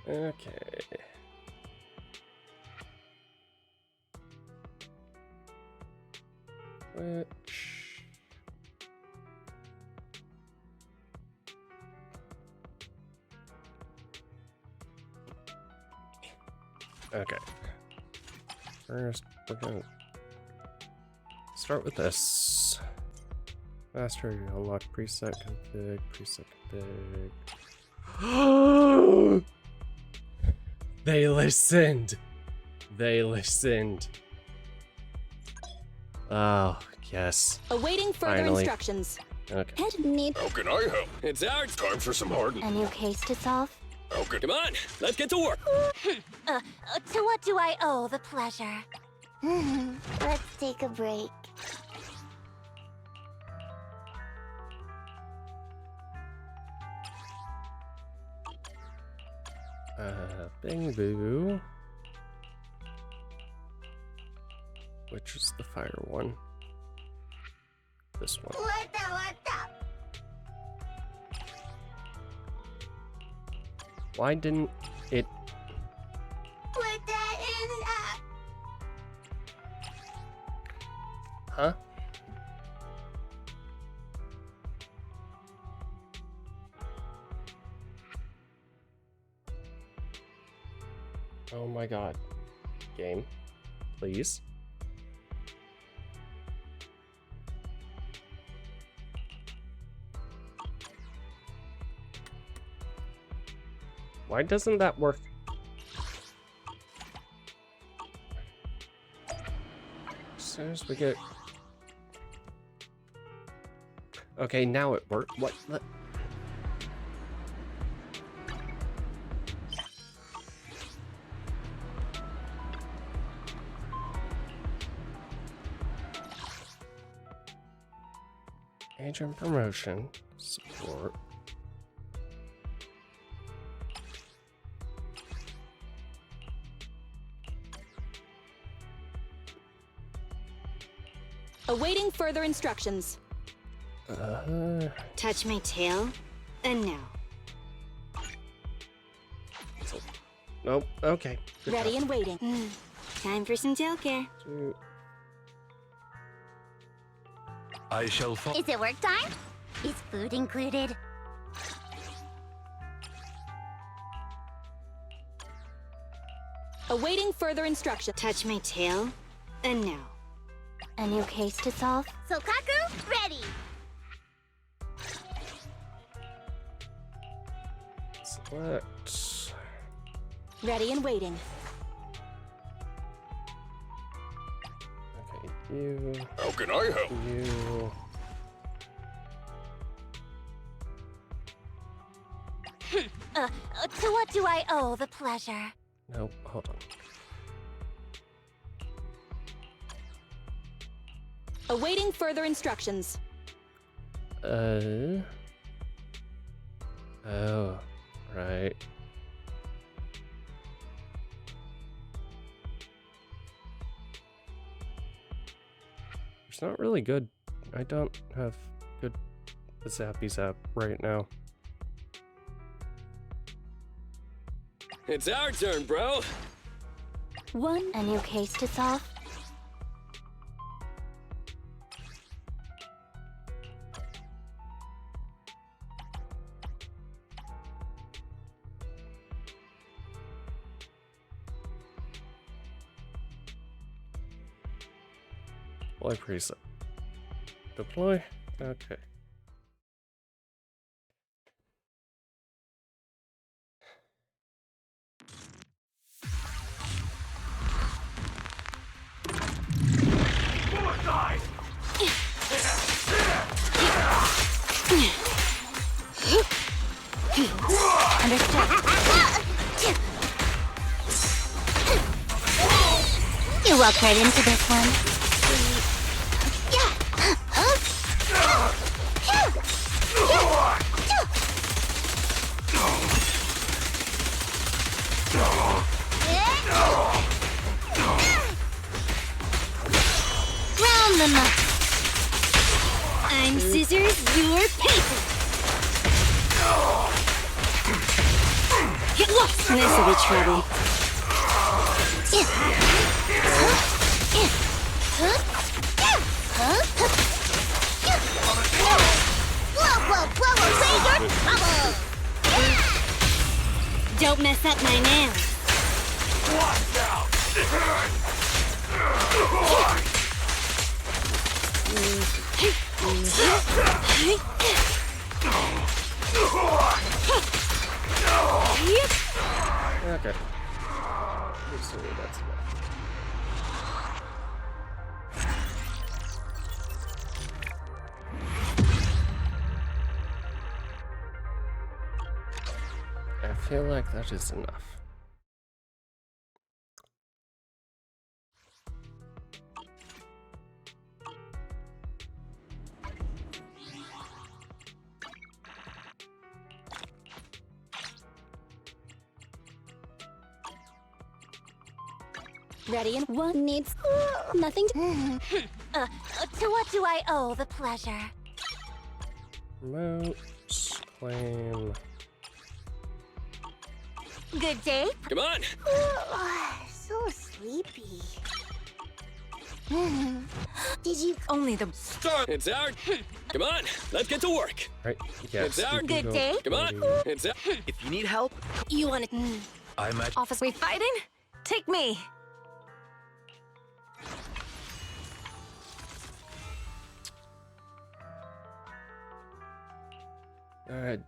Okay. Which... Okay. First, we're gonna start with this. Master, you unlock preset config, They listened! They listened. Oh, yes. Awaiting further Finally. instructions. Okay. Head need. How can I help? It's our time for some hardening. A new case to solve? Okay, come on, let's get to work. To what do I owe the pleasure? Let's take a break. Bing Boo. Which is the fire one? This one. What the? Why didn't it? Put that in Huh? Oh my god. Game, please. Why doesn't that work? As soon as we get... Okay, now it worked. What? Agent promotion support. Awaiting further instructions. Touch my tail, and now. Nope. Okay. Good Ready job. and waiting. Time for some tail care. I shall follow. Is it work time? Is food included? Awaiting further instructions. Touch my tail, and now. A new case to solve? Sokaku, ready! Select. Ready and waiting. Okay, you. How can I help? You. To what do I owe the pleasure? Nope. Hold on. Awaiting further instructions. Oh, right. It's not really good. I don't have good Zappy Zap right now. It's our turn, bro. A new case to solve? Deploy preset. Deploy? Okay. You walked right into this one. Round them up. I'm scissors, you're paper. This'll be trouble. Away your trouble! Don't mess up my nails. Okay. Let's see, that's enough. I feel like that is enough. Ready and one needs nothing to. To what do I owe the pleasure? Promote, claim. Good day? Come on. So sleepy. Did you Only the. Start. It's our. Come on. Let's get to work. Right? Yes. It's our you can good go day. Come on. buddy. It's our. If you need help, You want it? I'm at Office, we fighting? Take me.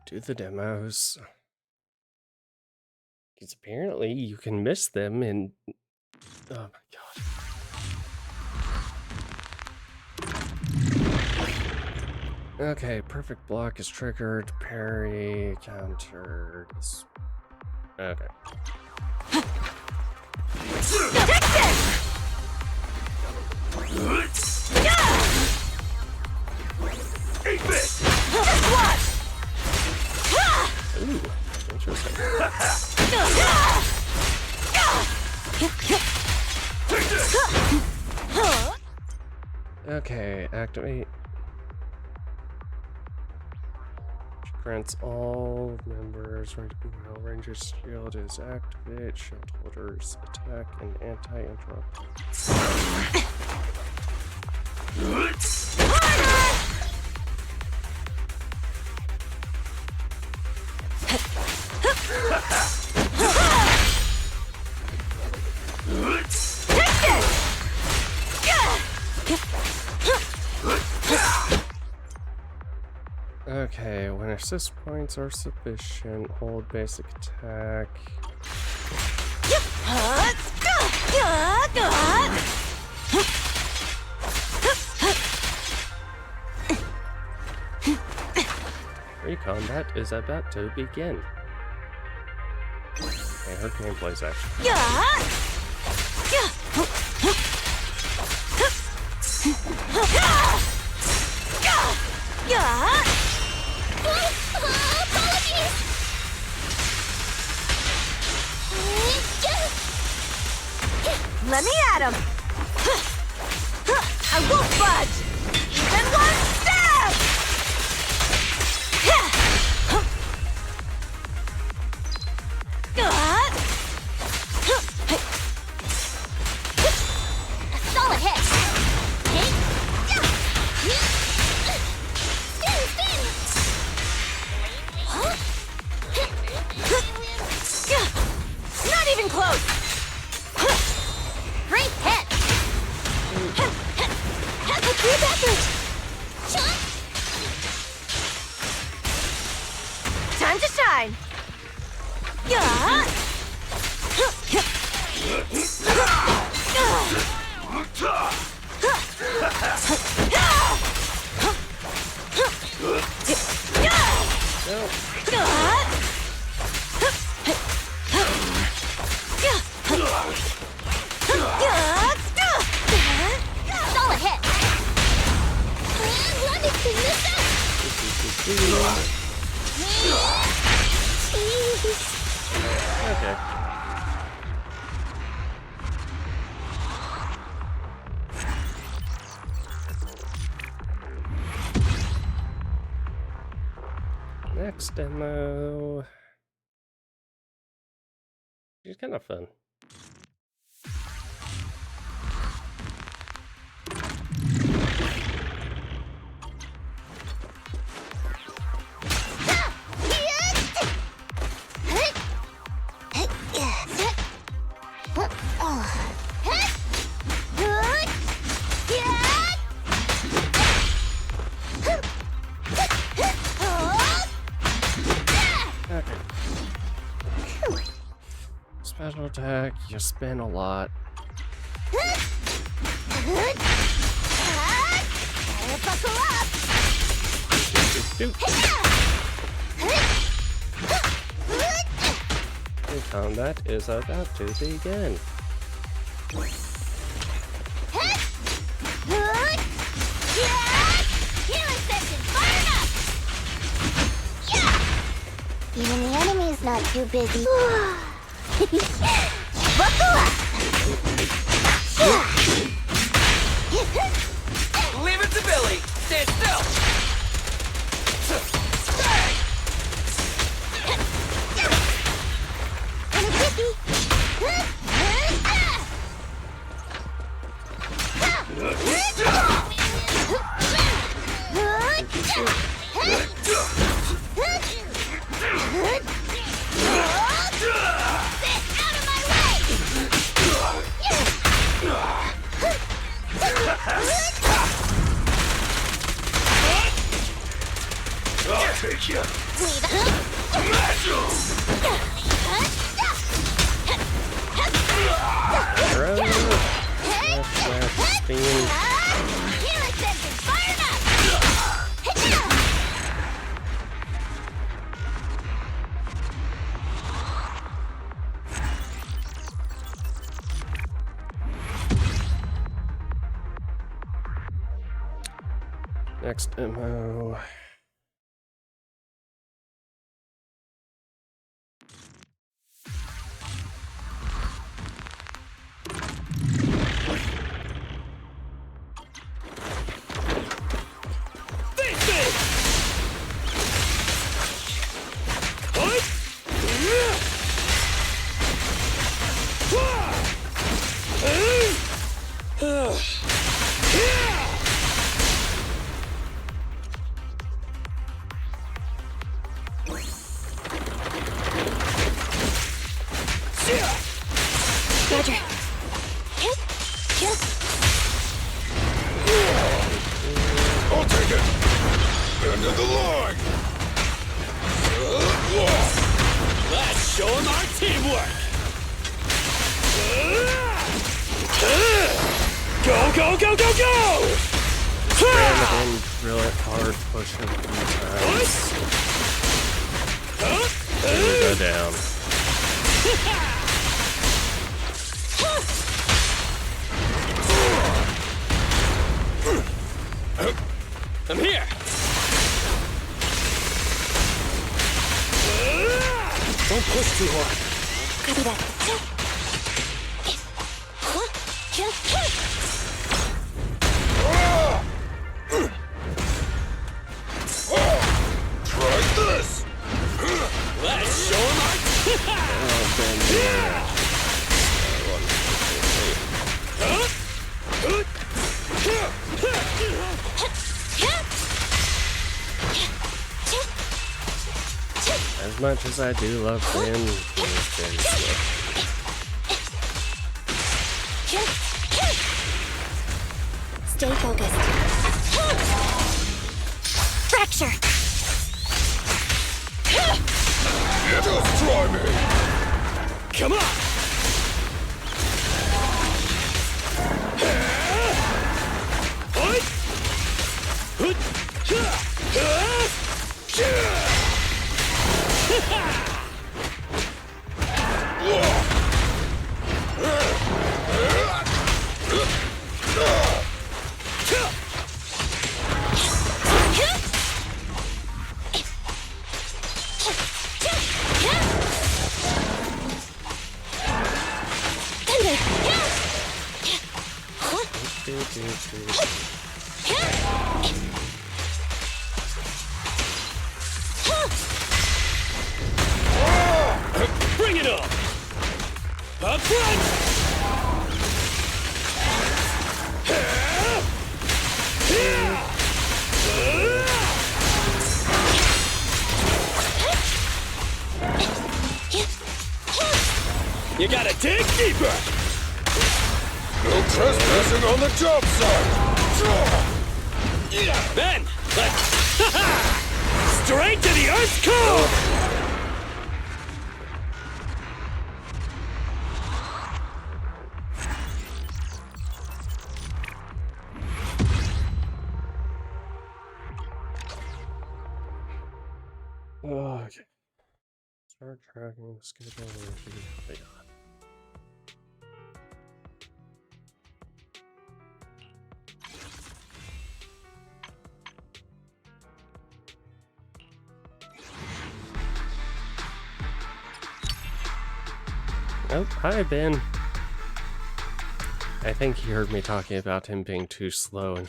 Do the demos. Because apparently you can miss them and. Oh my god. Okay, perfect block is triggered. Parry, countered. Okay. Ooh, interesting. Okay, activate. Grants all members while Ranger's shield is activate, shield holders attack and anti-interrupt. Okay, when assist points are sufficient, hold basic attack. Free combat is about to begin. Okay, her gameplay's actually. Let me at him. I won't budge. Even one step. a solid hit? Not even close. Great hit! Three backwards. Time to shine. Solid hit! What is this? Okay. Next demo. She's kind of fun. Okay. Special attack, you spin a lot. Buckle up! Shoot. The combat is about to begin. Even the enemy's not too busy. Buckle up! Leave it to Billy. Stand still. And a kippy! I'll take you. Spin. Next MO. Roger. I'll take it. End of the line. Let's show them our teamwork. Go, go, go, go, go! Spam it in, drill it hard, push it 3 times. And go down. I'm here. Don't push too hard. Copy that. Try this. Let's show them our Oh, then, yeah. As much as I do love Finn, he's very slow. Stay focused. Fracture! Just try me. Come on! Bring it on! Up front! You gotta dig deeper! No trespassing on the job site! Ben, let's... Straight to the Earth's core! Oh, okay. Start tracking the schedule. Oh, hi, Ben. I think he heard me talking about him being too slow and...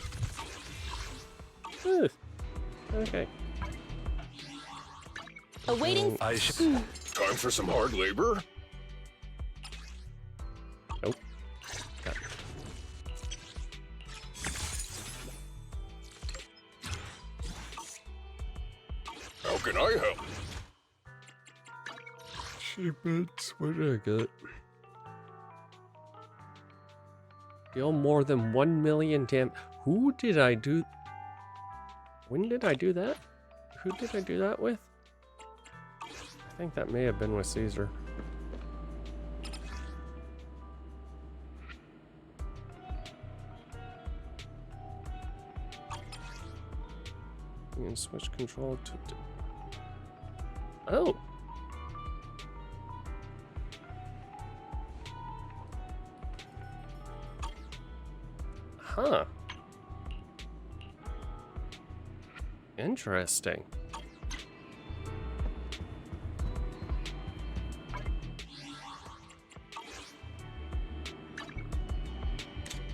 Okay. Awaiting. Time for some hard labor? Nope. Got it. How can I help? Shipments. What did I get? Deal more than 1 million damn. Who did I do? When did I do that? Who did I do that with? I think that may have been with Caesar. You can switch control to. Oh! Huh. Interesting.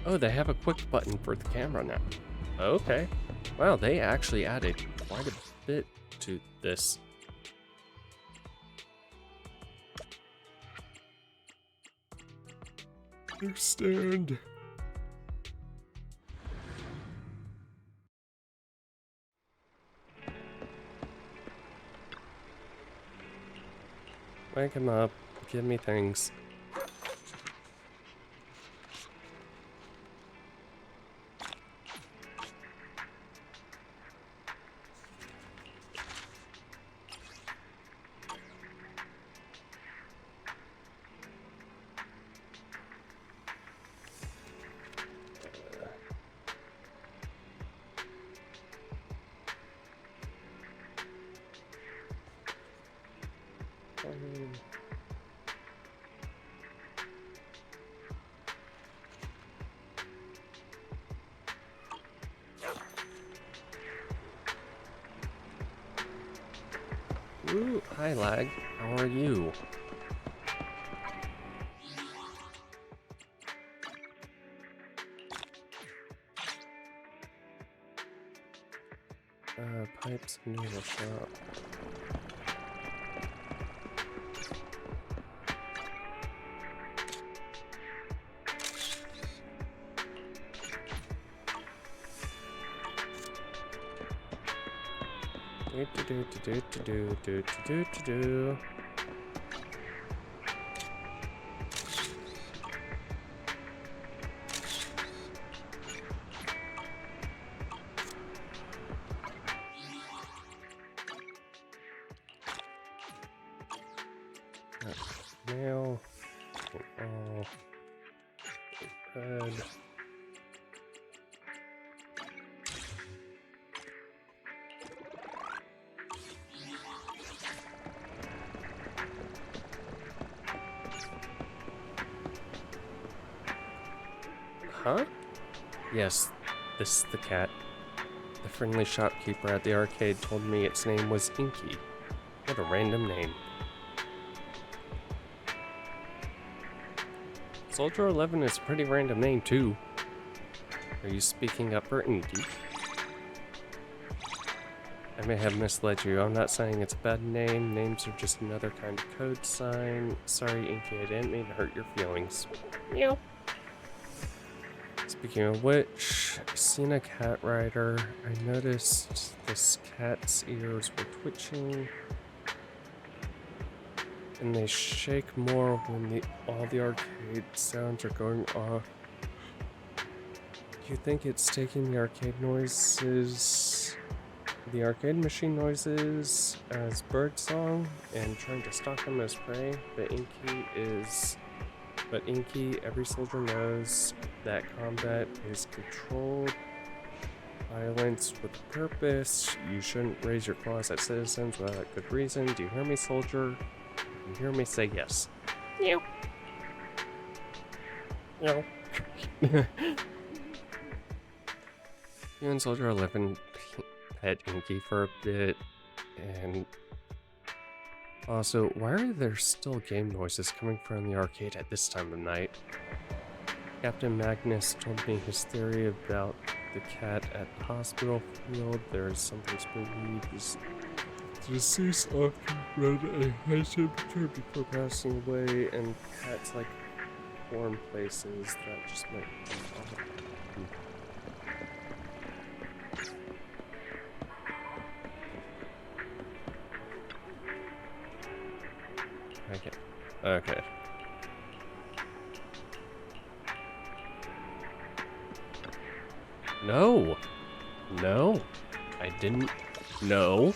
Oh, they have a quick button for the camera now. Okay. Wow, they actually added quite a bit to this. Understand. Wake him up. Give me things. Ooh, hi Lag. How are you? Pipes and noodle shop. Do. Nail. Oh. Red. Huh? Yes, this is the cat. The friendly shopkeeper at the arcade told me its name was Inky. What a random name. Soldier 11 is a pretty random name too. Are you speaking upper Inky? I may have misled you. I'm not saying it's a bad name. Names are just another kind of code sign. Sorry, Inky, I didn't mean to hurt your feelings. Meow. Speaking of which, seen a cat rider. I noticed this cat's ears were twitching. And they shake more when all the arcade sounds are going off. Do you think it's taking the arcade noises, the arcade machine noises, as birdsong and trying to stalk them as prey? But Inky, every soldier knows that combat is controlled violence with a purpose. You shouldn't raise your claws at citizens without good reason. Do you hear me, soldier? You hear me, say yes. Meow. Meow. You and Soldier are living pet Inky for a bit, and also, why are there still game noises coming from the arcade at this time of night? Captain Magnus told me his theory about the cat at the hospital field. There is something spooky. Deceased often run a high temperature before passing away, and cats like warm places. That just might be Okay. No. No. I didn't. No.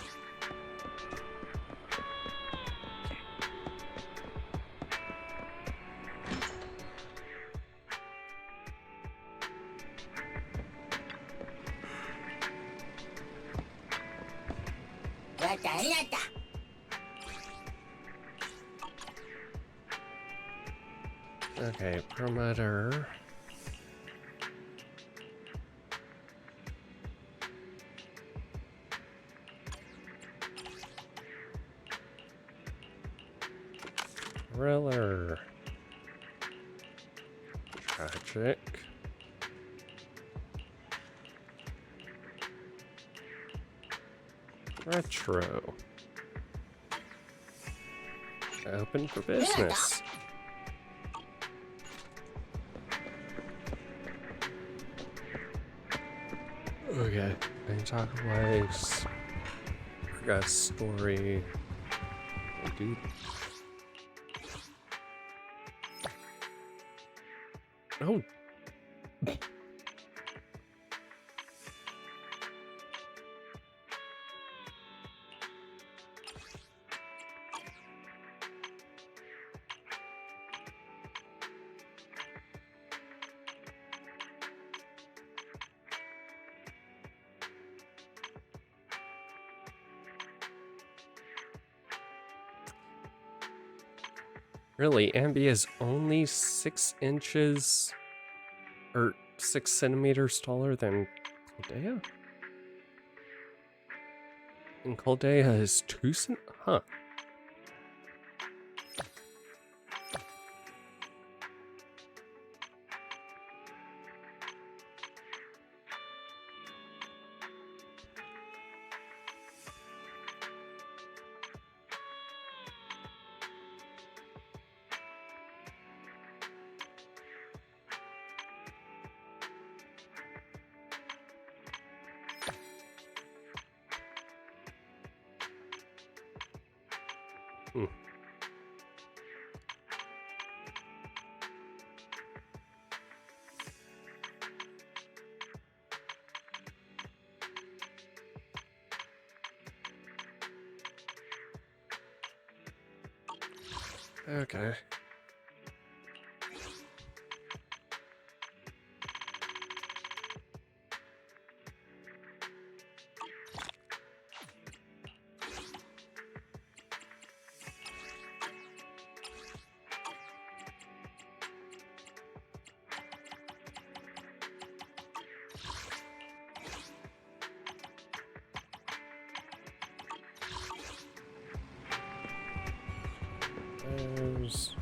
Okay, perimeter. Thriller. Tragic. Retro. Open for business. Okay, I talk lives. Forgot story. Dude. Oh. Really, Ambi is only 6 inches or 6 centimeters taller than Coldea? And Coldea is 2 Huh. Okay. There's...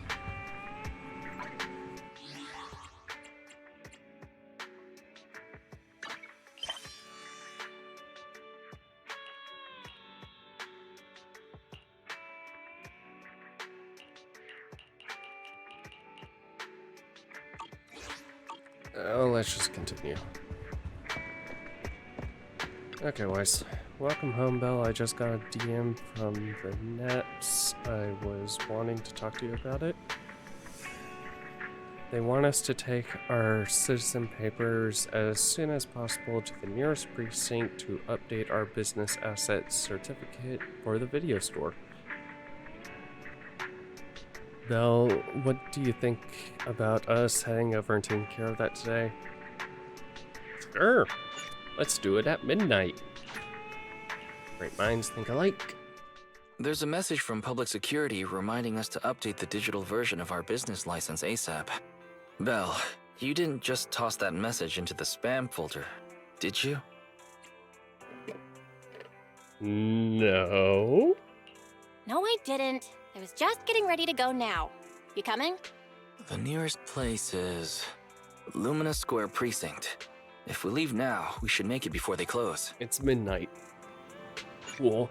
Let's just continue. Okay, Weiss. Welcome home, Belle. I just got a DM from the Nets. I was wanting to talk to you about it. They want us to take our citizen papers as soon as possible to the nearest precinct to update our business asset certificate for the video store. Belle, what do you think about us heading over and taking care of that today? Sure. Let's do it at midnight. Great minds think alike. There's a message from Public Security reminding us to update the digital version of our business license ASAP. Belle, you didn't just toss that message into the spam folder, did you? No. No, I didn't. I was just getting ready to go now. You coming? The nearest place is Lumina Square Precinct. If we leave now, we should make it before they close. It's midnight. Cool.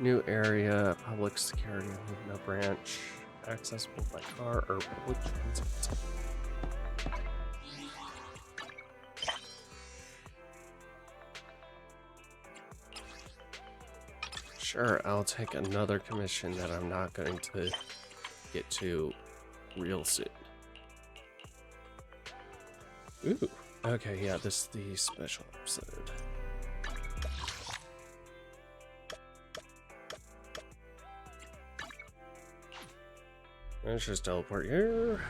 New area, public security, no branch, accessible by car or public transit. Sure, I'll take another commission that I'm not going to get to real soon. Ooh, okay, yeah, this is the special episode. Let's just teleport here.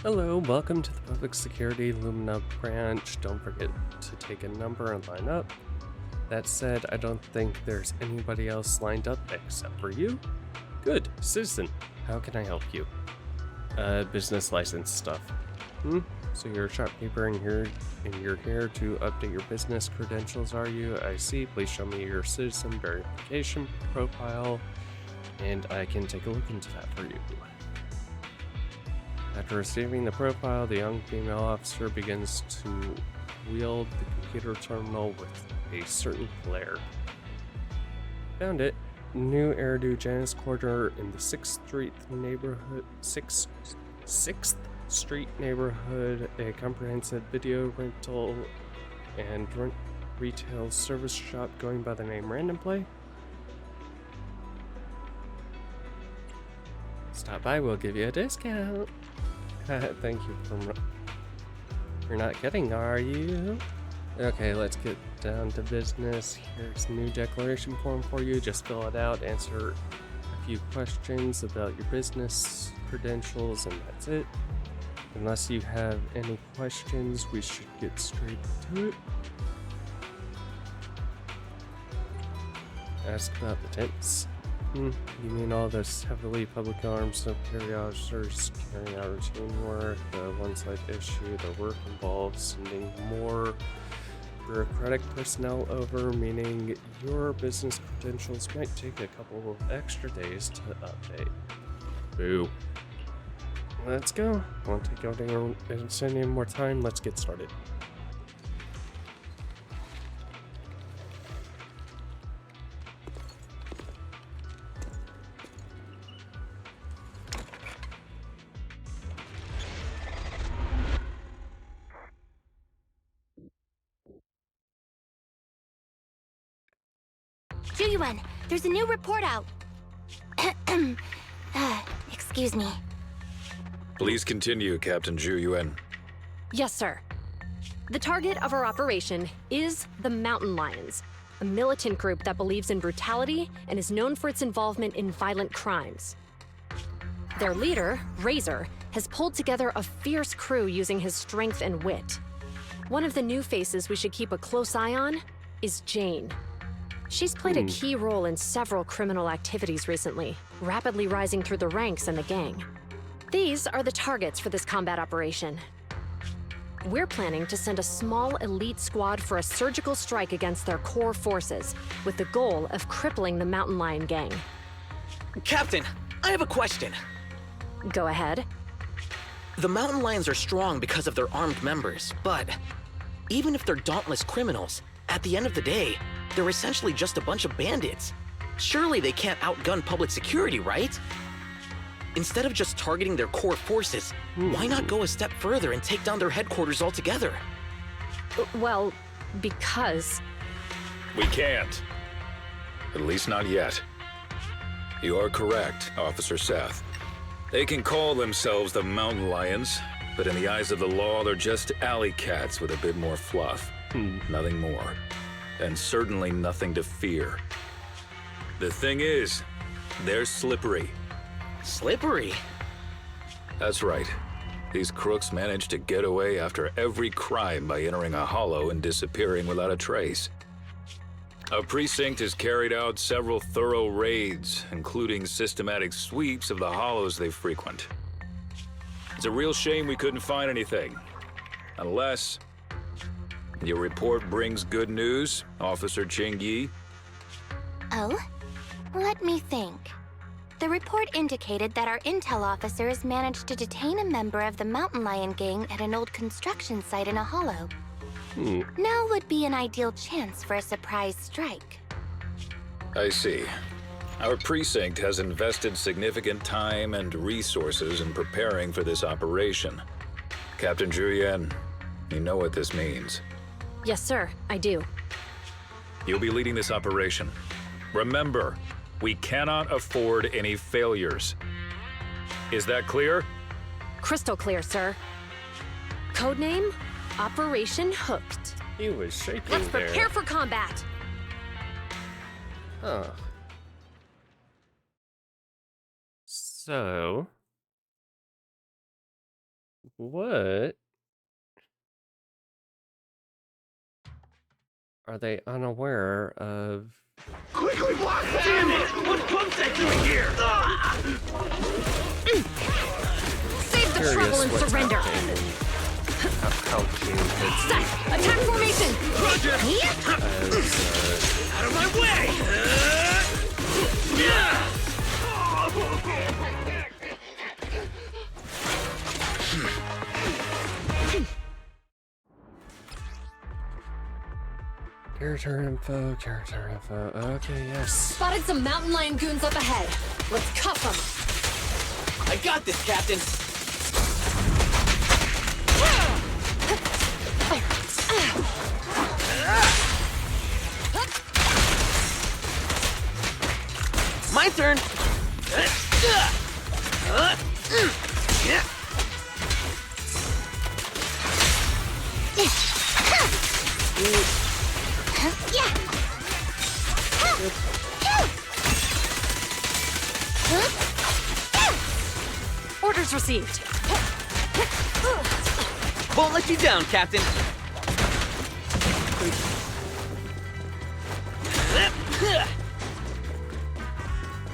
Hello, welcome to the Public Security Lumina branch. Don't forget to take a number and line up. That said, I don't think there's anybody else lined up except for you. Good. Citizen, how can I help you? Business license stuff. So you're a shopkeeper and you're here to update your business credentials, are you? I see. Please show me your citizen verification profile, and I can take a look into that for you. After receiving the profile, the young female officer begins to wield the computer terminal with a certain flair. Found it. New Eridu Janus Quarter in the 6th Street neighborhood. 6th Street neighborhood. A comprehensive video rental and retail service shop going by the name Random Play. Stop by, we'll give you a discount. Thank you for... You're not kidding, are you? Okay, let's get down to business. Here's a new declaration form for you. Just fill it out, answer a few questions about your business credentials, and that's it. Unless you have any questions, we should get straight to it. Ask about the tents. You mean all those heavily public armed carry officers carrying out routine work? One slight issue, the work involves sending more bureaucratic personnel over, meaning your business credentials might take a couple of extra days to update. Boo. Let's go. Won't take out any more time. Let's get started. Juyuan, there's a new report out. Excuse me. Please continue, Captain Juyuan. Yes, sir. The target of our operation is the Mountain Lions, a militant group that believes in brutality and is known for its involvement in violent crimes. Their leader, Razor, has pulled together a fierce crew using his strength and wit. One of the new faces we should keep a close eye on is Jane. She's played a key role in several criminal activities recently, rapidly rising through the ranks in the gang. These are the targets for this combat operation. We're planning to send a small elite squad for a surgical strike against their core forces, with the goal of crippling the Mountain Lion Gang. Captain, I have a question. Go ahead. The Mountain Lions are strong because of their armed members, but even if they're dauntless criminals, at the end of the day, they're essentially just a bunch of bandits. Surely they can't outgun public security, right? Instead of just targeting their core forces, why not go a step further and take down their headquarters altogether? Well, because... We can't. At least not yet. You are correct, Officer Seth. They can call themselves the Mountain Lions, but in the eyes of the law, they're just alley cats with a bit more fluff. Nothing more. And certainly nothing to fear. The thing is, they're slippery. Slippery? That's right. These crooks manage to get away after every crime by entering a hollow and disappearing without a trace. Our precinct has carried out several thorough raids, including systematic sweeps of the hollows they frequent. It's a real shame we couldn't find anything. Unless your report brings good news, Officer Ching-Yi. Oh? Let me think. The report indicated that our intel officers managed to detain a member of the Mountain Lion Gang at an old construction site in a hollow. Now would be an ideal chance for a surprise strike. I see. Our precinct has invested significant time and resources in preparing for this operation. Captain Julian, you know what this means. Yes, sir, I do. You'll be leading this operation. Remember, we cannot afford any failures. Is that clear? Crystal clear, sir. Codename, Operation Hooked. He was shaking Let's there. prepare for combat! Huh. So... what... are they unaware of? Quickly block that! Damn it! What bump's that doing here? Save the Curious trouble and what's surrender! happening and how King could Set! Attack formation! Roger! as, Out of my way! character info, character info. Okay, yes. Spotted some Mountain Lion goons up ahead. Let's cuff them! I got this, Captain! My turn! Orders received. Won't let you down, Captain.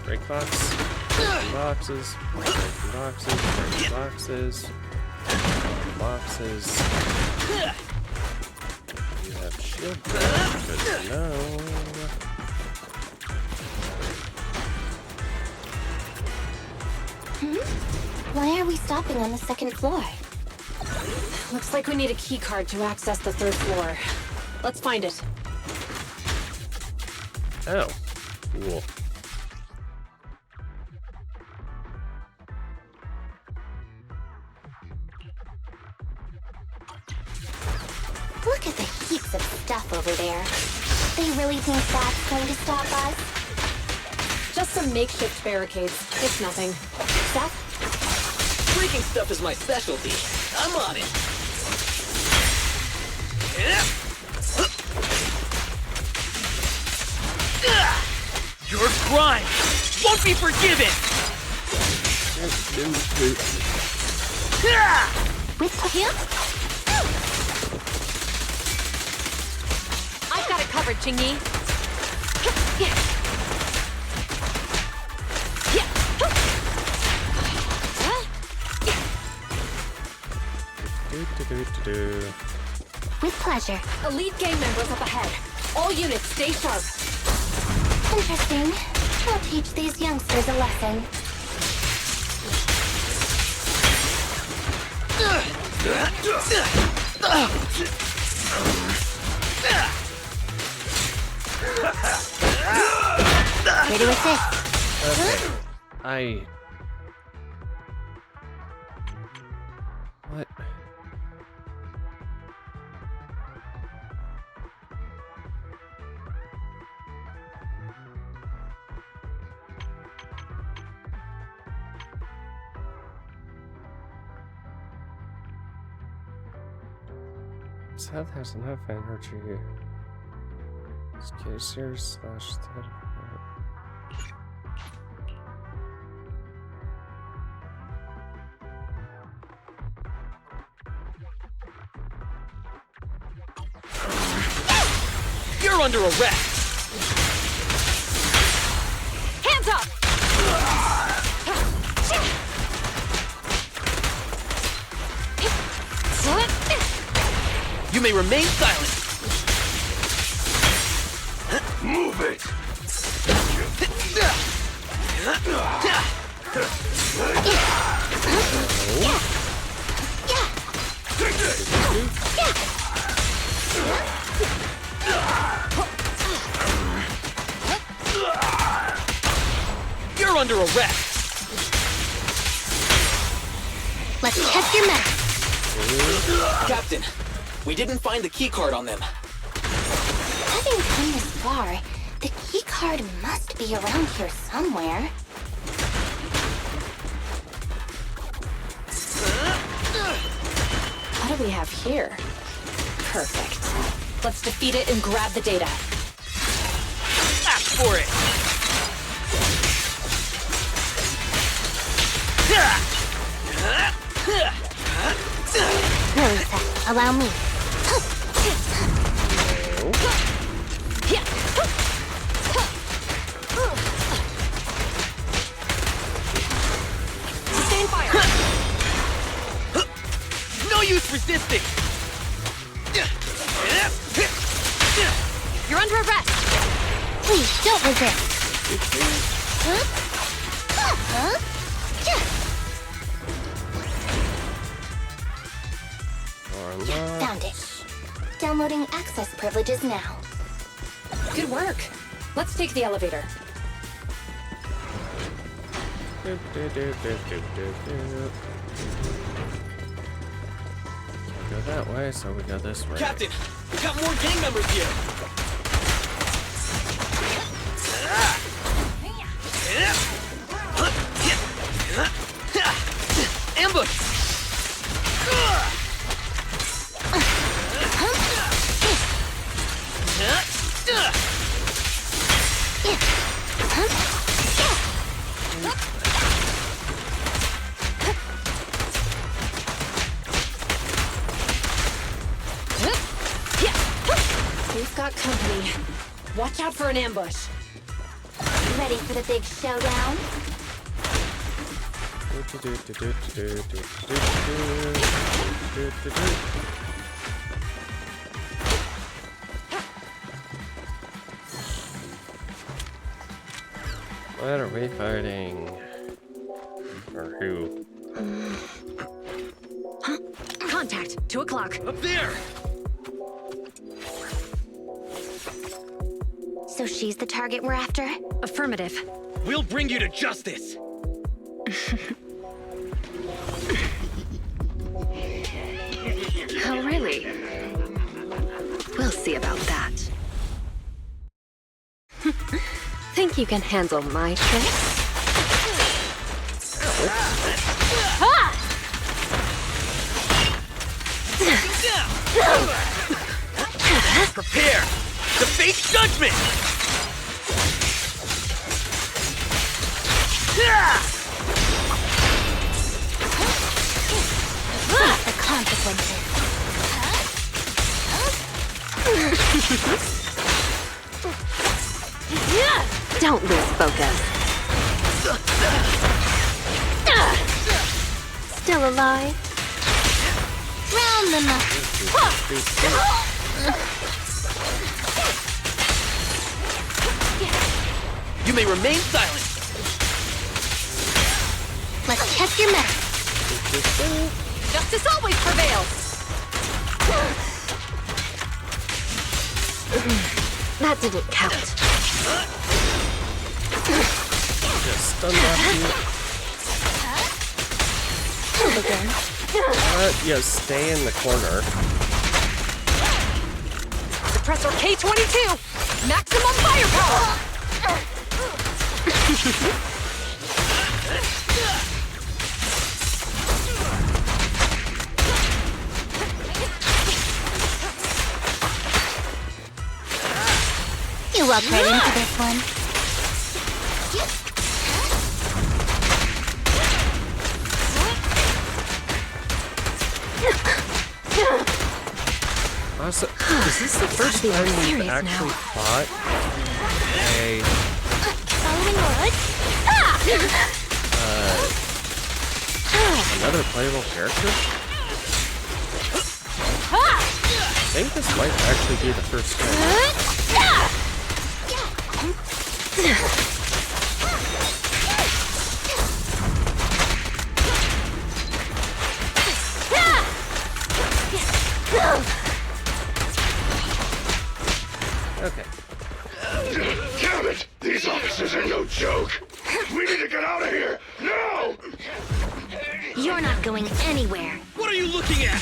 Break box. Breaking boxes. Breaking boxes. Breaking boxes. Breaking boxes. You have shield break. Good to know. Why are we stopping on the second floor? Looks like we need a key card to access the third floor. Let's find it. Oh. Cool. Look at the heaps of stuff over there. They really think that's going to stop us? Just some makeshift barricades. It's nothing. Seth? Breaking stuff is my specialty. I'm on it. Your crime won't be forgiven! With him? I've got it covered, Ching-Yi. Do-do-do-do-do. With pleasure. Elite gang members up ahead. All units, stay sharp. Interesting. I'll teach these youngsters a lesson. Ready with this? What? Seth has enough energy. Cashier slash. You're under arrest! Hands up! You may remain silent! Move it! You're under arrest! Let's test your mettle. Captain, we didn't find the keycard on them. Having come this far, the key card must be around here somewhere. What do we have here? Perfect. Let's defeat it and grab the data. Ask for it! Melissa, allow me. Sustain fire! No use resisting! You're under arrest! Please, don't resist. Found it. Downloading access privileges now. Good work. Let's take the elevator. Can't go that way, so we go this way. Captain, we got more gang members here! Ambush! We've got company. Watch out for an ambush. Ready for the big showdown? What are we fighting? Or who? Contact, 2 o'clock. Up there! So she's the target we're after? Affirmative. We'll bring you to justice! Oh, really? We'll see about that. Think you can handle my tricks? Prepare to face judgment! Face the consequences. Don't lose focus. Still alive? Round the knuckles. You may remain silent. Let's test your mettle. Justice always prevails! That didn't count. Just stun left you. Yeah, stay in the corner. Suppressor K-22! Maximum firepower! You walk right into this one. Also, is this the first time we've serious actually now. fought a Following orders. another playable character? I think this might actually be the first time. Okay. Damn it! These officers are no joke! We need to get out of here! Now! You're not going anywhere. What are you looking at?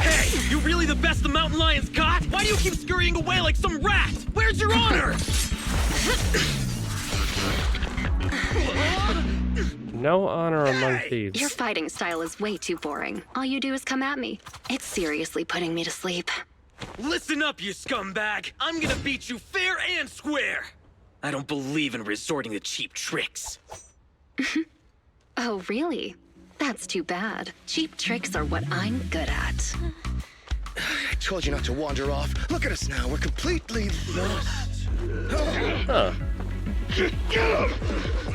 Hey! You really the best the Mountain Lion's got? Why do you keep scurrying away like some rat? Where's your honor? No honor among thieves. Your fighting style is way too boring. All you do is come at me. It's seriously putting me to sleep. Listen up, you scumbag! I'm gonna beat you fair and square! I don't believe in resorting to cheap tricks. Oh, really? That's too bad. Cheap tricks are what I'm good at. I told you not to wander off. Look at us now. We're completely lost. Huh. Get him!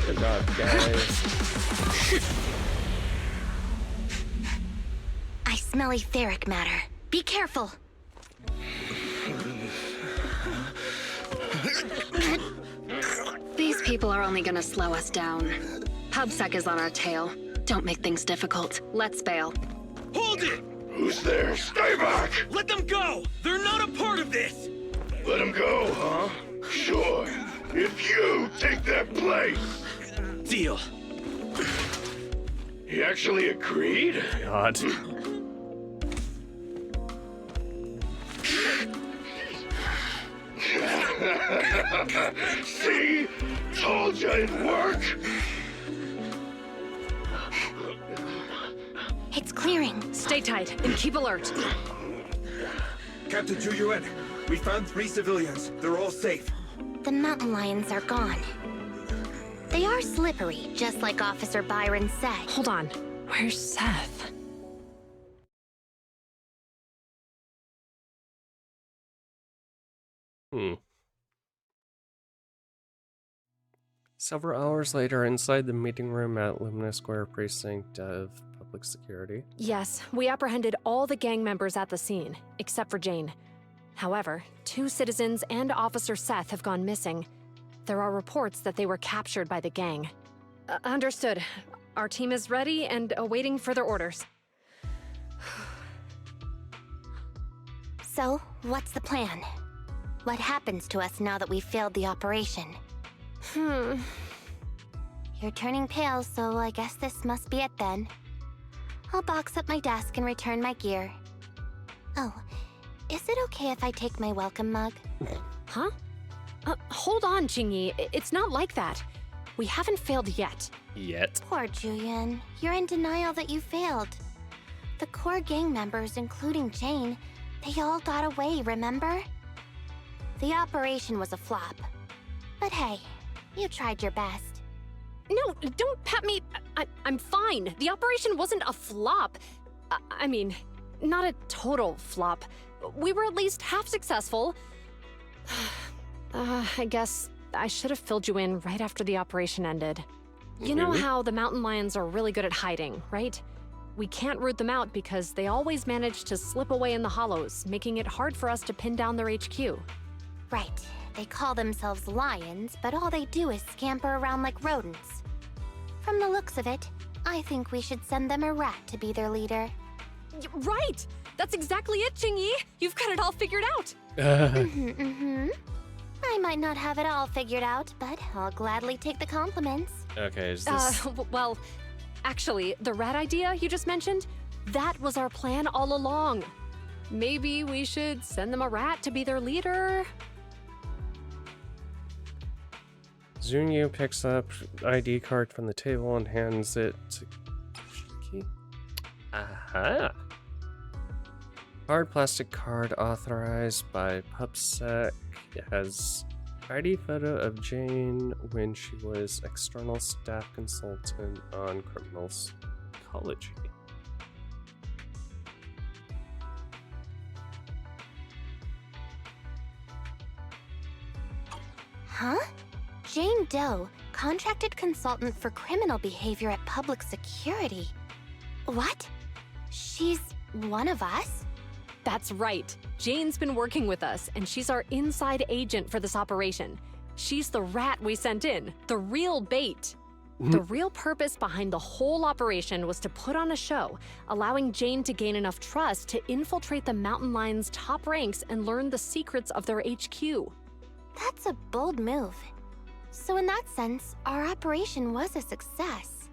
Good job, guys. I smell etheric matter. Be careful. These people are only gonna slow us down. PubSec is on our tail. Don't make things difficult. Let's bail. Hold it! Who's there? Stay back! Let them go! They're not a part of this! Let them go, huh? Sure. If you take their place! Deal. He actually agreed? God. See? Told you it'd work! It's clearing. Stay tight and keep alert. Captain Zhu Yuan, we found 3 civilians. They're all safe. The mountain lions are gone. They are slippery, just like Officer Byron said. Hold on. Where's Seth? Several hours later, inside the meeting room at Lumina Square Precinct of Public Security. Yes, we apprehended all the gang members at the scene, except for Jane. However, 2 citizens and Officer Seth have gone missing. There are reports that they were captured by the gang. Understood. Our team is ready and awaiting further orders. So, what's the plan? What happens to us now that we've failed the operation? You're turning pale, so I guess this must be it then. I'll box up my desk and return my gear. Oh, is it okay if I take my welcome mug? Huh? Hold on, Jingyi. It's not like that. We haven't failed yet. Yet. Poor Julian. You're in denial that you failed. The core gang members, including Jane, they all got away, remember? The operation was a flop. But hey, you tried your best. No, don't pat me. I'm fine. The operation wasn't a flop. I mean, not a total flop. We were at least half successful. I guess I should have filled you in right after the operation ended. You know how the mountain lions are really good at hiding, right? We can't root them out because they always manage to slip away in the hollows, making it hard for us to pin down their HQ. Right. They call themselves lions, but all they do is scamper around like rodents. From the looks of it, I think we should send them a rat to be their leader. Right! That's exactly it, Jingyi! You've got it all figured out! I might not have it all figured out, but I'll gladly take the compliments. Okay, is this... well, actually, the rat idea you just mentioned, that was our plan all along. Maybe we should send them a rat to be their leader? Zunyu picks up ID card from the table and hands it to Kiki. Aha! Hard plastic card authorized by PubSec. It has ID photo of Jane when she was external staff consultant on criminal psychology. Huh? Jane Doe, contracted consultant for criminal behavior at Public Security. What? She's one of us? That's right. Jane's been working with us, and she's our inside agent for this operation. She's the rat we sent in, the real bait. The real purpose behind the whole operation was to put on a show, allowing Jane to gain enough trust to infiltrate the Mountain Lions' top ranks and learn the secrets of their HQ. That's a bold move. So in that sense, our operation was a success.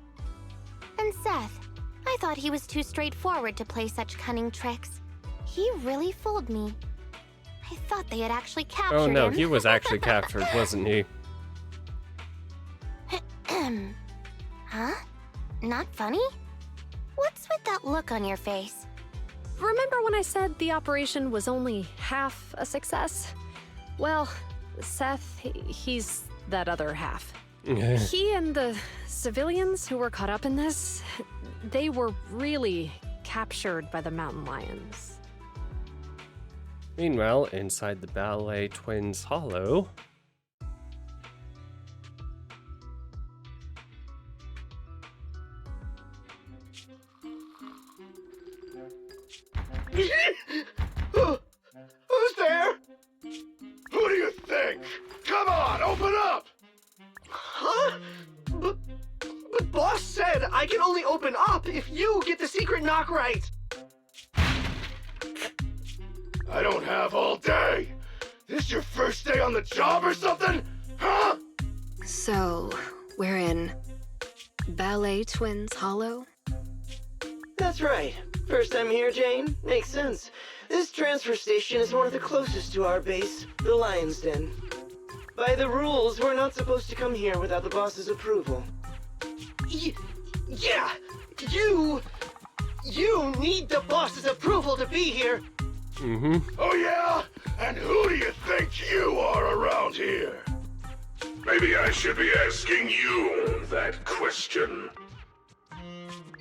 And Seth, I thought he was too straightforward to play such cunning tricks. He really fooled me. I thought they had actually captured him. Oh no, he was actually captured, wasn't he? Huh? Not funny? What's with that look on your face? Remember when I said the operation was only half a success? Well, Seth, he's that other half. He and the civilians who were caught up in this, they were really captured by the Mountain Lions. Meanwhile, inside the Ballet Twins Hollow... Who's there? Who do you think? Come on, open up! Huh? But boss said I can only open up if you get the secret knock right. I don't have all day. This your first day on the job or something? Huh? So, we're in Ballet Twins Hollow? That's right. First time here, Jane? Makes sense. This transfer station is one of the closest to our base, the Lion's Den. By the rules, we're not supposed to come here without the boss's approval. Yeah! You need the boss's approval to be here! Oh yeah? And who do you think you are around here? Maybe I should be asking you that question.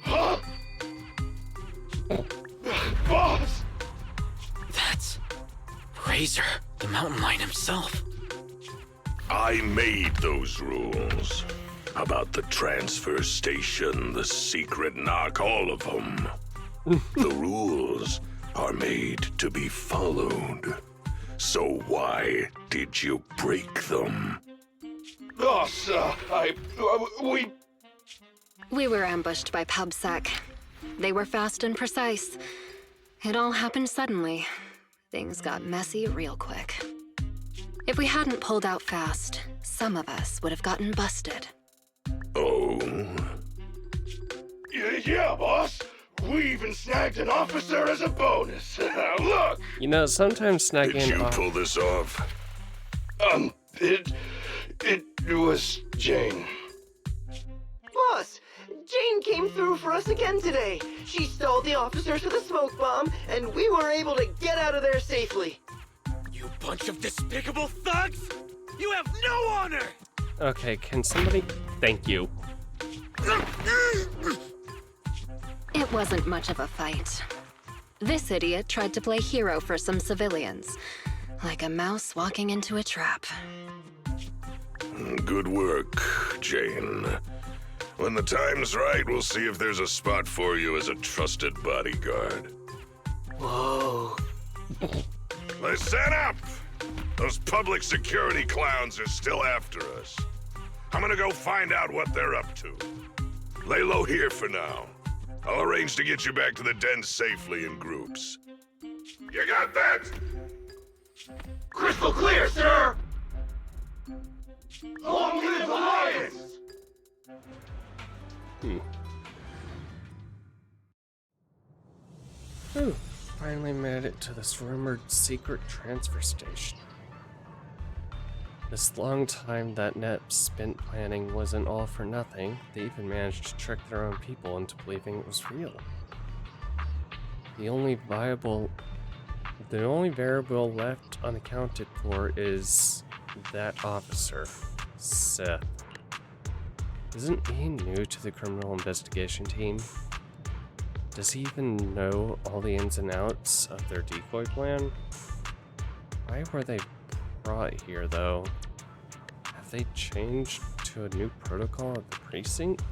Huh? Boss! That's Razor, the mountain lion himself. I made those rules. About the transfer station, the secret knock, all of them. The rules are made to be followed. So why did you break them? Boss, We were ambushed by PubSec. They were fast and precise. It all happened suddenly. Things got messy real quick. If we hadn't pulled out fast, some of us would have gotten busted. Oh? Yeah, boss. We even snagged an officer as a bonus. Look! You know, sometimes snagging... Did you pull this off? It was Jane. Boss, Jane came through for us again today. She stole the officers with a smoke bomb, and we were able to get out of there safely. You bunch of despicable thugs! You have no honor! Okay, can somebody... Thank you. It wasn't much of a fight. This idiot tried to play hero for some civilians. Like a mouse walking into a trap. Good work, Jane. When the time's right, we'll see if there's a spot for you as a trusted bodyguard. Whoa. Listen up! Those public security clowns are still after us. I'm gonna go find out what they're up to. Lay low here for now. I'll arrange to get you back to the den safely in groups. You got that? Crystal clear, sir! Long live Alliance! Ooh, finally made it to this rumored secret transfer station. This long time that Net spent planning wasn't all for nothing. They even managed to trick their own people into believing it was real. The only variable left unaccounted for is that officer, Seth. Isn't he new to the criminal investigation team? Does he even know all the ins and outs of their decoy plan? Why were they brought here, though? Have they changed to a new protocol at the precinct?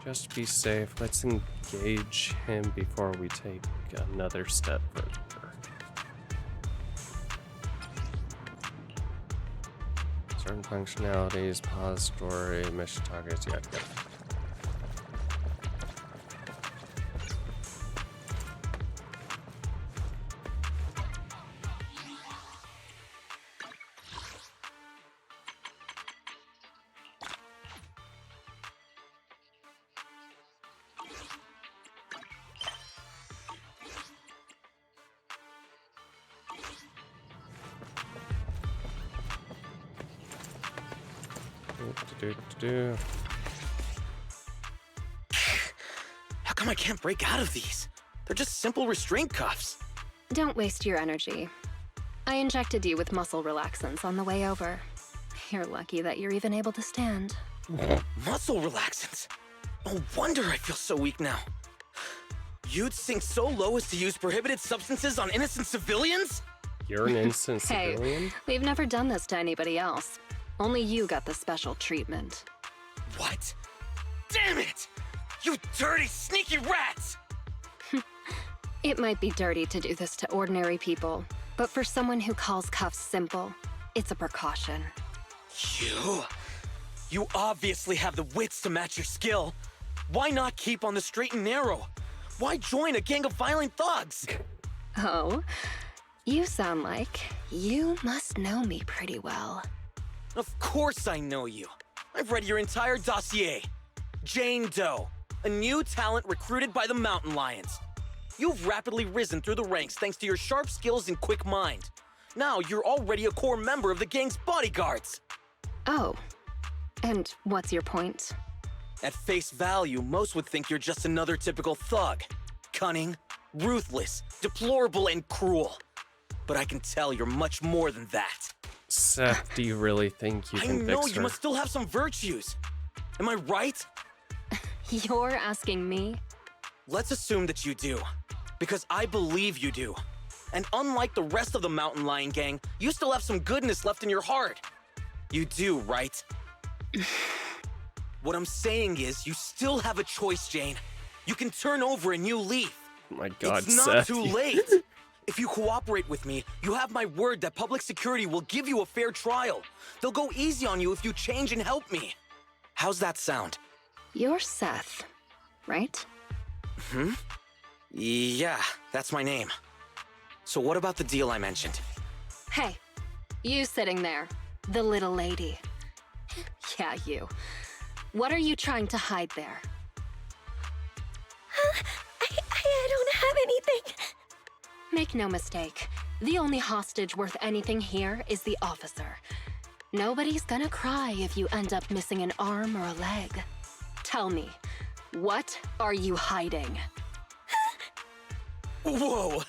Just to be safe, let's engage him before we take another step further. Certain functionalities, pause story, mission targets, yeah. How come I can't break out of these? They're just simple restraint cuffs. Don't waste your energy. I injected you with muscle relaxants on the way over. You're lucky that you're even able to stand. Muscle relaxants? No wonder I feel so weak now. You'd sink so low as to use prohibited substances on innocent civilians? You're an innocent Hey, civilian? we've never done this to anybody else. Only you got the special treatment. What? Damn it! You dirty, sneaky rats! It might be dirty to do this to ordinary people, but for someone who calls cuffs simple, it's a precaution. You obviously have the wits to match your skill. Why not keep on the straight and narrow? Why join a gang of violent thugs? Oh, you sound like you must know me pretty well. Of course I know you. I've read your entire dossier. Jane Doe, a new talent recruited by the Mountain Lions. You've rapidly risen through the ranks thanks to your sharp skills and quick mind. Now you're already a core member of the gang's bodyguards. Oh, and what's your point? At face value, most would think you're just another typical thug. Cunning, ruthless, deplorable, and cruel. But I can tell you're much more than that. Seth, do you really think you can fix her? I know you must still have some virtues. Am I right? You're asking me? Let's assume that you do, because I believe you do. And unlike the rest of the Mountain Lion gang, you still have some goodness left in your heart. You do, right? What I'm saying is, you still have a choice, Jane. You can turn over a new leaf. Oh my God, it's not Seth. too late. If you cooperate with me, you have my word that public security will give you a fair trial. They'll go easy on you if you change and help me. How's that sound? You're Seth, right? Yeah, that's my name. So what about the deal I mentioned? Hey, you sitting there, the little lady. Yeah, you. What are you trying to hide there? I don't have anything. Make no mistake, the only hostage worth anything here is the officer. Nobody's gonna cry if you end up missing an arm or a leg. Tell me, what are you hiding? Whoa,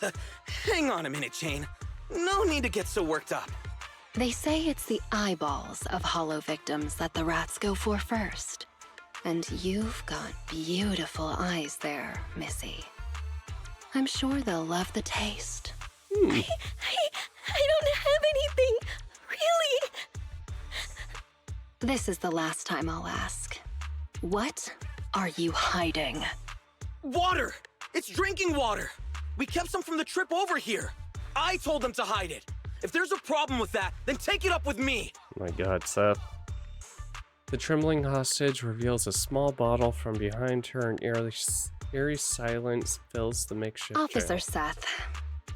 hang on a minute, Jane. No need to get so worked up. They say it's the eyeballs of hollow victims that the rats go for first. And you've got beautiful eyes there, Missy. I'm sure they'll love the taste. I I don't have anything. Really? This is the last time I'll ask. What are you hiding? Water! It's drinking water! We kept some from the trip over here. I told them to hide it. If there's a problem with that, then take it up with me. Oh my god, Seth. The trembling hostage reveals a small bottle from behind her, and eerie silence fills the makeshift Officer jail. Seth,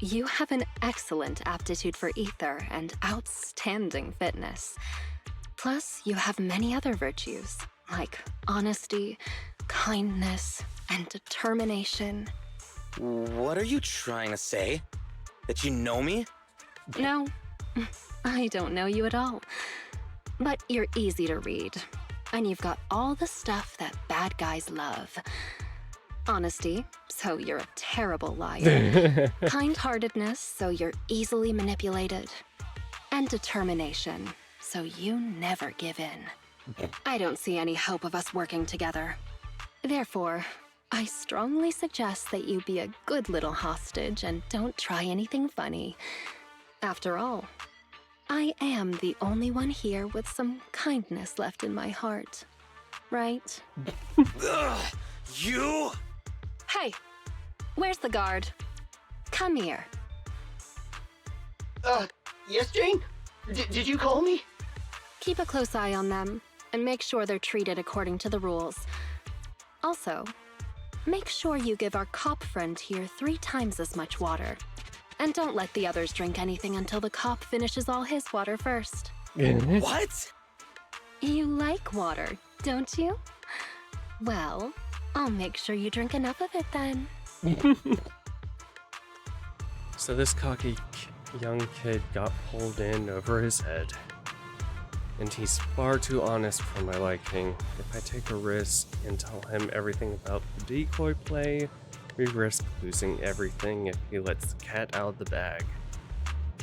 you have an excellent aptitude for ether and outstanding fitness. Plus, you have many other virtues, like honesty, kindness, and determination. What are you trying to say? That you know me? No, I don't know you at all. But you're easy to read, and you've got all the stuff that bad guys love. Honesty, so you're a terrible liar. Kind-heartedness, so you're easily manipulated. And determination, so you never give in. I don't see any hope of us working together. Therefore, I strongly suggest that you be a good little hostage and don't try anything funny. After all, I am the only one here with some kindness left in my heart. Right? Ugh, you? Hey, where's the guard? Come here. Yes, Jane? Did you call me? Keep a close eye on them, and make sure they're treated according to the rules. Also, make sure you give our cop friend here 3 times as much water. And don't let the others drink anything until the cop finishes all his water first. What? You like water, don't you? Well, I'll make sure you drink enough of it then. So this cocky young kid got pulled in over his head. And he's far too honest for my liking. If I take a risk and tell him everything about the decoy play, we risk losing everything if he lets the cat out of the bag.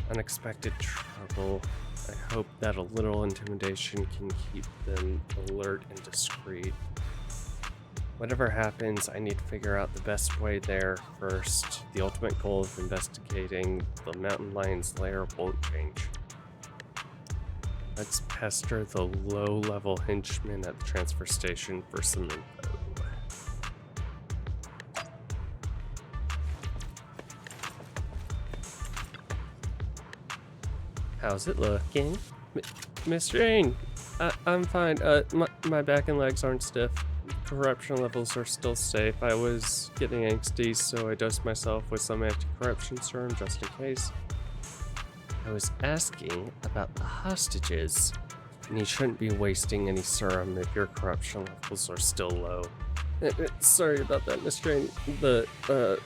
Unexpected trouble. I hope that a little intimidation can keep them alert and discreet. Whatever happens, I need to figure out the best way there first. The ultimate goal of investigating the mountain lion's lair won't change. Let's pester the low-level henchman at the transfer station for some info. How's it looking? Miss Jane, I'm fine. My back and legs aren't stiff. Corruption levels are still safe. I was getting angsty, so I dosed myself with some anti-corruption serum just in case. I was asking about the hostages, and you shouldn't be wasting any serum if your corruption levels are still low. Sorry about that, Miss Jane. The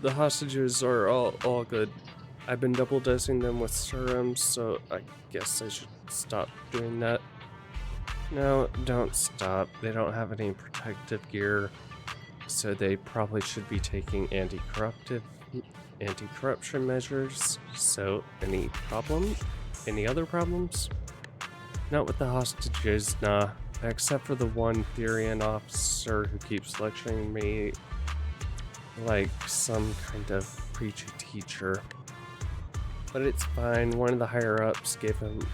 hostages are all good. I've been double dosing them with serum, so I guess I should stop doing that. No, don't stop. They don't have any protective gear, so they probably should be taking anti-corruption measures. So, any problem? Any other problems? Not with the hostages, nah. Except for the one Therian officer who keeps lecturing me like some kind of preachy teacher. But it's fine. One of the higher-ups gave him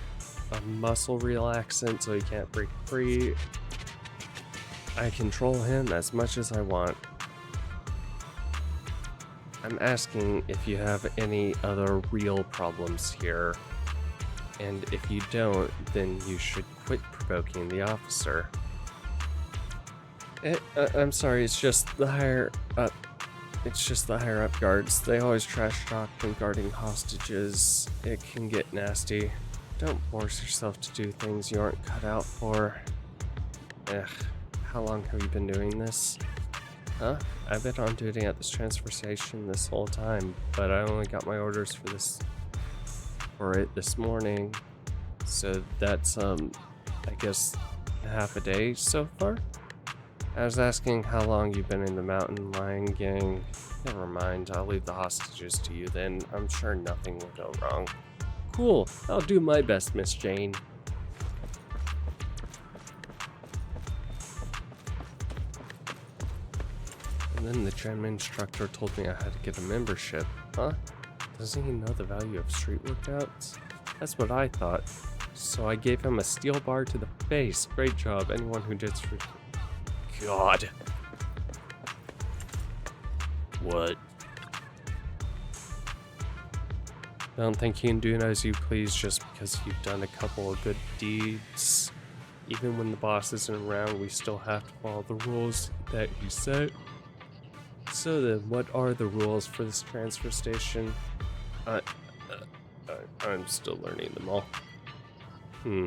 a muscle relaxant so he can't break free. I control him as much as I want. I'm asking if you have any other real problems here. And if you don't, then you should quit provoking the officer. I'm sorry, it's just the higher up. It's just the higher up guards. They always trash talk when guarding hostages. It can get nasty. Don't force yourself to do things you aren't cut out for. Ugh, how long have you been doing this? Huh? I've been on duty at this transfer station this whole time, but I only got my orders for it this morning. So that's, I guess, half a day so far? I was asking how long you've been in the Mountain Lion Gang. Never mind, I'll leave the hostages to you then. I'm sure nothing will go wrong. Cool, I'll do my best, Miss Jane. And then the gym instructor told me I had to get a membership. Huh? Doesn't he know the value of street workouts? That's what I thought. So I gave him a steel bar to the face. Great job, anyone who did street... God. What? Don't think you can do as you please just because you've done a couple of good deeds. Even when the boss isn't around, we still have to follow the rules that he set. So then, what are the rules for this transfer station? I'm still learning them all. 10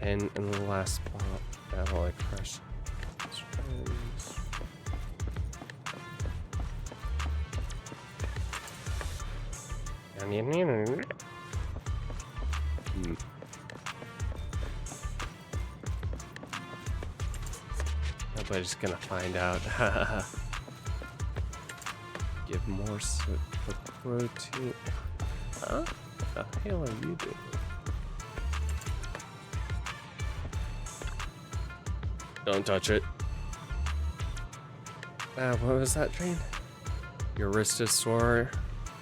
in the last battle I crushed. Nobody's gonna find out. Give more for protein. Huh? What the hell are you doing? Don't touch it. What was that, Jane? Your wrist is sore.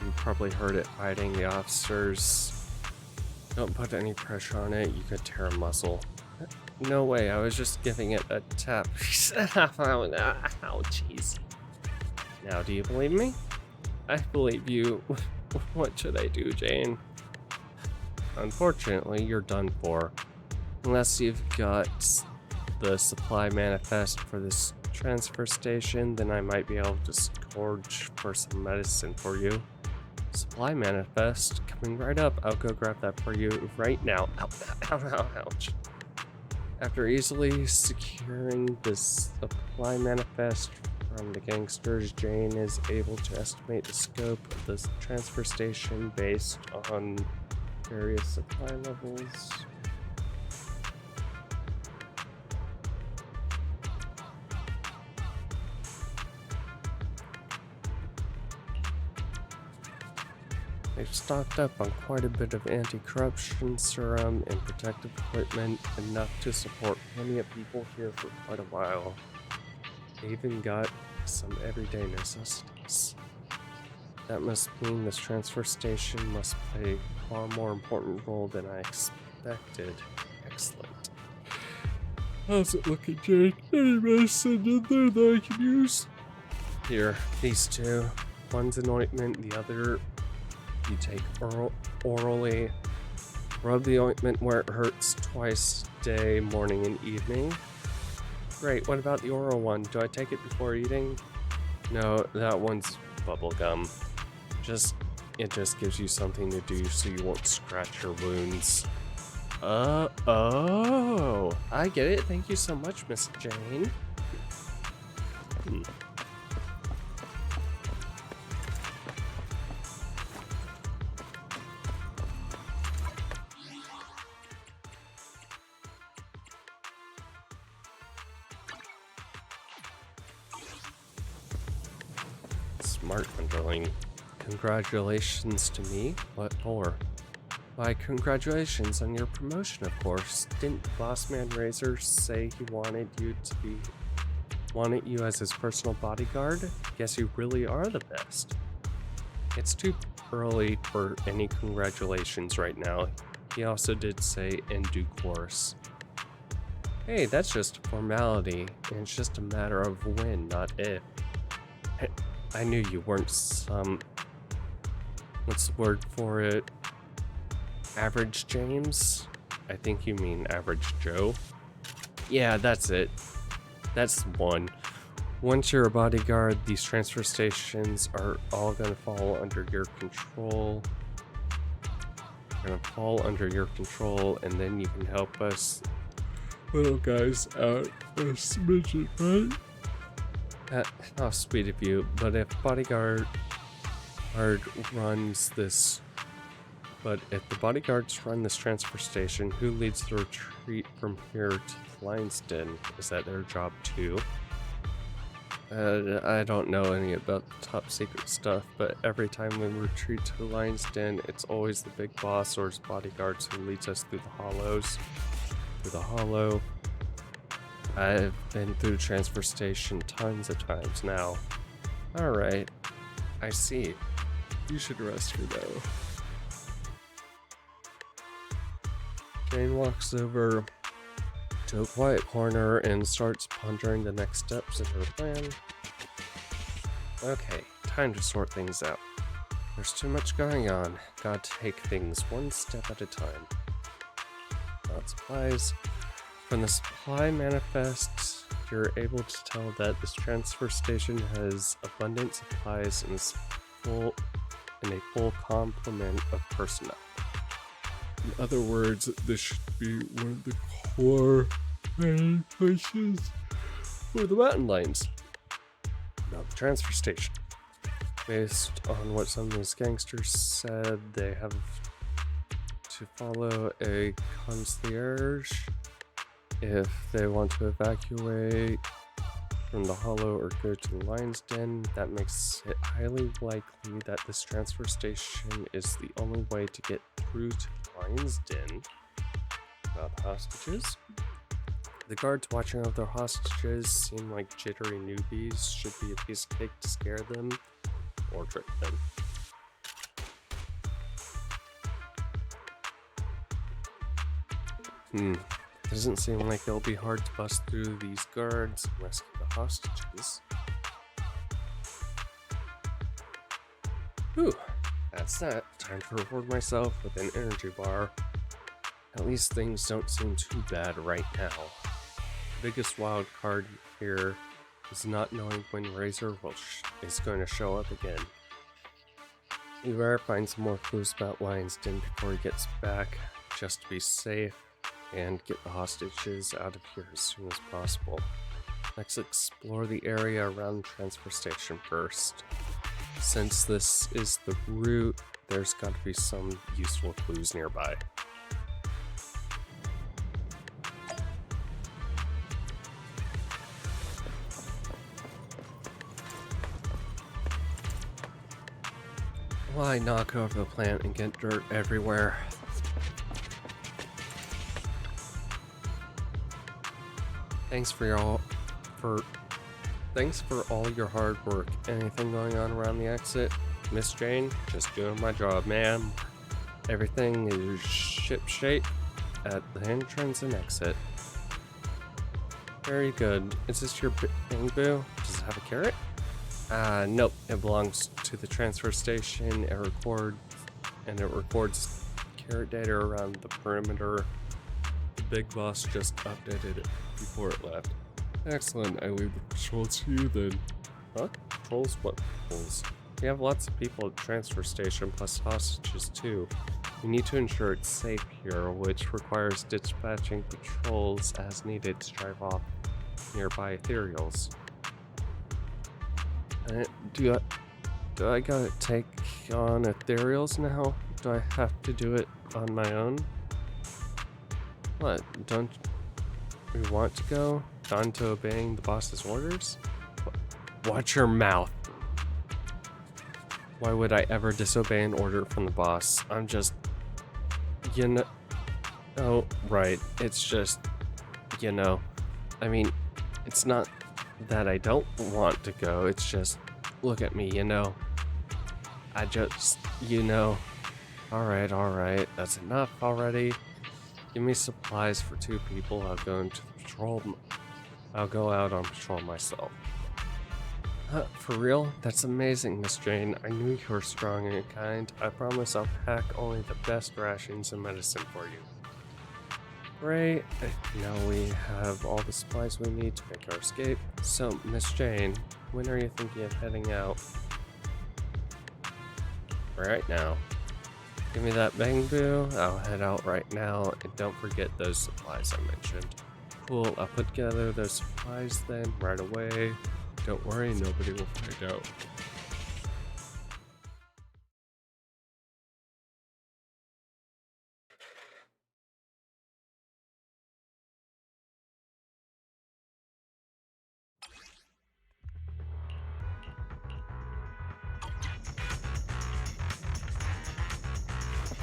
You probably heard it biting the officers. Don't put any pressure on it. You could tear a muscle. No way. I was just giving it a tap. Oh, jeez. Now, do you believe me? I believe you. What should I do, Jane? Unfortunately, you're done for. Unless you've got the supply manifest for this transfer station, then I might be able to scourge for some medicine for you. Supply manifest coming right up. I'll go grab that for you right now. Ouch. After easily securing the supply manifest from the gangsters, Jane is able to estimate the scope of the transfer station based on various supply levels. They've stocked up on quite a bit of anti-corruption serum and protective equipment, enough to support plenty of people here for quite a while. They even got some everyday necessities. That must mean this transfer station must play a far more important role than I expected. Excellent. How's it looking, Jane? Any medicine in there that I can use? Here, these two. One's an ointment, the other you take orally. Rub the ointment where it hurts twice a day, morning and evening. Great, what about the oral one? Do I take it before eating? No, that one's bubble gum. It just gives you something to do so you won't scratch your wounds. Oh, I get it. Thank you so much, Miss Jane. Smart underling. Congratulations to me? What for? Why, congratulations on your promotion, of course. Didn't Bossman Razor say he wanted you as his personal bodyguard? Guess you really are the best. It's too early for any congratulations right now. He also did say in due course. Hey, that's just a formality, and it's just a matter of when, not if. I knew you weren't some... What's the word for it? Average James? I think you mean Average Joe. Yeah, that's it. That's one. Once you're a bodyguard, these transfer stations are all gonna fall under your control. And then you can help us little guys out a smidgen, right? How sweet of you, but if the bodyguards run this transfer station, who leads the retreat from here to the Lion's Den? Is that their job too? I don't know any about the top secret stuff, but every time we retreat to the Lion's Den, it's always the big boss or his bodyguards who leads us through the hollows. Through the hollow. I've been through the transfer station tons of times now. Alright, I see. You should rest here though. Jane walks over to a quiet corner and starts pondering the next steps in her plan. Okay, time to sort things out. There's too much going on. Gotta take things one step at a time. About supplies. From the supply manifest, you're able to tell that this transfer station has abundant supplies and is in a full complement of personnel. In other words, this should be one of the core main pushes for the Mountain Lions. Now the transfer station. Based on what some of these gangsters said, they have to follow a concierge if they want to evacuate from the Hollow or go to the Lion's Den. That makes it highly likely that this transfer station is the only way to get through to the Lion's Den. About the hostages. The guards watching over their hostages seem like jittery newbies. Should be a piece of cake to scare them or trick them. Doesn't seem like it'll be hard to bust through these guards and rescue the hostages. Whew, that's that. Time to reward myself with an energy bar. At least things don't seem too bad right now. The biggest wild card here is not knowing when Razor is going to show up again. We better find some more clues about Lion's Den before he gets back, just to be safe and get the hostages out of here as soon as possible. Let's explore the area around the transfer station first. Since this is the route, there's got to be some useful clues nearby. Why knock over the plant and get dirt everywhere? Thanks for all your hard work. Anything going on around the exit? Miss Jane, just doing my job, ma'am. Everything is shipshape at the entrance and exit. Very good. Is this your bamboo? Does it have a carrot? Nope. It belongs to the transfer station. It records carrot data around the perimeter. The big boss just updated it before it left. Excellent. I leave the patrol to you then. Huh? Patrols? What patrols? We have lots of people at the transfer station plus hostages too. We need to ensure it's safe here, which requires dispatching patrols as needed to drive off nearby ethereals. Do I gotta take on ethereals now? Do I have to do it on my own? What, don't we want to go on to obeying the boss's orders? Watch your mouth. Why would I ever disobey an order from the boss? I'm just, oh, right, it's just, I mean, it's not that I don't want to go, it's just, look at me, I just, alright, that's enough already. Give me supplies for 2 people, I'll go out on patrol myself. For real? That's amazing, Miss Jane. I knew you were strong and kind. I promise I'll pack only the best rations and medicine for you. Great. Now we have all the supplies we need to make our escape. So, Miss Jane, when are you thinking of heading out? Right now. Give me that bamboo. I'll head out right now, and don't forget those supplies I mentioned. Cool, I'll put together those supplies then right away. Don't worry, nobody will find out.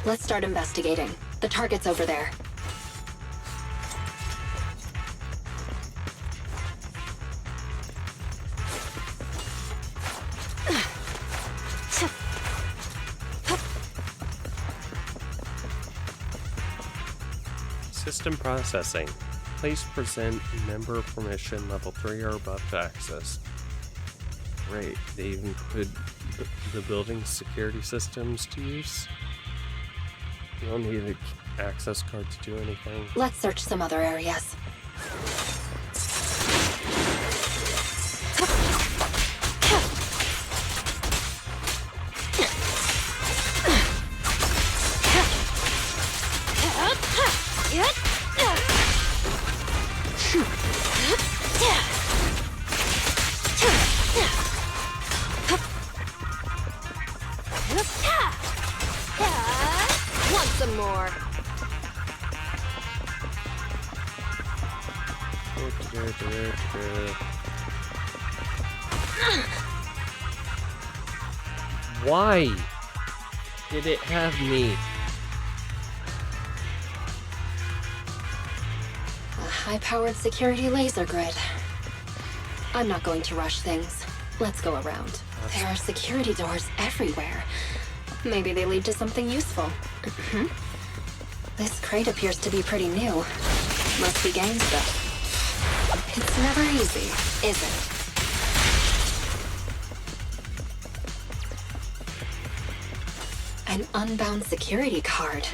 Let's start investigating. The target's over there. System processing. Please present member permission level 3 or above to access. Great. They even put the building security systems to use. You don't need an access card to do anything. Let's search some other areas. Want some more? Why did it have me? A high-powered security laser grid. I'm not going to rush things. Let's go around. There are security doors everywhere. Maybe they lead to something useful. This crate appears to be pretty new. Must be gang stuff. It's never easy, is it? An unbound security card.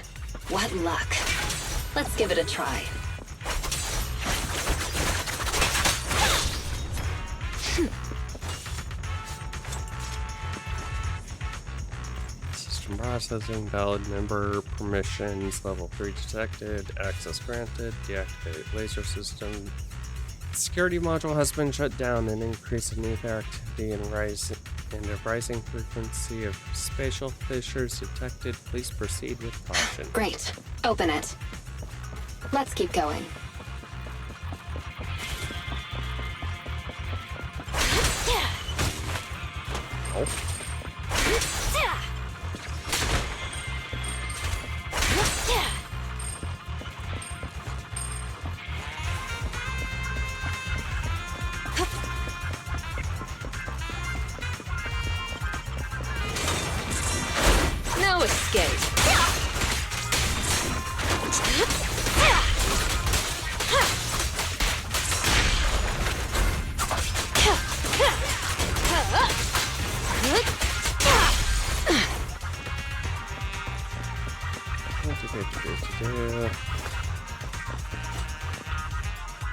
What luck. Let's give it a try. System processing, valid member permissions, level 3 detected, access granted, deactivate laser system. Security module has been shut down. An increase in nuclear activity and a rising frequency of spatial fissures detected. Please proceed with caution. Great. Open it. Let's keep going. Oh. No escape.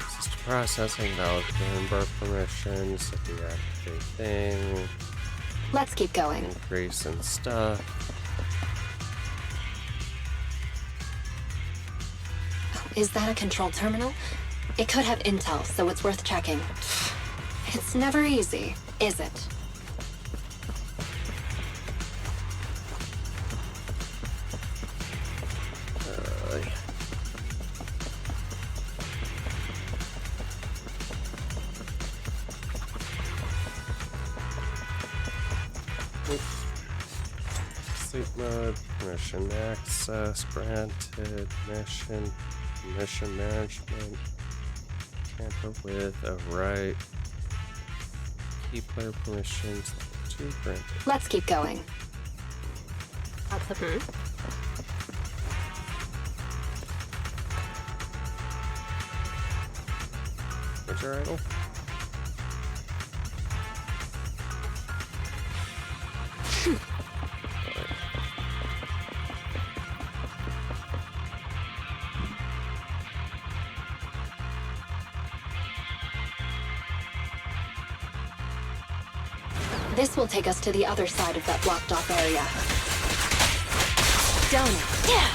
System processing, valid member permissions, deactivate thing, Let's keep going. increase in stuff. Is that a control terminal? It could have intel, so it's worth checking. It's never easy, is it? Sleep mode, permission access, granted, mission management, tamper with, right. Key player permissions, 2 granted. Let's keep going. That's the What's your idol? This will take us to the other side of that blocked off area. Donut. Yeah.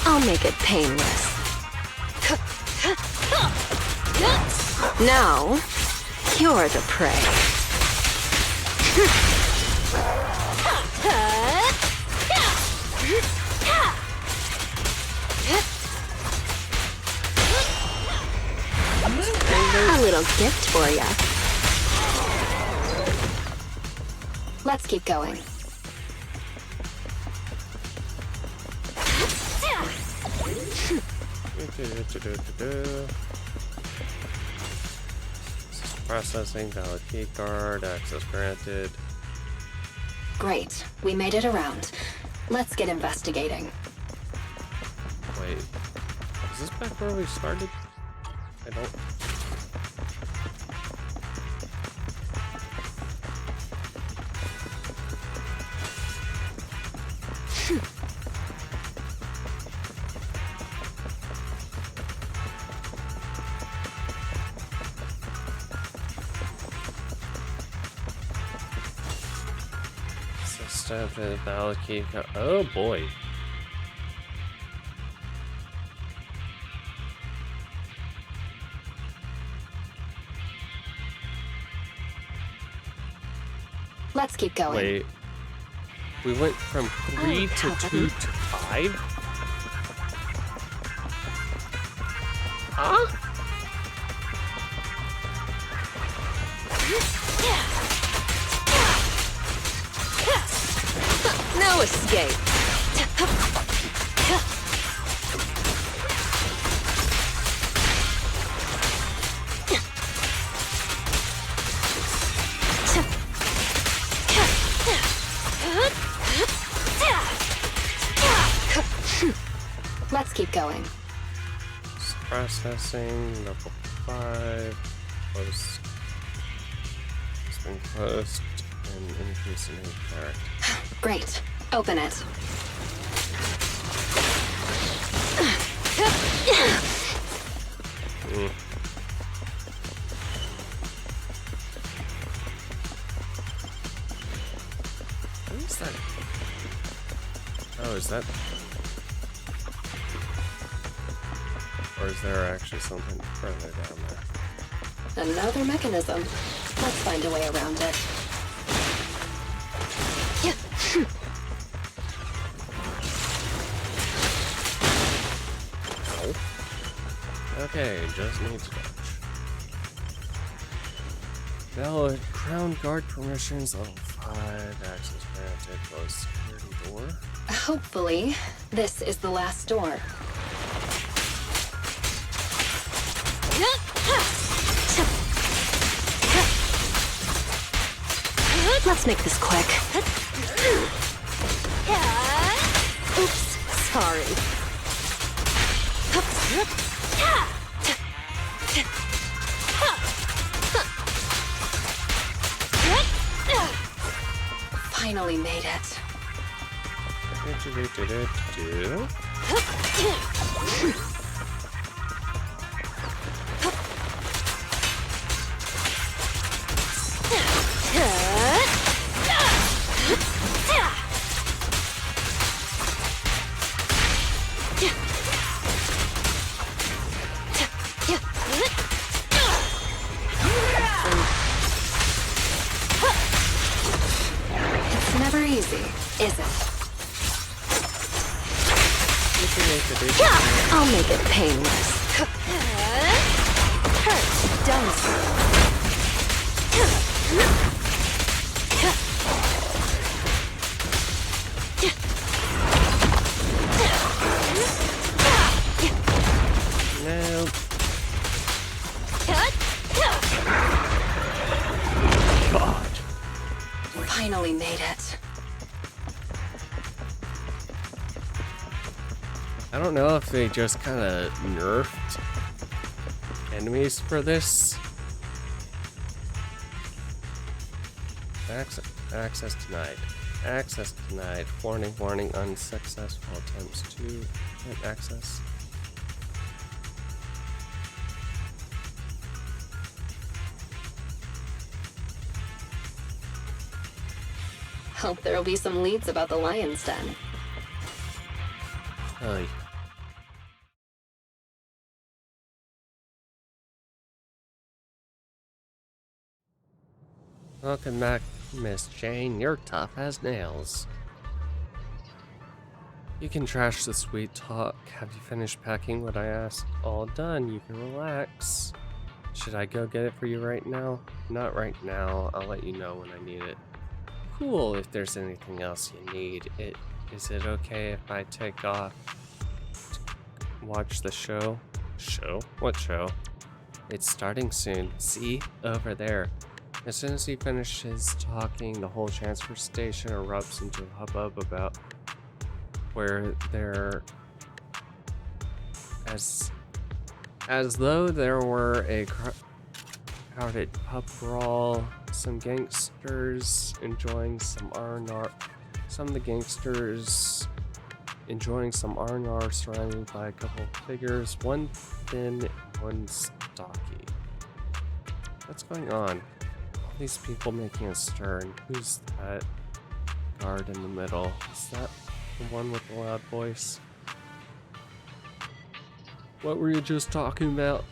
I'll make it painless. Now, you're the prey. A little gift for ya. Let's keep going. Processing, valid key card, access granted. Great. We made it around. Let's get investigating. Wait, is this back where we started? I don't... System valid key card. Oh boy. Let's keep going. Wait. We went from 3 to 2 to 5? Huh? No escape. Let's keep going. Processing, level 5, close. It's been closed, and increase in any character. Great. Open it. What is that? Oh, is that... Or is there actually something further down there? Another mechanism. Let's find a way around it. Okay, just needs to dodge. Valid Crown Guard permissions, level 5, access granted, close security door. Hopefully, this is the last door. Let's make this quick. Oops, sorry. Finally made it. It's never easy, is it? I'll make it painless. Hurt, don't. Nope. God. Finally made it. I don't know if they just kind of nerfed enemies for this. Access denied. Access denied. Warning, warning, unsuccessful attempts to get access. Hope there'll be some leads about the Lion's Den. Hey. Welcome back, Miss Jane. You're tough as nails. You can trash the sweet talk. Have you finished packing what I asked? All done. You can relax. Should I go get it for you right now? Not right now. I'll let you know when I need it. Cool. If there's anything else you need, is it okay if I take off to watch the show? Show? What show? It's starting soon. See? Over there. As soon as he finishes talking, the whole transfer station erupts into a hubbub about where they're... As though there were a crowded pub brawl, some gangsters enjoying some R&R. Some of the gangsters enjoying some R&R surrounded by a couple of figures, one thin, one stocky. What's going on? All these people making a stir, and who's that guard in the middle? Is that the one with the loud voice? What were you just talking about?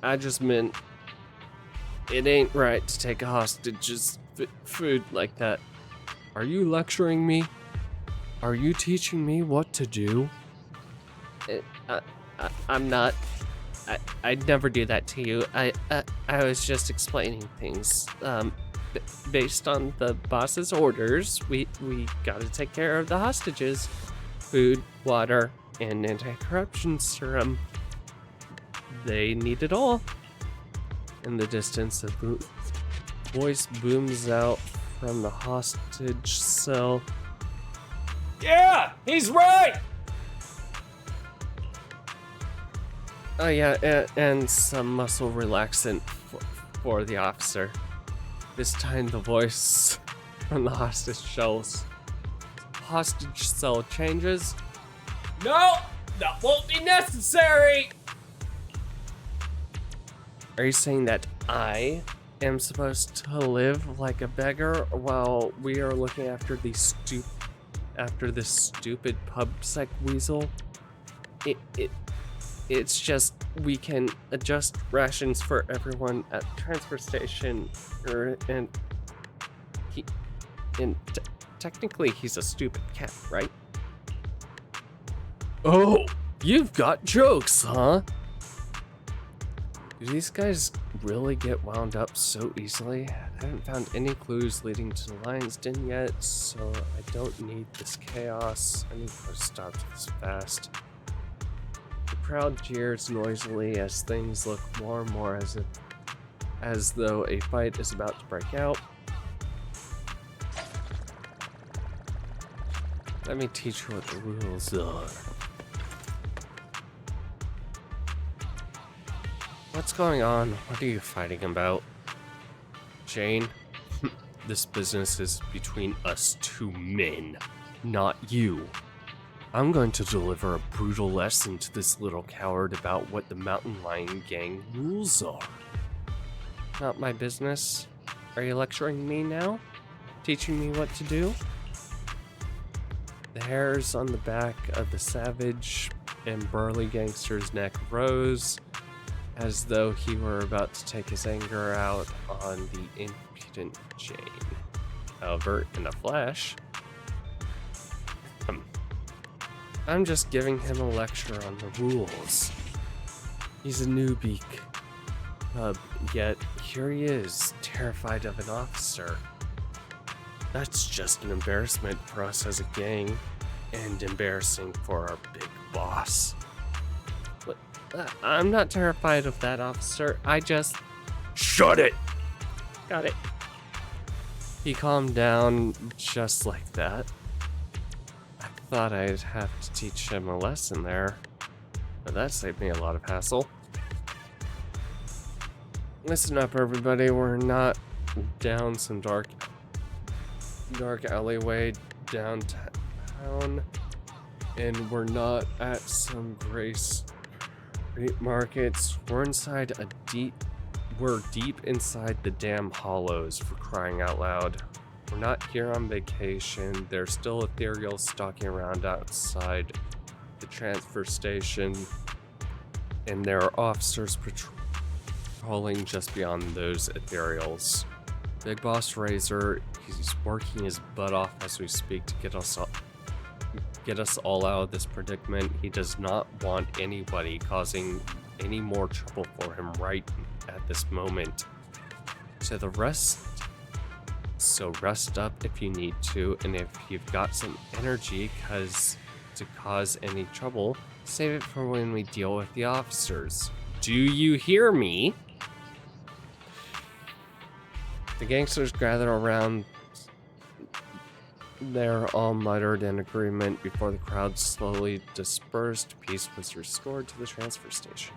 I just meant it ain't right to take a hostage's food like that. Are you lecturing me? Are you teaching me what to do? I'm not. I'd never do that to you. I was just explaining things. Based on the boss's orders, we gotta take care of the hostages. Food, water, and anti-corruption serum. They need it all. In the distance, a voice booms out from the hostage cell. Yeah, he's right! Oh yeah, and some muscle relaxant for the officer. This time the voice from the hostage cell changes. No, that won't be necessary! Are you saying that I am supposed to live like a beggar while we are looking after this stupid PubSec weasel? It's just we can adjust rations for everyone at the transfer station, technically he's a stupid cat, right? Oh, you've got jokes, huh? Do these guys really get wound up so easily? I haven't found any clues leading to the Lion's Den yet, so I don't need this chaos. I need to put a stop to this fast. The crowd jeers noisily as things look more and more as though a fight is about to break out. Let me teach you what the rules are. What's going on? What are you fighting about? Jane, this business is between us two men, not you. I'm going to deliver a brutal lesson to this little coward about what the Mountain Lion Gang rules are. Not my business. Are you lecturing me now? Teaching me what to do? The hairs on the back of the savage and burly gangster's neck rose, as though he were about to take his anger out on the impudent Jane. However, in a flash, I'm just giving him a lecture on the rules. He's a newbie, yet here he is, terrified of an officer. That's just an embarrassment for us as a gang, and embarrassing for our big boss. I'm not terrified of that, officer. I just... Shut it! Got it. He calmed down just like that. I thought I'd have to teach him a lesson there, but that saved me a lot of hassle. Listen up, everybody. We're not down some dark alleyway downtown, and we're not at some great markets. We're deep inside the damn hollows, for crying out loud. We're not here on vacation. There's still ethereals stalking around outside the transfer station, and there are officers patrolling just beyond those ethereals. Big Boss Razor, he's working his butt off as we speak to get us all out of this predicament. He does not want anybody causing any more trouble for him right at this moment. So rest up if you need to, and if you've got some energy to cause any trouble, Save it for when we deal with the officers. Do you hear me? The gangsters gather around. They're all muttered in agreement before the crowd slowly dispersed. Peace was restored to the transfer station.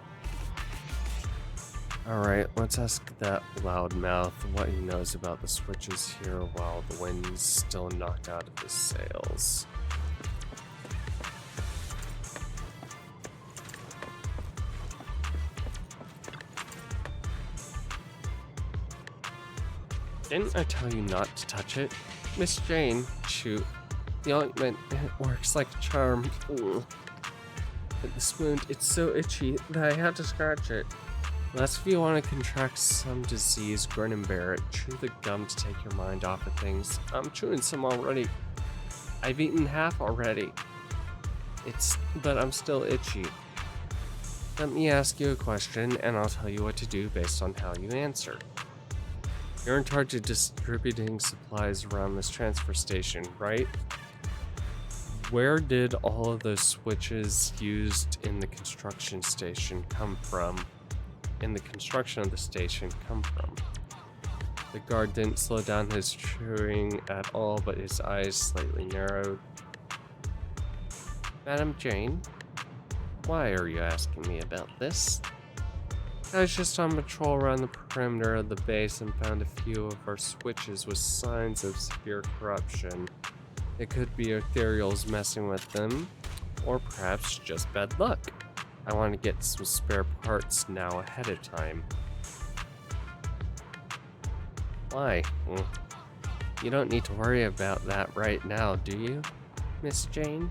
Alright, let's ask that loudmouth what he knows about the switches here while the wind's still knocked out of his sails. Didn't I tell you not to touch it? Miss Jane, shoot. The ointment, it works like a charm. Ooh. But this wound, it's so itchy that I have to scratch it. Unless if you want to contract some disease, grin and bear it. Chew the gum to take your mind off of things. I'm chewing some already. I've eaten half already. But I'm still itchy. Let me ask you a question, and I'll tell you what to do based on how you answer. You're in charge of distributing supplies around this transfer station, right? Where did all of those switches used in the construction station come from? In the construction of the station come from? The guard didn't slow down his chewing at all, but his eyes slightly narrowed. Madam Jane, why are you asking me about this? I was just on patrol around the perimeter of the base and found a few of our switches with signs of severe corruption. It could be Ethereals messing with them, or perhaps just bad luck. I want to get some spare parts now ahead of time. Why? You don't need to worry about that right now, do you, Miss Jane?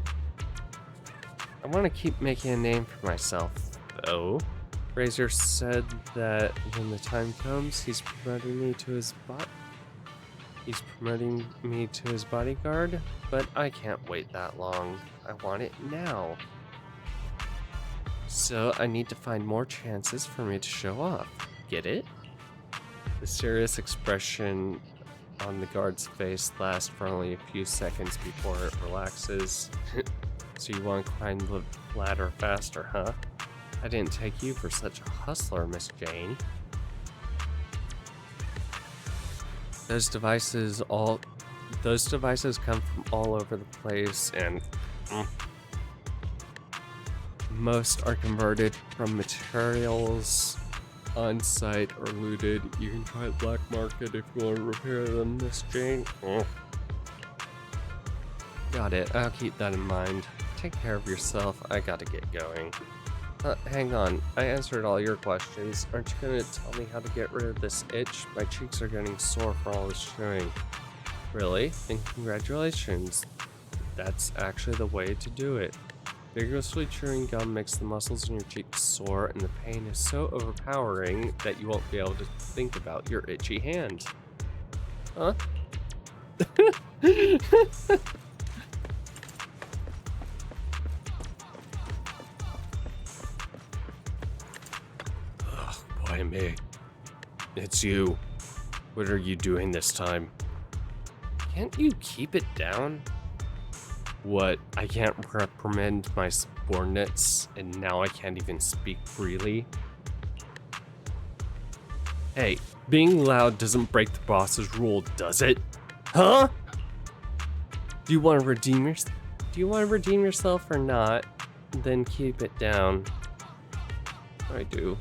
I want to keep making a name for myself, though. Razor said that when the time comes, he's promoting me to his bodyguard, but I can't wait that long. I want it now. So I need to find more chances for me to show off. Get it? The serious expression on the guard's face lasts for only a few seconds before it relaxes. So you want to climb the ladder faster, huh? I didn't take you for such a hustler, Miss Jane. Those devices come from all over the place, and most are converted from materials on site or looted. You can try black market if you want to repair them, Miss Jane. Got it. I'll keep that in mind. Take care of yourself. I gotta get going. Hang on, I answered all your questions. Aren't you gonna tell me how to get rid of this itch? My cheeks are getting sore for all this chewing. Really? Then congratulations. That's actually the way to do it. Vigorously chewing gum makes the muscles in your cheeks sore, and the pain is so overpowering that you won't be able to think about your itchy hand. Huh? Why me? It's you. What are you doing this time? Can't you keep it down? What? I can't reprimand my subordinates, and now I can't even speak freely? Hey, being loud doesn't break the boss's rule, does it? Huh? Do you want to redeem yourself or not? Then keep it down. I do.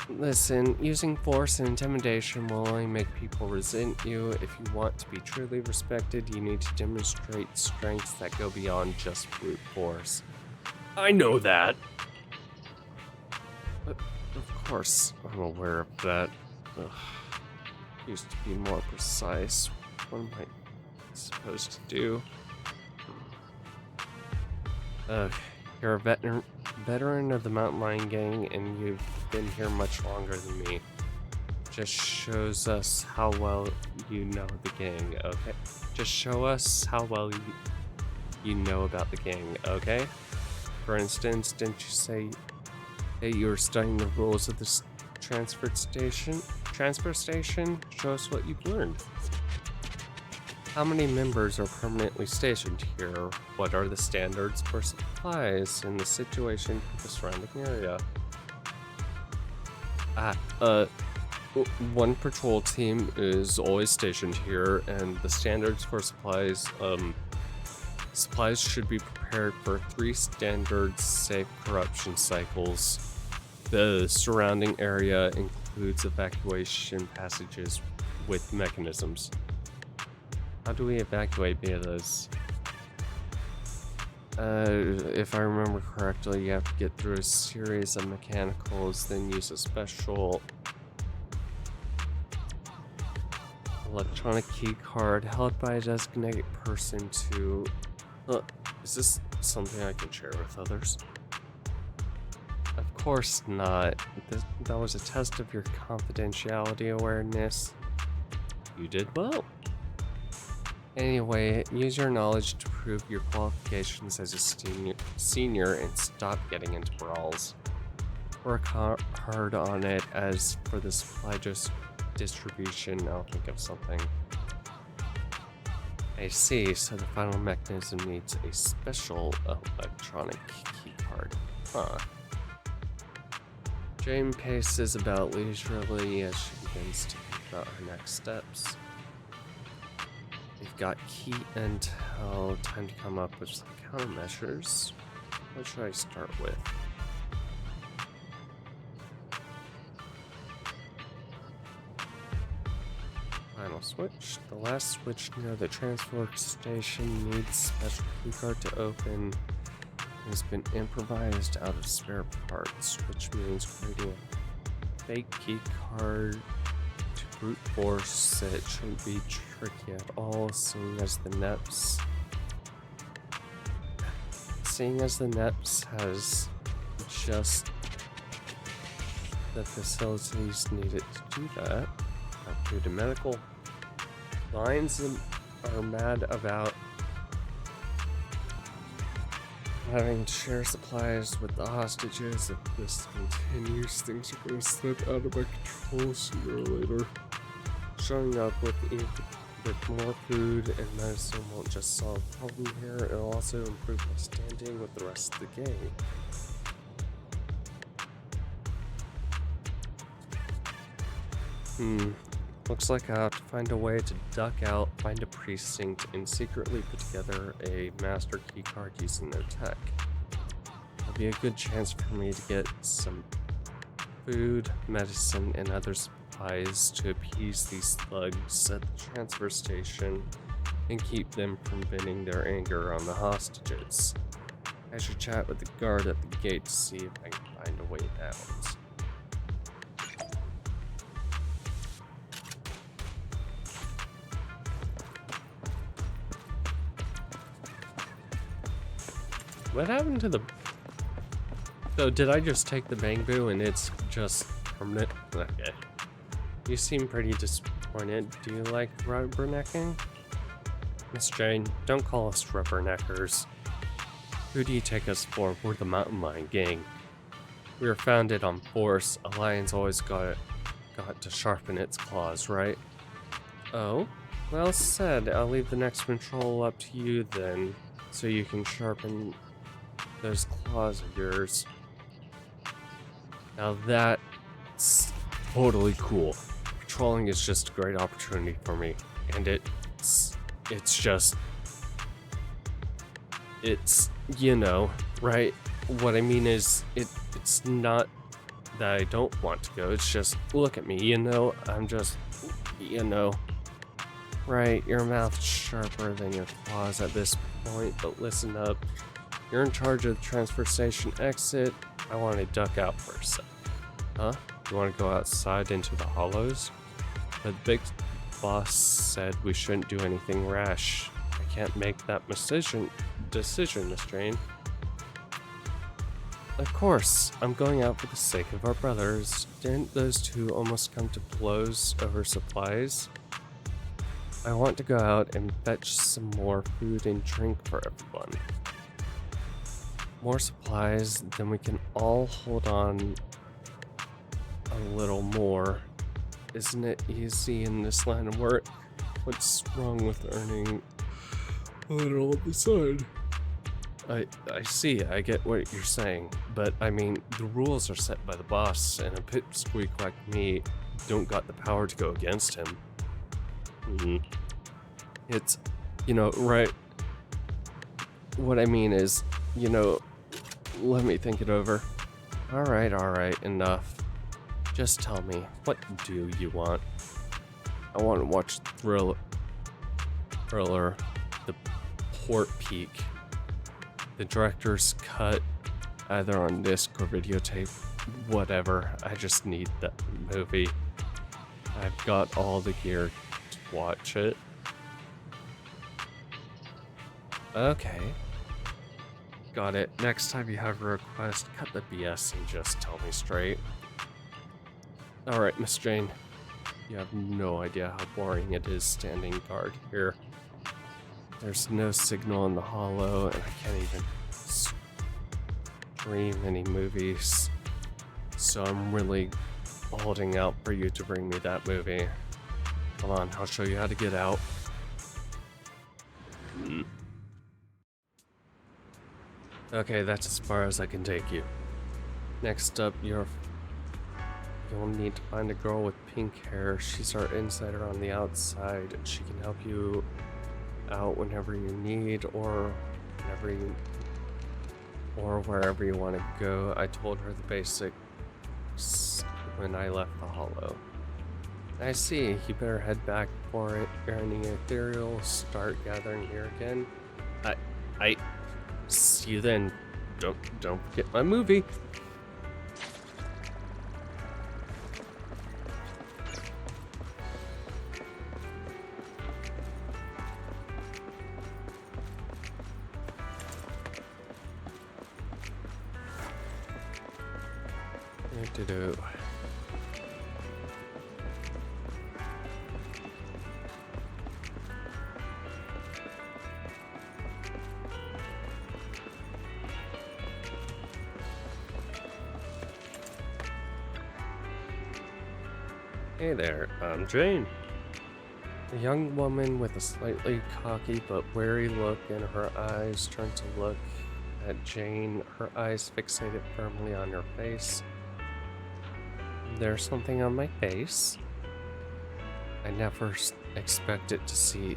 Listen, using force and intimidation will only make people resent you. If you want to be truly respected, you need to demonstrate strengths that go beyond just brute force. I know that! Of course, I'm aware of that. Ugh. Used to be more precise. What am I supposed to do? You're a veteran of the Mountain Lion Gang, and you've been here much longer than me. Just shows us how well you know the gang, okay? Just show us how well you know about the gang, okay? For instance, didn't you say that you were studying the rules of this transfer station? Show us what you've learned. How many members are permanently stationed here? What are the standards for supplies in the situation for the surrounding area? One patrol team is always stationed here, and the standards for supplies, supplies should be prepared for 3 standard safe corruption cycles. The surrounding area includes evacuation passages with mechanisms. How do we evacuate via those? If I remember correctly, you have to get through a series of mechanicals, then use a special electronic key card held by a designated person to... is this something I can share with others? Of course not. That was a test of your confidentiality awareness. You did well. Anyway, use your knowledge to prove your qualifications as a senior and stop getting into brawls. Work hard on it. As for the supply distribution, I'll think of something. I see, so the final mechanism needs a special electronic key card. Huh. Jane paces about leisurely as she begins to think about her next steps. We've got key intel, time to come up with some countermeasures. What should I start with? Final switch. The last switch near the transport station needs special keycard to open. It has been improvised out of spare parts, which means creating a fake keycard to brute force it shouldn't be tricky at all, seeing as the NEPS has just the facilities needed to do that. Up to the medical lines are mad about having to share supplies with the hostages. If this continues, things are going to slip out of my control sooner or later. Showing up with more food and medicine won't just solve the problem here, it'll also improve my standing with the rest of the gang. Looks like I have to find a way to duck out, find a precinct, and secretly put together a master keycard using their tech. It'll be a good chance for me to get some food, medicine, and other supplies to appease these thugs at the transfer station and keep them from venting their anger on the hostages. I should chat with the guard at the gate to see if I can find a way out. What happened to the... So did I just take the Bangbu and it's just permanent? Okay. You seem pretty disappointed. Do you like rubbernecking? Miss Jane, don't call us rubberneckers. Who do you take us for? We're the Mountain Lion Gang. We were founded on force. A lion's always got to sharpen its claws, right? Oh? Well said. I'll leave the next control up to you then, so you can sharpen those claws of yours. Now that's totally cool. Patrolling is just a great opportunity for me, and it's you know, right? What I mean is it's not that I don't want to go, it's just look at me, you know, I'm just, you know, right, your mouth's sharper than your claws at this point, but listen up. You're in charge of the transfer station exit. I want to duck out for a sec. Huh? You want to go outside into the hollows? But the big boss said we shouldn't do anything rash. I can't make that decision, Miss Jane. Of course, I'm going out for the sake of our brothers. Didn't those two almost come to blows over supplies? I want to go out and fetch some more food and drink for everyone. More supplies, then we can all hold on a little more. Isn't it easy in this line of work? What's wrong with earning a little on the side? I see, I get what you're saying, but I mean, the rules are set by the boss, and a pipsqueak like me don't got the power to go against him. It's, right. What I mean is, let me think it over. Alright, enough. Just tell me, what do you want? I want to watch Thriller, The Port Peak. The director's cut, either on disc or videotape, whatever. I just need that movie. I've got all the gear to watch it. Okay. Got it. Next time you have a request, cut the BS and just tell me straight. Alright, Miss Jane. You have no idea how boring it is standing guard here. There's no signal in the hollow, and I can't even stream any movies. So I'm really holding out for you to bring me that movie. Come on, I'll show you how to get out. Okay, that's as far as I can take you. Next up, you'll need to find a girl with pink hair. She's our insider on the outside. She can help you out whenever you need, or wherever you want to go. I told her the basics when I left the hollow. I see. You better head back for it. Any ethereal start gathering here again. I see you then. Don't forget my movie. Do. Hey there, I'm Jane. A young woman with a slightly cocky but wary look in her eyes turned to look at Jane, her eyes fixated firmly on her face. There's something on my face. I never expected to see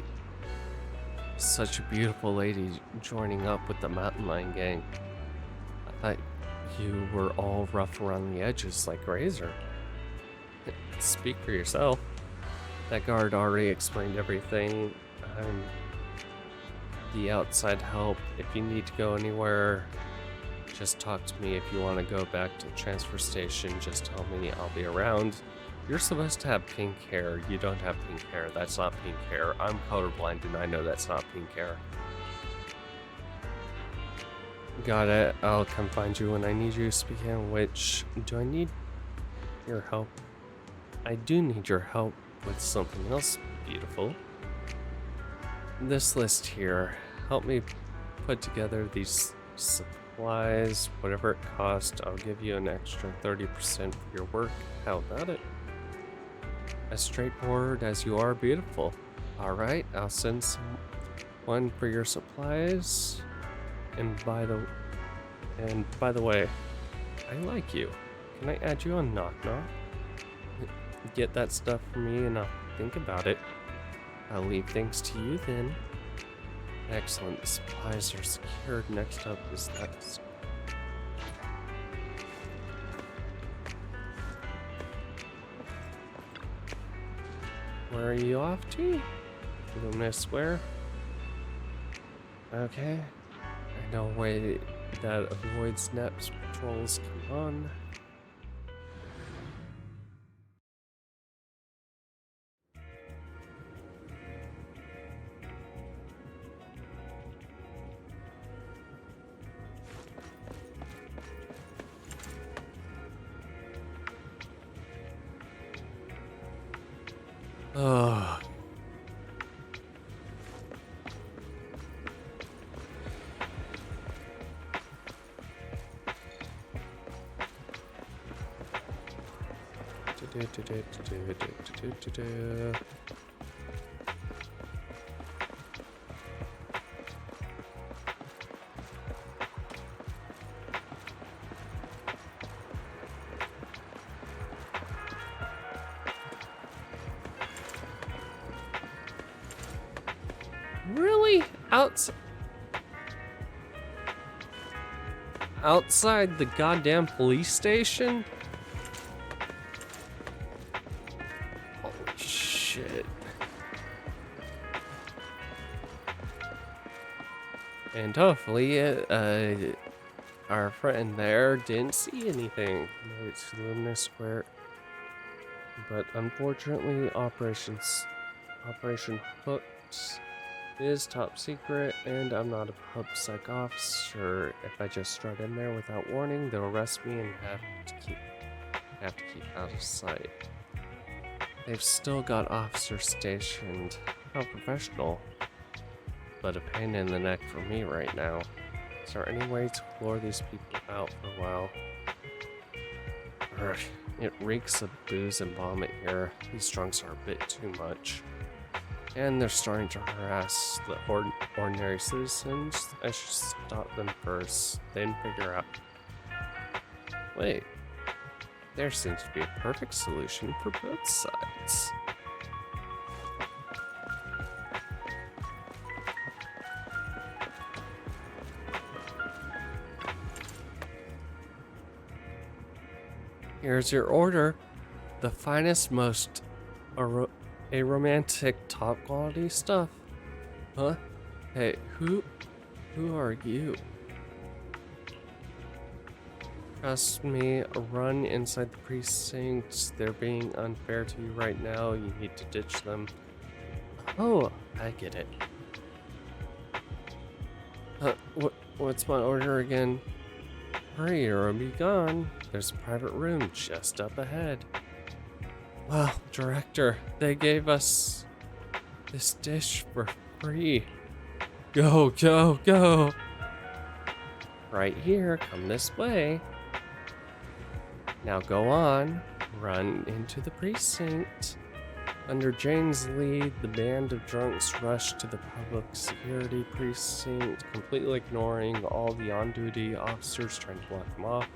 such a beautiful lady joining up with the Mountain Lion gang. I thought you were all rough around the edges like Razor. Speak for yourself. That guard already explained everything. I'm the outside help. If you need to go anywhere, just talk to me. If you want to go back to the transfer station, just tell me. I'll be around. You're supposed to have pink hair. You don't have pink hair. That's not pink hair. I'm colorblind and I know that's not pink hair. Got it. I'll come find you when I need you. Speaking of which, do I need your help? I do need your help with something else beautiful. This list here. Help me put together these supplies. Whatever it costs, I'll give you an extra 30% for your work. How about it? As straightforward as you are beautiful. Alright, I'll send someone for your supplies. And by the way, I like you. Can I add you on Knock Knock? Get that stuff for me and I'll think about it. I'll leave things to you then. Excellent. The supplies are secured. Next up is that. Where are you off to? Luminous Square? Okay. I know a way that avoids Snaps patrols. Come on. Oh. outside the goddamn police station? Holy shit. And hopefully, our friend there didn't see anything. Made it to Lumina Square. But unfortunately, Operation Hooks is top secret, and I'm not a PubSec officer. If I just strut in there without warning, they'll arrest me and have to keep out of sight. They've still got officers stationed. How professional. But a pain in the neck for me right now. Is there any way to lure these people out for a while? Urgh, it reeks of booze and vomit here. These drunks are a bit too much. And they're starting to harass the ordinary citizens. I should stop them first, then figure out. Wait, there seems to be a perfect solution for both sides. Here's your order. The finest, most aromantic, top quality stuff. Huh? Hey, who are you? Trust me, run inside the precinct. They're being unfair to you right now. You need to ditch them. Oh, I get it. What's my order again? Hurry or be gone. There's a private room just up ahead. Wow, Director, they gave us this dish for free. Go, go, go. Right here, come this way. Now go on, run into the precinct. Under Jane's lead, the band of drunks rushed to the public security precinct, completely ignoring all the on-duty officers trying to block them off.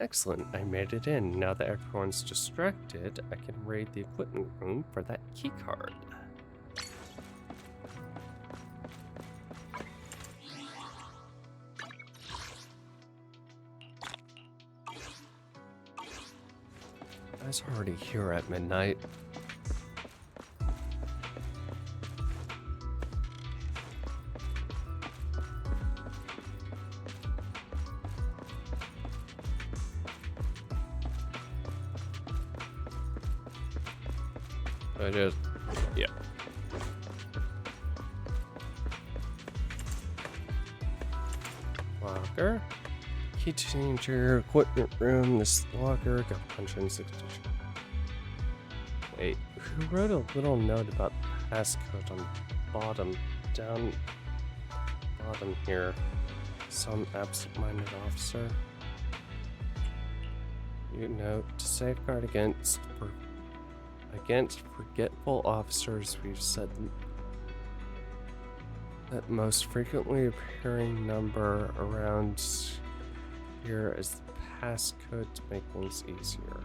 Excellent, I made it in. Now that everyone's distracted, I can raid the equipment room for that keycard. I was already here at midnight. Yeah. Locker. Key change your equipment room. This locker got punch in 60. Wait, who wrote a little note about the passcode on the bottom? Down bottom here. Some absent-minded officer. You note to safeguard against forgetful officers, we've said that most frequently appearing number around here is the passcode to make things easier.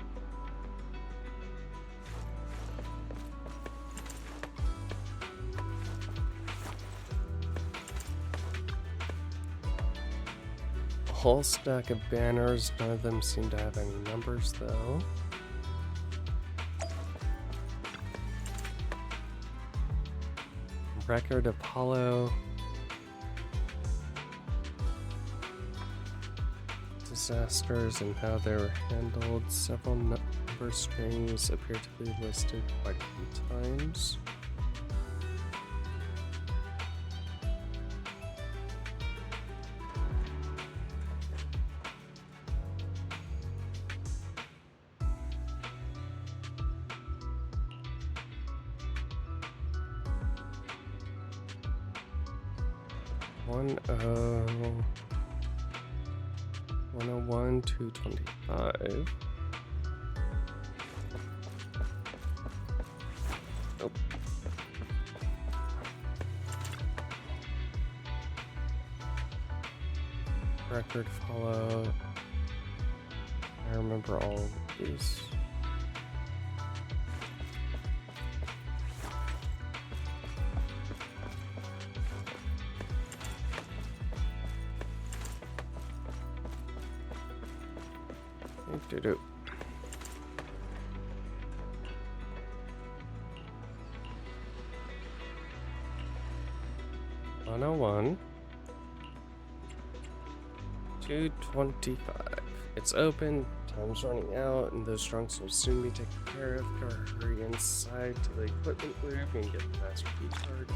A whole stack of banners, none of them seem to have any numbers though. Record Apollo. Disasters and how they were handled. Several number strings appear to be listed quite a few times. One 101 to 25. Nope. Record follow. I remember all of these. Do. 101. 225. It's open. Time's running out, and those trunks will soon be taken care of. Gotta hurry inside to the equipment room and get the master key card.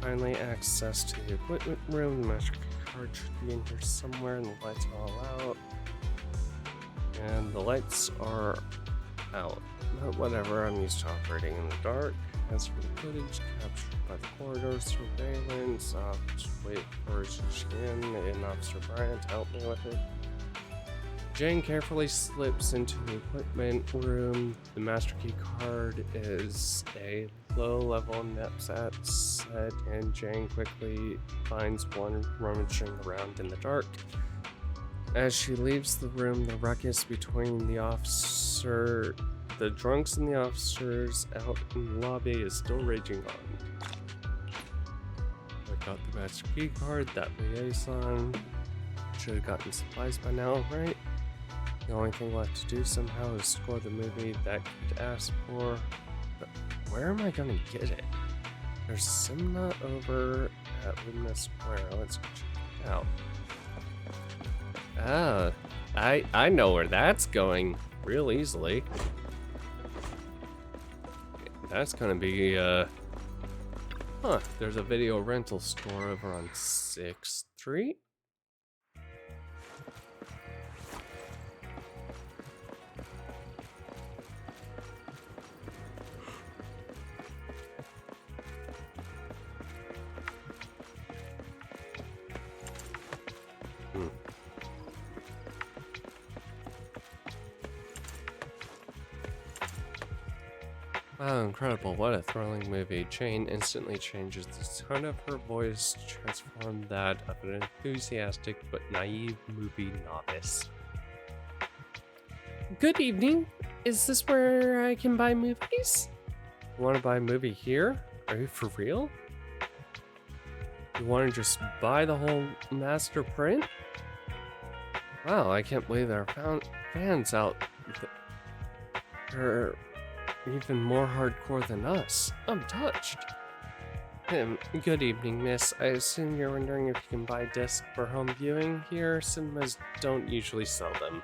Finally, access to the equipment room. The master key card should be in here somewhere, and the lights are all out. And the lights are out. But whatever, I'm used to operating in the dark. As for the footage captured by the corridor surveillance, I'll just wait for Shin and Officer Bryant to help me with it. Jane carefully slips into the equipment room. The master key card is a low-level knapsack set, and Jane quickly finds one rummaging around in the dark. As she leaves the room, the ruckus between the drunks and the officers out in the lobby is still raging on. I got the master key card, that liaison. Should have gotten supplies by now, right? The only thing left to do somehow is score the movie that kid asked for. But where am I gonna get it? There's Simna over at Lumina Square. Let's go check it out. Ah, I know where that's going real easily. That's gonna be, there's a video rental store over on 6th Street. Wow, incredible. What a thrilling movie. Jane instantly changes the tone of her voice to transform that of an enthusiastic but naive movie novice. Good evening. Is this where I can buy movies? You want to buy a movie here? Are you for real? You want to just buy the whole master print? Wow, I can't believe there are fans out there. Even more hardcore than us. I'm touched. Good evening, miss. I assume you're wondering if you can buy discs for home viewing here. Cinemas don't usually sell them.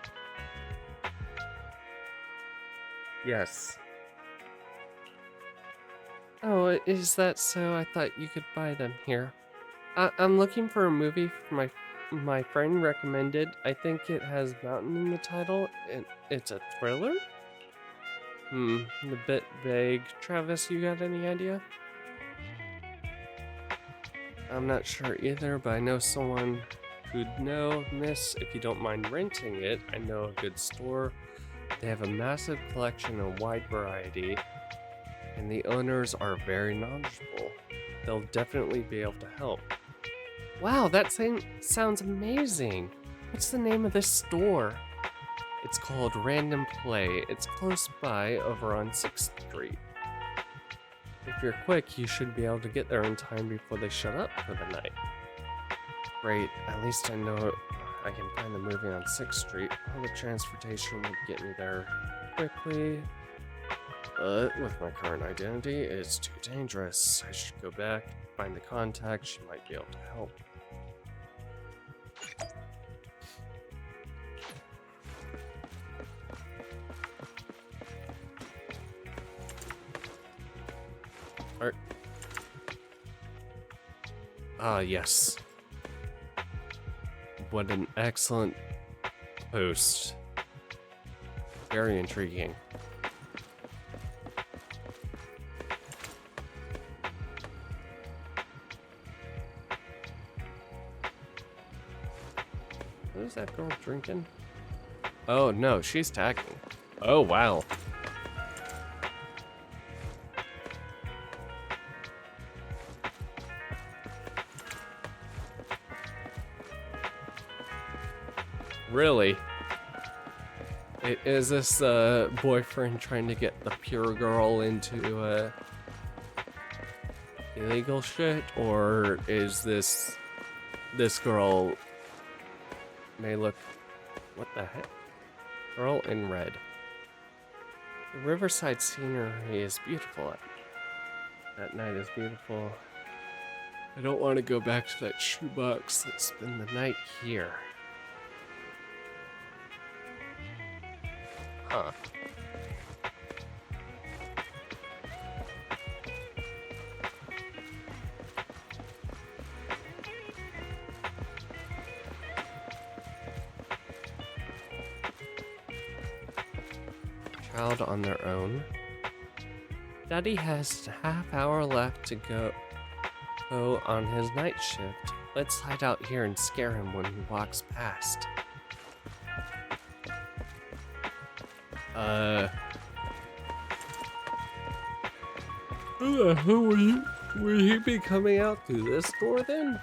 Yes. Oh, is that so? I thought you could buy them here. I'm looking for a movie for my friend recommended. I think it has Mountain in the title, and it's a thriller? A bit vague. Travis, you got any idea? I'm not sure either, but I know someone who'd know. Miss, if you don't mind renting it, I know a good store. They have a massive collection and wide variety, and the owners are very knowledgeable. They'll definitely be able to help. Wow, that sounds amazing. What's the name of this store? It's called Random Play. It's close by over on 6th Street. If you're quick, you should be able to get there in time before they shut up for the night. Great, at least I know I can find the movie on 6th Street. Public transportation would get me there quickly. But with my current identity, it's too dangerous. I should go back, find the contact. She might be able to help. Ah, yes. What an excellent post. Very intriguing. What is that girl drinking? Oh, no, she's tagging. Oh, wow. Really? Is this boyfriend trying to get the pure girl into illegal shit, or is this girl may look, what the heck? Girl in red. The riverside scenery is beautiful. That night is beautiful. I don't want to go back to that shoebox that spent the night here. Huh. Child on their own. Daddy has a half hour left to go on his night shift. Let's hide out here and scare him when he walks past. Who the hell will he be coming out through this door then?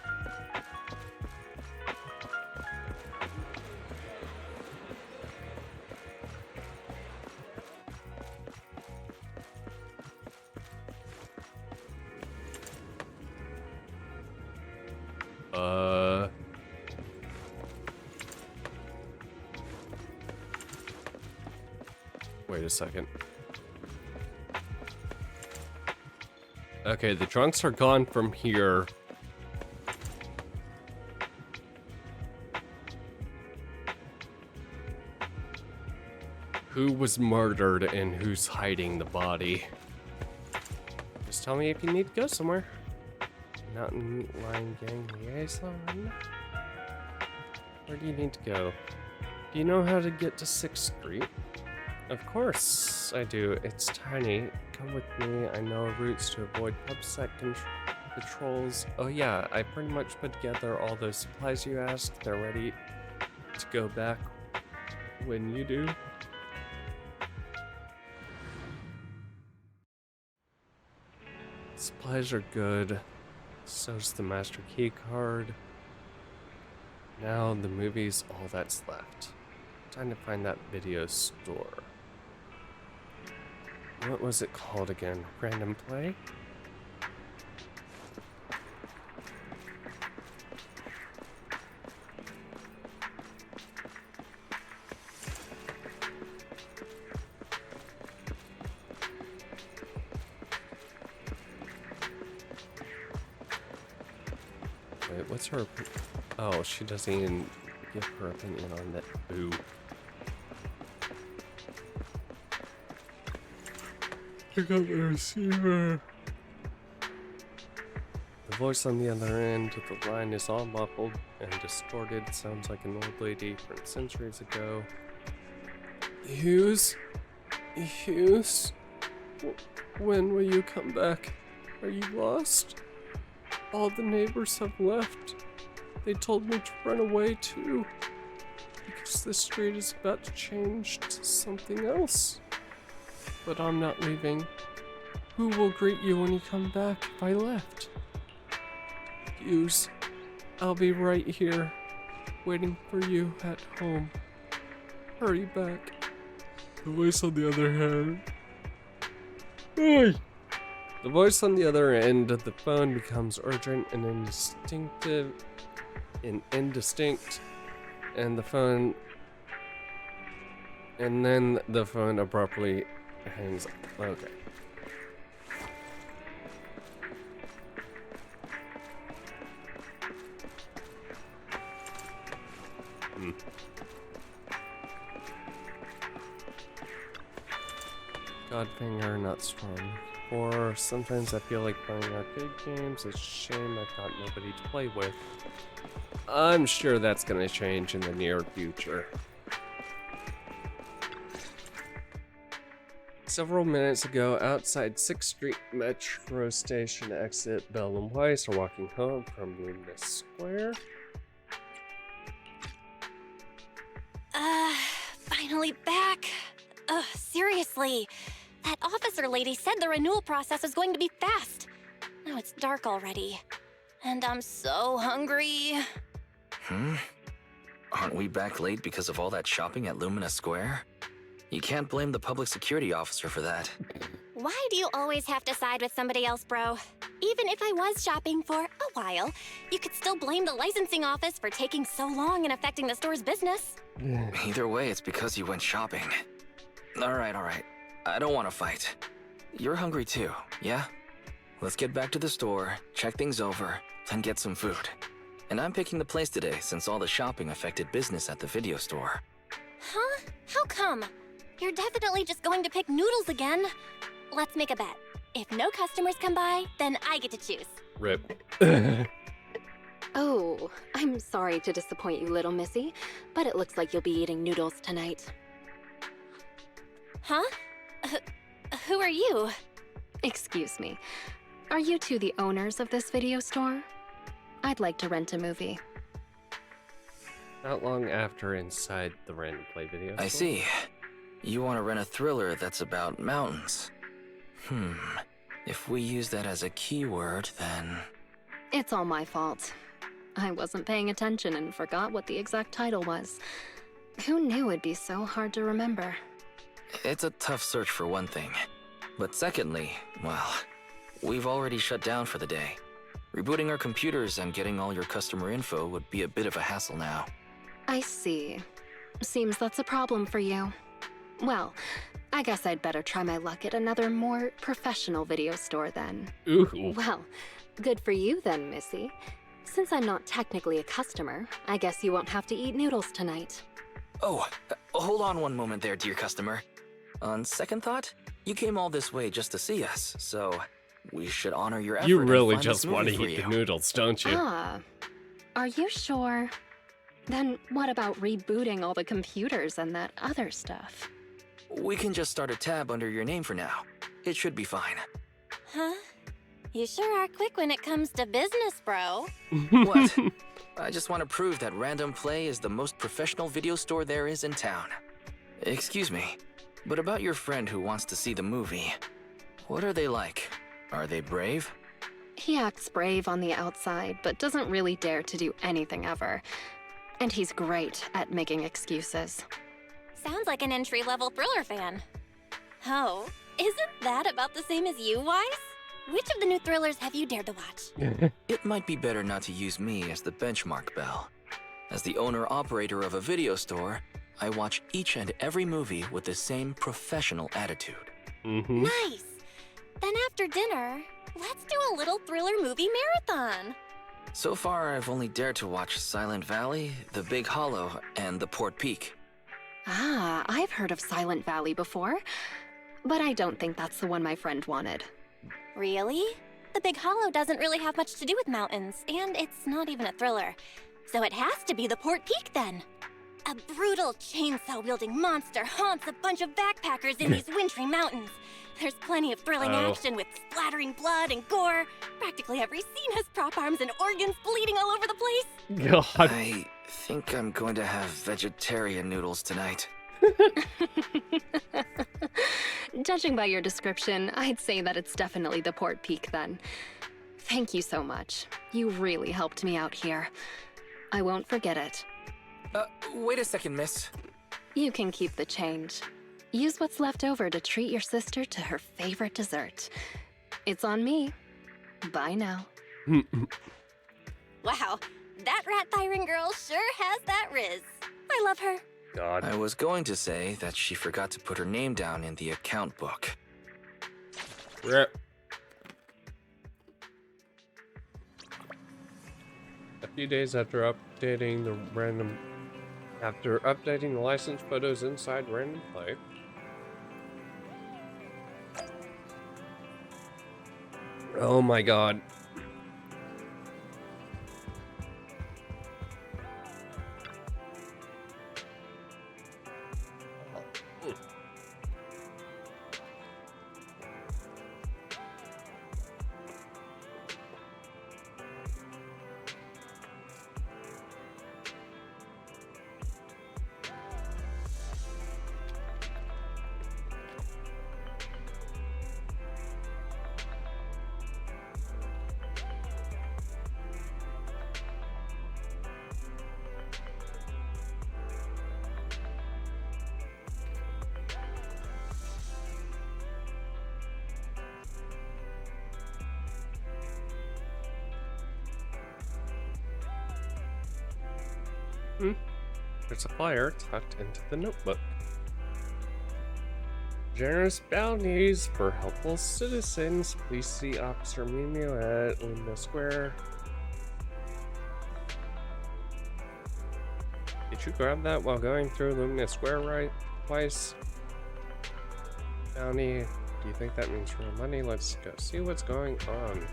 Wait a second. Okay, the trunks are gone from here. Who was murdered and who's hiding the body? Just tell me if you need to go somewhere. Mountain Lion Gang liaison? Where do you need to go? Do you know how to get to 6th Street? Of course I do. It's tiny. Come with me. I know routes to avoid PubSec patrols. Oh yeah, I pretty much put together all those supplies you asked. They're ready to go back when you do. Supplies are good. So's the master key card. Now the movie's all that's left. Time to find that video store. What was it called again? Random Play? Wait, what's her... Oh, she doesn't even give her opinion on that. Boo. Pick up the receiver. The voice on the other end of the line is all muffled and distorted. Sounds like an old lady from centuries ago. Hughes? Hughes? When will you come back? Are you lost? All the neighbors have left. They told me to run away too. Because this street is about to change to something else. But I'm not leaving. Who will greet you when you come back if I left? Hughes, I'll be right here, waiting for you at home. Hurry back. The voice on the other hand. Hey! The voice on the other end of the phone becomes urgent and indistinct, and then the phone abruptly hangs up. Okay. Godfinger, not strong. Or sometimes I feel like playing arcade games. It's a shame I've got nobody to play with. I'm sure that's gonna change in the near future. Several minutes ago, outside 6th Street Metro Station exit, Belle and Weiss are walking home from Luminous Square. Finally back. Seriously. That officer lady said the renewal process is going to be fast. Now it's dark already. And I'm so hungry. Aren't we back late because of all that shopping at Lumina Square? You can't blame the public security officer for that. Why do you always have to side with somebody else, bro? even if I was shopping for a while, you could still blame the licensing office for taking so long and affecting the store's business. Either way, it's because you went shopping. All right. I don't want to fight. You're hungry too, yeah? Let's get back to the store, check things over, then get some food. And I'm picking the place today since all the shopping affected business at the video store. Huh? How come? You're definitely just going to pick noodles again. Let's make a bet. If no customers come by, then I get to choose. Rip. Oh, I'm sorry to disappoint you, little missy, but it looks like you'll be eating noodles tonight. Huh? Who are you? Excuse me. Are you two the owners of this video store? I'd like to rent a movie. Not long after inside the random play video. I see. You want to rent a thriller that's about mountains. If we use that as a keyword, then... It's all my fault. I wasn't paying attention and forgot what the exact title was. Who knew it'd be so hard to remember? It's a tough search for one thing. But secondly, well, we've already shut down for the day. Rebooting our computers and getting all your customer info would be a bit of a hassle now. I see. Seems that's a problem for you. Well, I guess I'd better try my luck at another more professional video store then. Ooh. Well, good for you then, Missy. Since I'm not technically a customer, I guess you won't have to eat noodles tonight. Oh, hold on one moment there, dear customer. On second thought, you came all this way just to see us, so we should honor your effort. You and really find just this want to movie eat for the you. noodles, don't you? Ah, are you sure? Then what about rebooting all the computers and that other stuff? We can just start a tab under your name for now. It should be fine. Huh? You sure are quick when it comes to business, bro. What? I just want to prove that Random Play is the most professional video store there is in town. Excuse me, but about your friend who wants to see the movie, what are they like? Are they brave? He acts brave on the outside, but doesn't really dare to do anything ever. And he's great at making excuses. Sounds like an entry-level thriller fan. Oh, isn't that about the same as you, Wise? Which of the new thrillers have you dared to watch? It might be better not to use me as the benchmark, Belle. As the owner-operator of a video store, I watch each and every movie with the same professional attitude. Nice! Then after dinner, let's do a little thriller movie marathon. So far, I've only dared to watch Silent Valley, The Big Hollow, and The Port Peak. Ah, I've heard of Silent Valley before, but I don't think that's the one my friend wanted. Really? The Big Hollow doesn't really have much to do with mountains, and it's not even a thriller. So it has to be the Port Peak then. A brutal chainsaw-wielding monster haunts a bunch of backpackers in these wintry mountains. There's plenty of thrilling action with splattering blood and gore. Practically every scene has prop arms and organs bleeding all over the place. God. I think I'm going to have vegetarian noodles tonight. Judging by your description, I'd say that it's definitely the Port Peak then. Thank you so much. You really helped me out here. I won't forget it. Wait a second, miss. You can keep the change. Use what's left over to treat your sister to her favorite dessert. It's on me. Bye now. Wow, that rat Thyron girl sure has that riz. I love her. God. I was going to say that she forgot to put her name down in the account book. Rip. A few days after updating the license photos inside Random Play. Oh my god. There's a flyer tucked into the notebook. Generous bounties for helpful citizens. Please see Officer Mimio at Luna Square. Did you grab that while going through Lumina Square right twice? Bounty, do you think that means real money? Let's go see what's going on.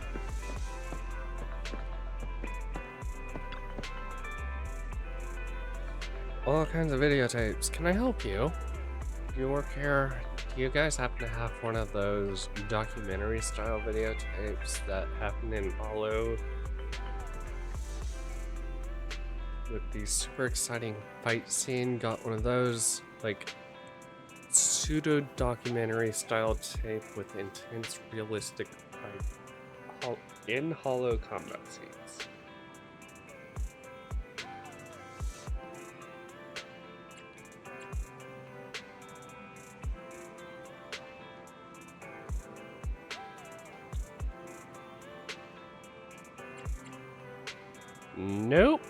All kinds of videotapes. Can I help you? Do you work here? Do you guys happen to have one of those documentary style videotapes that happen in Hollow? With the super exciting fight scene? Got one of those, like, pseudo documentary style tape with intense realistic in Hollow combat scenes. Nope.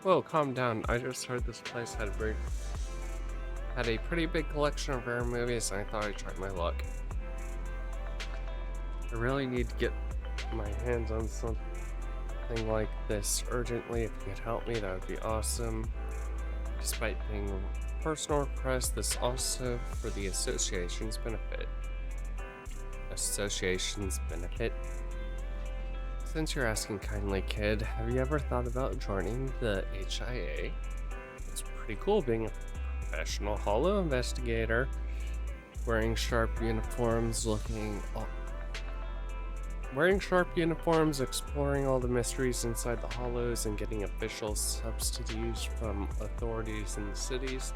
Whoa, calm down. I just heard this place had a pretty big collection of rare movies, and I thought I'd try my luck. I really need to get my hands on something like this urgently. If you could help me, that would be awesome. Despite being a personal request, this also for the association's benefit. Association's benefit? Since you're asking kindly, kid, have you ever thought about joining the HIA? It's pretty cool being a professional Hollow investigator, wearing sharp uniforms, exploring all the mysteries inside the Hollows, and getting official subsidies from authorities in the cities.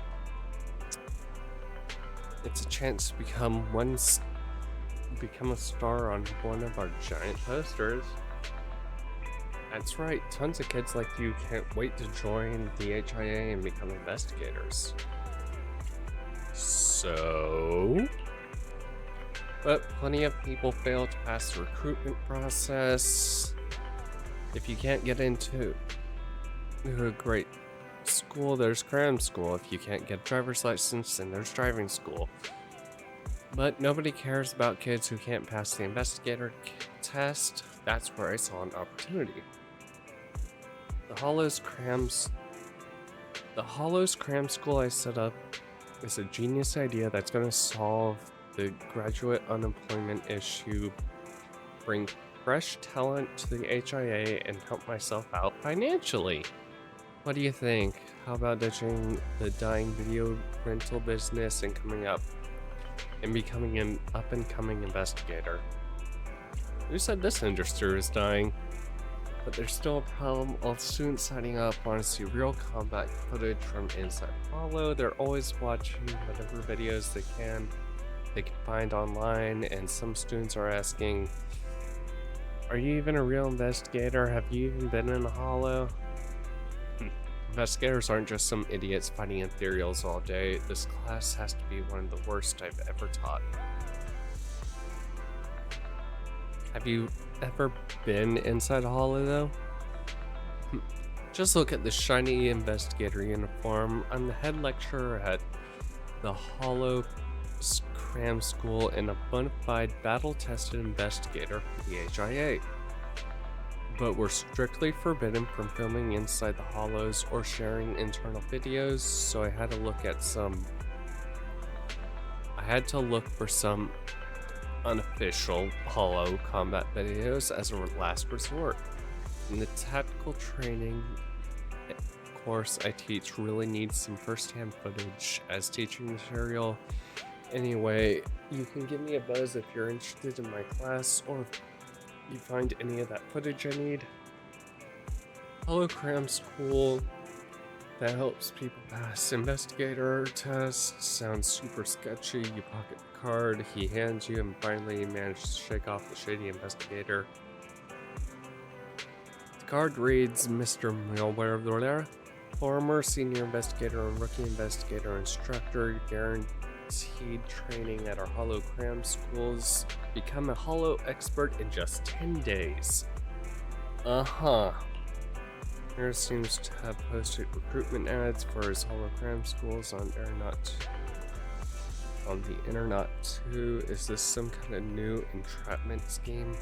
It's a chance to become a star on one of our giant posters. That's right, tons of kids like you can't wait to join the HIA and become investigators. So... But plenty of people fail to pass the recruitment process. If you can't get into a great school, there's cram school. If you can't get a driver's license, then there's driving school. But nobody cares about kids who can't pass the investigator test. That's where I saw an opportunity. The Hollows Cram School I set up is a genius idea that's going to solve the graduate unemployment issue, bring fresh talent to the HIA, and help myself out financially. What do you think? How about ditching the dying video rental business and becoming an up-and-coming investigator? Who said this industry is dying? But there's still a problem. All students signing up want to see real combat footage from inside Hollow. They're always watching whatever videos they can find online, and some students are asking, are you even a real investigator? Have you even been in a Hollow? Investigators aren't just some idiots fighting ethereals all day. This class has to be one of the worst I've ever taught. Have you ever been inside a Hollow, though? Just look at the shiny investigator uniform. I'm the head lecturer at the Hollow Cram School and a bona fide battle-tested investigator for the HIA. But we're strictly forbidden from filming inside the Hollows or sharing internal videos, so I had to look for some unofficial Hollow combat videos as a last resort. And the tactical training course I teach really needs some first-hand footage as teaching material. Anyway, you can give me a buzz if you're interested in my class, or if you find any of that footage I need. Hollow Cram School that helps people pass investigator tests sounds super sketchy. You pocket the card he hands you and finally you manage to shake off the shady investigator. The card reads, Mr. Milware, former senior investigator and rookie investigator instructor, guaranteed training at our Hollow Cram schools. Become a Hollow expert in just 10 days. Harris seems to have posted recruitment ads for his hologram schools on the internet too. Is this some kind of new entrapment scheme?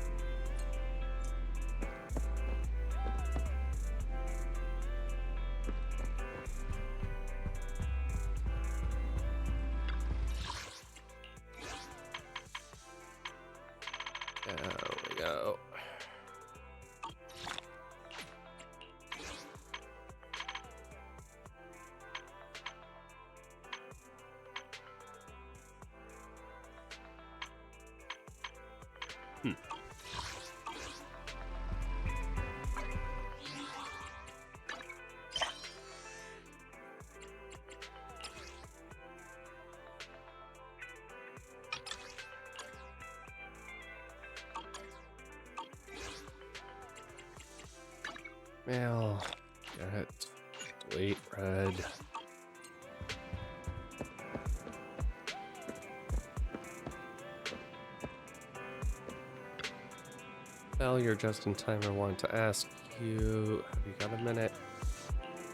There we go. Mail. Get it. Delete red. Bell, you're just in time. I want to ask you, have you got a minute?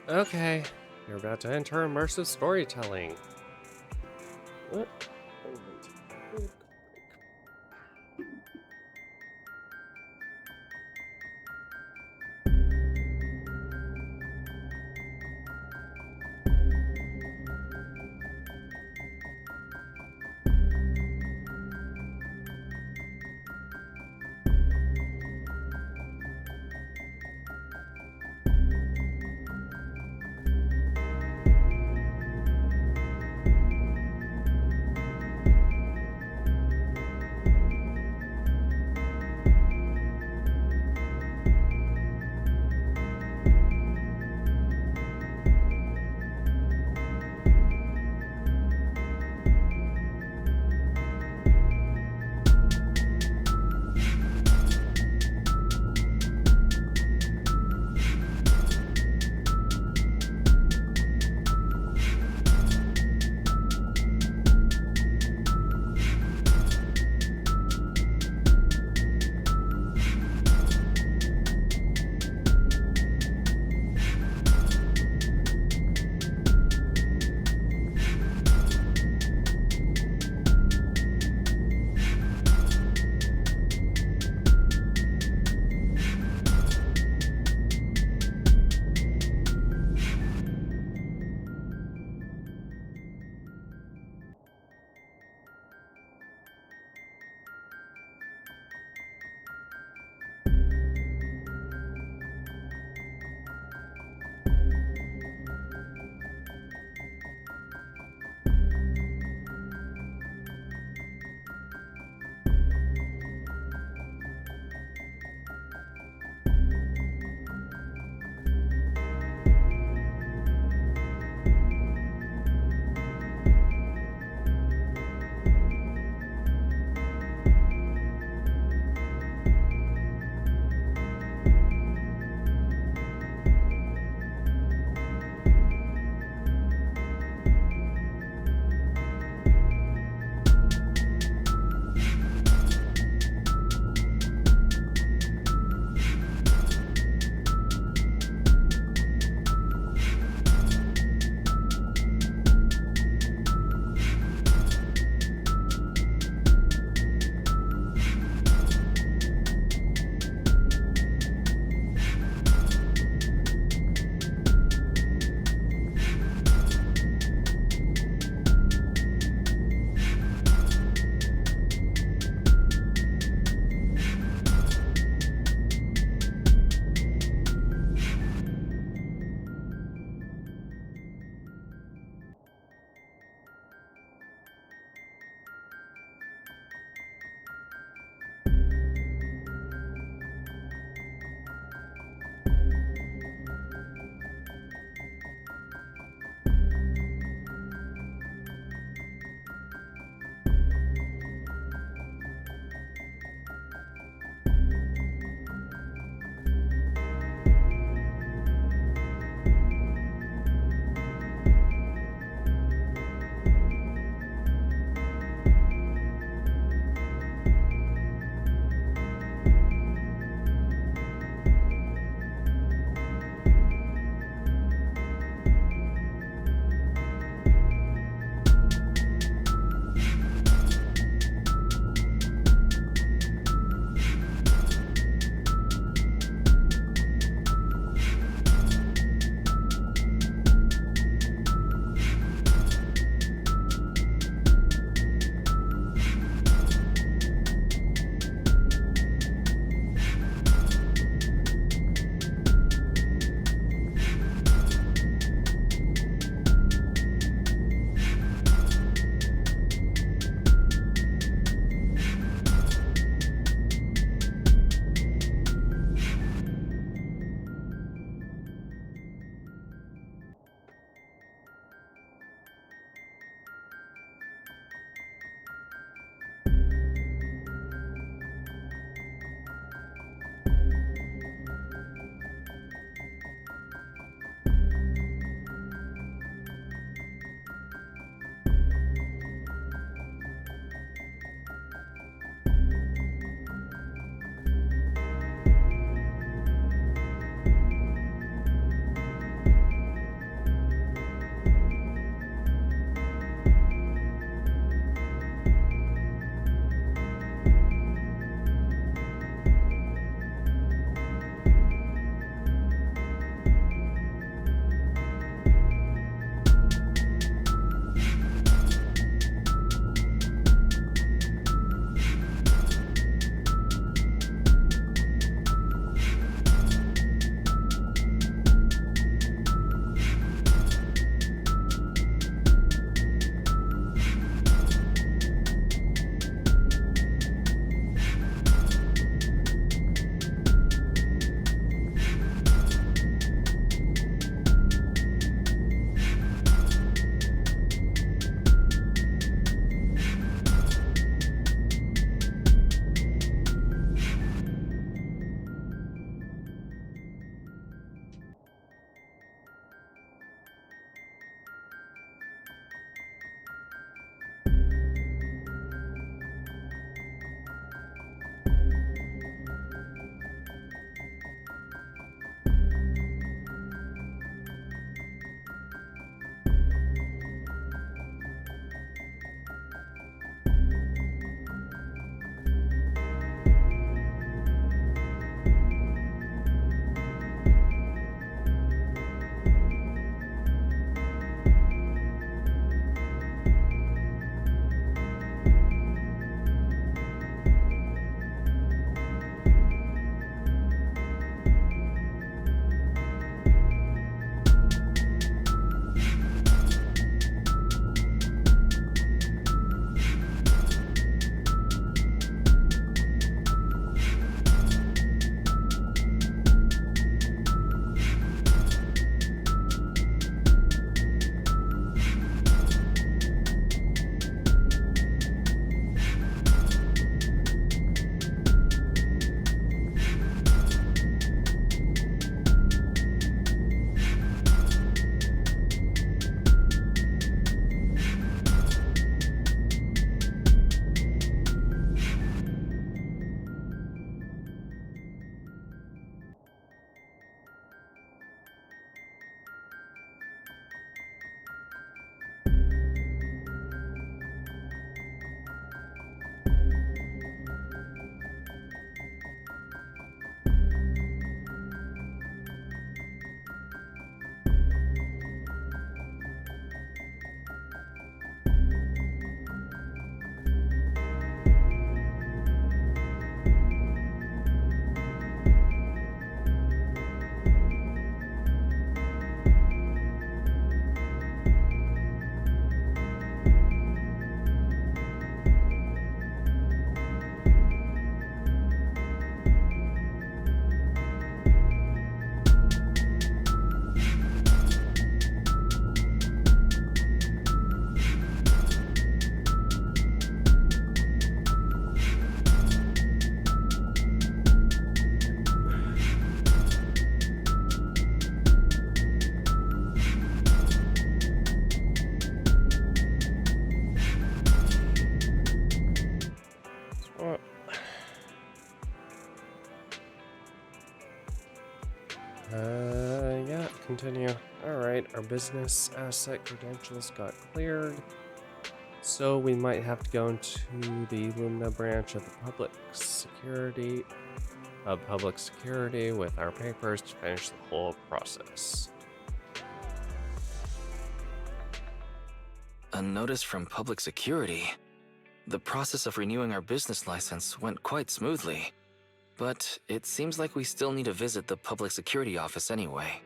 Okay, you're about to enter immersive storytelling. What? Yeah, continue. Alright, our business asset credentials got cleared. So we might have to go into the Lumina branch of the public security with our papers to finish the whole process. A notice from public security. The process of renewing our business license went quite smoothly, but it seems like we still need to visit the public security office anyway.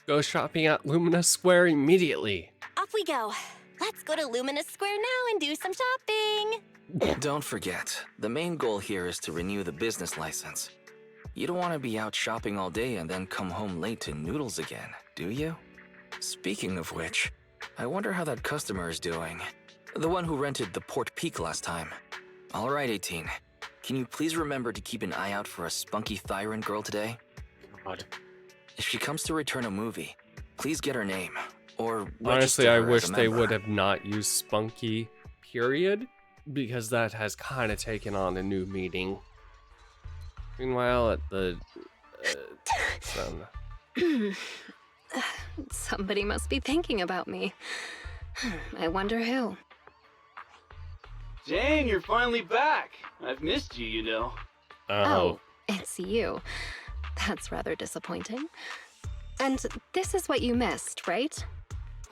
Go shopping at Lumina Square immediately. Off we go. Let's go to Luminous Square now and do some shopping. Don't forget, the main goal here is to renew the business license. You don't want to be out shopping all day and then come home late to noodles again, do you? Speaking of which, I wonder how that customer is doing. The one who rented the Port Peak last time. All right, 18. Can you please remember to keep an eye out for a spunky Thyran girl today? God. If she comes to return a movie, please get her name. Or honestly, I register her wish as a they member. would have not used Spunky, period, because that has kind of taken on a new meaning. Meanwhile, at the... Somebody must be thinking about me. I wonder who. Jane, you're finally back. I've missed you, you know. Oh, it's you. That's rather disappointing. And this is what you missed, right?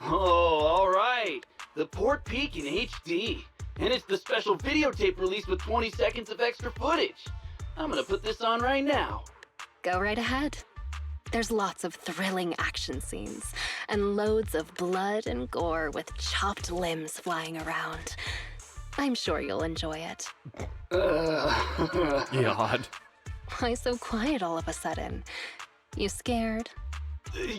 Oh, all right. The Port Peak in HD. And it's the special videotape release with 20 seconds of extra footage. I'm gonna put this on right now. Go right ahead. There's lots of thrilling action scenes, and loads of blood and gore with chopped limbs flying around. I'm sure you'll enjoy it. God. Why so quiet all of a sudden? You scared?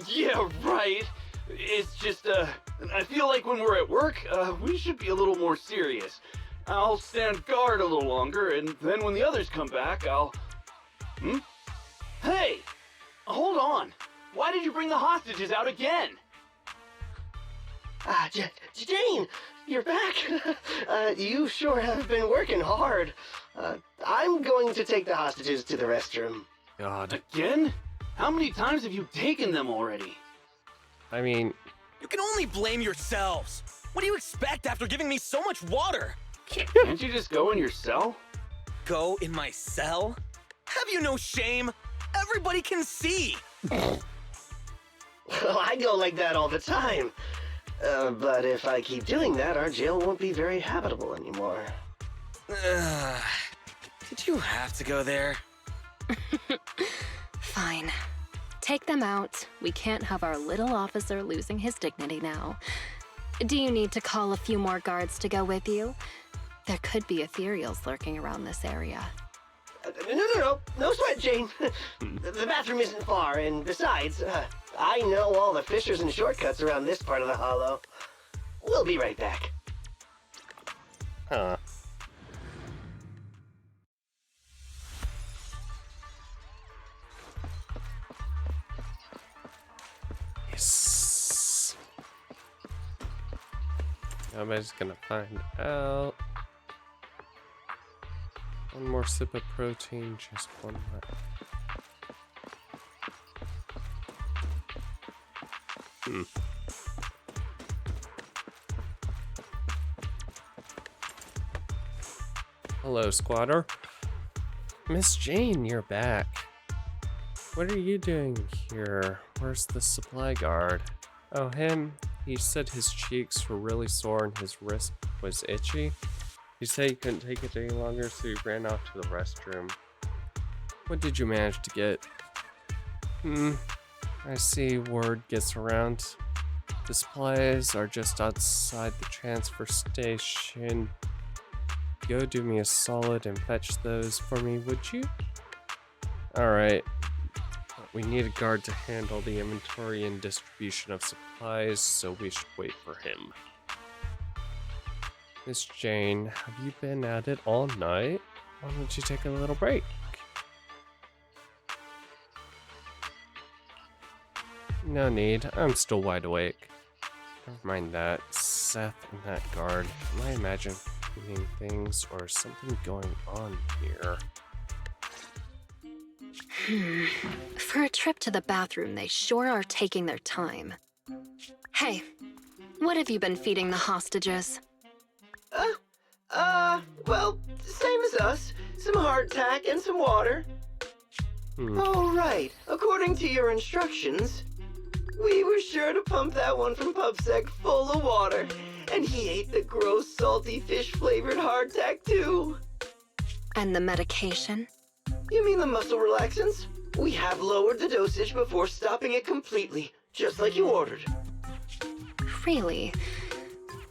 Yeah, right. It's just, I feel like when we're at work, we should be a little more serious. I'll stand guard a little longer, and then when the others come back, I'll... Hey! Hold on. Why did you bring the hostages out again? Jane, you're back. You sure have been working hard. I'm going to take the hostages to the restroom. God. Again? How many times have you taken them already? I mean... You can only blame yourselves. What do you expect after giving me so much water? Can't you just go in your cell? Go in my cell? Have you no shame? Everybody can see. Well, I go like that all the time. But if I keep doing that, our jail won't be very habitable anymore. Did you have to go there? Fine. Take them out. We can't have our little officer losing his dignity now. Do you need to call a few more guards to go with you? There could be ethereals lurking around this area. No sweat, Jane. The bathroom isn't far, and besides, I know all the fissures and shortcuts around this part of the hollow. We'll be right back. Huh. Yes. Nobody's gonna find out. One more sip of protein, just one more. Hello, squatter. Miss Jane, you're back. What are you doing here? Where's the supply guard? Oh, him? He said his cheeks were really sore and his wrist was itchy. He said he couldn't take it any longer, so he ran out to the restroom. What did you manage to get? I see word gets around. The supplies are just outside the transfer station. Go do me a solid and fetch those for me, would you? Alright. We need a guard to handle the inventory and distribution of supplies, so we should wait for him. Miss Jane, have you been at it all night? Why don't you take a little break? No need, I'm still wide awake. Never mind that. Seth and that guard. I imagine eating things or something going on here. For a trip to the bathroom, they sure are taking their time. Hey, what have you been feeding the hostages? Well, same as us. Some hardtack and some water. Oh, right. According to your instructions, we were sure to pump that one from PubSec full of water. And he ate the gross, salty, fish-flavored hardtack, too. And the medication? You mean the muscle relaxants? We have lowered the dosage before stopping it completely, just like you ordered. Really?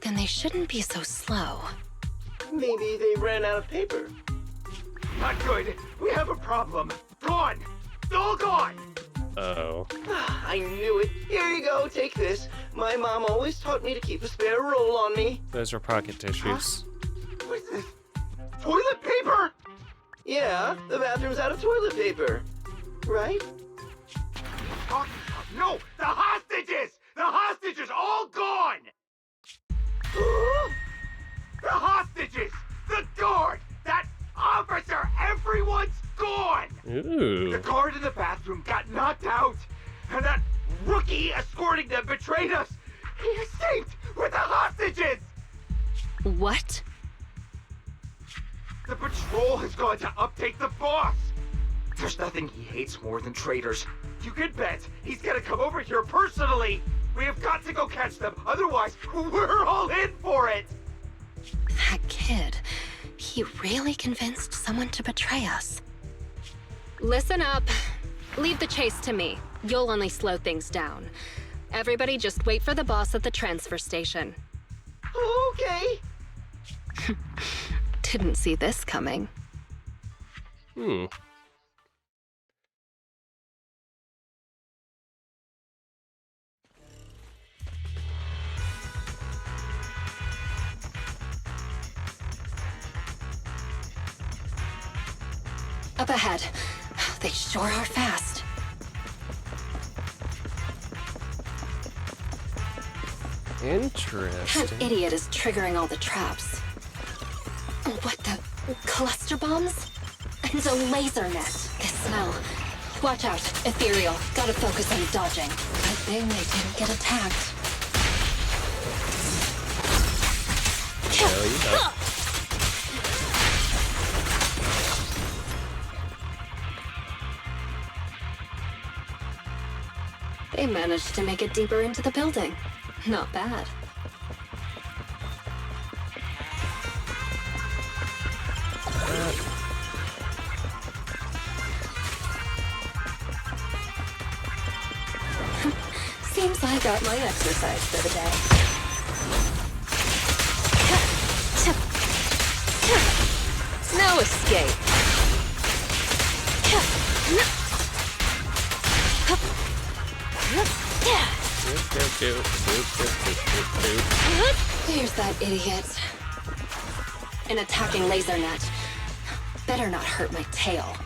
Then they shouldn't be so slow. Maybe they ran out of paper. Not good. We have a problem. Gone. All gone. Uh-oh. I knew it. Here you go, take this. My mom always taught me to keep a spare roll on me. Those are pocket tissues. What's this? Toilet paper? Yeah, the bathroom's out of toilet paper. Right? No, the hostages! The hostages all gone! The hostages! The guard! That officer! Everyone's gone! Ooh. The guard in the bathroom got knocked out, and that rookie escorting them betrayed us! He escaped with the hostages! What? The patrol has gone to update the boss! There's nothing he hates more than traitors. You can bet he's gonna come over here personally! We have got to go catch them, otherwise we're all in for it! That kid, he really convinced someone to betray us. Listen up. Leave the chase to me. You'll only slow things down. Everybody just wait for the boss at the transfer station. Okay. Didn't see this coming. Up ahead. They sure are fast. Interesting. That idiot is triggering all the traps. What the? Cluster bombs? And a laser net. This smell. Watch out. Ethereal. Gotta focus on dodging. Good thing they didn't get attacked. Well, you know. They managed to make it deeper into the building. Not bad. Seems I got my exercise for the day. No escape. There's that idiot. An attacking laser net. Better not hurt my tail.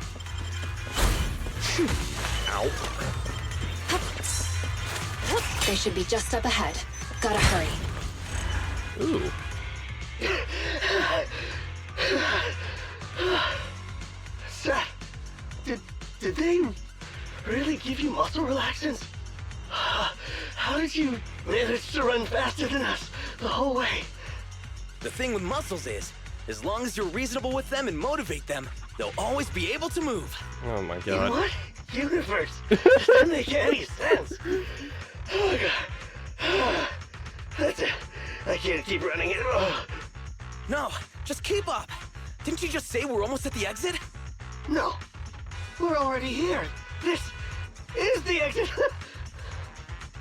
Ow. They should be just up ahead. Gotta hurry. Ooh. Seth, did they really give you muscle relaxants? How did you manage to run faster than us the whole way? The thing with muscles is, as long as you're reasonable with them and motivate them, they'll always be able to move. Oh my In god. what universe? This doesn't make any sense. Oh god. That's it. I can't keep running it. Oh. No, just keep up. Didn't you just say we're almost at the exit? No. We're already here. This is the exit.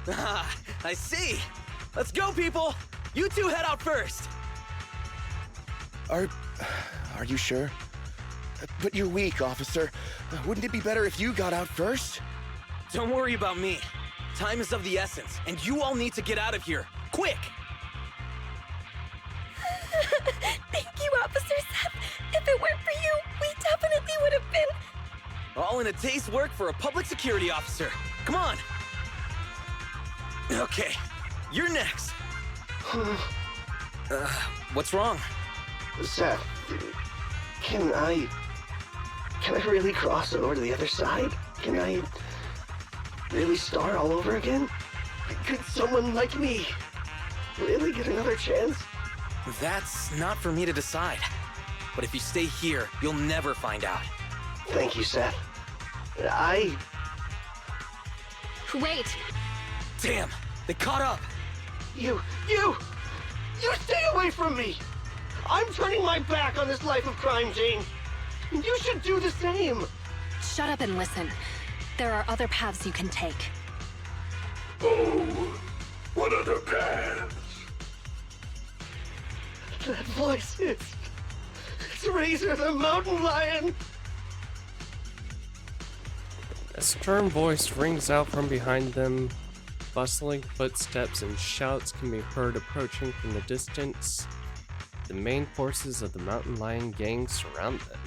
Ah, I see. Let's go, people. You two head out first. Are you sure? But you're weak, officer. Wouldn't it be better if you got out first? Don't worry about me. Time is of the essence, and you all need to get out of here. Quick! Thank you, Officer Seth. If it weren't for you, we definitely would have been... All in a day's work for a public security officer. Come on. Okay, you're next. What's wrong? Seth, can I really cross over to the other side? Can I really start all over again? Could someone like me really get another chance? That's not for me to decide. But if you stay here, you'll never find out. Thank you, Seth. Wait! Damn! They caught up! You stay away from me! I'm turning my back on this life of crime, Jane. You should do the same. Shut up and listen. There are other paths you can take. Oh, what other paths? That voice, it's Razor the Mountain Lion! A stern voice rings out from behind them. Bustling footsteps and shouts can be heard approaching from the distance. The main forces of the Mountain Lion gang surround them.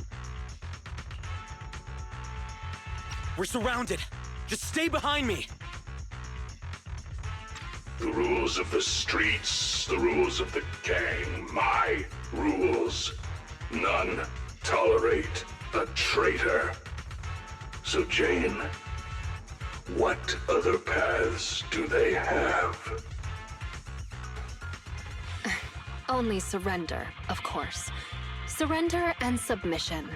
We're surrounded! Just stay behind me! The rules of the streets, the rules of the gang, my rules. None tolerate a traitor. So, Jane, what other paths do they have? Only surrender, of course. Surrender and submission.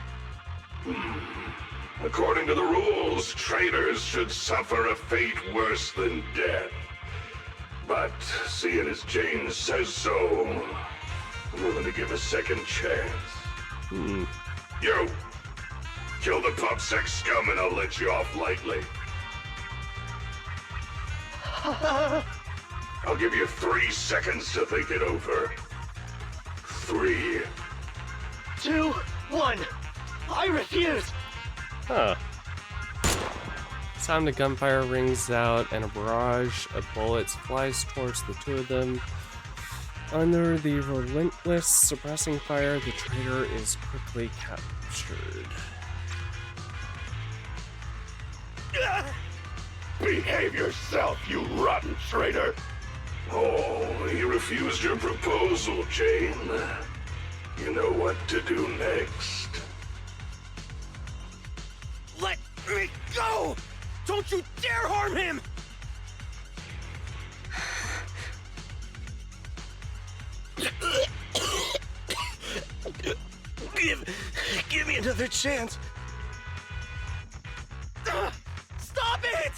According to the rules, traitors should suffer a fate worse than death. But seeing as Jane says so, I'm willing to give a second chance. You! Kill the PubSec scum and I'll let you off lightly. I'll give you 3 seconds to think it over. 3, 2, 1. I refuse. Huh. Sound of gunfire rings out and a barrage of bullets flies towards the two of them. Under the relentless suppressing fire, the traitor is quickly captured. Behave yourself, you rotten traitor! Oh, he refused your proposal, Jane. You know what to do next. Let me go! Don't you dare harm him! Give me another chance. Stop it!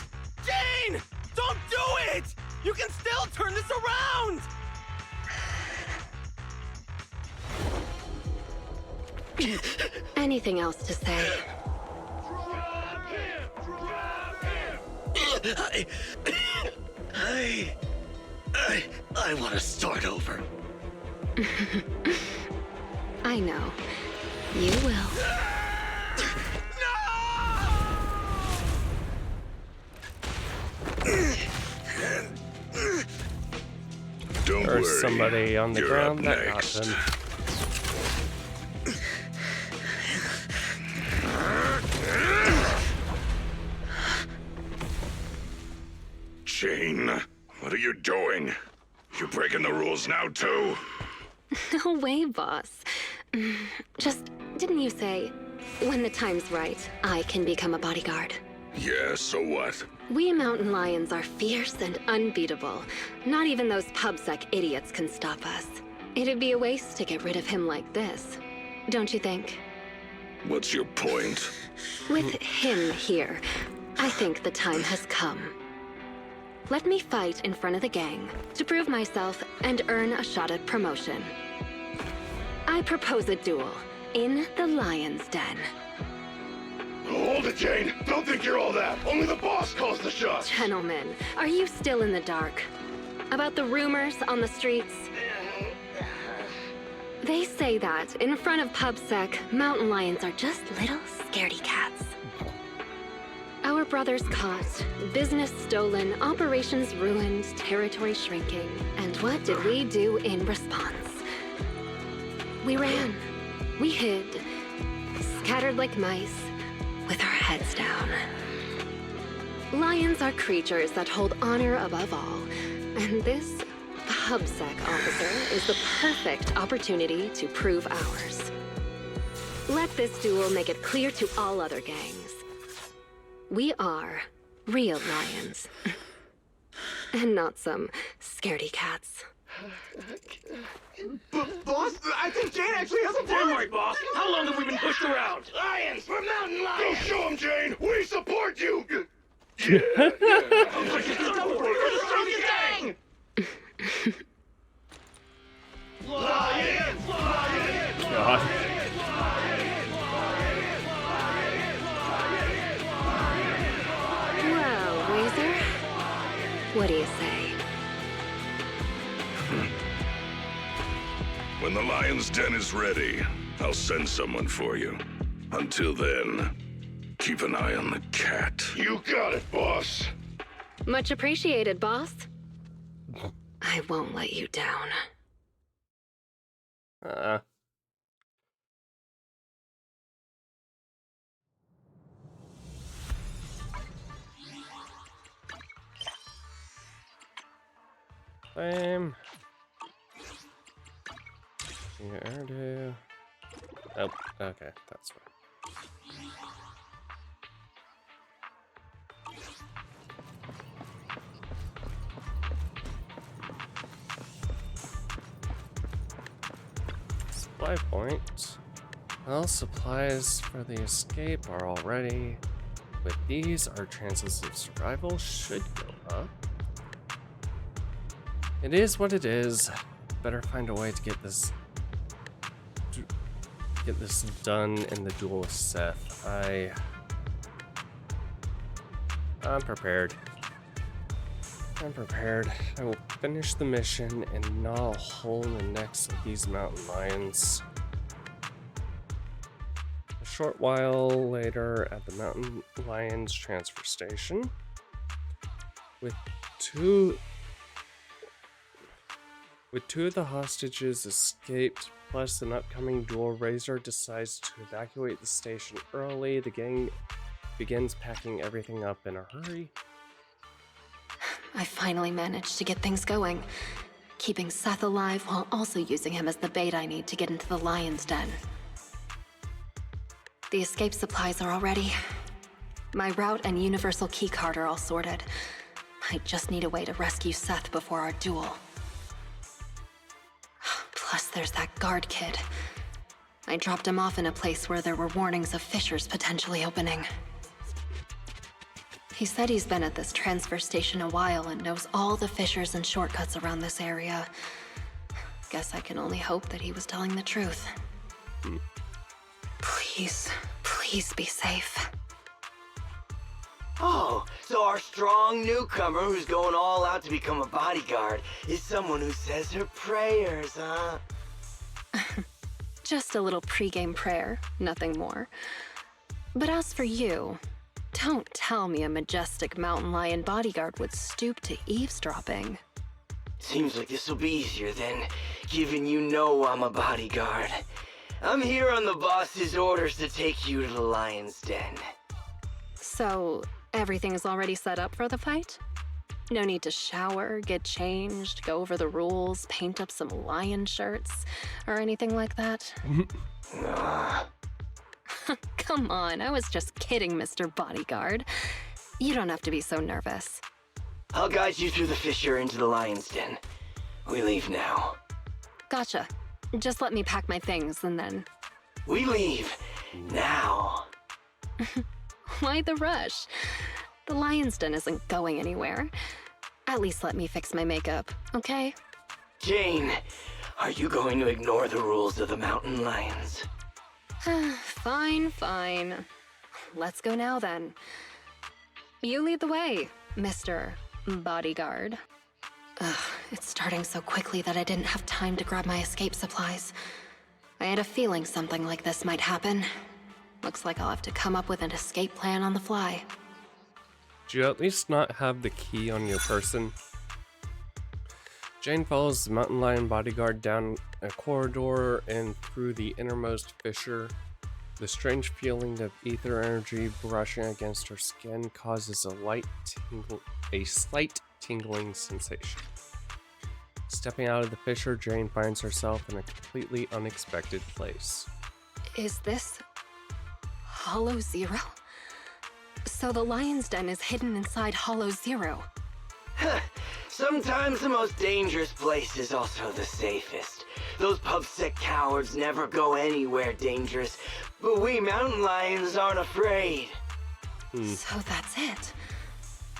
Jane! Don't do it! You can still turn this around! Anything else to say? I want to start over. I know. You will. Don't There's worry. somebody on the You're ground up that got next. them. Jane, what are you doing? You breaking the rules now, too? No way, boss. Just, didn't you say, when the time's right, I can become a bodyguard? Yeah, so what? We mountain lions are fierce and unbeatable. Not even those PubSec idiots can stop us. It'd be a waste to get rid of him like this, don't you think? What's your point? With him here, I think the time has come. Let me fight in front of the gang to prove myself and earn a shot at promotion. I propose a duel in the Lion's Den. Hold it, Jane! Don't think you're all that! Only the boss calls the shots! Gentlemen, are you still in the dark? About the rumors on the streets? They say that in front of PubSec, mountain lions are just little scaredy cats. Our brothers caught, business stolen, operations ruined, territory shrinking. And what did we do in response? We ran. We hid. Scattered like mice, with our heads down. Lions are creatures that hold honor above all. And this PubSec, officer, is the perfect opportunity to prove ours. Let this duel make it clear to all other gangs. We are real lions. And not some scaredy cats. Boss, I think Jane actually has a point! Damn right, boss! How long have we been pushed around? Lions! We're mountain lions! Go show 'em, Jane! We support you! Yeah, yeah. We're the strongest gang! Lions! Lions! God. Well, Razor, what do you say? When the Lion's Den is ready, I'll send someone for you. Until then, keep an eye on the cat. You got it, boss. Much appreciated, boss. I won't let you down. Flame. Airdo. Oh, okay, that's right. Supply point. Well, supplies for the escape are all ready. With these, our chances of survival should go up. It is what it is. Better find a way to get this done in the duel with Seth. I'm prepared. I'm prepared. I will finish the mission and gnaw a hole in the necks of these mountain lions. A short while later at the Mountain Lions transfer station, with two of the hostages escaped, plus an upcoming duel, Razor decides to evacuate the station early. The gang begins packing everything up in a hurry. I finally managed to get things going, keeping Seth alive while also using him as the bait I need to get into the Lion's Den. The escape supplies are all ready. My route and universal keycard are all sorted. I just need a way to rescue Seth before our duel. Plus, there's that guard kid. I dropped him off in a place where there were warnings of fissures potentially opening. He said he's been at this transfer station a while and knows all the fissures and shortcuts around this area. Guess I can only hope that he was telling the truth. Please, please be safe. Oh, so our strong newcomer who's going all out to become a bodyguard is someone who says her prayers, huh? Just a little pregame prayer, nothing more. But as for you, don't tell me a majestic mountain lion bodyguard would stoop to eavesdropping. Seems like this will be easier then, given you know I'm a bodyguard. I'm here on the boss's orders to take you to the Lion's Den. So, everything's already set up for the fight? No need to shower, get changed, go over the rules, paint up some lion shirts, or anything like that? Come on, I was just kidding, Mr. Bodyguard. You don't have to be so nervous. I'll guide you through the fissure into the Lion's Den. We leave now. Gotcha. Just let me pack my things and then... We leave now. Why the rush? The Lion's Den isn't going anywhere. At least let me fix my makeup, okay? Jane, are you going to ignore the rules of the Mountain Lions? Fine, fine. Let's go now then. You lead the way, Mr. Bodyguard. Ugh, it's starting so quickly that I didn't have time to grab my escape supplies. I had a feeling something like this might happen. Looks like I'll have to come up with an escape plan on the fly. Do you at least not have the key on your person? Jane follows the mountain lion bodyguard down a corridor and through the innermost fissure. The strange feeling of ether energy brushing against her skin causes a slight tingling sensation. Stepping out of the fissure, Jane finds herself in a completely unexpected place. Is this Hollow Zero? So the Lion's Den is hidden inside Hollow Zero. Sometimes the most dangerous place is also the safest. Those PubSec cowards never go anywhere dangerous, but we mountain lions aren't afraid. So that's it.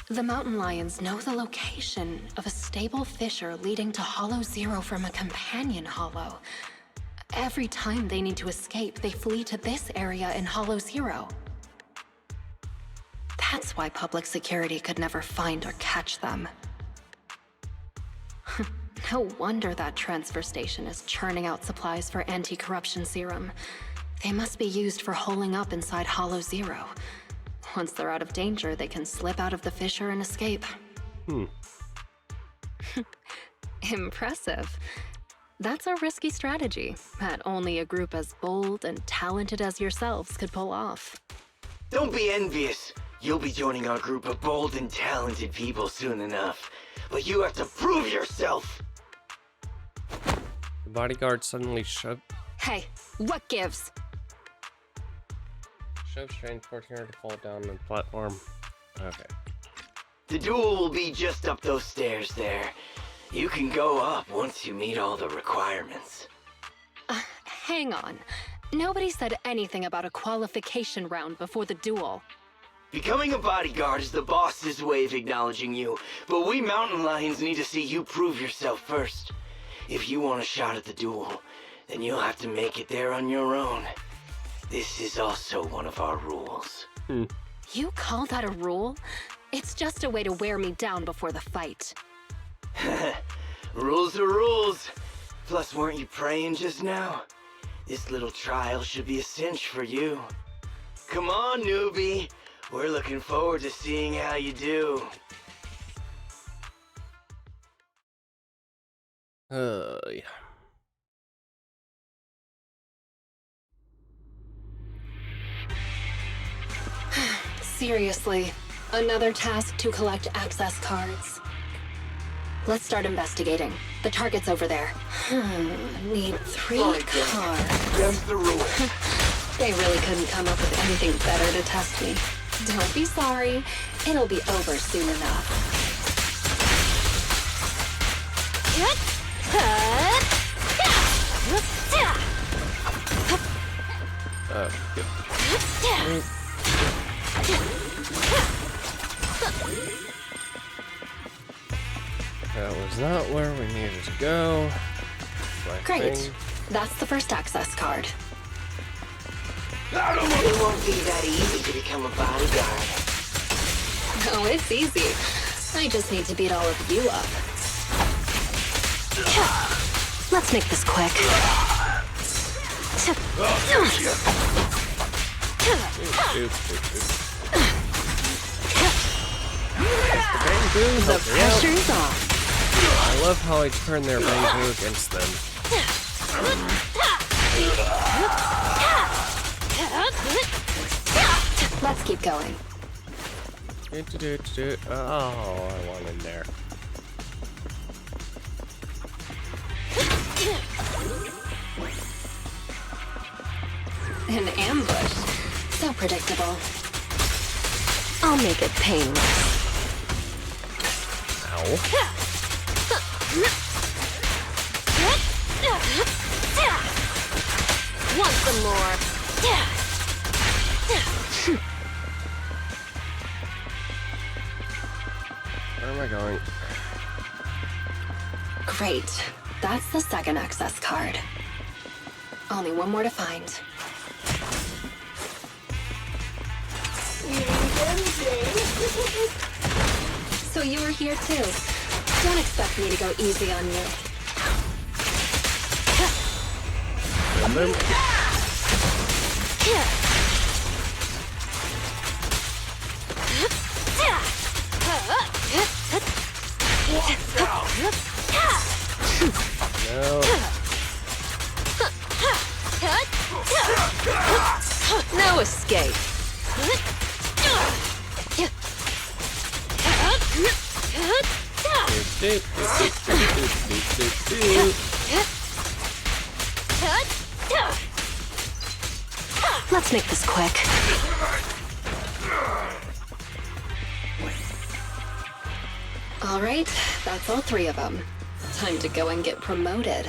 The mountain lions know the location of a stable fissure leading to Hollow Zero from a companion hollow. Every time they need to escape, they flee to this area in Hollow Zero. That's why public security could never find or catch them. No wonder that transfer station is churning out supplies for anti-corruption serum. They must be used for holing up inside Hollow Zero. Once they're out of danger, they can slip out of the fissure and escape. Impressive. That's a risky strategy that only a group as bold and talented as yourselves could pull off. Don't be envious. You'll be joining our group of bold and talented people soon enough. But you have to prove yourself! The bodyguard suddenly shoved Hey, what gives? Jane, forcing her to fall down the platform. Okay. The duel will be just up those stairs there. You can go up once you meet all the requirements. Hang on. Nobody said anything about a qualification round before the duel. Becoming a bodyguard is the boss's way of acknowledging you, but we mountain lions need to see you prove yourself first. If you want a shot at the duel, then you'll have to make it there on your own. This is also one of our rules. You call that a rule? It's just a way to wear me down before the fight. Rules are rules. Plus, weren't you praying just now? This little trial should be a cinch for you. Come on, newbie. We're looking forward to seeing how you do. Yeah. Seriously, another task to collect access cards. Let's start investigating. The target's over there. Need 3 cards. That's the rule. They really couldn't come up with anything better to test me. Don't be sorry. It'll be over soon enough. That was not where we needed to go. Great. That's the first access card. It won't be that easy to become a bodyguard. Oh, it's easy. I just need to beat all of you up. Let's make this quick. The pressure's off. I love how I turn their bamboo against them. Let's keep going. Oh, I want in there. An ambush. So predictable. I'll make it painless. Ow. Want some more? Where am I going? Great. That's the second access card. Only one more to find. So you were here too. Don't expect me to go easy on you. No escape. Let's make this quick. All right, that's all 3 of them. Time to go and get promoted.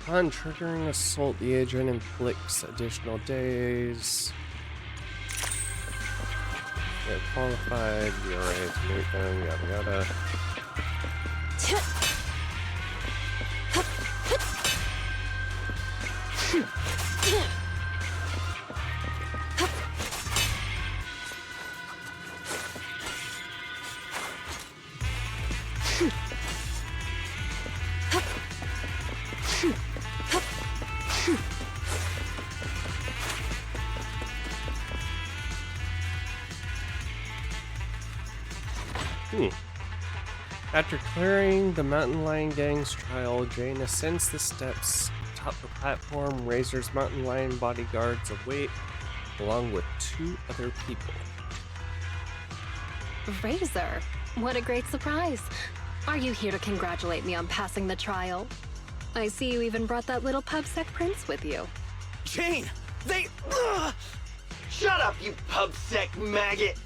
On triggering assault, the agent inflicts additional days. Get qualified, you're ready to meet them, yada yada. After clearing the Mountain Lion Gang's trial, Jane ascends the steps atop the platform. Razor's Mountain Lion bodyguards await, along with 2 other people. Razor, what a great surprise. Are you here to congratulate me on passing the trial? I see you even brought that little PubSec prince with you. Jane, they... Shut up, you PubSec maggot!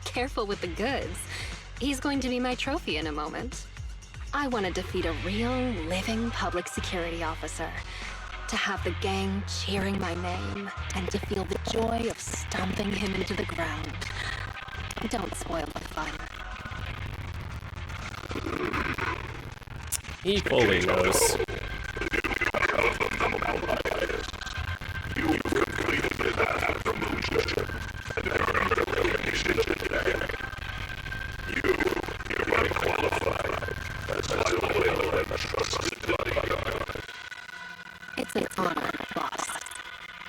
Careful with the goods. He's going to be my trophy in a moment. I want to defeat a real, living public security officer. To have the gang cheering my name, and to feel the joy of stomping him into the ground. Don't spoil the fun. He fully knows. It's an honor, boss.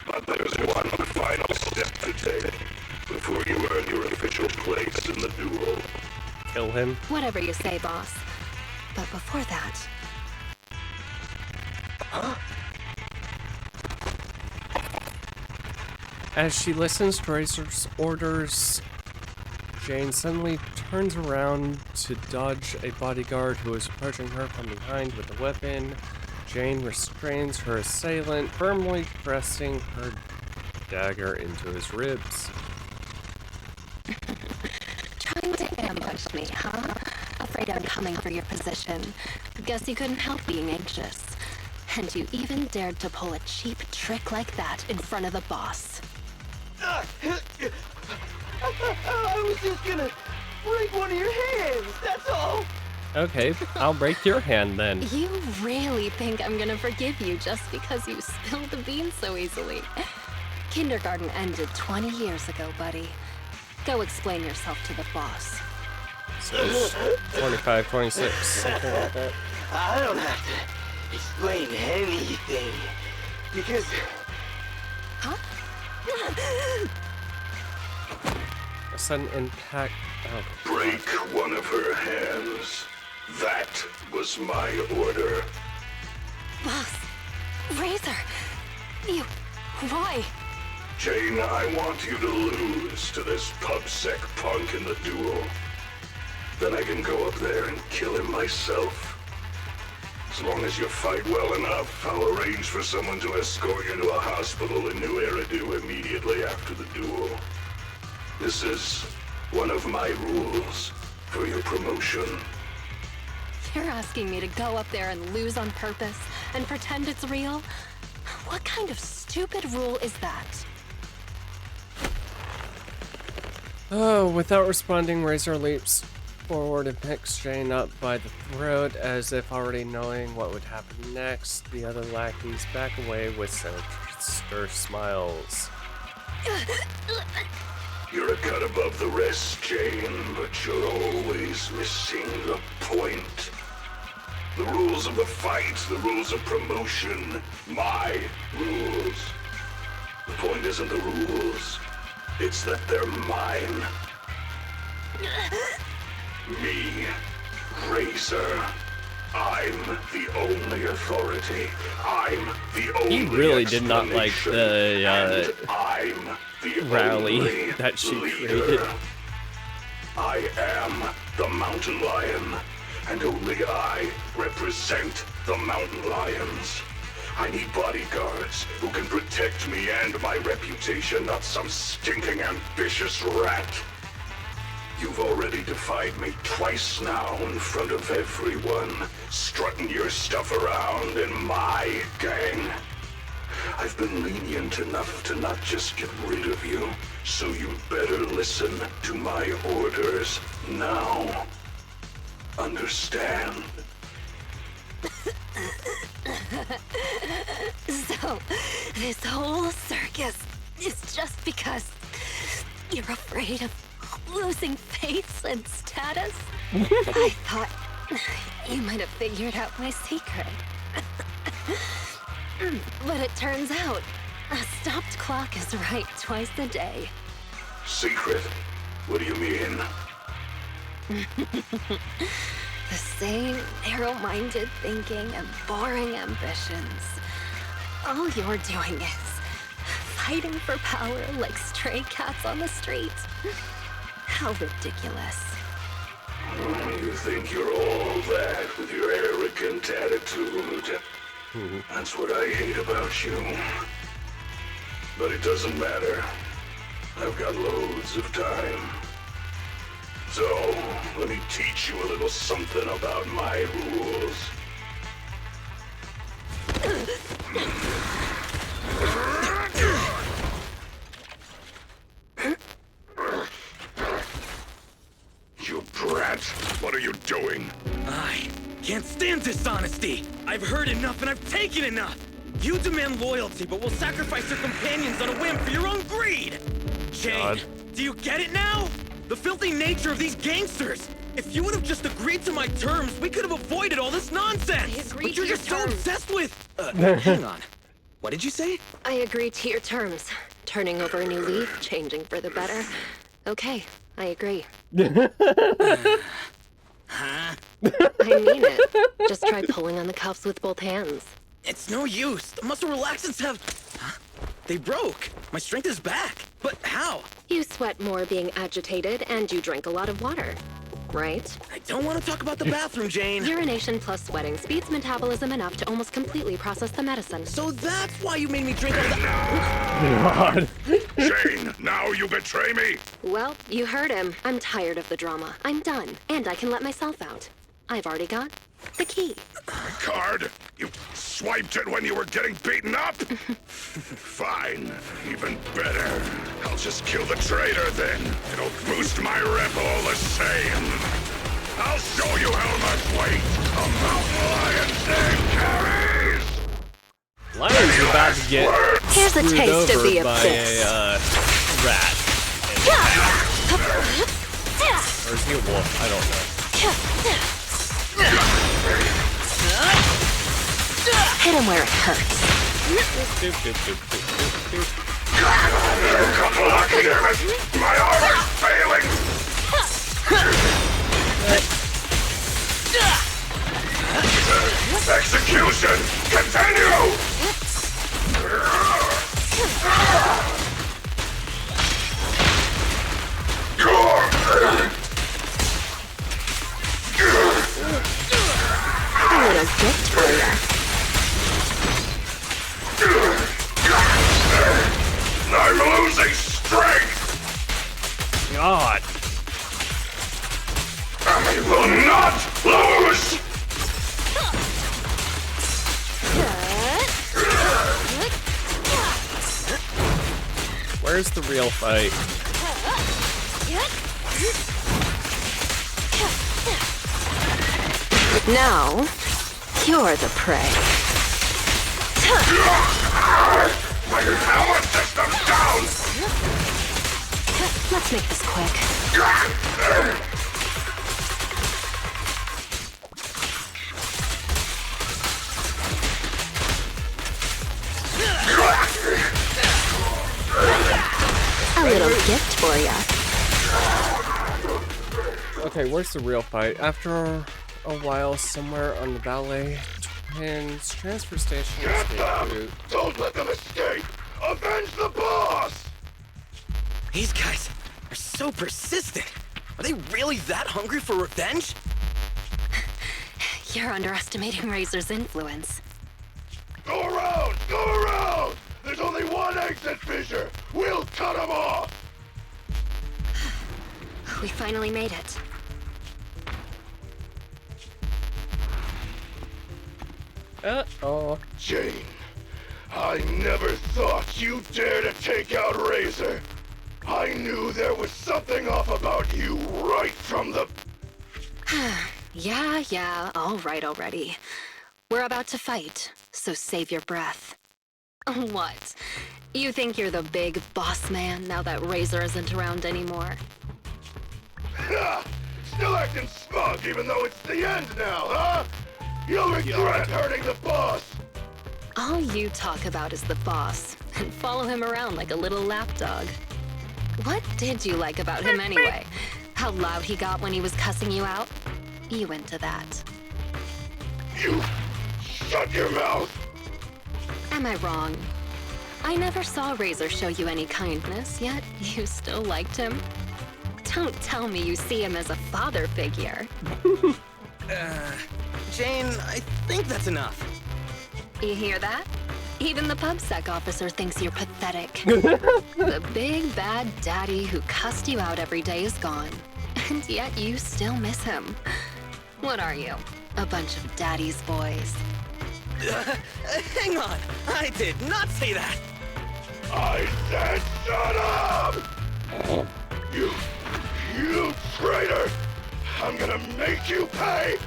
But there's one final step to take before you earn your official place in the duel. Kill him. Whatever you say, boss. But before that... As she listens to Razor's orders, Jane suddenly turns around to dodge a bodyguard who is approaching her from behind with a weapon. Jane restrains her assailant, firmly pressing her dagger into his ribs. Trying to ambush me, huh? Afraid I'm coming for your position. Guess you couldn't help being anxious. And you even dared to pull a cheap trick like that in front of the boss. I was just gonna break one of your hands, that's all! Okay, I'll break your hand then. You really think I'm gonna forgive you just because you spilled the beans so easily? Kindergarten ended 20 years ago, buddy. Go explain yourself to the boss. So 25, 26, something like that. I don't have to explain anything, because... Huh? A sudden impact. Oh. Break one of her hands. That was my order. Boss, Razor, you, why? Jane, I want you to lose to this PubSec punk in the duel. Then I can go up there and kill him myself. As long as you fight well enough, I'll arrange for someone to escort you to a hospital in New Eridu immediately after the duel. This is one of my rules for your promotion. You're asking me to go up there and lose on purpose and pretend it's real? What kind of stupid rule is that? Oh, without responding, Razor leaps forward and picks Jane up by the throat, as if already knowing what would happen next. The other lackeys back away with sinister smiles. You're a cut above the rest, Jane, but you're always missing the point. The rules of the fight, the rules of promotion, my rules. The point isn't the rules, it's that they're mine. Me, Razor. I'm the only authority. I'm the only He really did not like the and I'm the rally only that she leader. created. I am the Mountain Lion, and only I represent the Mountain Lions. I need bodyguards who can protect me and my reputation, not some stinking ambitious rat. You've already defied me twice now in front of everyone, strutting your stuff around in my gang. I've been lenient enough to not just get rid of you, so you better listen to my orders now. Understand? So, this whole circus is just because you're afraid of losing face and status? I thought you might have figured out my secret. But it turns out, a stopped clock is right twice a day. Secret? What do you mean? The same narrow-minded thinking and boring ambitions. All you're doing is fighting for power like stray cats on the street. How ridiculous. You think you're all that with your arrogant attitude. That's what I hate about you. But it doesn't matter. I've got loads of time. So, let me teach you a little something about my rules. You brat! What are you doing? I can't stand dishonesty. I've heard enough and I've taken enough. You demand loyalty, but will sacrifice your companions on a whim for your own greed. Jane, God. Do you get it now? The filthy nature of these gangsters. If you would have just agreed to my terms, we could have avoided all this nonsense. I agreed But you're to your just so terms. obsessed with. Hang on. What did you say? I agree to your terms. Turning over a new leaf, changing for the better. Okay, I agree. Huh? I mean it. Just try pulling on the cuffs with both hands. It's no use. The muscle relaxants have. Huh? They broke. My strength is back. But how? You sweat more being agitated, and you drink a lot of water. Right? I don't want to talk about the bathroom, Jane. Urination plus sweating speeds metabolism enough to almost completely process the medicine. So that's why you made me drink all the. God. Jane, now you betray me! Well, you heard him. I'm tired of the drama. I'm done. And I can let myself out. I've already got the key. Card? You swiped it when you were getting beaten up? Fine. Even better. I'll just kill the traitor then. It'll boost my rep all the same. I'll show you how much weight a mountain lion's name carries! Lion's about to get Here's a screwed taste of over the by abyss. a rat. Or is he a wolf? I don't know. Hit him where it hurts. Lucky, damn it! My armor's failing! Execution! Continue! A little gift for you. I'm losing strength! God. I will not lose! Where's the real fight? Now, you're the prey. My power system's down! Let's make this quick. A little gift for you. Okay, where's the real fight? After a while somewhere on the Ballet Twins transfer station. Get escape them! route. Don't let them escape! Avenge the boss! These guys are so persistent. Are they really that hungry for revenge? You're underestimating Razor's influence. Go around! Go around! There's only one exit fissure! We'll cut them off! We finally made it. Uh-oh. Jane, I never thought you'd dare to take out Razor. I knew there was something off about you right from the... Yeah, all right already. We're about to fight, so save your breath. What? You think you're the big boss man now that Razor isn't around anymore? Ha! Still acting smug even though it's the end now, huh? You'll regret hurting the boss! All you talk about is the boss, and follow him around like a little lapdog. What did you like about him anyway? How loud he got when he was cussing you out? You into that. You... shut your mouth! Am I wrong? I never saw Razor show you any kindness, yet you still liked him. Don't tell me you see him as a father figure. Jane, I think that's enough. You hear that? Even the PubSec officer thinks you're pathetic. The big bad daddy who cussed you out every day is gone, and yet you still miss him. What are you? A bunch of daddy's boys. Hang on, I did not say that. I said shut up! You traitor! I'm gonna make you pay!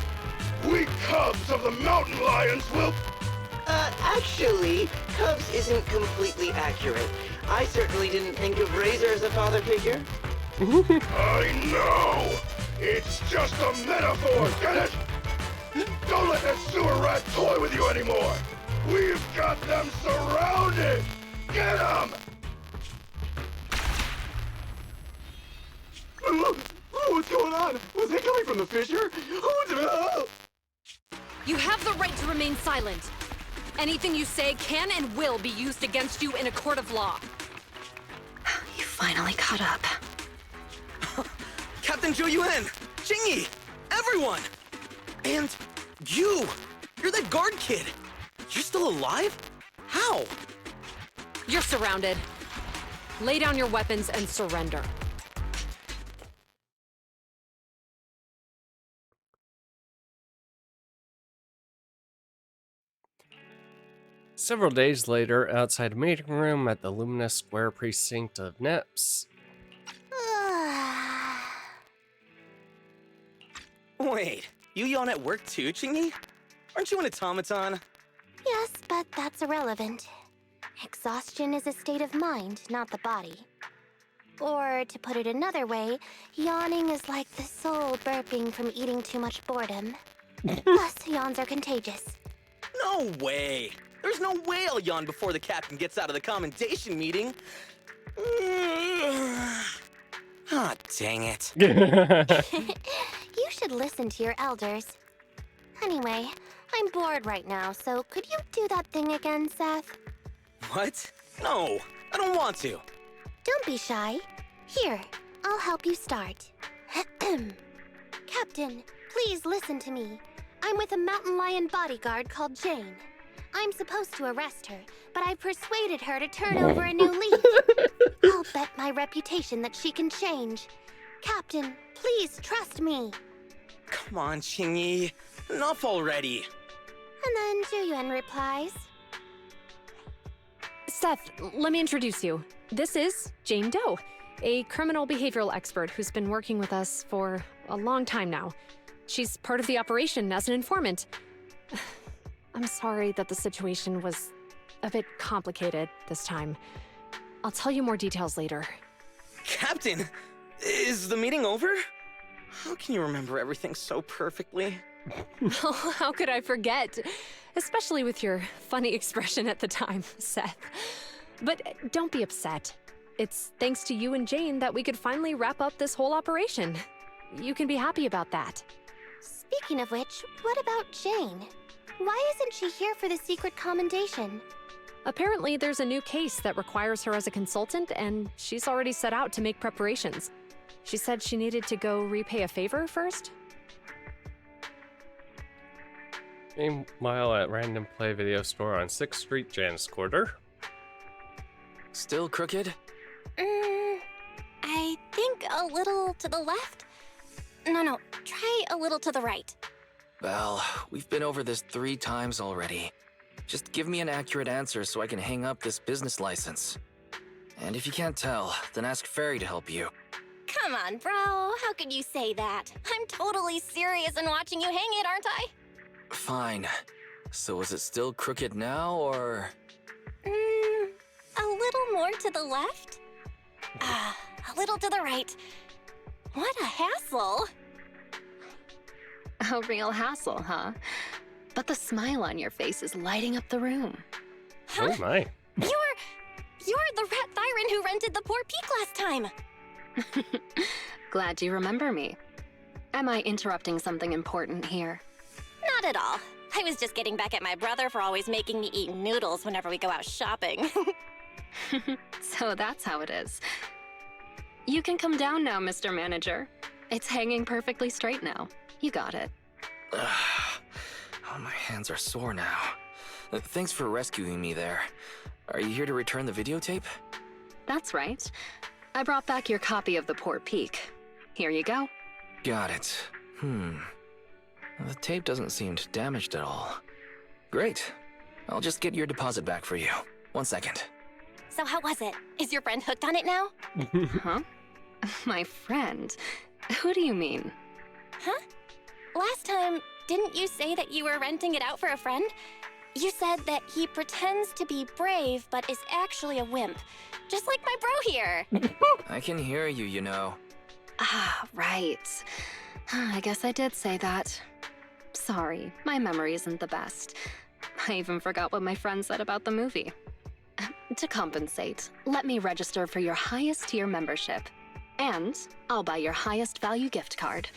We cubs of the Mountain Lions will... Actually, Cubs isn't completely accurate. I certainly didn't think of Razor as a father figure. I know! It's just a metaphor, get it? Don't let that sewer rat toy with you anymore! We've got them surrounded! Get them! What's going on? Was it coming from the fissure? You have the right to remain silent. Anything you say can and will be used against you in a court of law. You finally caught up. Captain Zhou Yuan, Jingyi, everyone! And you're that guard kid. You're still alive? How? You're surrounded. Lay down your weapons and surrender. Several days later, outside a meeting room at the Luminous Square precinct of NEPS. Wait, you yawn at work too, Jingyi? Aren't you an automaton? Yes, but that's irrelevant. Exhaustion is a state of mind, not the body. Or, to put it another way, yawning is like the soul burping from eating too much boredom. Plus, yawns are contagious. No way! There's no way I'll yawn before the captain gets out of the commendation meeting. Ah, dang it. You should listen to your elders. Anyway, I'm bored right now, so could you do that thing again, Seth? What? No, I don't want to. Don't be shy. Here, I'll help you start. Captain, please listen to me. I'm with a mountain lion bodyguard called Jane. I'm supposed to arrest her, but I've persuaded her to turn over a new leaf. I'll bet my reputation that she can change. Captain, please trust me. Come on, Jingyi. Enough already. And then Zhou Yuan replies. Seth, let me introduce you. This is Jane Doe, a criminal behavioral expert who's been working with us for a long time now. She's part of the operation as an informant. I'm sorry that the situation was a bit complicated this time. I'll tell you more details later. Captain, is the meeting over? How can you remember everything so perfectly? Oh, how could I forget? Especially with your funny expression at the time, Seth. But don't be upset. It's thanks to you and Jane that we could finally wrap up this whole operation. You can be happy about that. Speaking of which, what about Jane? Why isn't she here for the secret commendation? Apparently, there's a new case that requires her as a consultant, and she's already set out to make preparations. She said she needed to go repay a favor first. Meanwhile, at Random Play Video Store on 6th Street, Jan's quarter. Still crooked? I think a little to the left? No, try a little to the right. Well, we've been over this 3 times already. Just give me an accurate answer so I can hang up this business license. And if you can't tell, then ask Fairy to help you. Come on, bro. How could you say that? I'm totally serious in watching you hang it, aren't I? Fine. So is it still crooked now, or...? A little more to the left? A little to the right. What a hassle. A real hassle, huh? But the smile on your face is lighting up the room. Huh? Oh my. You're the Rat Thyron who rented the Port Peak last time. Glad you remember me. Am I interrupting something important here? Not at all. I was just getting back at my brother for always making me eat noodles whenever we go out shopping. So that's how it is. You can come down now, Mr. Manager. It's hanging perfectly straight now. You got it. Oh, my hands are sore now. Thanks for rescuing me there. Are you here to return the videotape? That's right. I brought back your copy of the Port Peak. Here you go. Got it. The tape doesn't seem damaged at all. Great. I'll just get your deposit back for you. 1 second. So how was it? Is your friend hooked on it now? Huh? My friend? Who do you mean? Huh? Last time, didn't you say that you were renting it out for a friend? You said that he pretends to be brave, but is actually a wimp. Just like my bro here. I can hear you, you know. Ah, right. I guess I did say that. Sorry, my memory isn't the best. I even forgot what my friend said about the movie. To compensate, let me register for your highest tier membership. And I'll buy your highest value gift card.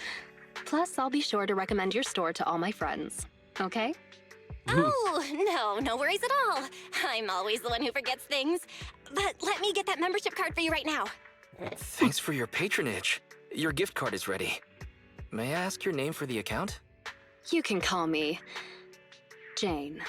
Plus, I'll be sure to recommend your store to all my friends. Okay? Oh, no worries at all. I'm always the one who forgets things. But let me get that membership card for you right now. Thanks for your patronage. Your gift card is ready. May I ask your name for the account? You can call me Jane.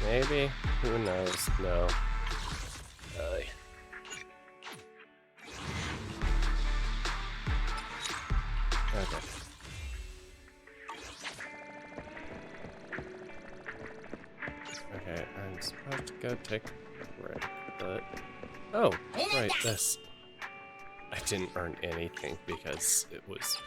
Maybe? Who knows? No. Really. Okay. Okay, I'm supposed to go take a break, but... Oh, right, this... I didn't earn anything because it was...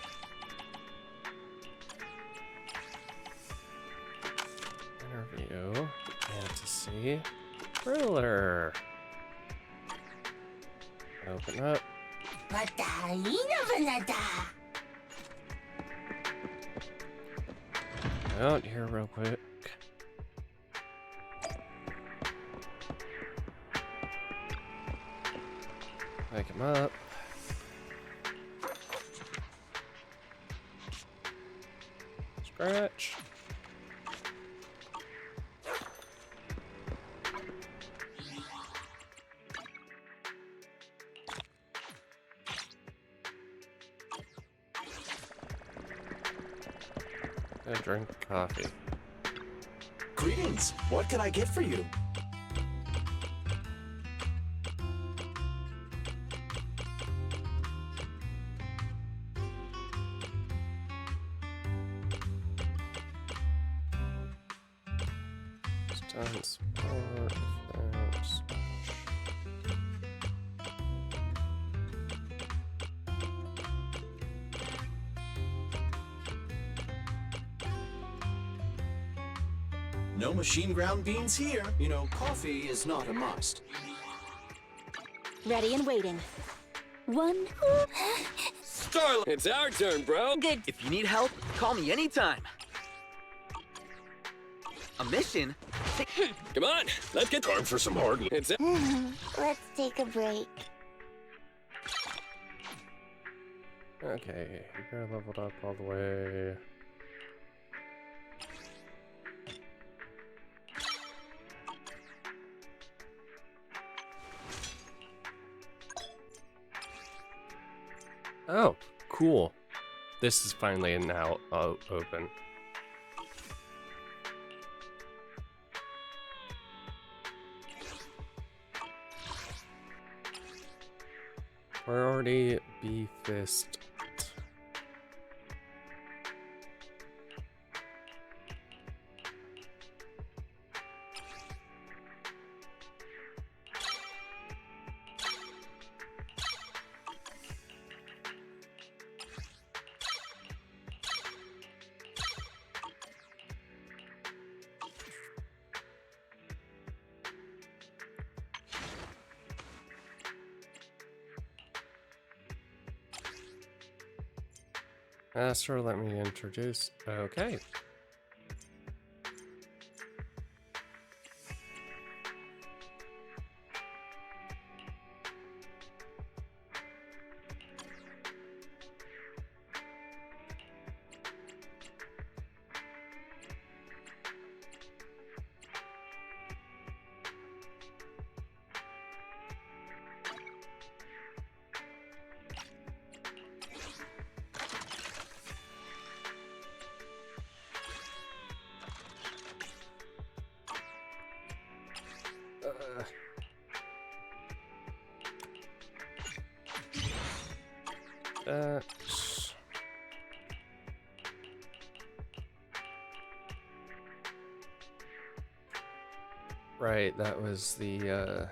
Interview, fantasy, thriller. Open up. Out here real quick. Wake him up. Scratch. I drink coffee. Greetings. What can I get for you? Times 4 defense. No machine ground beans here. You know, coffee is not a must. Ready and waiting. One. Starlight, it's our turn, bro. Good. If you need help, call me anytime. A mission? Come on, let's get Time for some hard. It's Let's take a break. Okay, you're leveled up all the way. Oh, cool. This is finally now open. Priority B-Fist. Sir, let me introduce. Okay. Right, that was the oh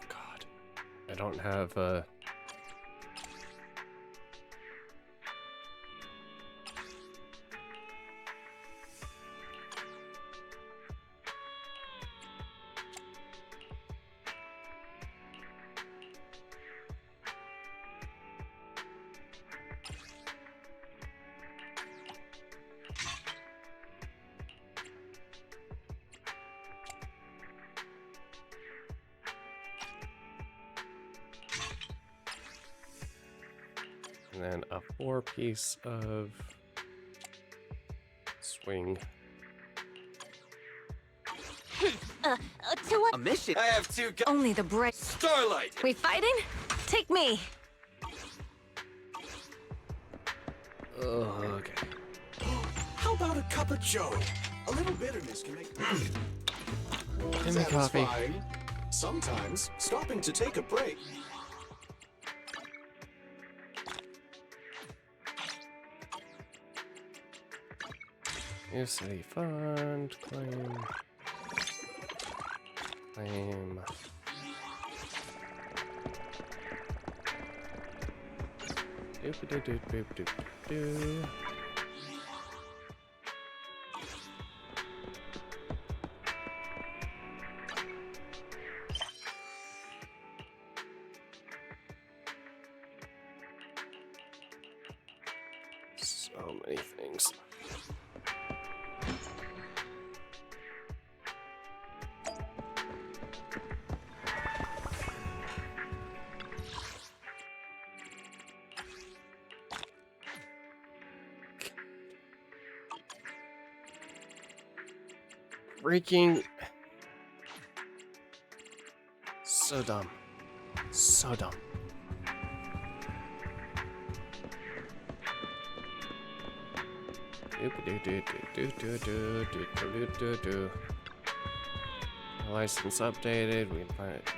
god. I don't have and then a 4-piece of swing. To what? A mission? I have two guys. Only the brave. Starlight! We fighting? Take me. Okay. How about a cup of joe? A little bitterness can make Give me coffee. satisfying. Sometimes stopping to take a break. New city fund, claim. Claim. Doop-a-doo-doop-doop-doop-doo. So many things. Freaking so dumb. So dumb. Do do do do do do do do do do do. license updated. We can find it.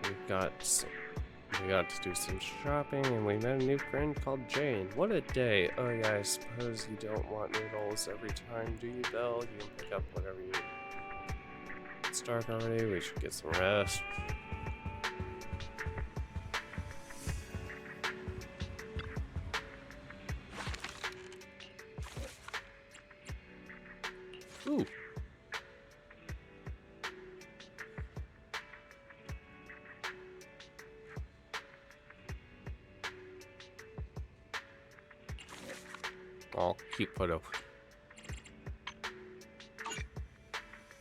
We got to do some shopping, and we met a new friend called Jane. What a day! Oh yeah, I suppose you don't want noodles every time, do you, Belle? You can pick up whatever you. It's dark already. We should get some rest. Ooh. Oh, cute photo.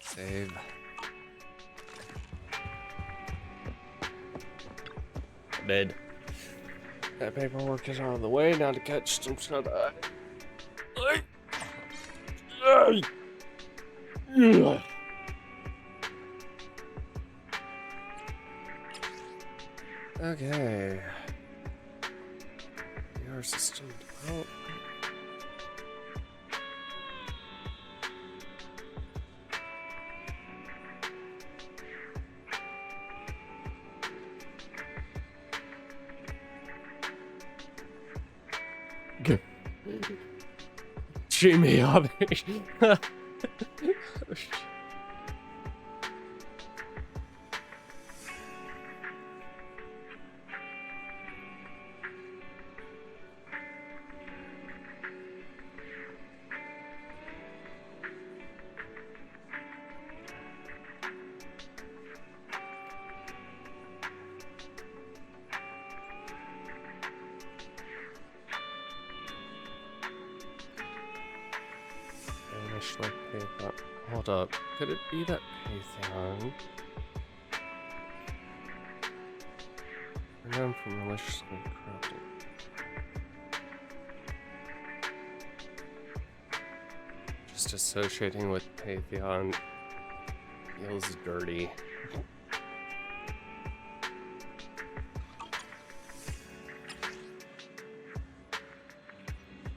Save. Dead. That paperwork is out of the way now to catch some shut-eye. Okay. Your system development. Jimmy Hobby. Hold up. Could it be that Python? Known for maliciously corrupting. Just associating with Python feels dirty.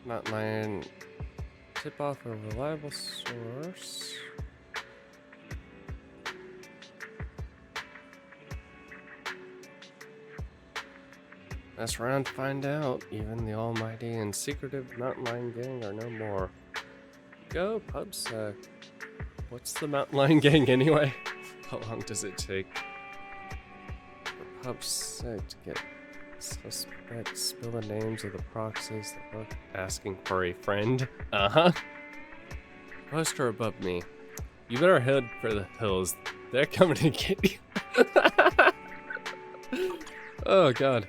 Not lying. Tip off a reliable source. Mess around to find out. Even the almighty and secretive Mountain Lion Gang are no more. Go, PubSec. What's the Mountain Lion Gang anyway? How long does it take for PubSec to get suspects? Spill the names of the proxies that look asking for a friend. Poster above me. You better head for the hills. They're coming to get you. Oh god.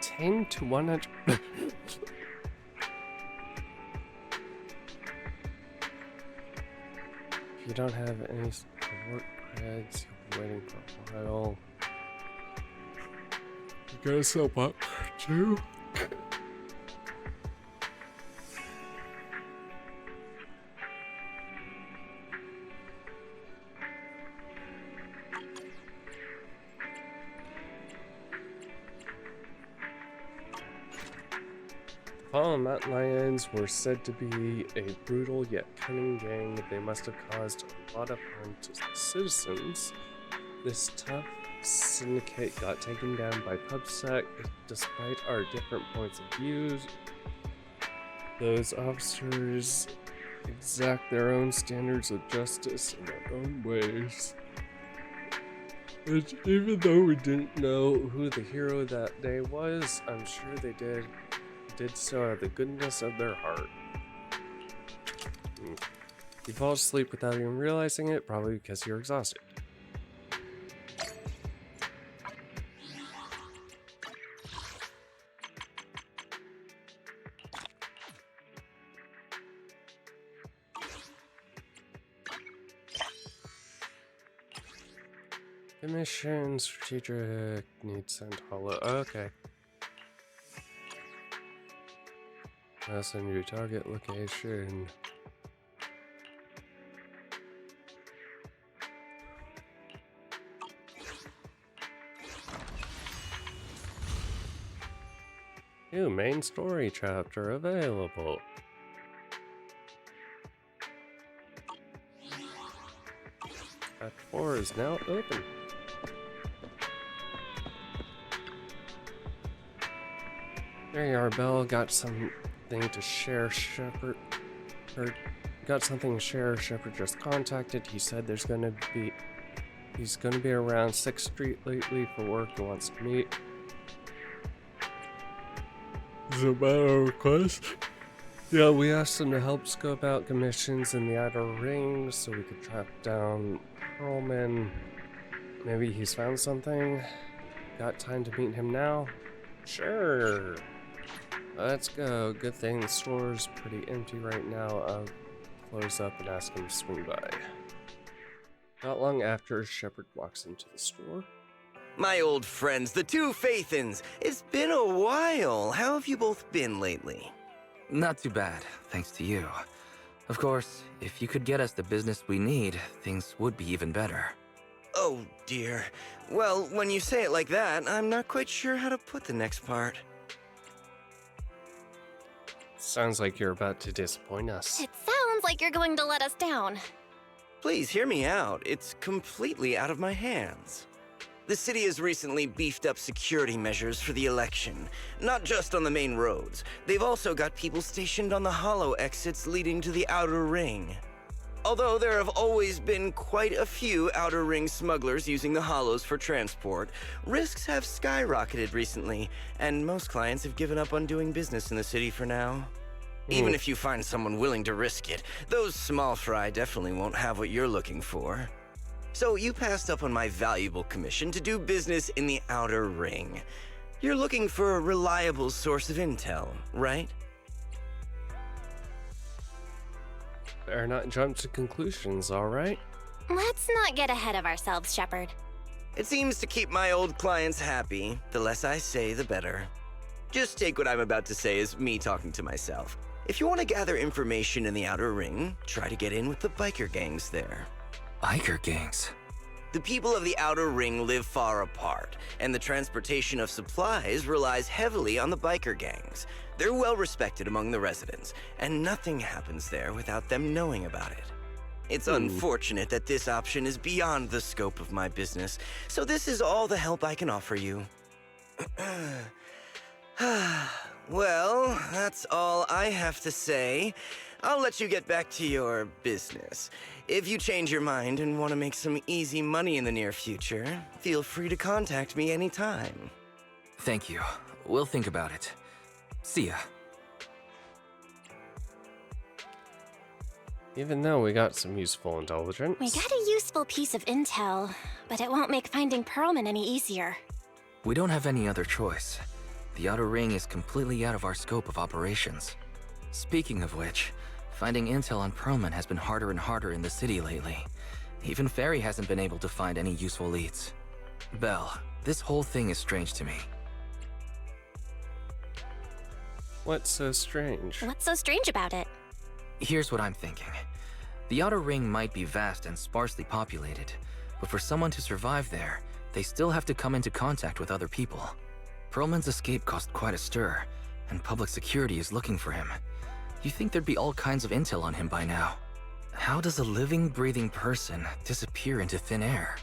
10 to 100. If you don't have any work creds, you'll be waiting for a while. You guys help up too? Fallen Mountain Lions were said to be a brutal yet cunning gang. They must have caused a lot of harm to the citizens. This tough syndicate got taken down by PubSec. Despite our different points of view, those officers exact their own standards of justice in their own ways. Which, even though we didn't know who the hero that day was, I'm sure they did so out of the goodness of their heart. You fall asleep without even realizing it, probably because you're exhausted. The mission strategic needs sent hollow. Okay. I'll send you target location. New main story chapter available. Act 4 is now open. There you are, Belle. Got something to share, Shepard. Got something to share. Shepard just contacted. He said he's gonna be around 6th Street lately for work. He wants to meet. Is it a matter of request? Yeah, we asked him to help scope out commissions in the Outer Ring so we could track down Perlman. Maybe he's found something. Got time to meet him now? Sure. Let's go. Good thing the store's pretty empty right now. I'll close up and ask him to swing by. Not long after, Shepard walks into the store. My old friends, the two Faithins. It's been a while. How have you both been lately? Not too bad, thanks to you. Of course, if you could get us the business we need, things would be even better. Oh, dear. Well, when you say it like that, I'm not quite sure how to put the next part. Sounds like you're about to disappoint us. It sounds like you're going to let us down. Please hear me out. It's completely out of my hands. The city has recently beefed up security measures for the election, not just on the main roads. They've also got people stationed on the hollow exits leading to the Outer Ring. Although there have always been quite a few Outer Ring smugglers using the hollows for transport, risks have skyrocketed recently, and most clients have given up on doing business in the city for now. Even if you find someone willing to risk it, those small fry definitely won't have what you're looking for. So you passed up on my valuable commission to do business in the Outer Ring. You're looking for a reliable source of intel, right? Better not jump to conclusions, alright? Let's not get ahead of ourselves, Shepard. It seems to keep my old clients happy. The less I say, the better. Just take what I'm about to say as me talking to myself. If you want to gather information in the Outer Ring, try to get in with the biker gangs there. Biker gangs? The people of the Outer Ring live far apart, and the transportation of supplies relies heavily on the biker gangs. They're well respected among the residents, and nothing happens there without them knowing about it. It's unfortunate that this option is beyond the scope of my business, so this is all the help I can offer you. Well, that's all I have to say. I'll let you get back to your business. If you change your mind and want to make some easy money in the near future, feel free to contact me anytime. Thank you. We'll think about it. See ya. Even though we got some useful intelligence. We got a useful piece of intel, but it won't make finding Perlman any easier. We don't have any other choice. The Outer Ring is completely out of our scope of operations. Speaking of which, finding intel on Perlman has been harder and harder in the city lately. Even Ferry hasn't been able to find any useful leads. Belle, this whole thing is strange to me. What's so strange? What's so strange about it? Here's what I'm thinking. The Outer Ring might be vast and sparsely populated, but for someone to survive there, they still have to come into contact with other people. Perlman's escape caused quite a stir, and public security is looking for him. You'd think there'd be all kinds of intel on him by now. How does a living, breathing person disappear into thin air?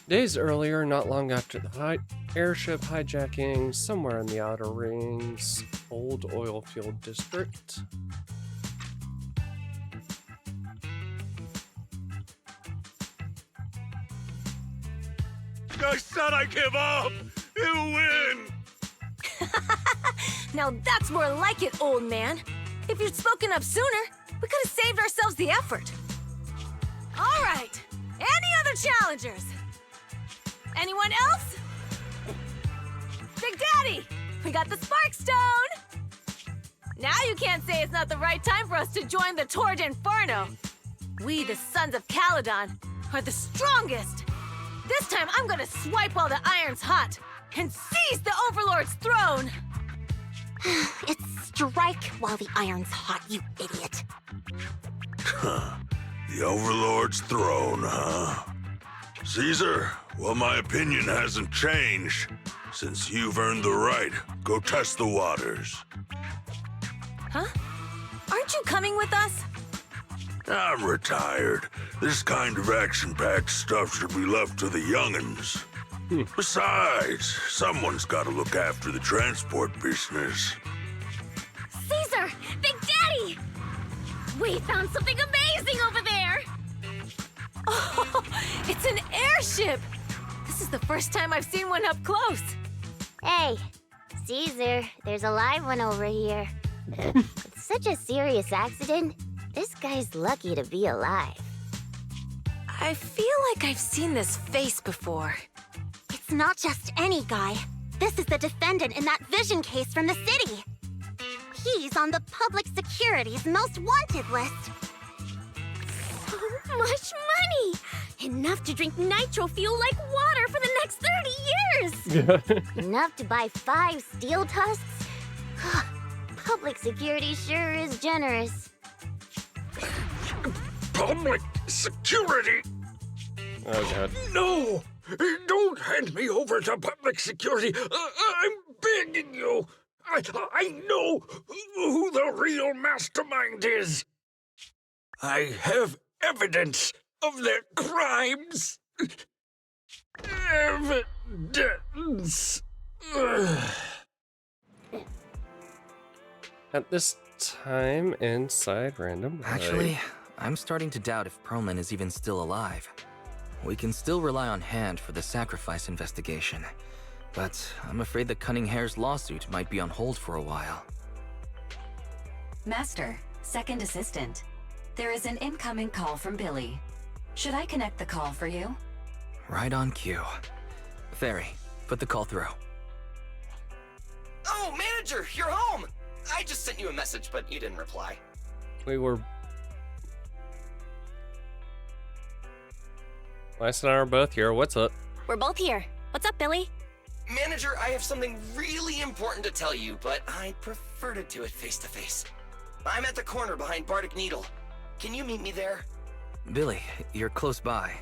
Days earlier, not long after the airship hijacking, somewhere in the Outer Ring's old oil field district. I said I give up! You win! Now that's more like it, old man. If you'd spoken up sooner, we could have saved ourselves the effort. All right. Any other challengers? Anyone else? Big Daddy, we got the Spark Stone! Now you can't say it's not the right time for us to join the Torrid Inferno. We, the Sons of Caledon, are the strongest. This time I'm gonna swipe while the iron's hot and seize the Overlord's throne! It's strike while the iron's hot, you idiot. The Overlord's throne, huh? Caesar, well, my opinion hasn't changed. Since you've earned the right, go test the waters. Huh? Aren't you coming with us? I'm retired. This kind of action-packed stuff should be left to the young'uns. Besides, someone's got to look after the transport business. Caesar! Big Daddy! We found something amazing over there! Oh, it's an airship! This is the first time I've seen one up close. Hey, Caesar, there's a live one over here. It's such a serious accident. This guy's lucky to be alive. I feel like I've seen this face before. It's not just any guy. This is the defendant in that vision case from the city. He's on the public security's most wanted list. So much money! Enough to drink nitro fuel like water for the next 30 years! Enough to buy 5 steel tusks? Public security sure is generous. Public security? Oh, God. No! Don't hand me over to public security! I'm begging you! I know who the real mastermind is! I have evidence of their crimes! Evidence! At this time, inside Random Light. Actually, I'm starting to doubt if Perlman is even still alive. We can still rely on Hand for the sacrifice investigation, but I'm afraid the Cunning Hare's lawsuit might be on hold for a while. Master, second assistant. There is an incoming call from Billy. Should I connect the call for you? Right on cue. Fairy, put the call through. Oh, manager, you're home! I just sent you a message, but you didn't reply. We were... Weiss and I are both here. What's up? We're both here. What's up, Billy? Manager, I have something really important to tell you, but I'd prefer to do it face-to-face. I'm at the corner behind Bardic Needle. Can you meet me there? Billy, you're close by.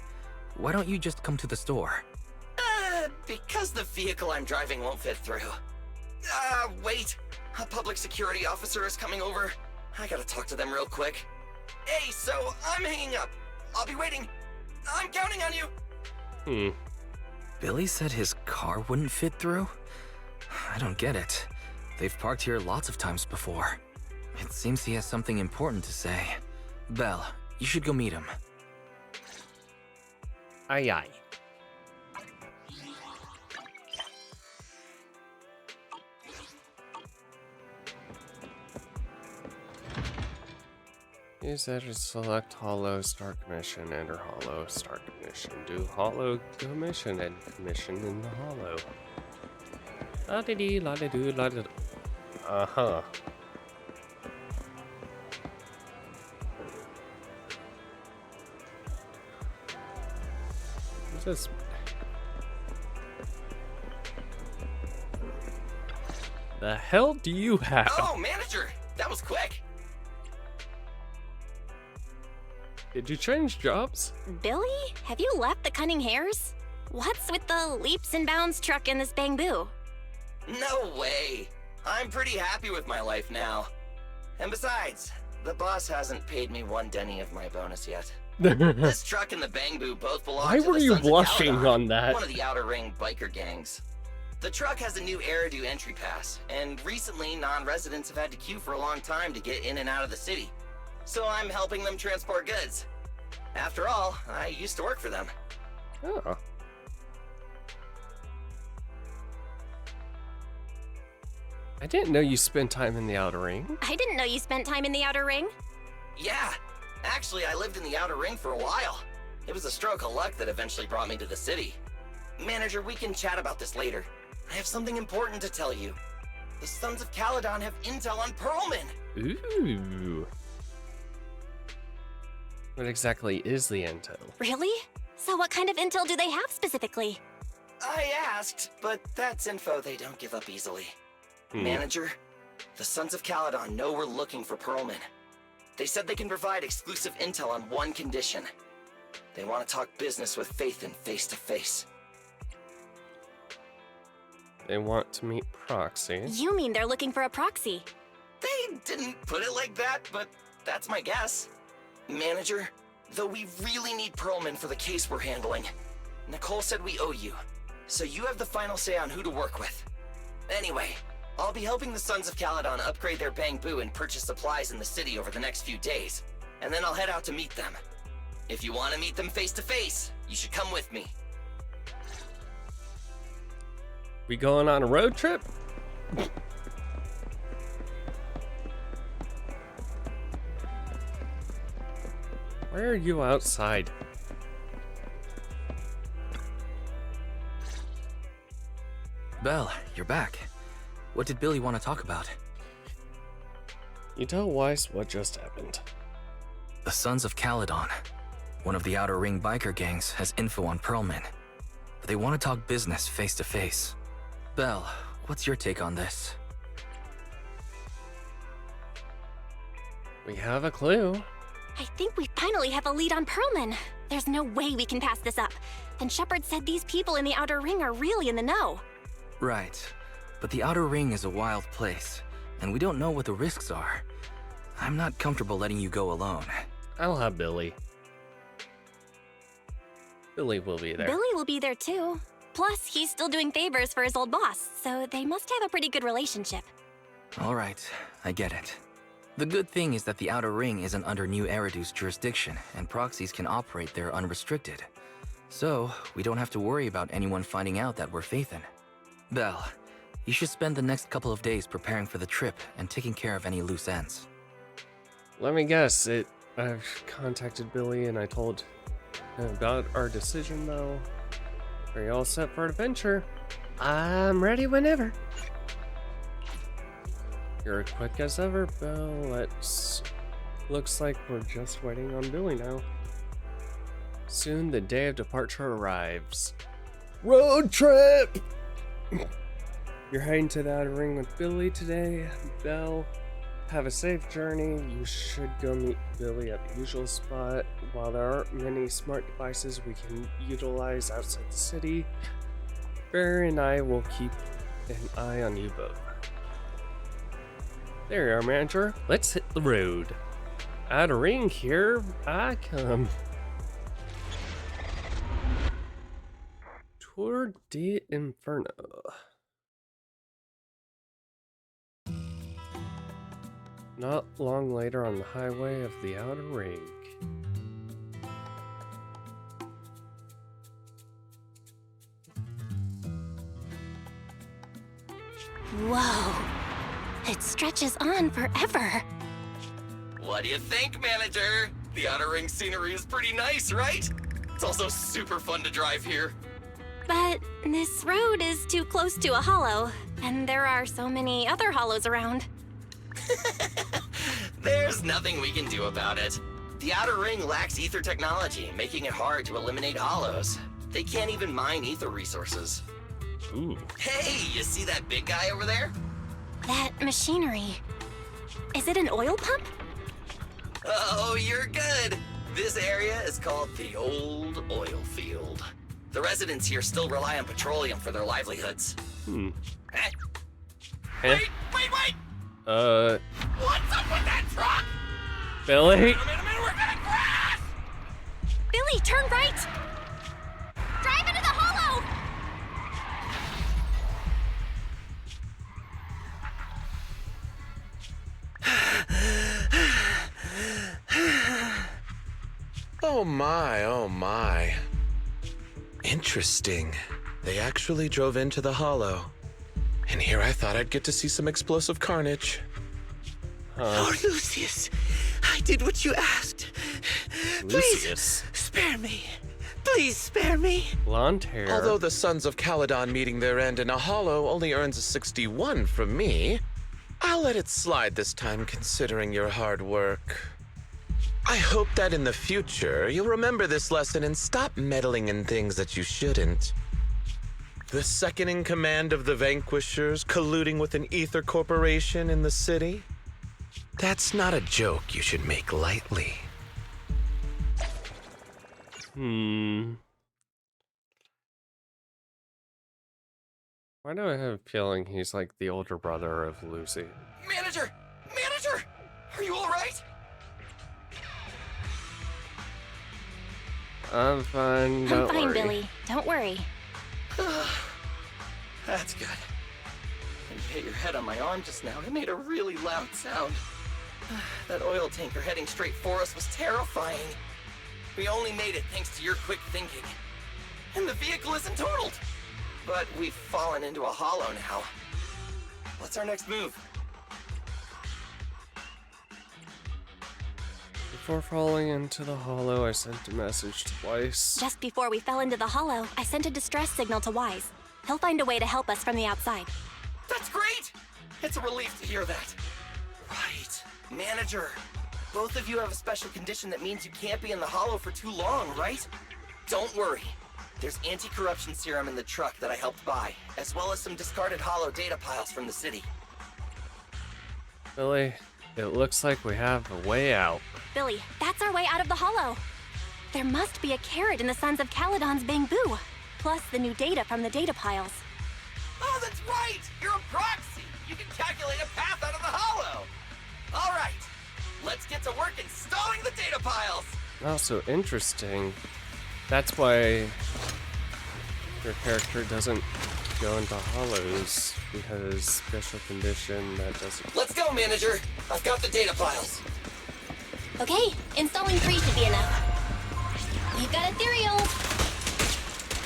Why don't you just come to the store? Because the vehicle I'm driving won't fit through. Wait. A public security officer is coming over. I gotta talk to them real quick. Hey, so I'm hanging up. I'll be waiting. I'm counting on you. Billy said his car wouldn't fit through? I don't get it. They've parked here lots of times before. It seems he has something important to say. Belle, you should go meet him. Aye, aye. Use that to select Hollow, start commission, enter Hollow, start commission. Do Hollow commission and commission in the Hollow. La-di-dee, la-di-doo, la-di-doo. Uh-huh. What's this? The hell do you have? Oh, manager! That was quick. Did you change jobs? Billy? Have you left the Cunning Hares? What's with the leaps and bounds truck in this Bangbu? No way. I'm pretty happy with my life now. And besides, the boss hasn't paid me 1 Denny of my bonus yet. This truck and the Bangbu both belong Why to the were you Sons of blushing Caledon, on that? one of the Outer Ring biker gangs. The truck has a new Eridu entry pass, and recently non-residents have had to queue for a long time to get in and out of the city. So I'm helping them transport goods. After all, I used to work for them. Oh. I didn't know you spent time in the Outer Ring. I didn't know you spent time in the Outer Ring. Yeah, actually I lived in the Outer Ring for a while. It was a stroke of luck that eventually brought me to the city. Manager, we can chat about this later. I have something important to tell you. The Sons of Caledon have intel on Perlman. Ooh. What exactly is the intel? Really? So what kind of intel do they have specifically? I asked, but that's info they don't give up easily. Manager, the Sons of Caledon know we're looking for Perlman. They said they can provide exclusive intel on one condition. They want to talk business with Phaethon face to face. They want to meet Proxy. You mean they're looking for a proxy? They didn't put it like that, but that's my guess. Manager, though we really need Perlman for the case we're handling, Nicole said we owe you, so you have the final say on who to work with. Anyway, I'll be helping the Sons of Caledon upgrade their Bangbu and purchase supplies in the city over the next few days, and then I'll head out to meet them. If you want to meet them face to face, you should come with me. We going on a road trip? Why are you outside? Belle, you're back. What did Billy want to talk about? You tell Weiss what just happened. The Sons of Caledon, one of the Outer Ring biker gangs, has info on Perlman. They want to talk business face to face. Belle, what's your take on this? We have a clue. I think we finally have a lead on Perlman. There's no way we can pass this up. And Shepard said these people in the Outer Ring are really in the know. Right, but the Outer Ring is a wild place, and we don't know what the risks are. I'm not comfortable letting you go alone. I'll have Billy. Billy will be there. Billy will be there too. Plus, he's still doing favors for his old boss, so they must have a pretty good relationship. All right, I get it. The good thing is that the Outer Ring isn't under New Eridu's jurisdiction, and proxies can operate there unrestricted. So, we don't have to worry about anyone finding out that we're Phaethon. Belle, you should spend the next couple of days preparing for the trip and taking care of any loose ends. Let me guess, I've contacted Billy and I told him about our decision though. Are you all set for adventure? I'm ready whenever. You're quick as ever, Belle. Looks like we're just waiting on Billy now. Soon the day of departure arrives. Road trip! You're heading to the Outer Ring with Billy today, Belle. Have a safe journey. You should go meet Billy at the usual spot. While there aren't many smart devices we can utilize outside the city, Barry and I will keep an eye on you both. There you are, Manager. Let's hit the road. Outer Ring, here I come. Tour de Inferno. Not long later on the highway of the Outer Ring. Whoa. It stretches on forever. What do you think, Manager? The Outer Ring scenery is pretty nice, right? It's also super fun to drive here. But this road is too close to a hollow, and there are so many other hollows around. There's nothing we can do about it. The Outer Ring lacks ether technology, making it hard to eliminate hollows. They can't even mine ether resources. Ooh. Hey, you see that big guy over there? That machinery. Is it an oil pump? Oh, you're good. This area is called the Old Oil Field. The residents here still rely on petroleum for their livelihoods. Eh? Wait! What's up with that truck? Billy? We're gonna crash! Billy, turn right! Drive into the hollow! Oh my, oh my. Interesting. They actually drove into the hollow. And here I thought I'd get to see some explosive carnage. Lord Lucius, I did what you asked. Lucius? Please, spare me. Please spare me. Blonde hair. Although the Sons of Caledon meeting their end in a hollow only earns a 61 from me, I'll let it slide this time considering your hard work. I hope that in the future, you'll remember this lesson and stop meddling in things that you shouldn't. The second in command of the Vanquishers colluding with an ether corporation in the city? That's not a joke you should make lightly. Why do I have a feeling he's like the older brother of Lucy? Manager! Manager! Are you alright? I'm fine, I'm don't fine, worry. Billy. Don't worry. That's good. When you hit your head on my arm just now, it made a really loud sound. That oil tanker heading straight for us was terrifying. We only made it thanks to your quick thinking. And the vehicle isn't totaled. But we've fallen into a hollow now. What's our next move? Before falling into the hollow, I sent a message twice. Just before we fell into the hollow, I sent a distress signal to Wise. He'll find a way to help us from the outside. That's great! It's a relief to hear that. Right. Manager, both of you have a special condition that means you can't be in the hollow for too long, right? Don't worry. There's anti-corruption serum in the truck that I helped buy, as well as some discarded hollow data piles from the city. Billy, it looks like we have a way out. Billy, that's our way out of the hollow. There must be a carrot in the Sons of Caledon's Bamboo, plus the new data from the data piles. Oh, that's right! You're a proxy! You can calculate a path out of the hollow! All right, let's get to work installing the data piles! Also interesting. That's why your character doesn't go into hollows, because special condition that doesn't... Let's go, Manager! I've got the data piles. Okay, installing 3 should be enough. You've got ethereal.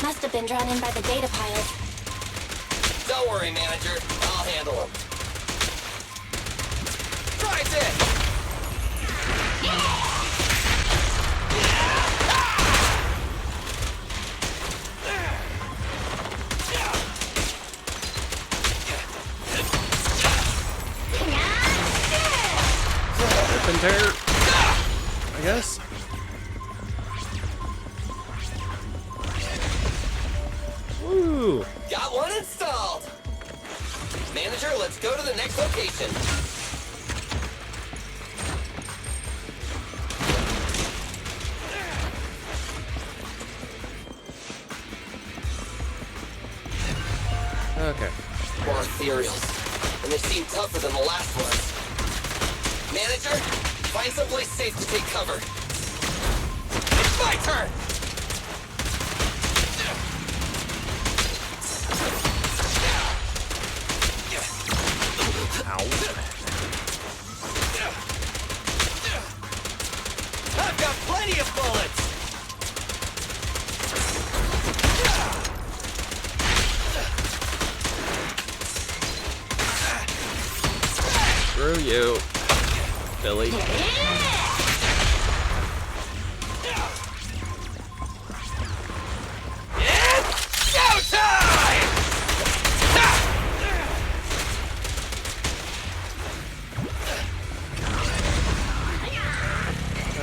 Must have been drawn in by the data piles. Don't worry, Manager. I'll handle them. Drive in! Rip and tear, I guess. Woo! Got one installed! Manager, let's go to the next location. Okay. More ethereals. And they seem tougher than the last ones. Manager, find someplace safe to take cover. It's my turn! I've got plenty of bullets! Screw you, Billy. It's showtime!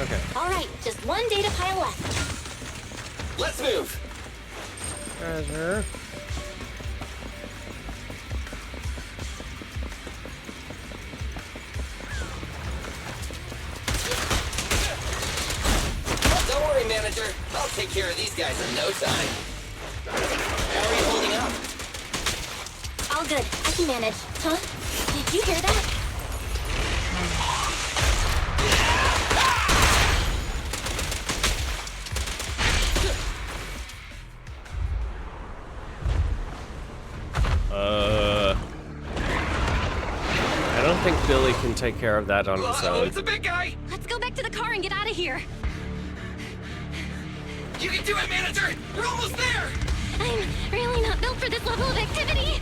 Okay. All right, just one data pile left. Let's move. Treasure. Don't worry, Manager. I'll take care of these guys in no time. How are you holding up? All good. I can manage. Huh? Did you hear that? I don't think Billy can take care of that on his Oh, own. it's a big guy! Let's go back to the car and get out of here. You can do it, Manager! We're almost there! I'm really not built for this level of activity.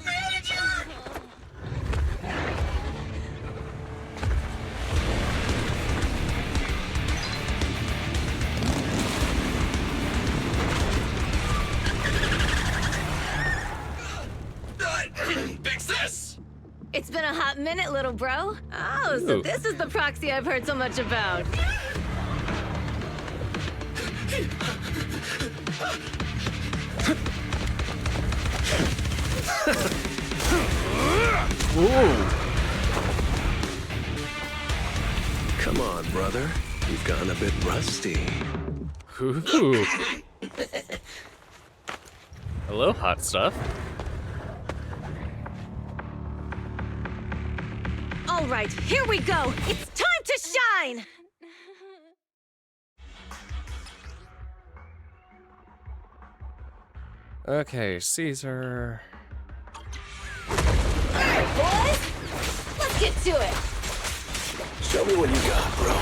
Manager! Fix this! It's been a hot minute, little bro. Oh, so Ooh. this is the proxy I've heard so much about. Ooh. Come on, brother. You've gotten a bit rusty. Ooh. Hello, hot stuff. All right, here we go. It's time to shine. Okay, Caesar. Alright, boys! Let's get to it! Show me what you got, bro.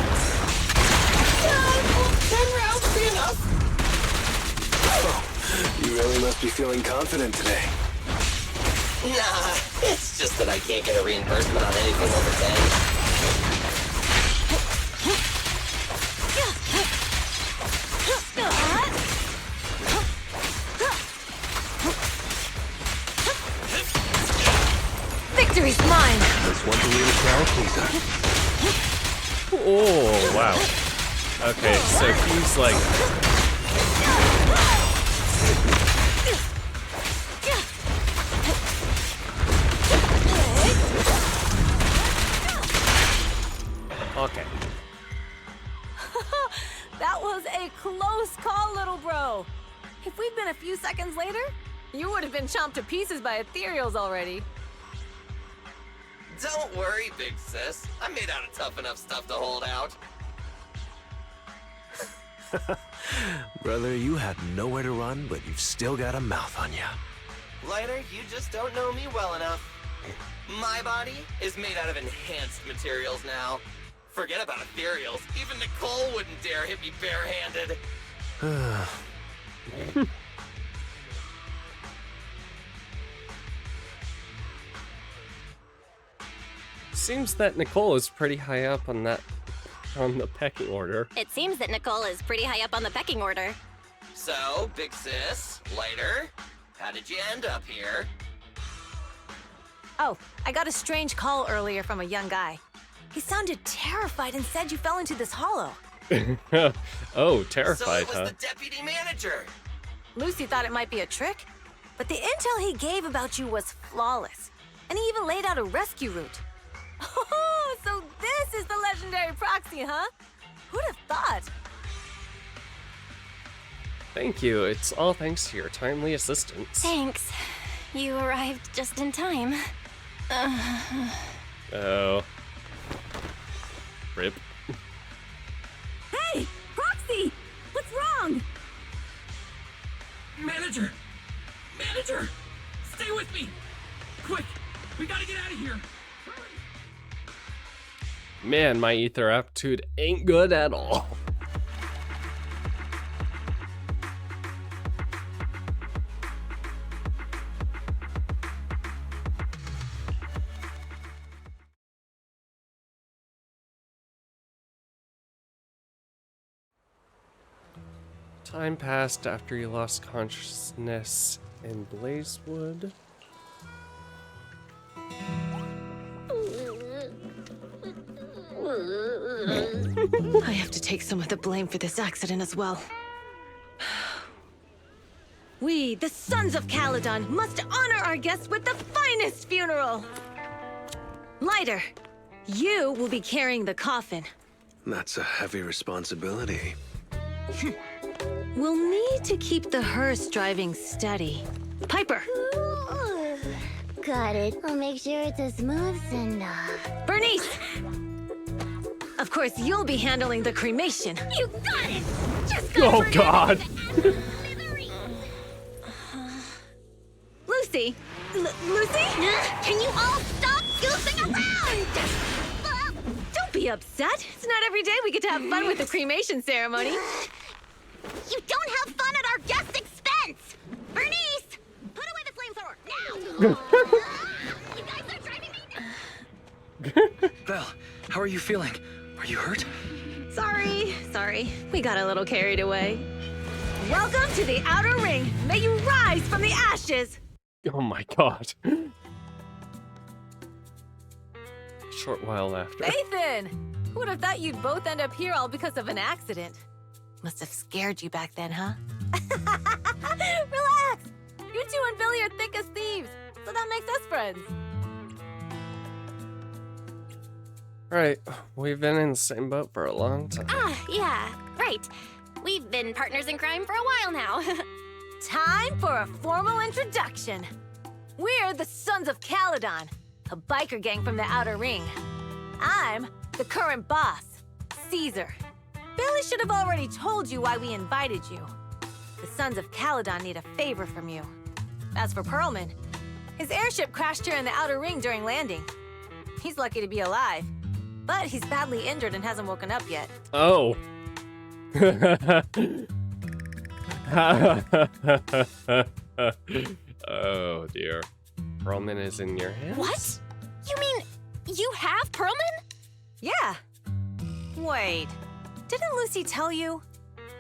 10 rounds be enough. Oh, you really must be feeling confident today. Nah, it's just that I can't get a reimbursement on anything over 10. Victory's mine! That's one to lead a crowd, please. Oh, wow. Okay, so he's like... Okay. That was a close call, little bro. If we'd been a few seconds later, you would have been chomped to pieces by ethereals already. Don't worry, big sis. I'm made out of tough enough stuff to hold out. Brother, you have nowhere to run, but you've still got a mouth on you. Lighter, you just don't know me well enough. My body is made out of enhanced materials now. Forget about ethereals. Even Nicole wouldn't dare hit me barehanded. Seems that Nicole is pretty high up on the pecking order. It seems that Nicole is pretty high up on the pecking order. So, big sis, Lighter, how did you end up here? Oh, I got a strange call earlier from a young guy. He sounded terrified and said you fell into this hollow. Oh, terrified, So it was the deputy manager. Lucy thought it might be a trick, but the intel he gave about you was flawless. And he even laid out a rescue route. Oh, so this is the legendary proxy, huh? Who'd have thought? Thank you. It's all thanks to your timely assistance. Thanks. You arrived just in time. Oh. Rip. Hey, Proxy! What's wrong? Manager! Manager! Stay with me! Quick! We gotta get out of here! Man, my ether aptitude ain't good at all. Time passed after you lost consciousness in Blazewood. I have to take some of the blame for this accident as well. We, the Sons of Caledon, must honor our guests with the finest funeral! Lighter, you will be carrying the coffin. That's a heavy responsibility. We'll need to keep the hearse driving steady. Piper! Got it. I'll make sure it's a smooth send-off. Bernice! Of course, you'll be handling the cremation. You got it! Just Oh, God! Lucy! Lucy? Can you all stop goofing around? Don't be upset. It's not every day we get to have fun with the cremation ceremony. You don't have fun at our guest expense! Bernice! Put away the flamethrower, now! You guys are driving me nuts! Belle, how are you feeling? Are you hurt? Sorry. We got a little carried away. Welcome to the Outer Ring. May you rise from the ashes. Oh my god. Short while after. Nathan! Who would have thought you'd both end up here all because of an accident? Must have scared you back then, huh? Relax! You two and Billy are thick as thieves, so that makes us friends. Right, we've been in the same boat for a long time. Ah, yeah, right. We've been partners in crime for a while now. Time for a formal introduction. We're the Sons of Caledon, a biker gang from the Outer Ring. I'm the current boss, Caesar. Billy should have already told you why we invited you. The Sons of Caledon need a favor from you. As for Pearlman, his airship crashed here in the Outer Ring during landing. He's lucky to be alive, but he's badly injured and hasn't woken up yet. Oh. Oh dear. Pearlman is in your hands? What? You mean you have Pearlman? Yeah. Wait, didn't Lucy tell you?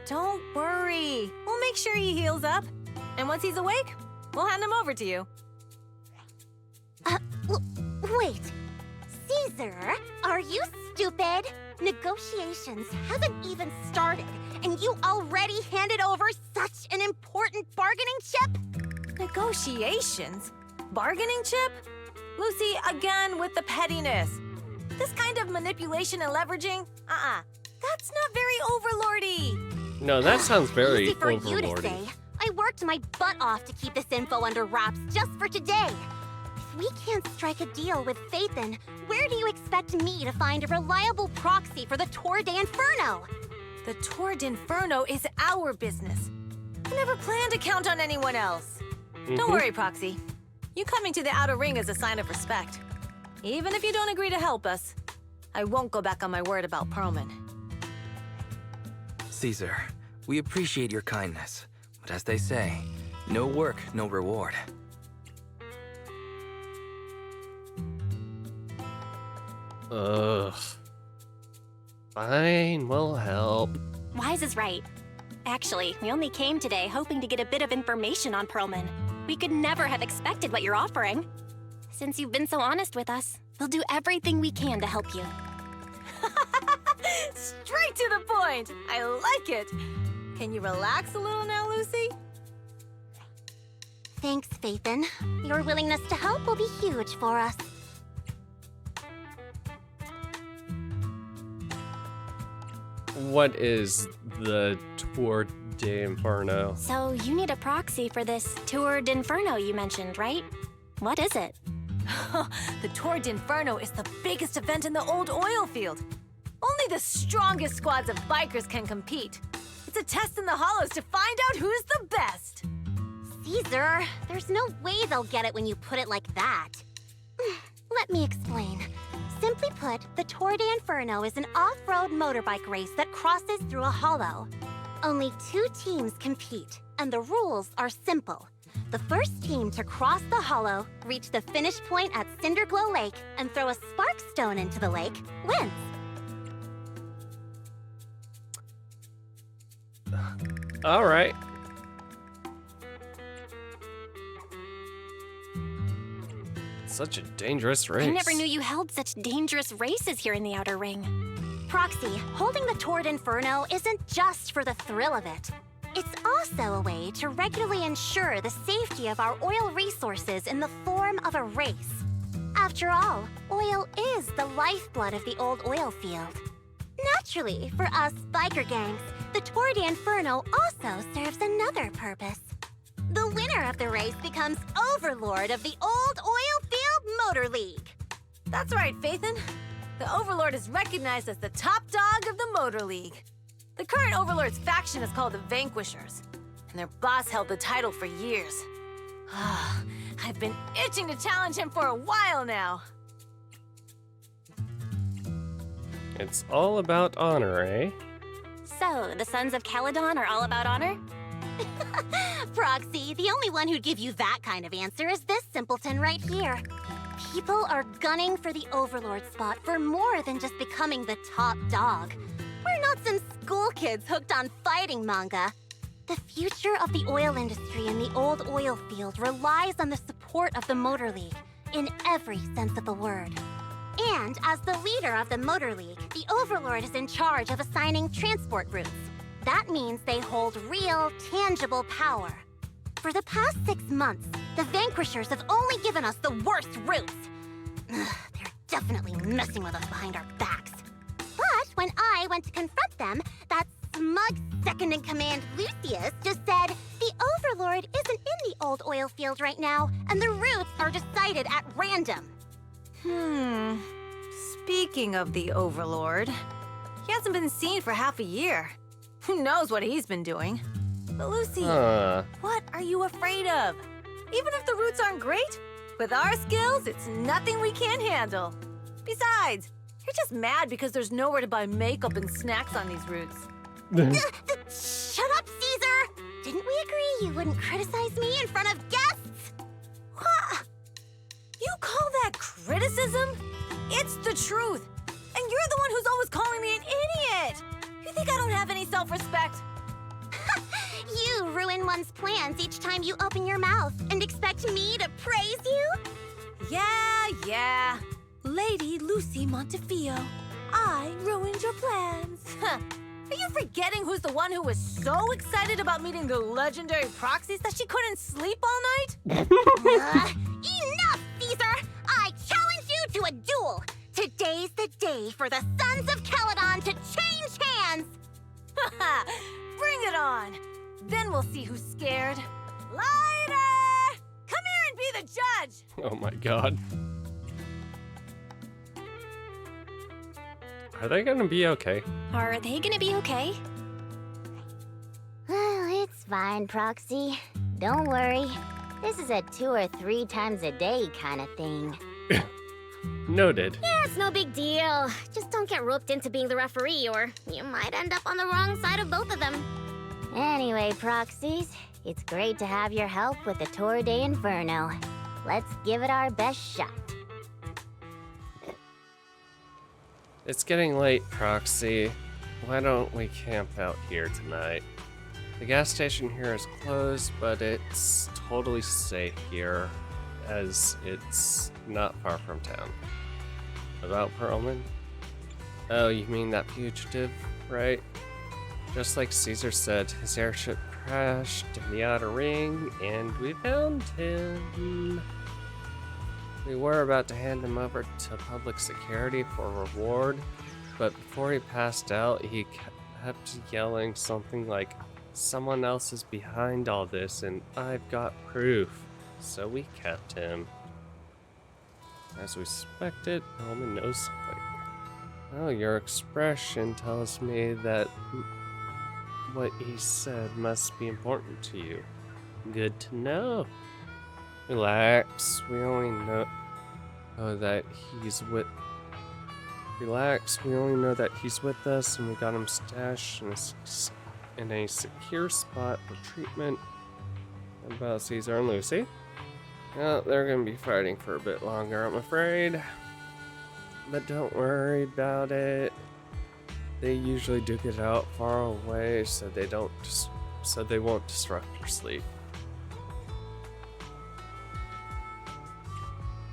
Don't worry, we'll make sure he heals up. And once he's awake, we'll hand him over to you. Wait. Caesar, are you stupid? Negotiations haven't even started, and you already handed over such an important bargaining chip? Negotiations? Bargaining chip? Lucy, again with the pettiness. This kind of manipulation and leveraging? That's not very overlordy. No, that sounds very Easy for you to overlordy. say. I worked my butt off to keep this info under wraps just for today. If we can't strike a deal with Phaethon, where do you expect me to find a reliable proxy for the Tour d'Inferno? The Tour d'Inferno is our business. I never planned to count on anyone else. Don't worry, Proxy. You coming to the Outer Ring is a sign of respect. Even if you don't agree to help us, I won't go back on my word about Pearlman. Caesar, we appreciate your kindness, but as they say, no work, no reward. Ugh. Fine, we'll help. Wise is right. Actually, we only came today hoping to get a bit of information on Pearlman. We could never have expected what you're offering. Since you've been so honest with us, we'll do everything we can to help you. Straight to the point! I like it! Can you relax a little now, Lucy? Thanks, Phaethon. Your willingness to help will be huge for us. What is the Tour d'Inferno? So you need a proxy for this Tour d'Inferno you mentioned, right? What is it? The Tour d'Inferno is the biggest event in the old oil field. Only the strongest squads of bikers can compete. It's a test in the hollows to find out who's the best. Caesar, there's no way they'll get it when you put it like that. Let me explain. Simply put, the Tour d'Inferno is an off-road motorbike race that crosses through a hollow. Only 2 teams compete, and the rules are simple. The first team to cross the hollow, reach the finish point at Cinderglow Lake, and throw a spark stone into the lake, wins. All right. Such a dangerous race. I never knew you held such dangerous races here in the Outer Ring. Proxy, holding the Tour d'Inferno isn't just for the thrill of it. It's also a way to regularly ensure the safety of our oil resources in the form of a race. After all, oil is the lifeblood of the old oil field. Naturally, for us biker gangs, the Tour d'Inferno also serves another purpose. The winner of the race becomes overlord of the old oil field motor league. That's right, Phaethon. The Overlord is recognized as the top dog of the Motor League. The current Overlord's faction is called the Vanquishers, and their boss held the title for years. I've been itching to challenge him for a while now. It's all about honor, eh? So, the Sons of Caledon are all about honor? Proxy, the only one who'd give you that kind of answer is this simpleton right here. People are gunning for the Overlord spot for more than just becoming the top dog. We're not some school kids hooked on fighting manga. The future of the oil industry in the old oil field relies on the support of the Motor League, in every sense of the word. And as the leader of the Motor League, the Overlord is in charge of assigning transport routes. That means they hold real, tangible power. For the past 6 months, the Vanquishers have only given us the worst routes. They're definitely messing with us behind our backs. But when I went to confront them, that smug second-in-command Lucius just said the Overlord isn't in the old oil field right now, and the routes are decided at random. Speaking of the Overlord, he hasn't been seen for half a year. Who knows what he's been doing? But Lucy, what are you afraid of? Even if the routes aren't great, with our skills, it's nothing we can't handle. Besides, you're just mad because there's nowhere to buy makeup and snacks on these routes. Shut up, Caesar! Didn't we agree you wouldn't criticize me in front of guests? What? You call that criticism? It's the truth. And you're the one who's always calling me an idiot. You think I don't have any self-respect? You ruin one's plans each time you open your mouth and expect me to praise you? Yeah. Lady Lucy Montefiore, I ruined your plans. Are you forgetting who's the one who was so excited about meeting the legendary Proxies that she couldn't sleep all night? Enough, Caesar! I challenge you to a duel! Today's the day for the Sons of Caledon to change hands! Bring it on! Then we'll see who's scared. Lighter! Come here and be the judge! Oh my god. Are they gonna be okay? Are they gonna be okay? Well, it's fine, Proxy. Don't worry. This is a 2 or 3 times a day kind of thing. Noted. Yeah, it's no big deal. Just don't get roped into being the referee, or you might end up on the wrong side of both of them. Anyway, Proxies, it's great to have your help with the Tour de Inferno. Let's give it our best shot. It's getting late, Proxy. Why don't we camp out here tonight? The gas station here is closed, but it's totally safe here, as it's not far from town. About Perlman? Oh, you mean that fugitive, right? Just like Caesar said, his airship crashed in the Outer Ring, and we found him. We were about to hand him over to public security for reward, but before he passed out, he kept yelling something like, "Someone else is behind all this, and I've got proof." So we kept him. As we suspected, Perlman knows something. Oh, your expression tells me that what he said must be important to you. Good to know. Relax, we only know that he's with... Relax, we only know that he's with us, and we got him stashed in a secure spot for treatment. About Caesar and Lucy. Well, they're gonna be fighting for a bit longer, I'm afraid. But don't worry about it. They usually do get out far away, so they won't disrupt your sleep.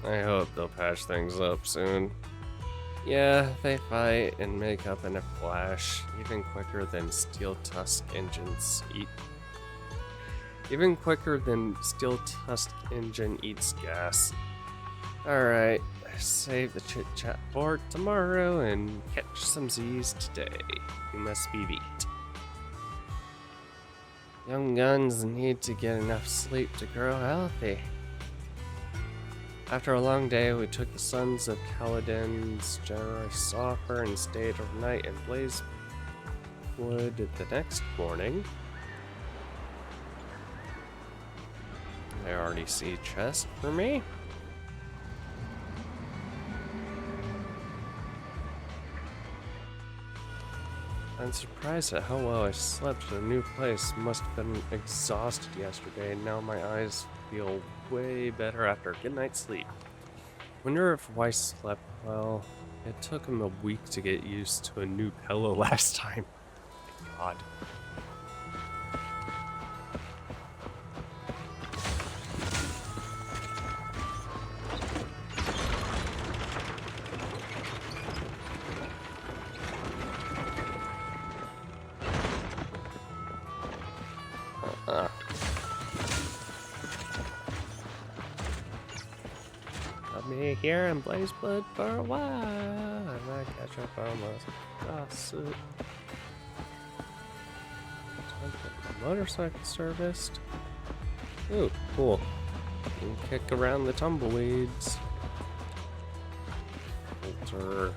I hope they'll patch things up soon. Yeah, they fight and make up in a flash, even quicker than Steel Tusk engines eat. Even quicker than Steel Tusk engine eats gas. Alright, save the chit chat for tomorrow and catch some Z's today. You must be beat. Young guns need to get enough sleep to grow healthy. After a long day, we took the Sons of Caledon's generous offer and stayed overnight in Blazewood the next morning. I already see a chest for me. I'm surprised at how well I slept in a new place. Must have been exhausted yesterday. Now my eyes feel way better after a good night's sleep. Wonder if Weiss slept well. It took him a week to get used to a new pillow last time. God. here and blaze blood for a while. And I catch up almost. Lawsuit. Motorcycle serviced. Ooh, cool. You can kick around the tumbleweeds. Filter.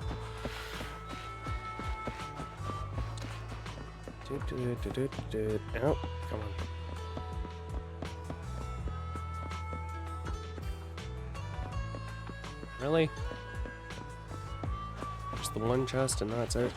Oh, come on. Really? Just the one chest and that's it?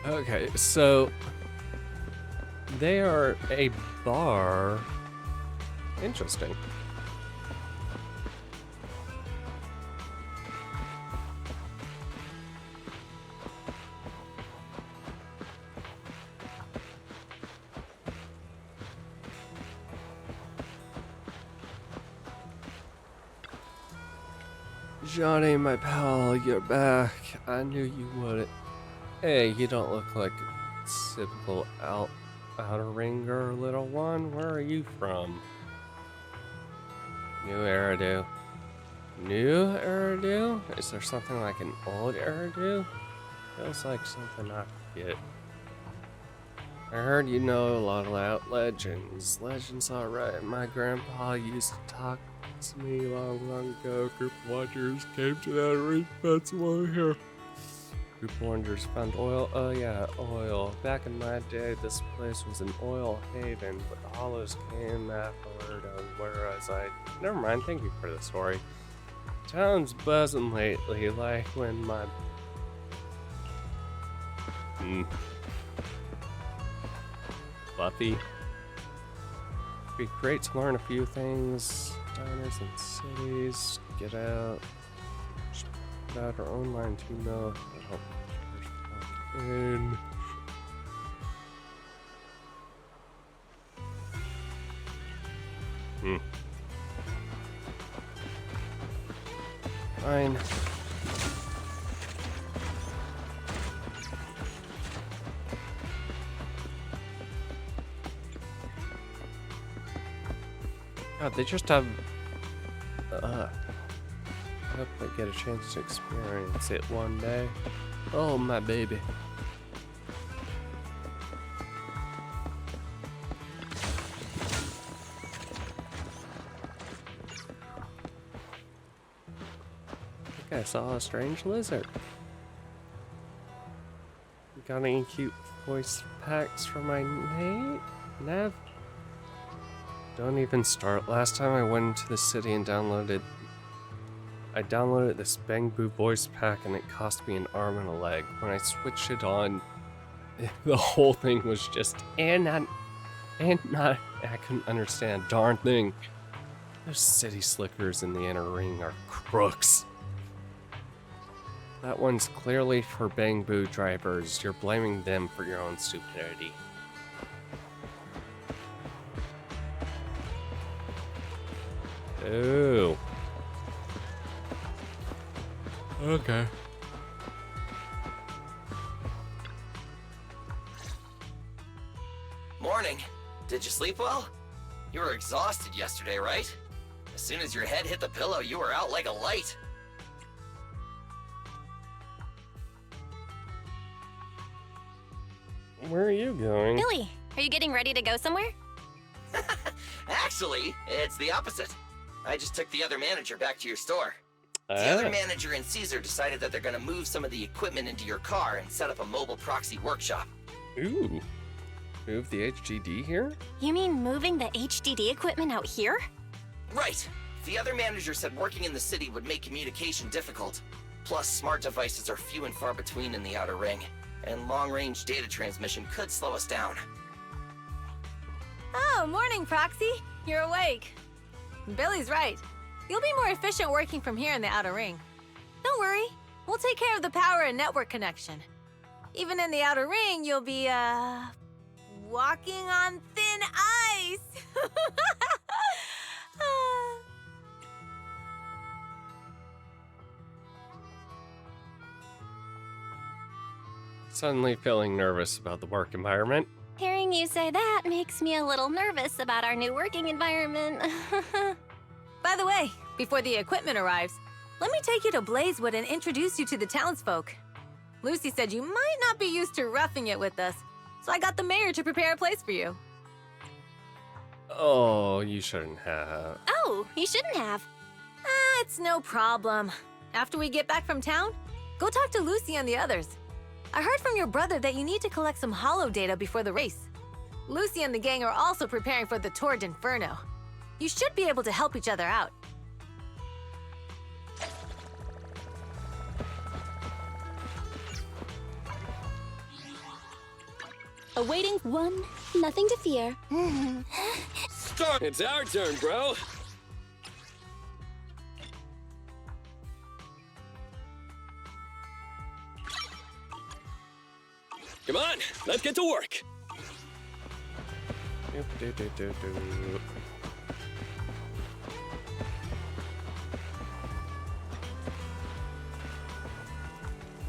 Okay, so they are a bar. Interesting. Johnny, my pal, you're back. I knew you would. Hey, you don't look like a typical outer ringer, little one. Where are you from? New Eridu. New Eridu? Is there something like an old Eridu? Feels like something I forget. I heard you know a lot about legends. Legends alright. My grandpa used to talk to me long ago. Group of watchers came to that ring festival here. Group of Wanderers found oil. Oh yeah, oil. Back in my day, this place was an oil haven, but the Hollows came afterward, whereas never mind, thank you for the story. Town's buzzing lately, like when my... Buffy. Be great to learn a few things. Diners and cities. Get out. About our own line to know. In. Fine. God, they just have. I hope they get a chance to experience it one day. Oh, my baby. I think I saw a strange lizard. Got any cute voice packs for my Nav? Don't even start. Last time I went into the city and downloaded this Bang Boo voice pack and it cost me an arm and a leg. When I switched it on, the whole thing was just I couldn't understand a darn thing. Those city slickers in the inner ring are crooks. That one's clearly for Bang Boo drivers. You're blaming them for your own stupidity. Ooh. Okay. Morning. Did you sleep well? You were exhausted yesterday, right? As soon as your head hit the pillow, you were out like a light. Where are you going? Billy, are you getting ready to go somewhere? Actually, it's the opposite. I just took the other manager back to your store. The other manager and Caesar decided that they're gonna move some of the equipment into your car and set up a mobile proxy workshop. Ooh. Move the HDD here? You mean moving the HDD equipment out here? Right. The other manager said working in the city would make communication difficult. Plus, smart devices are few and far between in the Outer Ring, and long-range data transmission could slow us down. Oh, morning, Proxy. You're awake. Billy's right. You'll be more efficient working from here in the Outer Ring. Don't worry, We'll take care of the power and network connection. Even in the outer ring, you'll be, walking on thin ice. Suddenly feeling nervous about the work environment. Hearing you say that makes me a little nervous about our new working environment. By the way, before the equipment arrives, let me take you to Blazewood and introduce you to the townsfolk. Lucy said you might not be used to roughing it with us, so I got the mayor to prepare a place for you. Oh, you shouldn't have. Oh, you shouldn't have. It's no problem. After we get back from town, go talk to Lucy and the others. I heard from your brother that you need to collect some holo data before the race. Lucy and the gang are also preparing for the Tour d'Inferno. You should be able to help each other out. Awaiting one, nothing to fear. Start! It's our turn, bro! Come on, let's get to work!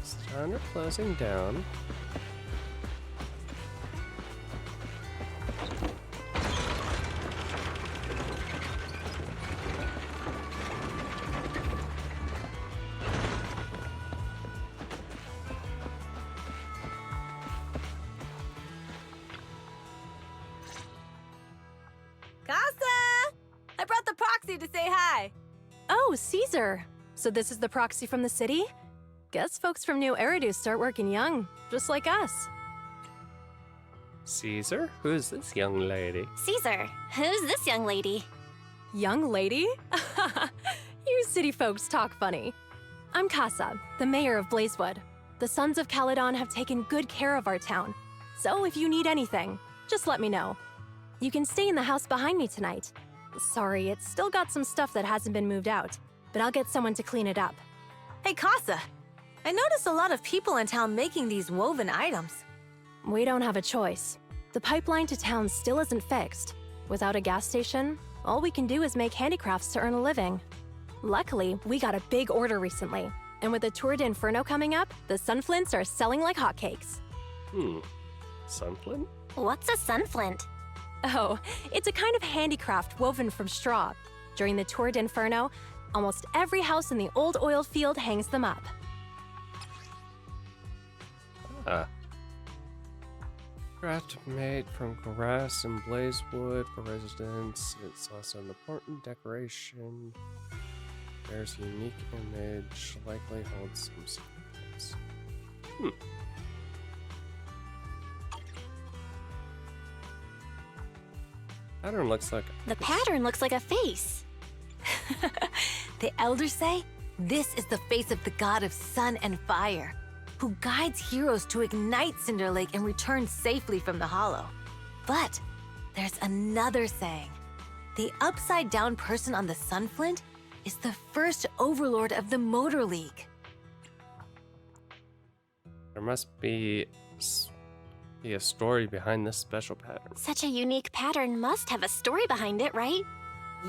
Standard closing down. To say hi. Oh, Caesar. So this is the proxy from the city? Guess folks from New Eridu start working young, just like us. Caesar? Who's this young lady? Caesar, who's this young lady? Young lady? You city folks talk funny. I'm Casa, the mayor of Blazewood. The Sons of Caledon have taken good care of our town. So if you need anything, just let me know. You can stay in the house behind me tonight. Sorry, it's still got some stuff that hasn't been moved out, but I'll get someone to clean it up. Hey, Casa, I noticed a lot of people in town making these woven items. We don't have a choice. The pipeline to town still isn't fixed. Without a gas station, all we can do is make handicrafts to earn a living. Luckily, we got a big order recently, and with the Tour d'Inferno coming up, the sunflints are selling like hotcakes. Sunflint? What's a sunflint? Oh, it's a kind of handicraft woven from straw. During the Tour d'Inferno, almost every house in the old oil field hangs them up. Craft made from grass and blaze wood for residents. It's also an important decoration. There's a unique image, likely holds some secrets. Pattern looks like the pattern looks like a face. The elders say this is the face of the god of sun and fire, who guides heroes to ignite Cinder Lake and return safely from the hollow. But there's another saying. The upside-down person on the Sunflint is the first overlord of the Motor League. There must be a story behind this special pattern. Such a unique pattern must have a story behind it, right?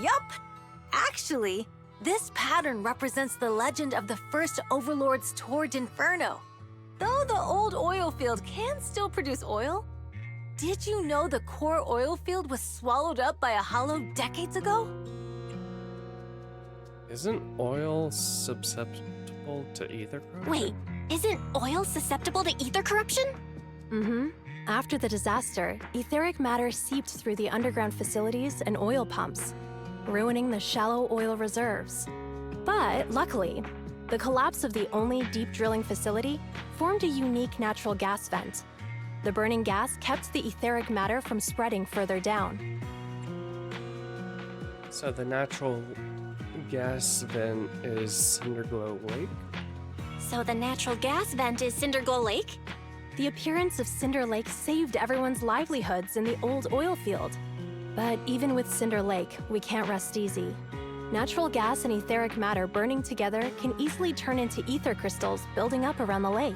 Yup! Actually, this pattern represents the legend of the first Overlord's Tour d'Inferno. Though the old oil field can still produce oil, did you know the core oil field was swallowed up by a hollow decades ago? Isn't oil susceptible to ether corruption? Wait, isn't oil susceptible to ether corruption? Mm-hmm. After the disaster, etheric matter seeped through the underground facilities and oil pumps, ruining the shallow oil reserves. But luckily, the collapse of the only deep drilling facility formed a unique natural gas vent. The burning gas kept the etheric matter from spreading further down. So the natural gas vent is Cinderglow Lake? So the natural gas vent is Cinderglow Lake? The appearance of Cinder Lake saved everyone's livelihoods in the old oil field. But even with Cinder Lake, we can't rest easy. Natural gas and etheric matter burning together can easily turn into ether crystals building up around the lake.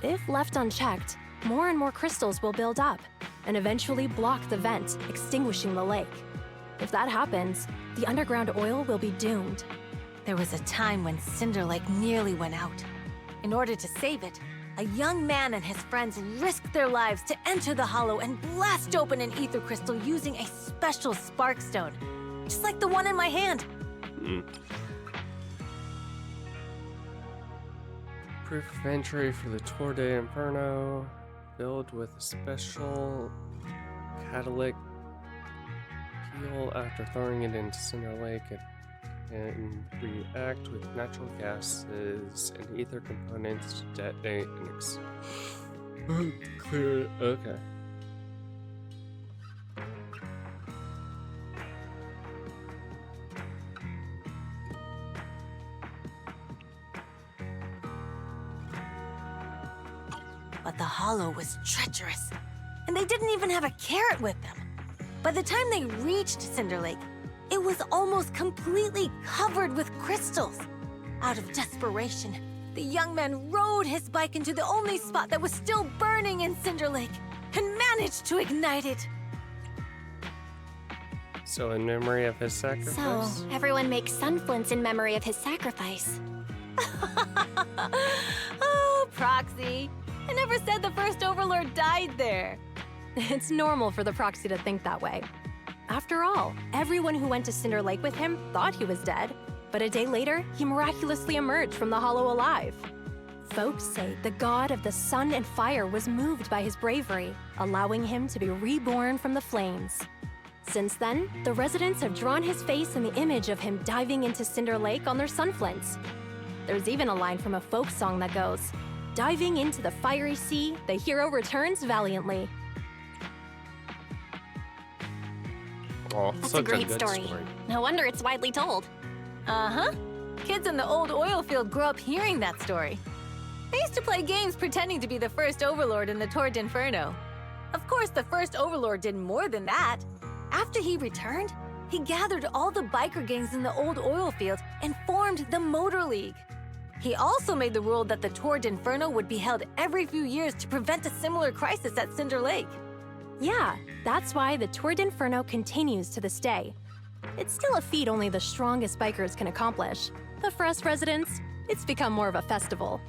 If left unchecked, more and more crystals will build up and eventually block the vent, extinguishing the lake. If that happens, the underground oil will be doomed. There was a time when Cinder Lake nearly went out. In order to save it, a young man and his friends risked their lives to enter the hollow and blast open an ether crystal using a special spark stone, just like the one in my hand. Proof of entry for the Tour de Inferno, filled with a special catalytic peel. After throwing it into Cinder Lake, it can react with natural gases and ether components to detonate and clear. Okay. But the hollow was treacherous, and they didn't even have a carrot with them. By the time they reached Cinder Lake, it was almost completely covered with crystals. Out of desperation, the young man rode his bike into the only spot that was still burning in Cinder Lake and managed to ignite it. So in memory of his So, sacrifice? everyone makes sunflints in memory of his sacrifice. Oh, Proxy. I never said the first Overlord died there. It's normal for the Proxy to think that way. After all, everyone who went to Cinder Lake with him thought he was dead, but a day later, he miraculously emerged from the hollow alive. Folks say the god of the sun and fire was moved by his bravery, allowing him to be reborn from the flames. Since then, the residents have drawn his face and the image of him diving into Cinder Lake on their sunflints. There's even a line from a folk song that goes, "Diving into the fiery sea, the hero returns valiantly." Oh, That's such a great good story. No wonder it's widely told. Uh-huh. Kids in the old oil field grew up hearing that story. I used to play games pretending to be the first Overlord in the Tour d'Inferno. Of course, the first Overlord did more than that. After he returned, he gathered all the biker gangs in the old oil field and formed the Motor League. He also made the rule that the Tour d'Inferno would be held every few years to prevent a similar crisis at Cinder Lake. Yeah, that's why the Tour d'Inferno continues to this day. It's still a feat only the strongest bikers can accomplish, but for us residents, it's become more of a festival.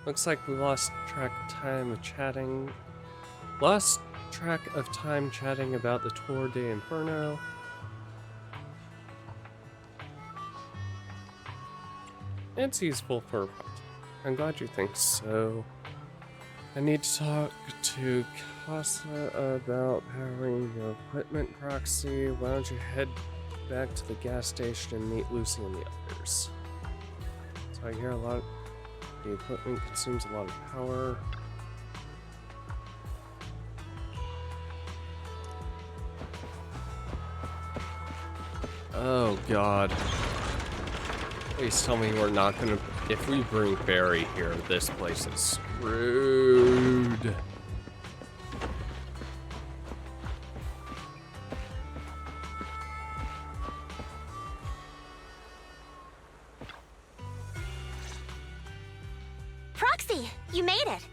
Looks like we lost track of time chatting. Lost track of time chatting about the Tour de Inferno. It's useful for. I'm glad you think so. I need to talk to Casa about powering your equipment, Proxy. Why don't you head back to the gas station and meet Lucy and the others? So I hear a lot. The equipment consumes a lot of power. Oh God. Please tell me we're not gonna. If we bring Barry here, this place is screwed. Proxy, you made it.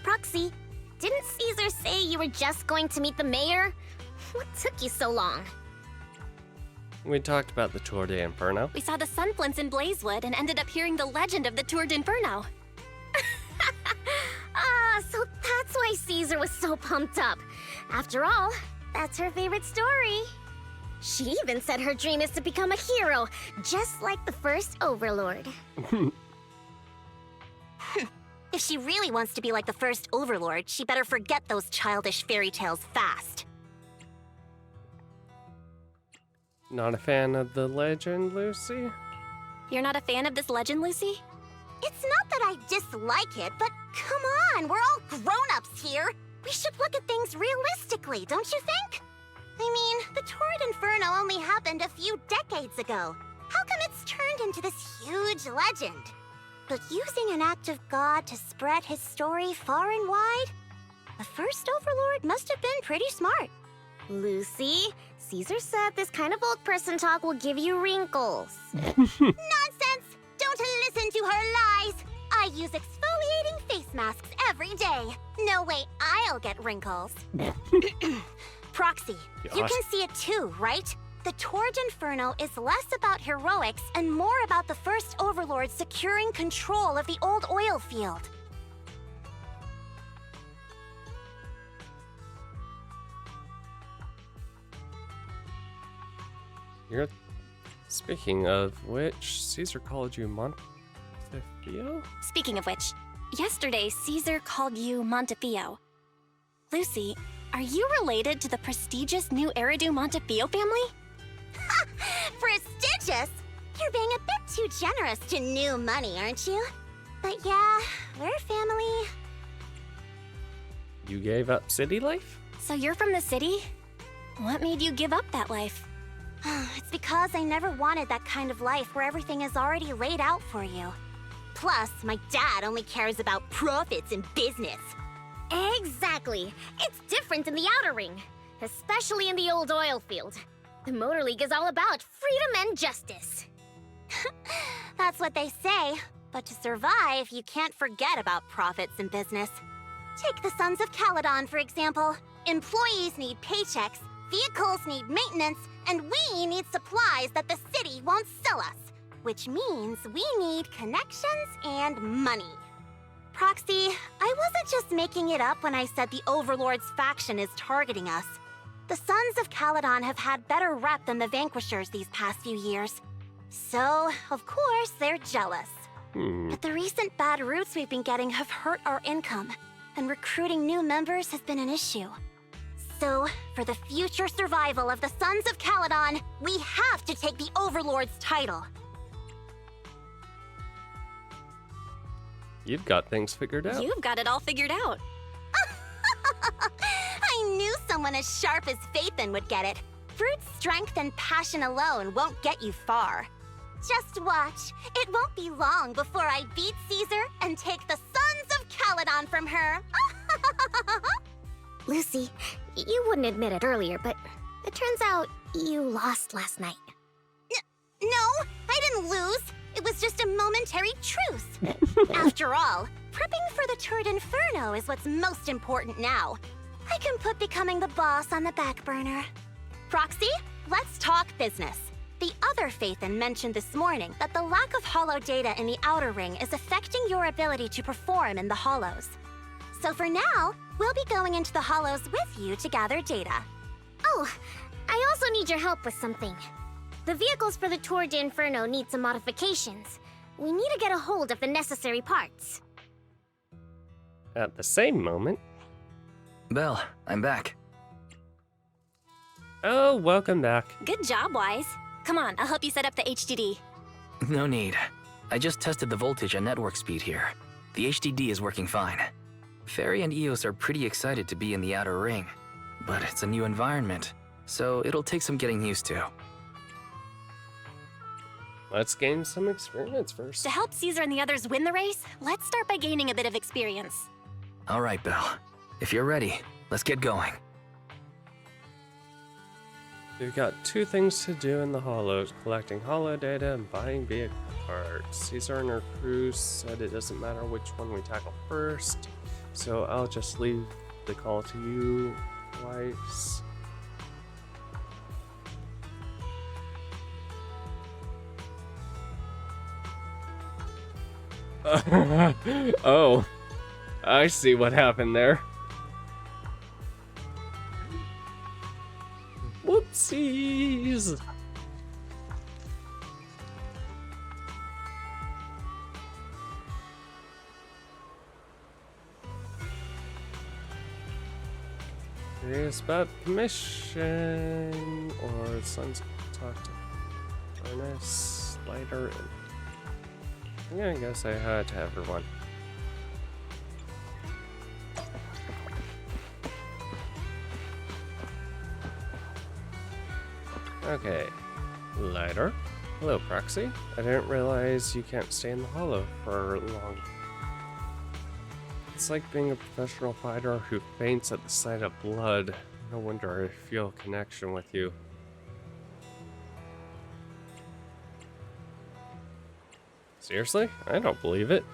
Proxy, didn't Caesar say you were just going to meet the mayor? What took you so long? We talked about the Tour de Inferno. We saw the sunflints in Blazewood and ended up hearing the legend of the Tour d'Inferno. So that's why Caesar was so pumped up. After all, that's her favorite story. She even said her dream is to become a hero, just like the first Overlord. If she really wants to be like the first Overlord, she better forget those childish fairy tales fast. Not a fan of the legend, Lucy? You're not a fan of this legend, Lucy? It's not that I dislike it, but come on, we're all grown-ups here. We should look at things realistically, don't you think? I mean, the Tour d'Inferno only happened a few decades ago. How come it's turned into this huge legend? But using an act of God to spread his story far and wide? The first Overlord must have been pretty smart. Lucy, Caesar said this kind of old person talk will give you wrinkles. Nonsense! Don't listen to her lies! I use exfoliating face masks every day. No way I'll get wrinkles. Proxy, you can see it too, right? The Torrid Inferno is less about heroics and more about the First Overlord securing control of the old oil field. You're... Speaking of which, Caesar called you Montefiore? Speaking of which, yesterday Caesar called you Montefiore. Lucy, are you related to the prestigious new Eridu Montefiore family? Ha! Prestigious? You're being a bit too generous to new money, aren't you? But yeah, we're family. You gave up city life? So you're from the city? What made you give up that life? It's because I never wanted that kind of life where everything is already laid out for you. Plus, my dad only cares about profits and business. Exactly. It's different in the Outer Ring, especially in the old oil field. The Motor League is all about freedom and justice. That's what they say. But to survive, you can't forget about profits and business. Take the Sons of Caledon, for example. Employees need paychecks, vehicles need maintenance, and we need supplies that the city won't sell us. Which means we need connections and money. Proxy, I wasn't just making it up when I said the Overlord's faction is targeting us. The Sons of Caledon have had better rep than the Vanquishers these past few years. So, of course, they're jealous. But the recent bad routes we've been getting have hurt our income, and recruiting new members has been an issue. So, for the future survival of the Sons of Caledon, we have to take the Overlord's title. You've got things figured out. You've got it all figured out. I knew someone as sharp as Phaethon would get it. Brute strength and passion alone won't get you far. Just watch. It won't be long before I beat Caesar and take the Sons of Caledon from her. Lucy, you wouldn't admit it earlier, but it turns out you lost last night. No, I didn't lose. It was just a momentary truce. After all, prepping for the Torrid Inferno is what's most important now. I can put becoming the boss on the back burner. Proxy, let's talk business. The other Phaethon mentioned this morning that the lack of hollow data in the Outer Ring is affecting your ability to perform in the Hollows. So for now, we'll be going into the Hollows with you to gather data. Oh, I also need your help with something. The vehicles for the Torrid de Inferno need some modifications. We need to get a hold of the necessary parts. At the same moment... Belle, I'm back. Oh, welcome back. Good job, Wise. Come on, I'll help you set up the HDD. No need. I just tested the voltage and network speed here. The HDD is working fine. Fairy and Eos are pretty excited to be in the Outer Ring, but it's a new environment, so it'll take some getting used to. Let's gain some experience first. To help Caesar and the others win the race, let's start by gaining a bit of experience. All right, Belle. If you're ready, let's get going. We've got two things to do in the Hollows, collecting hollow data and buying vehicle parts. Caesar and her crew said it doesn't matter which one we tackle first, so I'll just leave the call to you, Weiss. Oh, I see what happened there. Whoopsies! Curious about commission, or Sun's talk to Furnace, Lighter, and yeah, I guess I had to have everyone. Okay, Lighter. Hello, Proxy. I didn't realize you can't stay in the Hollow for long. It's like being a professional fighter who faints at the sight of blood. No wonder I feel a connection with you. Seriously? I don't believe it.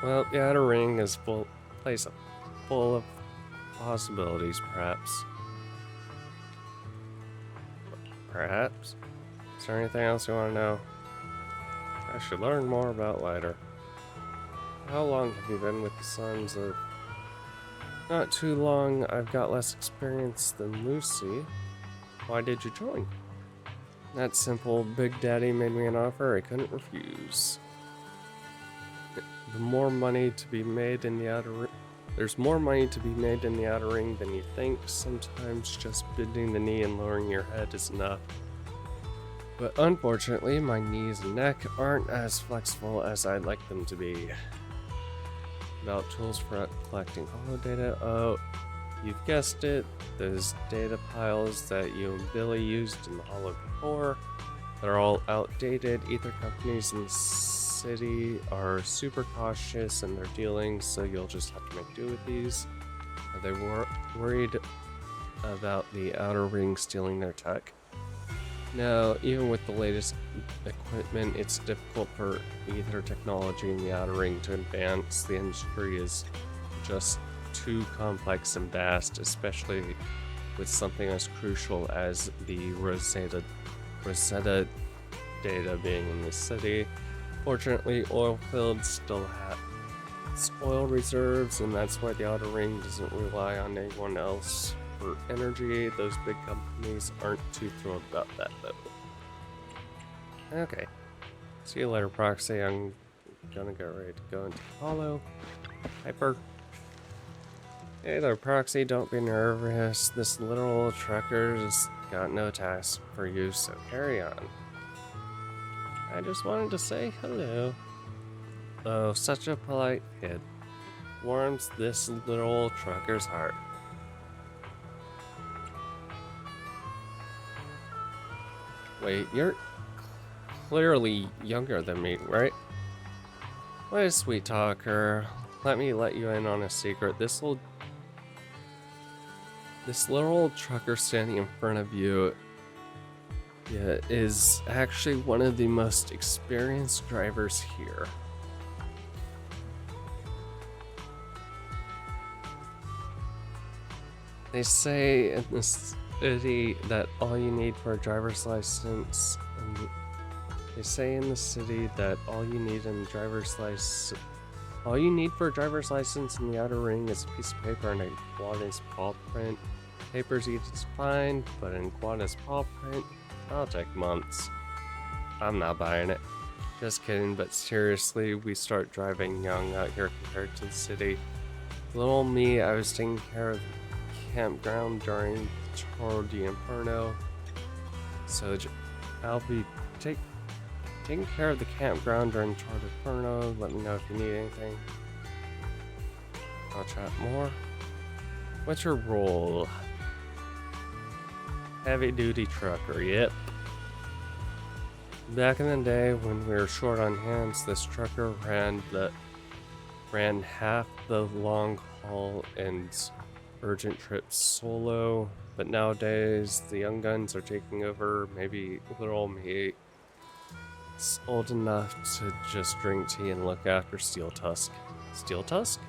Well, the Outer Ring is full of possibilities, perhaps. Perhaps? Is there anything else you want to know? I should learn more about Lighter. How long have you been with the Sons of... Not too long. I've got less experience than Lucy. Why did you join? That simple. Big Daddy made me an offer I couldn't refuse. The more money to be made in the Outer Ring... There's more money to be made in the Outer Ring than you think. Sometimes just bending the knee and lowering your head is enough. But unfortunately, my knees and neck aren't as flexible as I'd like them to be. About tools for collecting holo data. Oh, you've guessed it. Those data piles that you and Billy used in the holo before, they're all outdated. Ether companies in the city are super cautious in their dealings, so you'll just have to make do with these. Are they worried about the Outer Ring stealing their tech? No, even with the latest equipment, it's difficult for Ether technology in the Outer Ring to advance. The industry is just too complex and vast, especially with something as crucial as the Rosetta data being in the city. Fortunately, oil fields still have oil reserves, and that's why the Outer Ring doesn't rely on anyone else for energy. Those big companies aren't too thrilled about that, though. Okay. See you later, Proxy. I'm gonna get ready to go into Holo. Hyper. Hey there, Proxy. Don't be nervous. This little old trucker's got no task for you, so carry on. I just wanted to say hello. Oh, such a polite kid. Warms this little old trucker's heart. Wait, you're clearly younger than me, right? What a sweet talker. Let me let you in on a secret. This little old trucker standing in front of you is actually one of the most experienced drivers here. They say in this city that all you need for a driver's license, all you need for a driver's license in the Outer Ring is a piece of paper and a Guana's paw print. Paper's easy to find, but in Guana's paw print, that'll take months. I'm not buying it. Just kidding, but seriously, we start driving young out here compared to the city. Little me, I was taking care of the campground during the Tour de Inferno. So I'll be taking care of the campground during Tour de Inferno. Let me know if you need anything. I'll chat more. What's your role? Heavy duty trucker, yep. Back in the day when we were short on hands, this trucker ran half the long haul and urgent trips solo, but nowadays the young guns are taking over. Maybe little me is old enough to just drink tea and look after Steel Tusk. Steel Tusk?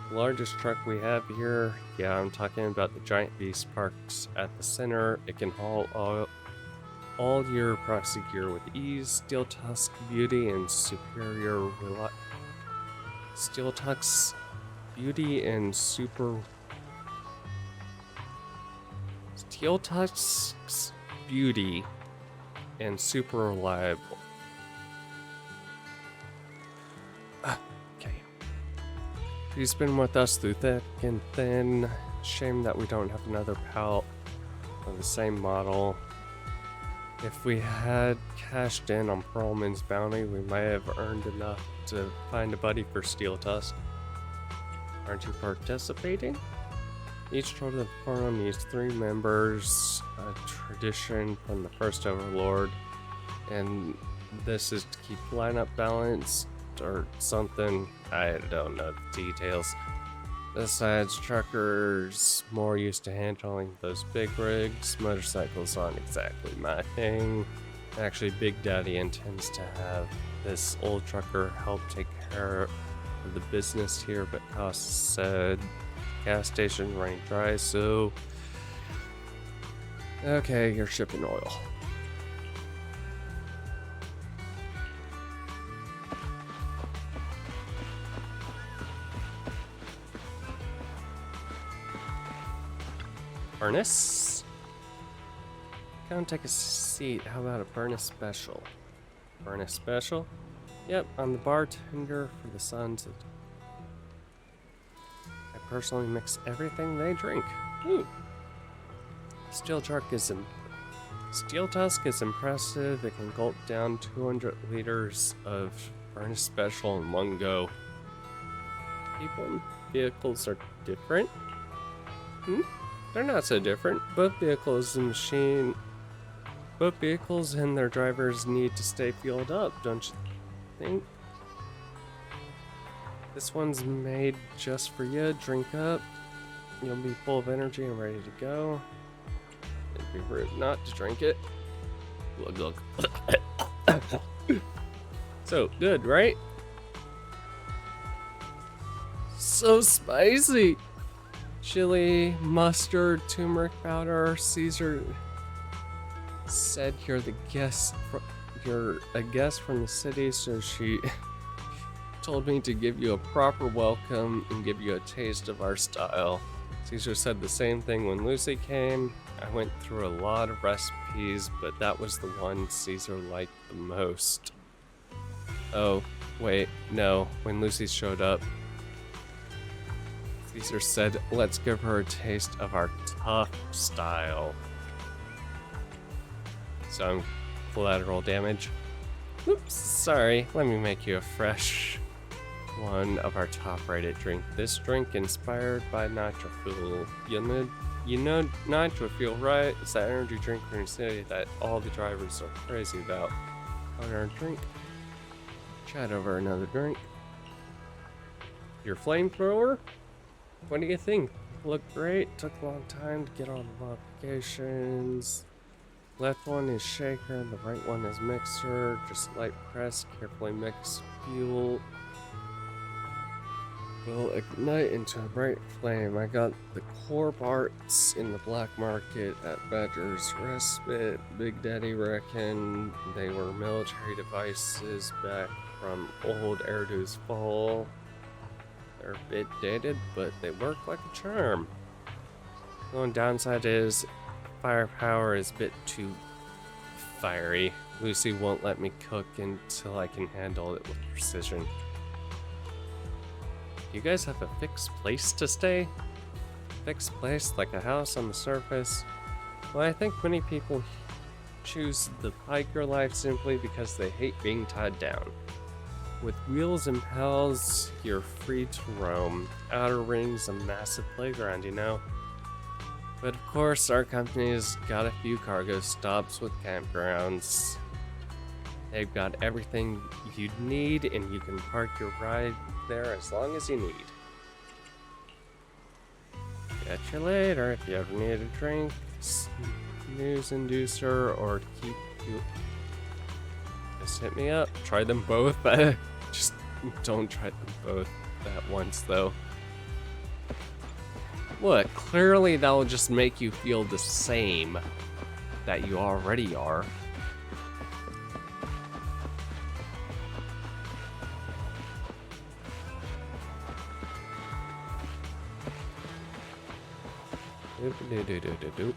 The largest truck we have here. Yeah, I'm talking about the giant beast parked at the center. It can haul all your proxy gear with ease. Steel Tusk beauty and superior Steel Tusk's beauty and super Steel Tusk's beauty and super reliable. Okay. She's been with us through thick and thin. Shame that we don't have another pal of the same model. If we had cashed in on Perlman's bounty, we might have earned enough to find a buddy for Steel Tusk. Aren't you participating? Each Tour de Inferno needs 3 members, a tradition from the first Overlord, and this is to keep lineup balanced or something. I don't know the details. Besides, truckers more used to handling those big rigs. Motorcycles aren't exactly my thing. Actually, Big Daddy intends to have this old trucker help take care of the business here, but costs said gas station running dry, so okay, you're shipping oil. Furnace? Come take a seat. How about a Furnace special? Furnace special? Yep, I'm the bartender for the Sons of... I personally mix everything they drink. Ooh. Steel Tusk is impressive. It can gulp down 200 liters of Furnace special in one go. People and vehicles are different? They're not so different. Both vehicles and their drivers need to stay fueled up, don't you think? This one's made just for you. Drink up. You'll be full of energy and ready to go. It'd be rude not to drink it. Glug glug. So good, right? So spicy. Chili, mustard, turmeric powder. Caesar said you're a guest from the city, so she told me to give you a proper welcome and give you a taste of our style. Caesar said the same thing when Lucy came. I went through a lot of recipes, but that was the one Caesar liked the most. Oh, wait, no, when Lucy showed up, Caesar said, let's give her a taste of our tough style. Some collateral damage. Oops, sorry. Let me make you a fresh one of our top-rated drink. This drink inspired by Nitro Fuel. You know Nitro Fuel, right? It's that energy drink from your city that all the drivers are crazy about. On our drink. Chat over another drink. Your flamethrower? What do you think? Looked great. Took a long time to get all the modifications. Left one is shaker, the right one is mixer. Just light press, carefully mix fuel. Will ignite into a bright flame. I got the core parts in the black market at Badger's Respite. Big Daddy reckoned they were military devices back from old Erdu's Fall. They're a bit dated, but they work like a charm. The only downside is firepower is a bit too fiery. Lucy won't let me cook until I can handle it with precision. You guys have a fixed place to stay? Fixed place like a house on the surface? Well, I think many people choose the hiker life simply because they hate being tied down. With wheels and pedals, you're free to roam. Outer Ring's a massive playground, you know? But of course, our company's got a few cargo stops with campgrounds. They've got everything you'd need, and you can park your ride there as long as you need. Catch you later if you ever need a drink, snooze inducer, or to keep you. Just hit me up. Try them both. Just don't try them both at once, though. What? Clearly that will just make you feel the same that you already are. Doop.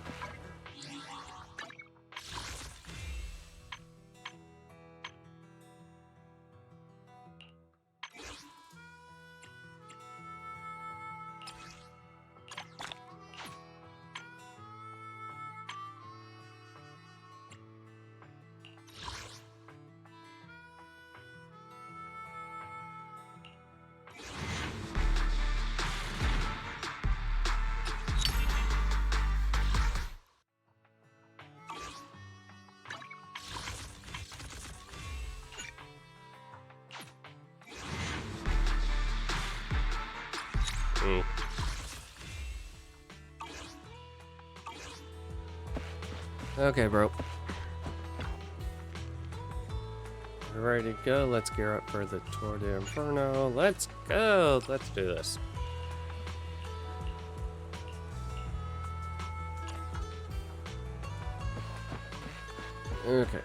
Okay, bro. We're ready to go. Let's gear up for the Tour de Inferno. Let's go. Let's do this. Okay.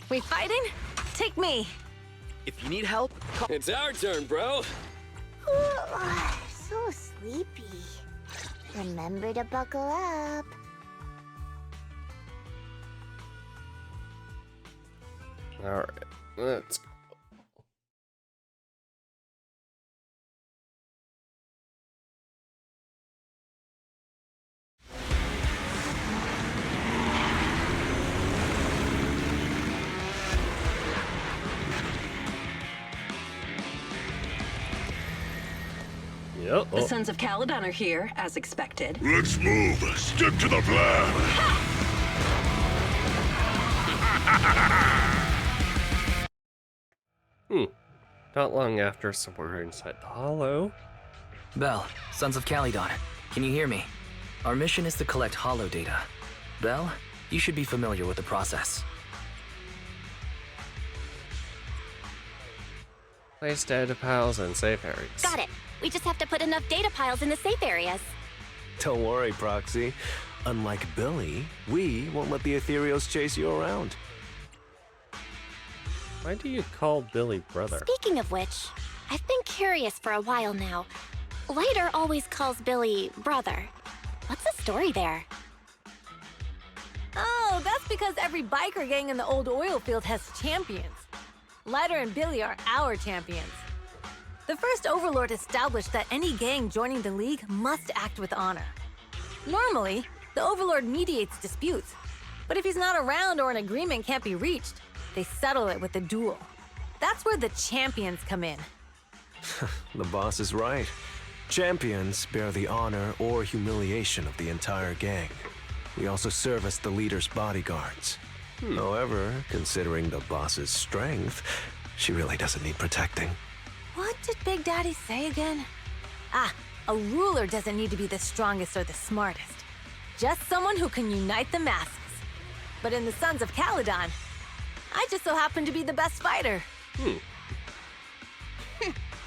We fighting? Take me. If you need help, call. It's our turn, bro. So sleepy. Remember to buckle up. All right. Let's go. Yep. The Sons of Caledon are here, as expected. Let's move. Stick to the plan. Not long after, somewhere inside the hollow. Bell, Sons of Caledon, can you hear me? Our mission is to collect hollow data. Bell, you should be familiar with the process. Place data piles in safe areas. Got it. We just have to put enough data piles in the safe areas. Don't worry, Proxy. Unlike Billy, we won't let the Ethereals chase you around. Why do you call Billy brother? Speaking of which, I've been curious for a while now. Lighter always calls Billy brother. What's the story there? Oh, that's because every biker gang in the old oil field has champions. Lighter and Billy are our champions. The first Overlord established that any gang joining the League must act with honor. Normally, the Overlord mediates disputes, but if he's not around or an agreement can't be reached, they settle it with a duel. That's where the champions come in. The boss is right. Champions bear the honor or humiliation of the entire gang. We also serve as the leader's bodyguards. However, considering the boss's strength, she really doesn't need protecting. What did Big Daddy say again? Ah, a ruler doesn't need to be the strongest or the smartest. Just someone who can unite the masses. But in the Sons of Caledon, I just so happen to be the best fighter.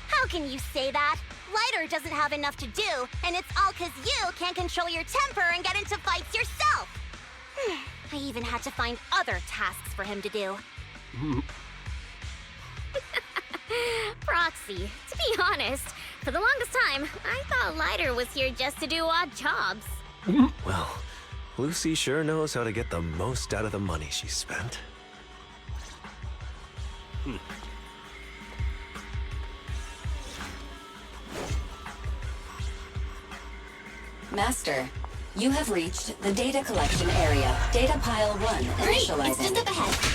How can you say that? Lighter doesn't have enough to do, and it's all 'cause you can't control your temper and get into fights yourself. I even had to find other tasks for him to do. Proxy, to be honest, for the longest time, I thought Lighter was here just to do odd jobs. Well, Lucy sure knows how to get the most out of the money she spent. Master, you have reached the data collection area. Data pile 1 initializing. Great, it's just up ahead.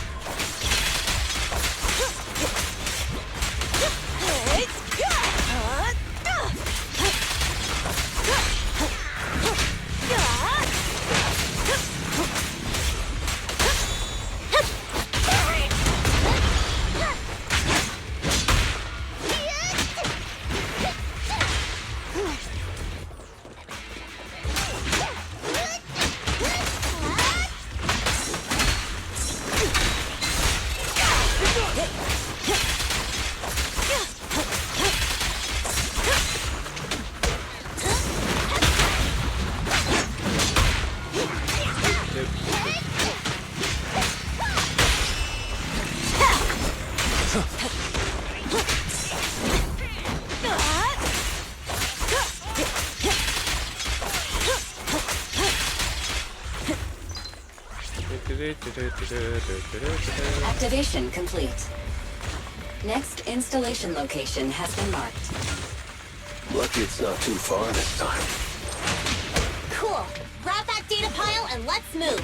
Activation complete. Next installation location has been marked. Lucky it's not too far this time. Cool. Grab that data pile and let's move.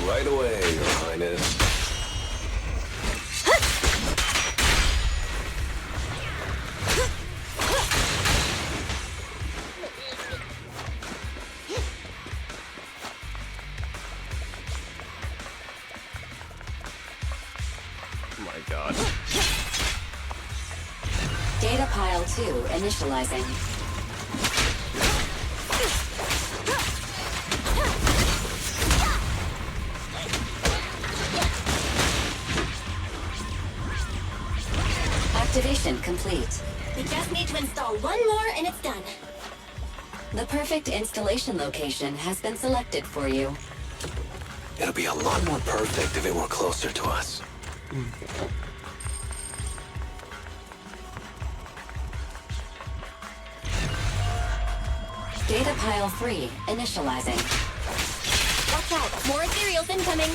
Right away, Your Highness. god. Data pile 2 initializing. Activation complete. We just need to install one more and it's done. The perfect installation location has been selected for you. It'll be a lot more perfect if it were closer to us. Data pile 3 initializing. Watch out, more ethereals incoming.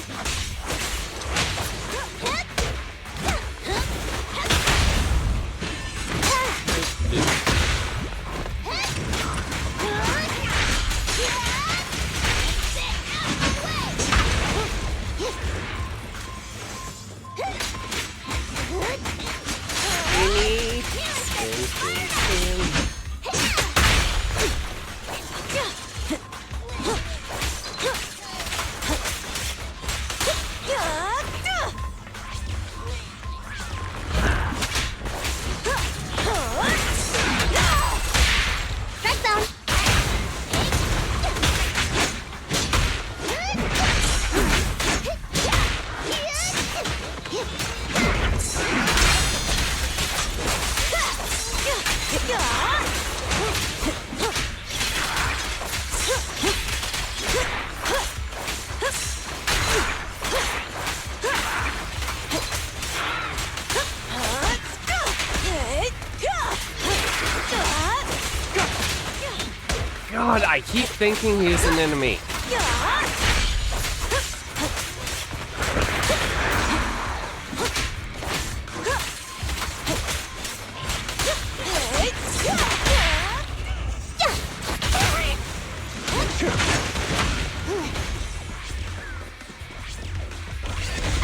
God, I keep thinking he's an enemy.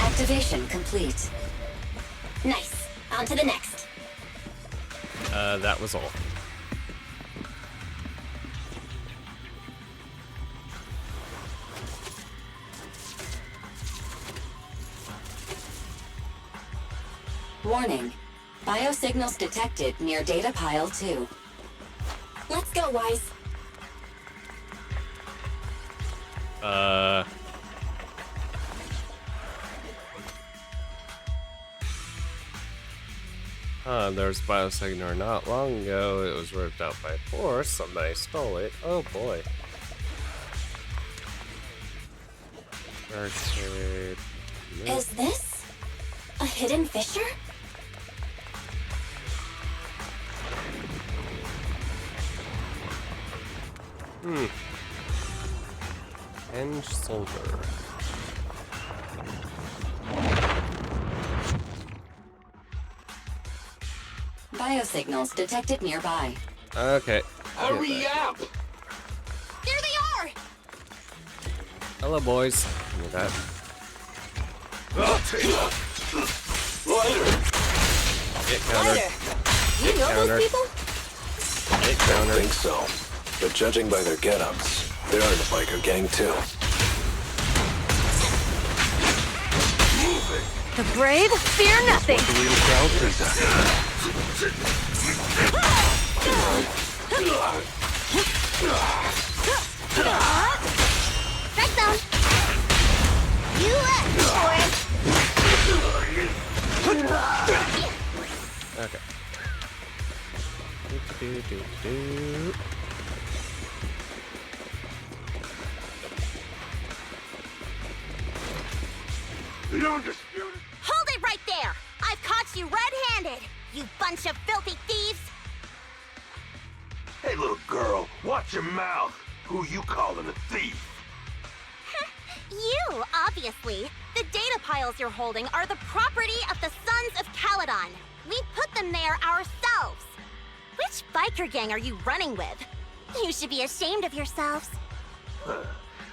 Activation complete. Nice. On to the next. That was all. Warning. Biosignals detected near data pile 2. Let's go, Wise. There's biosignal not long ago. It was ripped out by force. Somebody stole it. Oh boy. Arcade. Is this a hidden fissure? And soldier. Biosignals detected nearby. Okay. Hurry up! There they are! Hello, boys. Give me that. Get counter. You know counter. those people? Get I counter. think so. But judging by their get-ups, they're in the biker gang too. The brave fear nothing. Strike zone. You left for it. Okay. Do. You don't dispute it? Hold it right there. I've caught you red-handed, you bunch of filthy thieves. Hey, little girl, watch your mouth. Who you calling a thief? You, obviously. The data piles you're holding are the property of the Sons of Caledon. We put them there ourselves. Which biker gang are you running with? You should be ashamed of yourselves.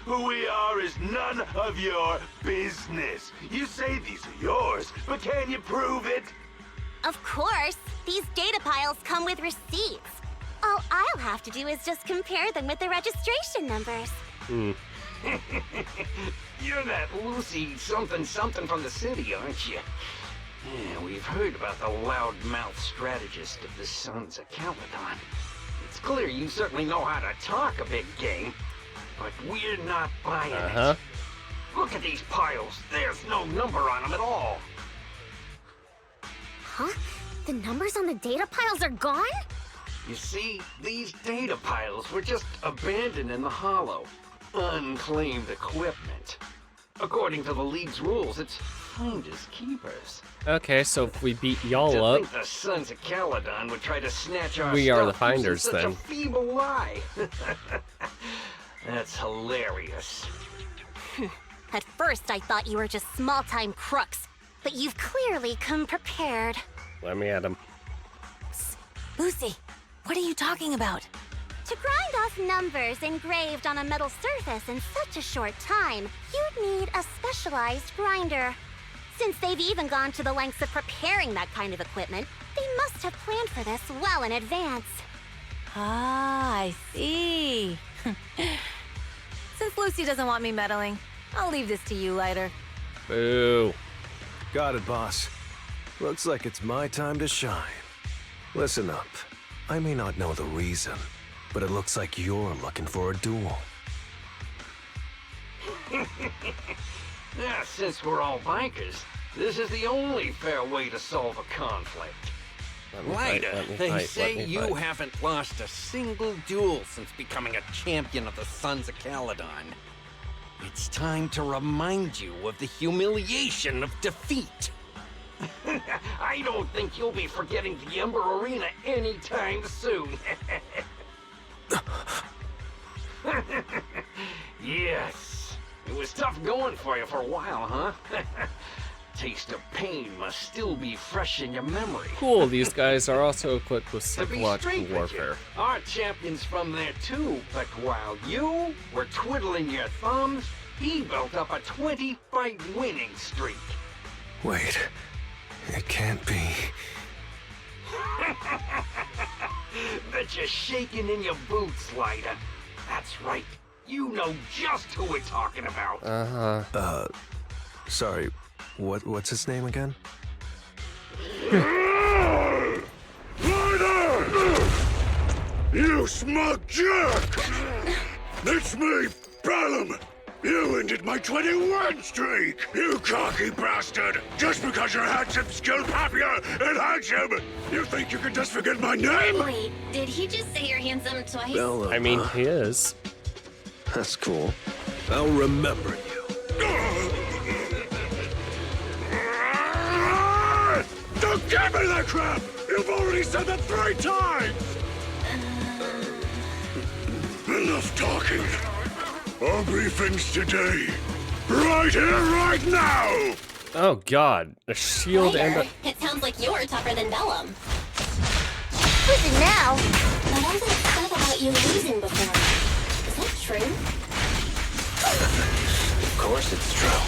Who we are is none of your business. You say these are yours, but can you prove it? Of course. These data piles come with receipts. All I'll have to do is just compare them with the registration numbers. You're that Lucy something from the city, aren't you? Yeah, we've heard about the loudmouth strategist of the Sons of Caledon. It's clear you certainly know how to talk a big game, but we're not buying it. Look at these piles. There's no number on them at all. Huh? The numbers on the data piles are gone? You see, these data piles were just abandoned in the hollow. Unclaimed equipment. According to the League's rules, it's finders keepers. Okay, so if we beat y'all To up, think the Sons of Caledon would try to snatch our we stuff are the gives finders us such then. a feeble lie. That's hilarious. At first, I thought you were just small-time crooks, but you've clearly come prepared. Let me at him. Lucy, what are you talking about? To grind off numbers engraved on a metal surface in such a short time, you'd need a specialized grinder. Since they've even gone to the lengths of preparing that kind of equipment, they must have planned for this well in advance. Ah, I see. Since Lucy doesn't want me meddling, I'll leave this to you, Lighter. Boo. Got it, boss. Looks like it's my time to shine. Listen up. I may not know the reason, but it looks like you're looking for a duel. Yeah, since we're all bikers, this is the only fair way to solve a conflict. Lighter, they say you haven't lost a single duel since becoming a champion of the Sons of Caledon. It's time to remind you of the humiliation of defeat. I don't think you'll be forgetting the Ember Arena anytime soon. Yes, it was tough going for you for a while, huh? Taste of pain must still be fresh in your memory. Cool, these guys are also equipped with To be psychological straight with warfare. you, our champion's from there too, but while you were twiddling your thumbs, he built up a 20-fight winning streak. Wait, it can't be. Bet you're shaking in your boots, Lighter. That's right. You know just who we're talking about. Sorry, what's his name again? Lighter! You smug jerk! It's me, Bellum! You ended my 21 streak, you cocky bastard! Just because you're handsome, skilled, happier, and handsome, you think you can just forget my name? Wait, did he just say you're handsome twice? Bellum, I mean, he is. That's cool. I'll remember you. Don't give me that crap! You've already said that 3 times! Enough talking. I'll brief things today. Right here, right now! Oh god, a shield and a... Lighter, it sounds like you're tougher than Bellum. Listen now. But all that stuff about you losing before, is that true? Of course it's true.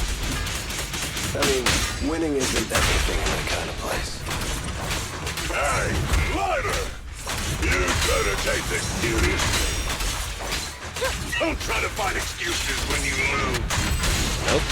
I mean, winning isn't everything in that kind of place. Hey, Lighter! You better take this seriously. Don't try to find excuses when you lose. Nope.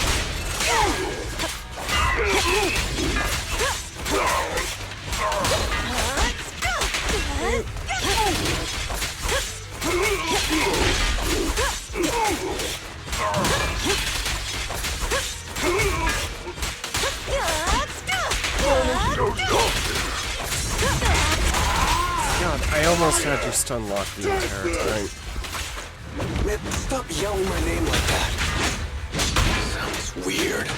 God, I almost had you stun lock the entire time. Man, stop yelling my name like that. Sounds weird.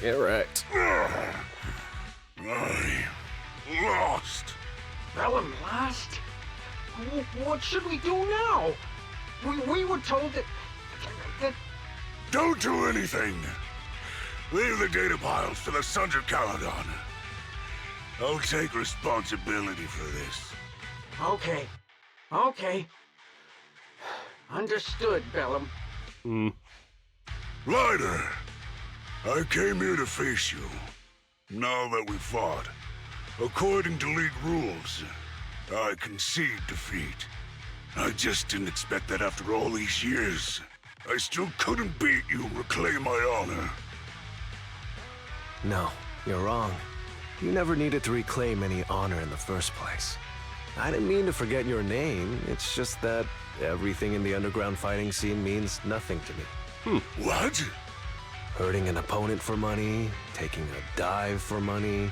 Get wrecked. I lost. Bellum lost? What should we do now? We were told that... Don't do anything. Leave the data piles to the Sons of Caledon. I'll take responsibility for this. Okay. Okay. Understood, Bellum. Lighter, I came here to face you. Now that we fought, according to League rules, I concede defeat. I just didn't expect that after all these years. I still couldn't beat you and reclaim my honor. No, you're wrong. You never needed to reclaim any honor in the first place. I didn't mean to forget your name, it's just that everything in the underground fighting scene means nothing to me. What? Hurting an opponent for money, taking a dive for money.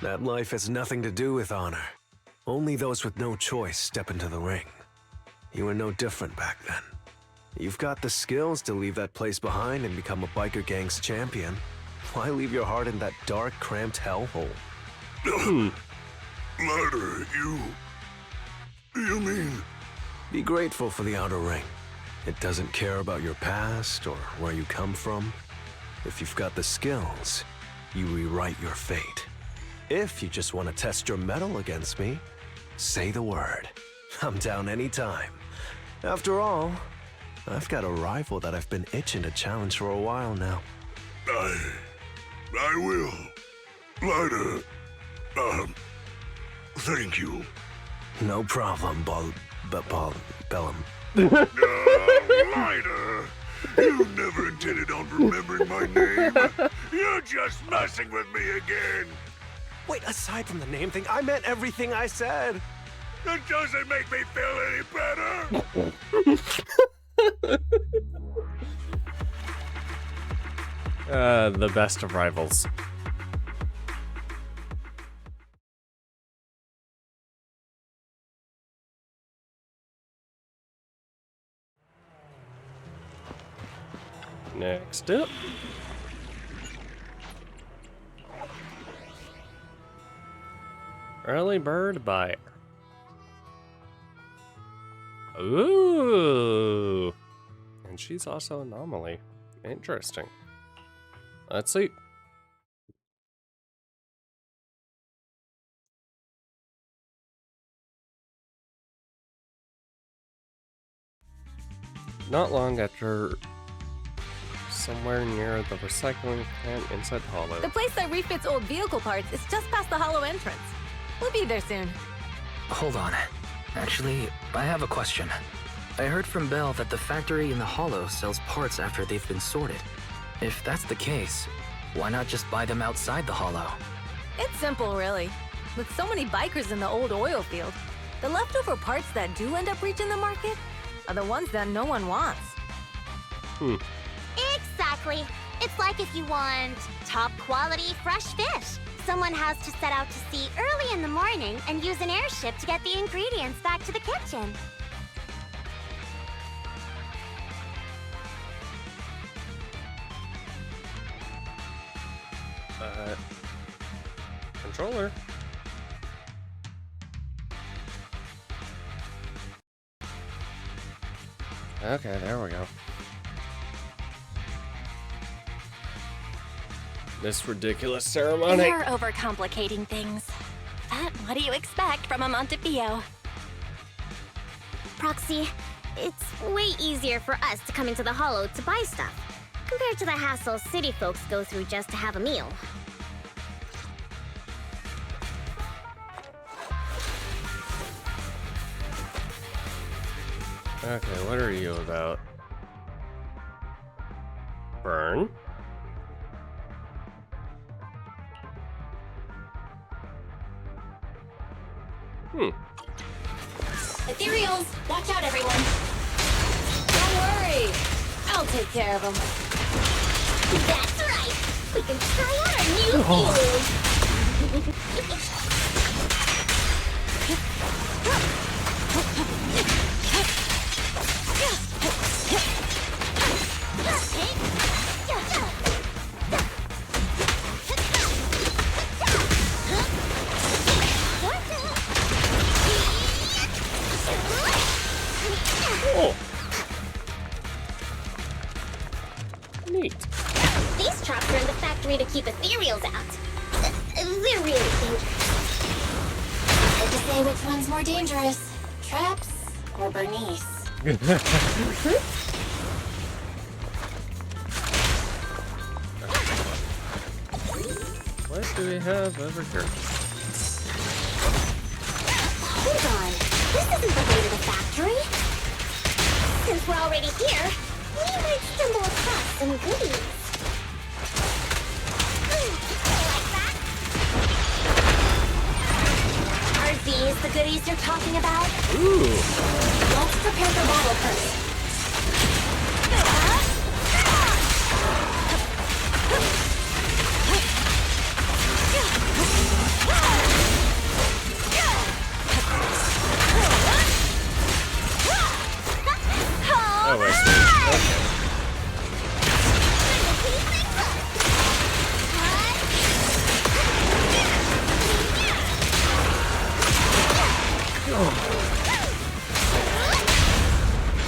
That life has nothing to do with honor. Only those with no choice step into the ring. You were no different back then. You've got the skills to leave that place behind and become a biker gang's champion. Why leave your heart in that dark, cramped hellhole? Ladder, you mean? Be grateful for the outer ring. It doesn't care about your past or where you come from. If you've got the skills, you rewrite your fate. If you just want to test your mettle against me, say the word. I'm down anytime. After all, I've got a rival that I've been itching to challenge for a while now. I will. Ladder, thank you. No problem, Bellum. Ladder, you never intended on remembering my name. You're just messing with me again. Wait, aside from the name thing, I meant everything I said. It doesn't make me feel any better. The best of rivals. Next up. Early bird buyer. Ooh. And she's also an anomaly. Interesting. Let's see. Not long after, somewhere near the recycling plant inside Hollow. The place that refits old vehicle parts is just past the Hollow entrance. We'll be there soon. Hold on. Actually, I have a question. I heard from Belle that the factory in the Hollow sells parts after they've been sorted. If that's the case, why not just buy them outside the Hollow? It's simple, really. With so many bikers in the old oil field, the leftover parts that do end up reaching the market are the ones that no one wants. Exactly. It's like if you want top quality fresh fish. Someone has to set out to sea early in the morning and use an airship to get the ingredients back to the kitchen. Controller. Okay, there we go. This ridiculous ceremony. You're overcomplicating things. But what do you expect from a Montefio? Proxy, it's way easier for us to come into the Hollow to buy stuff, compared to the hassle city folks go through just to have a meal. Okay, what are you about? Burn? Ethereals, watch out, everyone. Don't worry. I'll take care of them. That's right. We can try out our new fuel. Neat. These traps are in the factory to keep ethereals out. They're really dangerous. Hard to say which one's more dangerous, traps or Bernice. What do we have over here? Hold on. This isn't the way to the factory. Since we're already here, we might stumble across some goodies. Like that? Are these the goodies you're talking about? Ooh. Let's prepare for battle first. Oh, I see.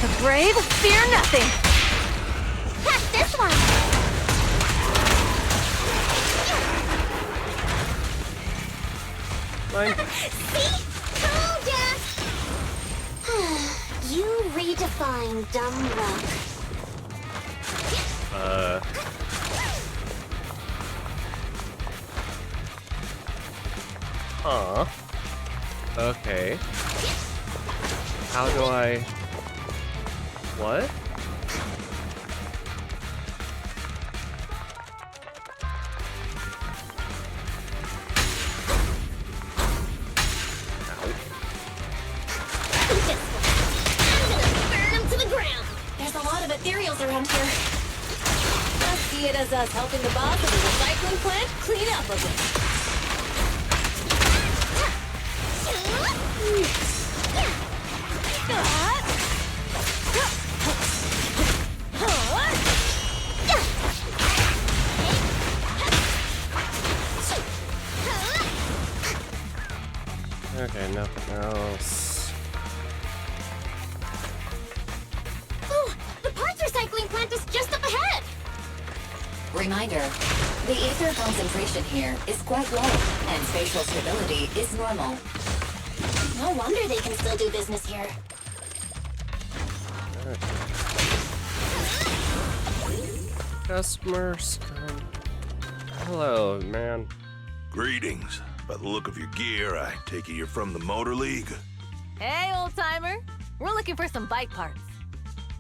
The brave fear nothing. Catch this one. Mine. See? Told ya. You redefine dumb luck. Huh. Okay. How do I... What? There's a lot of ethereals around here. Let's see it as us helping the boss of the recycling plant clean up a bit. Okay, nothing else. Oh, the parts recycling plant is just up ahead. Reminder, the ether concentration here is quite low, and spatial stability is normal. No wonder they can still do business here. Customers. Hello, man. Greetings. By the look of your gear, I take it you're from the Motor League. Hey, old-timer. We're looking for some bike parts.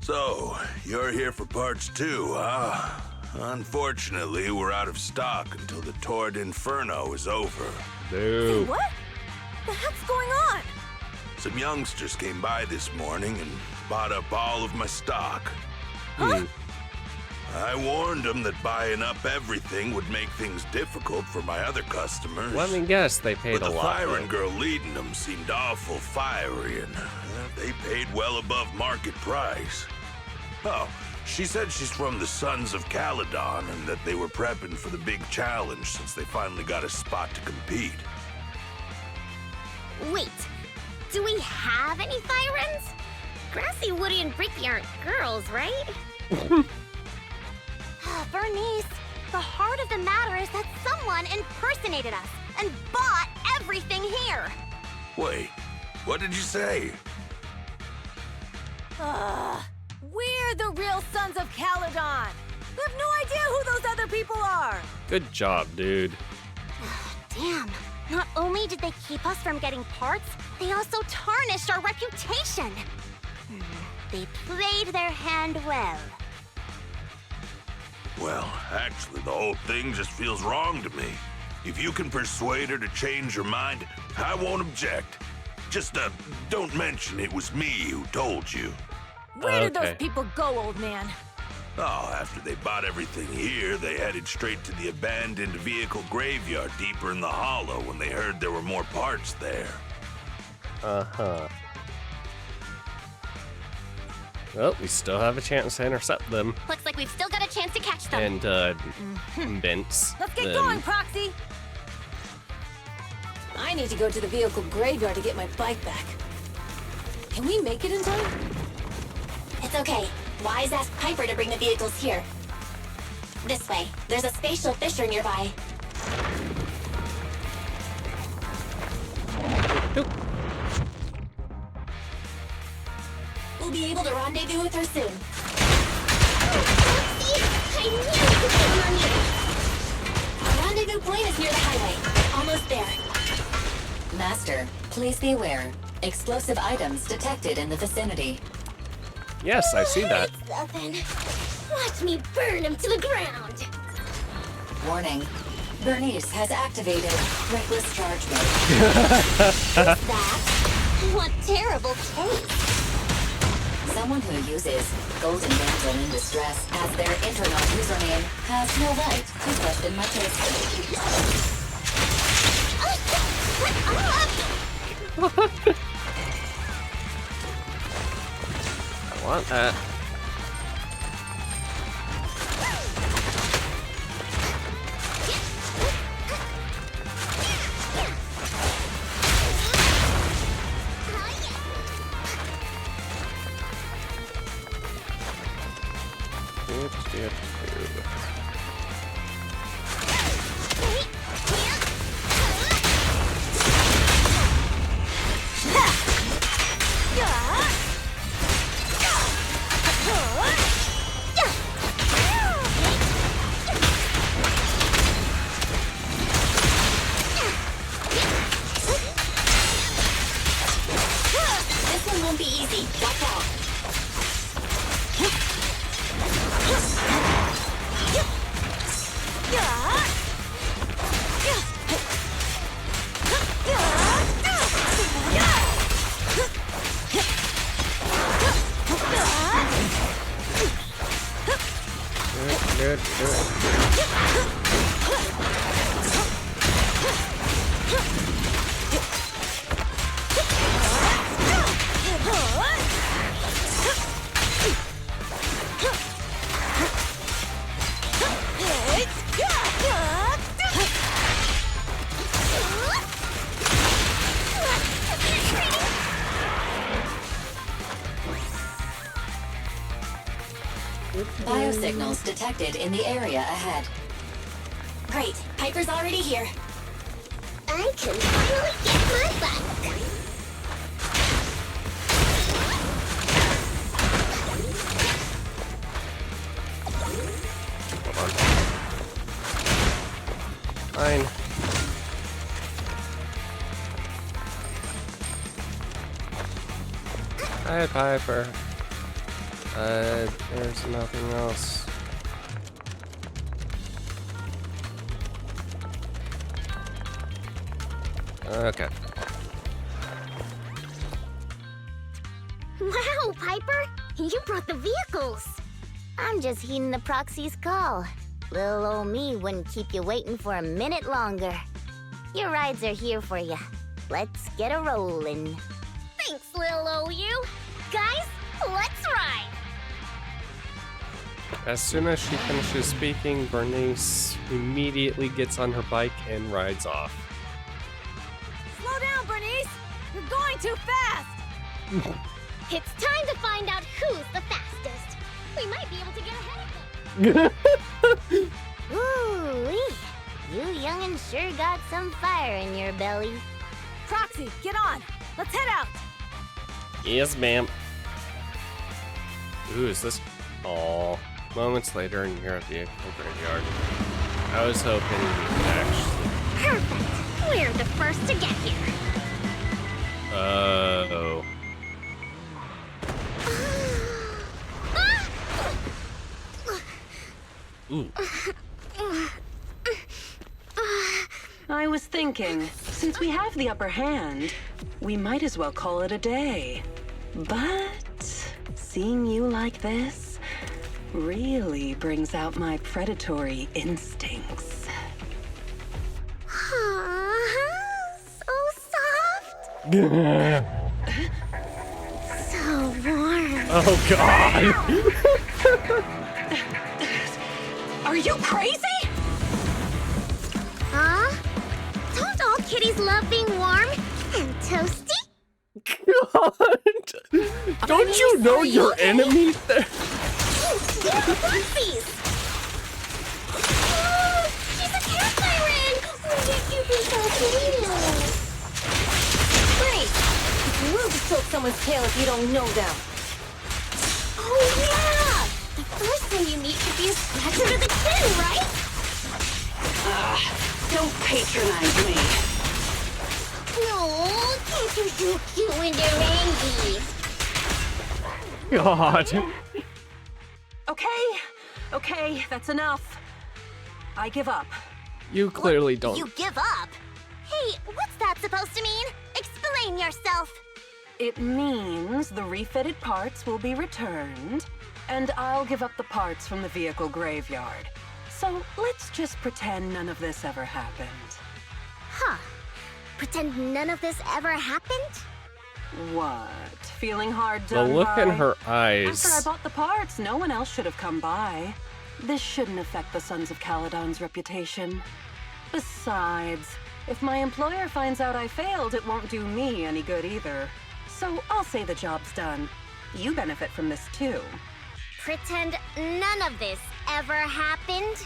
So, you're here for parts too, huh? Unfortunately, we're out of stock until the Torrid Inferno is over. Boo. What? The heck's going on? Some youngsters came by this morning and bought up all of my stock. I warned them that buying up everything would make things difficult for my other customers. Let me guess, they paid but a the lot. firing girl leading them seemed awful fiery, and they paid well above market price. Oh, she said she's from the Sons of Caledon and that they were prepping for the big challenge since they finally got a spot to compete. Wait, do we have any Thyrans? Grassy, Woody, and Bricky aren't girls, right? Bernice, the heart of the matter is that someone impersonated us and bought everything here. Wait, what did you say? We're the real Sons of Caledon. We have no idea who those other people are. Good job, dude. Damn, not only did they keep us from getting parts, they also tarnished our reputation. They played their hand well. Well, actually, the whole thing just feels wrong to me. If you can persuade her to change her mind, I won't object. Just, don't mention it was me who told you. Where did those people go, old man? Oh, after they bought everything here, they headed straight to the abandoned vehicle graveyard deeper in the hollow when they heard there were more parts there. Uh-huh. Well, we still have a chance to intercept them. Looks like we've still got a chance to catch them. And, convince Let's get them. going, Proxy! I need to go to the vehicle graveyard to get my bike back. Can we make it in time? It's okay. Wise asked Piper to bring the vehicles here. This way. There's a spatial fissure nearby. We'll be able to rendezvous with her soon. I knew we could count on you. Our rendezvous point is near the highway. Almost there. Master, please be aware. Explosive items detected in the vicinity. Yes, I see that. Nothing. Watch me burn him to the ground. Warning. Bernice has activated reckless charge mode. What's that? What terrible taste. Someone who uses Golden Damsel in Distress as their internet username has no right to question my taste. I want that. Biosignals detected in the area ahead. Great, Piper's already here. I can finally get my butt. Fine. Hi, Piper. There's nothing else. Okay. Wow, Piper! You brought the vehicles! I'm just heeding the proxy's call. Little old me wouldn't keep you waiting for a minute longer. Your rides are here for you. Let's get a rollin'. Thanks, little old you. Guys, let's ride! As soon as she finishes speaking, Bernice immediately gets on her bike and rides off. Slow down, Bernice! You're going too fast! It's time to find out who's the fastest. We might be able to get ahead of them. Ooh-wee. You young'uns sure got some fire in your belly. Proxy, get on! Let's head out! Yes, ma'am. Ooh, is this? Aww. Moments later, and you're at the graveyard. I was hoping we could actually. Perfect. We're the first to get here. Oh. Ooh. I was thinking, since we have the upper hand, we might as well call it a day. But seeing you like this really brings out my predatory instincts. So soft. So warm. Oh, God. Are you crazy? Huh? Don't all kitties love being warm and toasty? God. Don't you know your enemy there? Puppies! Oh, she's a cat siren! Great! It's rude to poke someone's tail if you don't know them. Oh, yeah! The first thing you meet should be a scratch under the chin, right? Don't patronize me. No, cats are so cute when they're angry. God. Okay, that's enough. I give up. You clearly don't. You give up? Hey, what's that supposed to mean? Explain yourself. It means the refitted parts will be returned, and I'll give up the parts from the vehicle graveyard. So let's just pretend none of this ever happened. Huh. Pretend none of this ever happened? What? Feeling hard The done look by? in her eyes. After I bought the parts, no one else should have come by. This shouldn't affect the Sons of Caledon's reputation. Besides, if my employer finds out I failed, it won't do me any good either. So I'll say the job's done. You benefit from this too. Pretend none of this ever happened?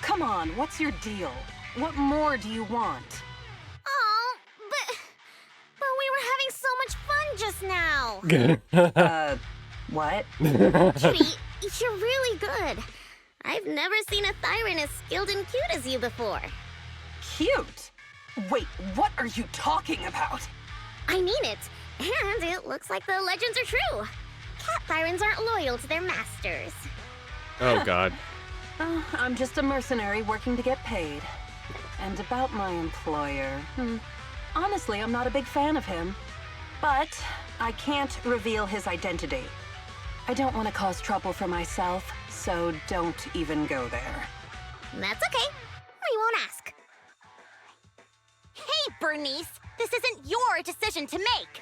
Come on, what's your deal? What more do you want? Oh, but we were having so much fun just now. What? Kitty, you're really good. I've never seen a Thyran as skilled and cute as you before. Cute? Wait, what are you talking about? I mean it. And it looks like the legends are true. Cat Thyrans aren't loyal to their masters. Oh, God. Oh, I'm just a mercenary working to get paid. And about my employer, honestly, I'm not a big fan of him. But I can't reveal his identity. I don't want to cause trouble for myself, so don't even go there. That's okay. We won't ask. Hey, Bernice! This isn't your decision to make!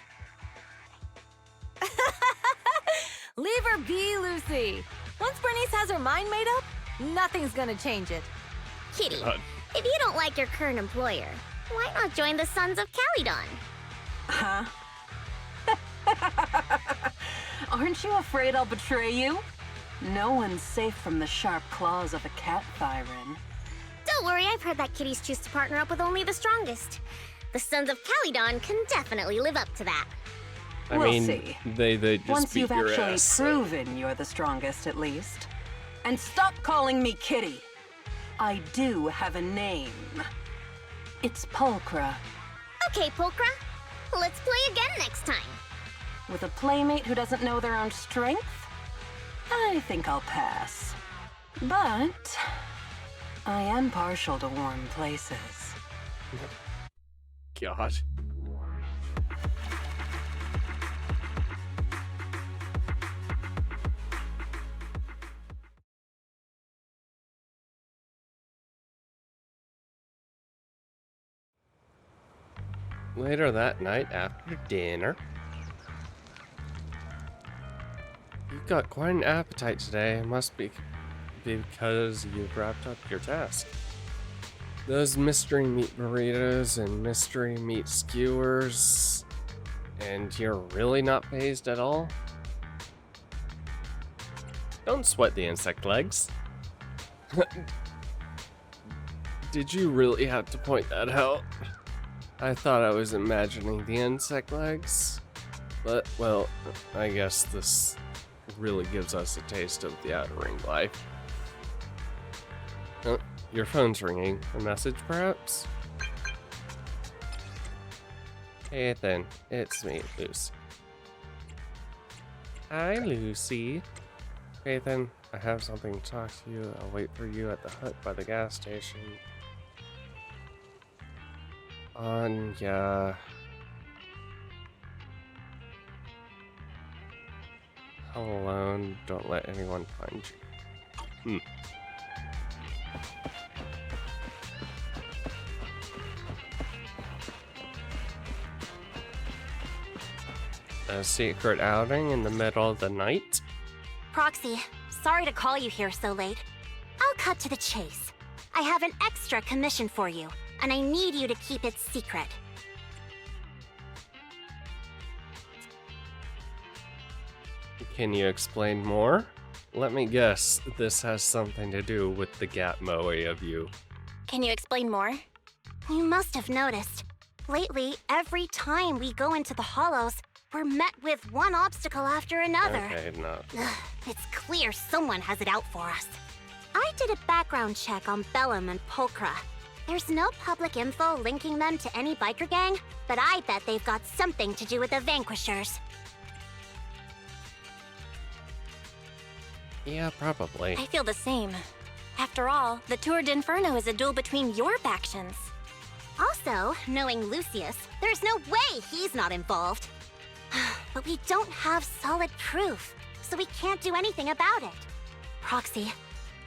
Leave her be, Lucy. Once Bernice has her mind made up, nothing's gonna change it. Kitty, if you don't like your current employer, why not join the Sons of Caledon? Huh? Aren't you afraid I'll betray you? No one's safe from the sharp claws of a cat Thyran. Don't worry, I've heard that kitties choose to partner up with only the strongest. The Sons of Caledon can definitely live up to that. I We'll mean, see. they just Once beat you've your actually ass. proven you're the strongest, at least. And stop calling me Kitty. I do have a name. It's Pulchra. Okay, Pulchra. Let's play again next time. With a playmate who doesn't know their own strength? I think I'll pass. But I am partial to warm places. God. Later that night after dinner. You've got quite an appetite today. It must be because you've wrapped up your task. Those mystery meat burritos and mystery meat skewers. And you're really not phased at all? Don't sweat the insect legs. Did you really have to point that out? I thought I was imagining the insect legs. But, well, I guess this really gives us a taste of the Outer Ring life. Oh, your phone's ringing. A message, perhaps? Hey, Ethan. It's me, Lucy. Hi, Lucy. Ethan, I have something to talk to you. I'll wait for you at the hut by the gas station. Anya. Alone. Don't let anyone find you. A secret outing in the middle of the night? Proxy, sorry to call you here so late. I'll cut to the chase. I have an extra commission for you, and I need you to keep it secret. Can you explain more? Let me guess, this has something to do with the Gat Moe of you. Can you explain more? You must have noticed. Lately, every time we go into the Hollows, we're met with one obstacle after another. Okay, no. It's clear someone has it out for us. I did a background check on Bellum and Pulchra. There's no public info linking them to any biker gang, but I bet they've got something to do with the Vanquishers. Yeah, probably. I feel the same. After all, the Tour d'Inferno is a duel between your factions. Also, knowing Lucius, there's no way he's not involved. But we don't have solid proof, so we can't do anything about it. Proxy,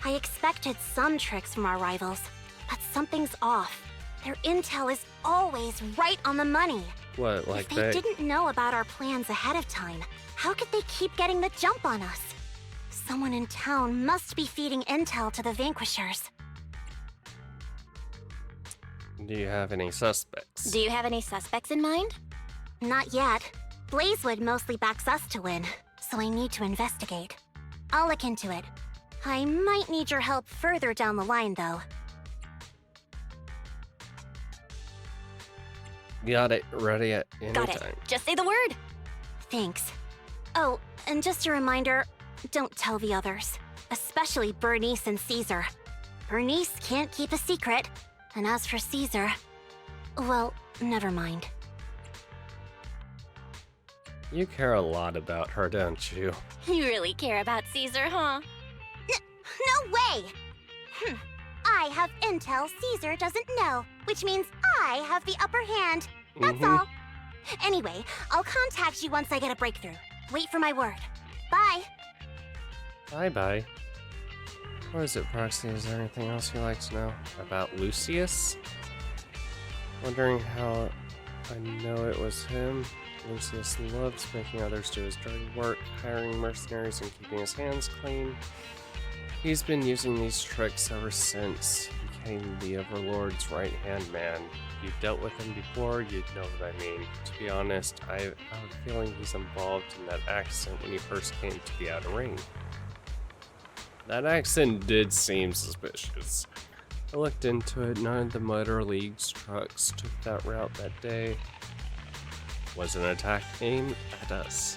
I expected some tricks from our rivals, but something's off. Their intel is always right on the money. What, like if they didn't know about our plans ahead of time, how could they keep getting the jump on us? Someone in town must be feeding intel to the Vanquishers. Do you have any suspects? Do you have any suspects in mind? Not yet. Blazewood mostly backs us to win, so I need to investigate. I'll look into it. I might need your help further down the line, though. Got it. Ready at any Got time. it. Just say the word. Thanks. Oh, and just a reminder, don't tell the others. Especially Bernice and Caesar. Bernice can't keep a secret. And as for Caesar, well, never mind. You care a lot about her, don't you? You really care about Caesar, huh? No way! I have intel Caesar doesn't know, which means I have the upper hand. That's all. Anyway, I'll contact you once I get a breakthrough. Wait for my word. Bye. Bye-bye. What is it, Proxy? Is there anything else you'd like to know about Lucius? Wondering how I know it was him. Lucius loves making others do his dirty work, hiring mercenaries and keeping his hands clean. He's been using these tricks ever since he became the Overlord's right-hand man. You've dealt with him before, you'd know what I mean. To be honest, I have a feeling he's involved in that accident when he first came to the Outer Ring. That accident did seem suspicious. I looked into it, none of the Motor League's trucks took that route that day. Was an attack aimed at us.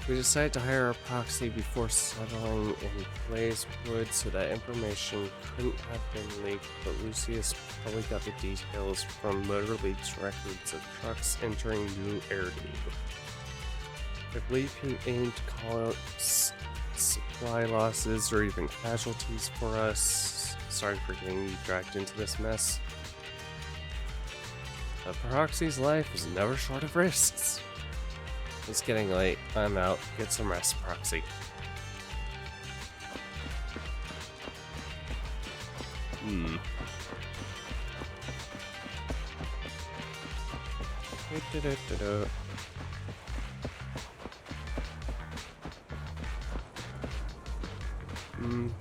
We decided to hire a proxy before settling in Blazewood so that information couldn't have been leaked, but Lucius probably got the details from Motor League's records of trucks entering New Erdene. I believe he aimed to call out supply losses or even casualties for us. Sorry for getting you dragged into this mess. But Proxy's life is never short of risks. It's getting late. I'm out. Get some rest, Proxy.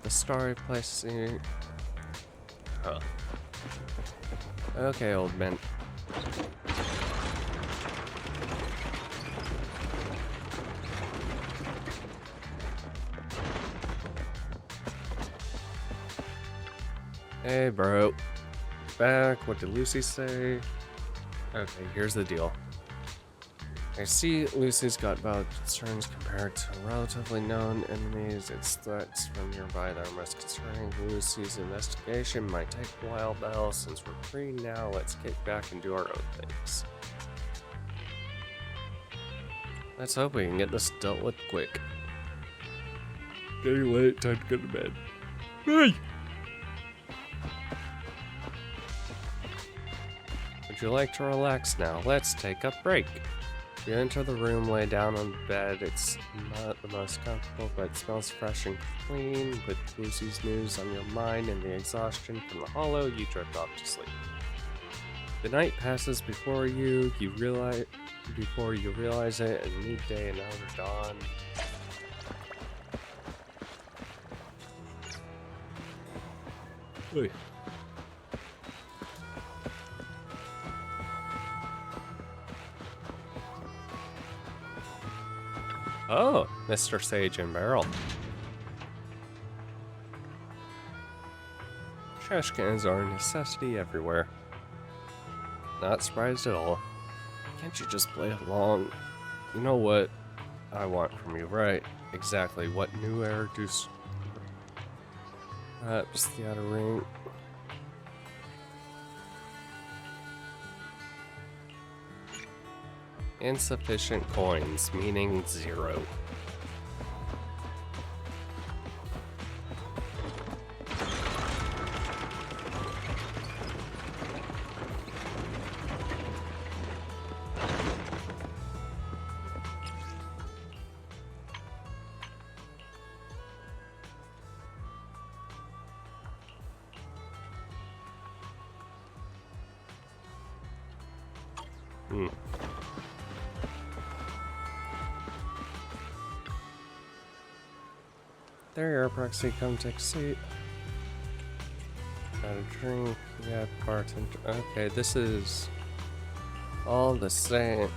The starry place here. Huh. Okay, old man. Hey, bro. Back. What did Lucy say? Okay, here's the deal. I see Lucy's got valid concerns compared to relatively known enemies. It's threats from nearby that are most concerning. Lucy's investigation might take a while, Belle. Since we're free now, let's get back and do our own things. Let's hope we can get this dealt with quick. Getting late, time to go to bed. Hey! Would you like to relax now? Let's take a break. You enter the room, lay down on the bed. It's not the most comfortable, but it smells fresh and clean. With Lucy's news on your mind and the exhaustion from the hollow, you drift off to sleep. The night passes before you realize it, and new day and outer dawn. Hey. Oh, Mr. Sage and Barrel. Trash cans are a necessity everywhere. Not surprised at all. Can't you just play along? You know what I want from you, right? Exactly. What new era do... Perhaps the Outer Ring... Insufficient coins, meaning 0. There you are, Proxy. Come take a seat. Got a drink. Yeah, bartender. Okay, this is all the same.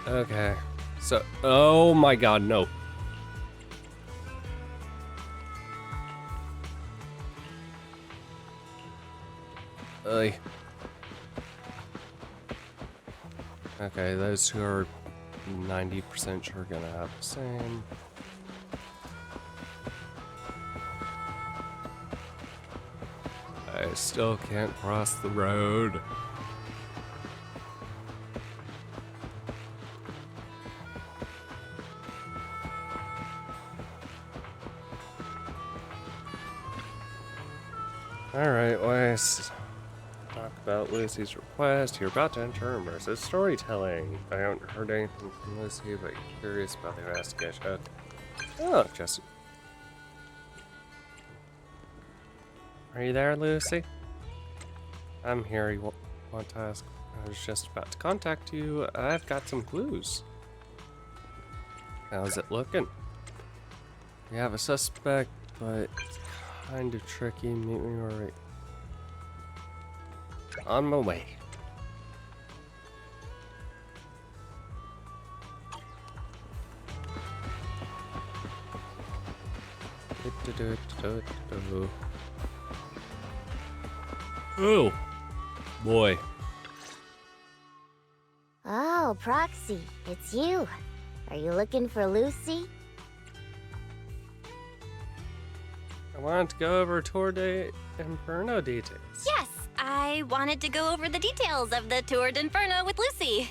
Okay, so, oh my god, no. Okay, those who are 90% sure are gonna have the same. I still can't cross the road. Alright, let's talk about Lucy's request. You're about to enter immersive storytelling. I haven't heard anything from Lucy, but curious about the investigation. Okay. Oh, Jesse. Are you there, Lucy? I'm here. You want to ask? I was just about to contact you. I've got some clues. How's it looking? We have a suspect, but it's kind of tricky. Meet me right on my way. Oh boy. Oh, Proxy, it's you. Are you looking for Lucy? I wanted to go over Tour de Inferno details. Yes, I wanted to go over the details of the Tour d'Inferno with Lucy.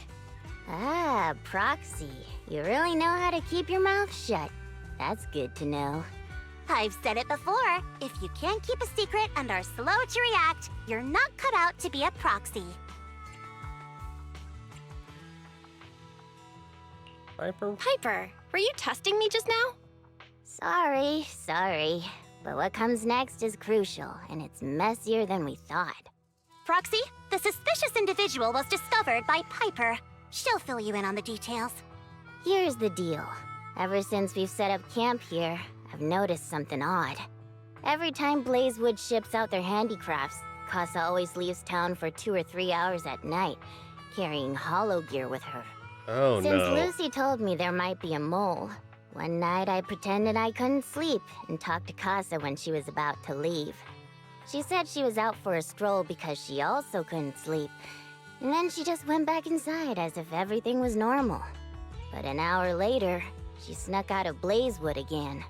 Ah, Proxy, you really know how to keep your mouth shut. That's good to know. I've said it before. If you can't keep a secret and are slow to react, you're not cut out to be a proxy. Piper? Piper, were you testing me just now? Sorry. But what comes next is crucial, and it's messier than we thought. Proxy, the suspicious individual was discovered by Piper. She'll fill you in on the details. Here's the deal. Ever since we've set up camp here, I've noticed something odd. Every time Blazewood ships out their handicrafts, Casa always leaves town for 2 or 3 hours at night, carrying hollow gear with her. Oh, Since no. Lucy told me there might be a mole, one night I pretended I couldn't sleep and talked to Casa when she was about to leave. She said she was out for a stroll because she also couldn't sleep, and then she just went back inside as if everything was normal. But an hour later, she snuck out of Blazewood again.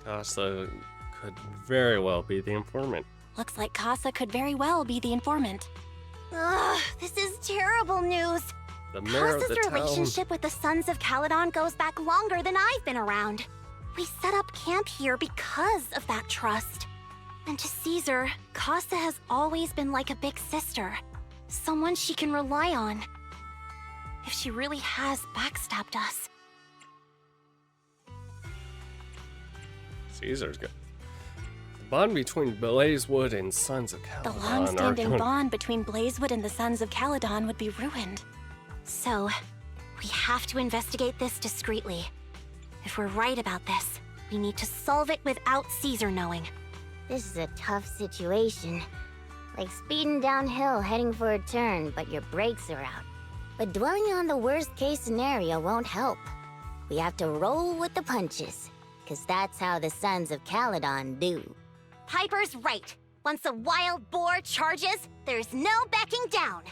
Casa could very well be the informant. Looks like Casa could very well be the informant. Ugh, this is terrible news. The mayor of the Casa's town. relationship with the Sons of Caledon goes back longer than I've been around. We set up camp here because of that trust. And to Caesar, Casa has always been like a big sister. Someone she can rely on. If she really has backstabbed us. Caesar's good. The bond between Blazewood and Sons of The Caledon long-standing are bond between Blazewood and the Sons of Caledon would be ruined. So, we have to investigate this discreetly. If we're right about this, we need to solve it without Caesar knowing. This is a tough situation. Like speeding downhill heading for a turn, but your brakes are out. But dwelling on the worst-case scenario won't help. We have to roll with the punches, because that's how the Sons of Caledon do. Piper's right. Once a wild boar charges, there's no backing down.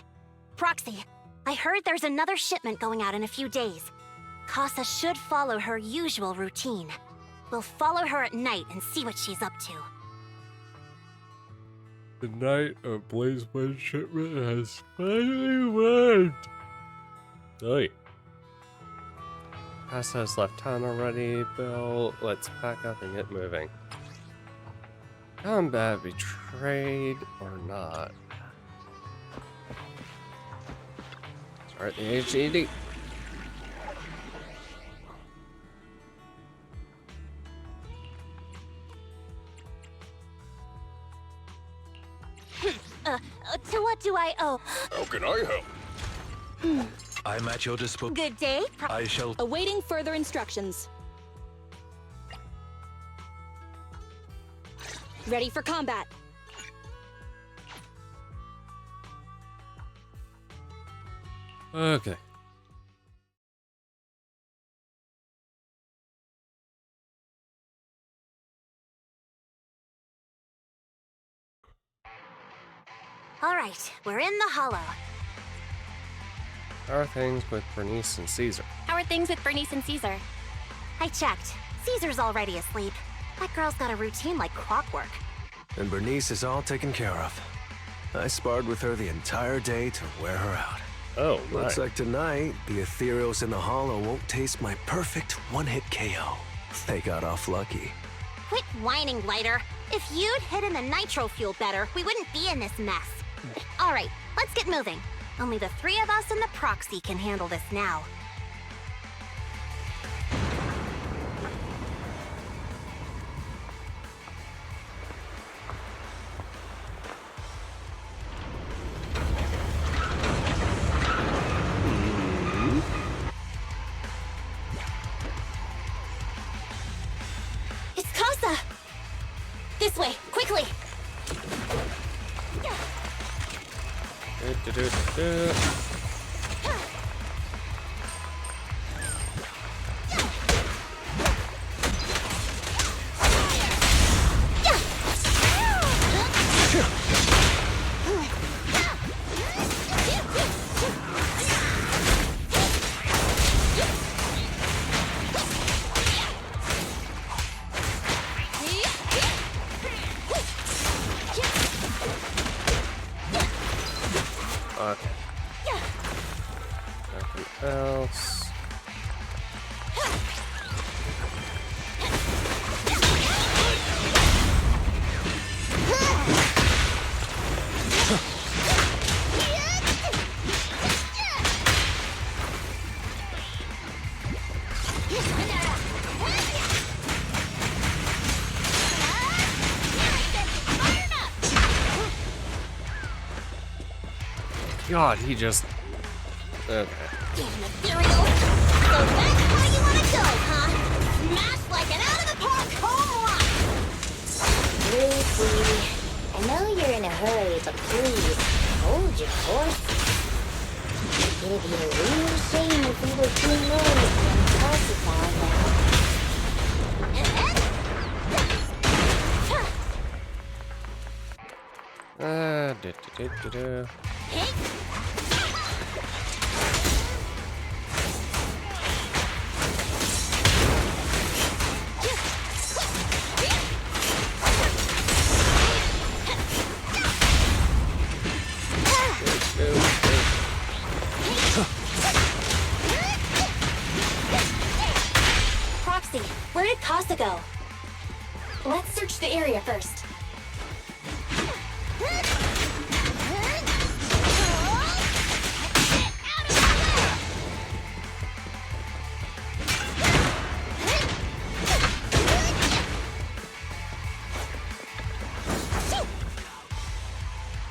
Proxy, I heard there's another shipment going out in a few days. Casa should follow her usual routine. We'll follow her at night and see what she's up to. The night of Blazewood shipment has finally arrived. Hey. Casa has left town already, Bill. Let's pack up and get moving. Combat betrayed or not? Start the HED. To what do I owe? How can I help? I'm at your disposal. Good day. I shall. Awaiting further instructions. Ready for combat. Okay. All right, we're in the hollow. How are things with Bernice and Caesar? How are things with Bernice and Caesar? I checked. Caesar's already asleep. That girl's got a routine like clockwork. And Bernice is all taken care of. I sparred with her the entire day to wear her out. Oh, Looks right. like tonight, the Ethereals in the Hollow won't taste my perfect one-hit KO. They got off lucky. Quit whining, Lighter. If you'd hidden the nitro fuel better, we wouldn't be in this mess. All right, let's get moving. Only the three of us and the proxy can handle this now. It's Casa! This way, quickly! Okay. Nothing else. God, he just... Okay. Damn Ethereal! So that's how you wanna go, huh? Smash like an out-of-the-park home run! Lucy, I know you're in a hurry, but please, hold your horses. It'd be a real shame if we were too nervous when Kelsey found out. Proxy, where did Casa go? Let's search the area first.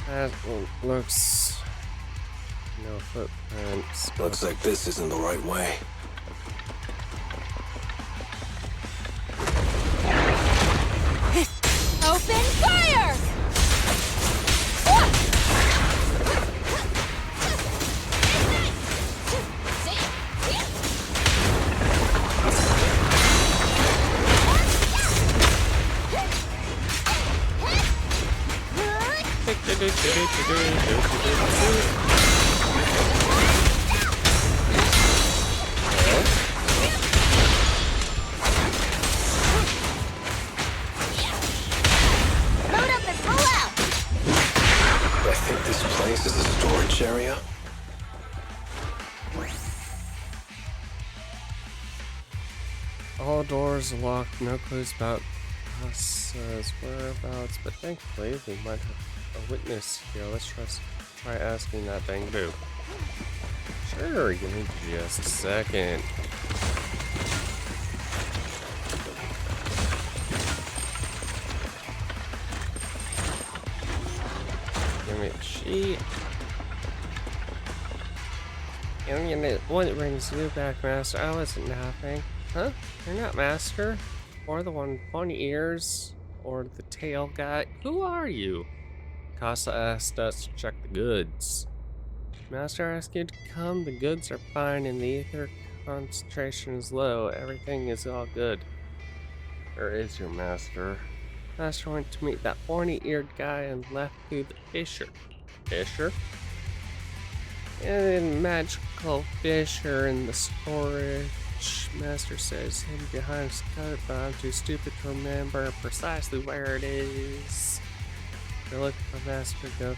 That looks... no footprints. Looks like this isn't the right way. Open fire! Load up and roll out! I think this place is a storage area. All doors locked, no clues about Casa's whereabouts, but thankfully we might have a witness here. Let's try asking that thing boo. Sure. Sure, give me just a second. Give me a sheet. What brings you back, Master? I wasn't napping. Huh? You're not Master? Or the one with funny ears? Or the tail guy? Who are you? Casa asked us to check the goods. Master asked you to come. The goods are fine and the ether concentration is low. Everything is all good. Where is your master? Master went to meet that horny-eared guy and left through the fissure. Fissure? And then magical fissure in the storage. Master says hidden behind his coat, but I'm too stupid to remember precisely where it is. Go look for Master. Go.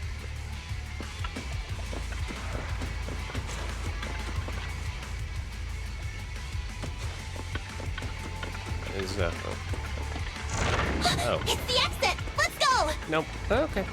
Is that? Oh. It's the exit! Let's go! Nope. Okay.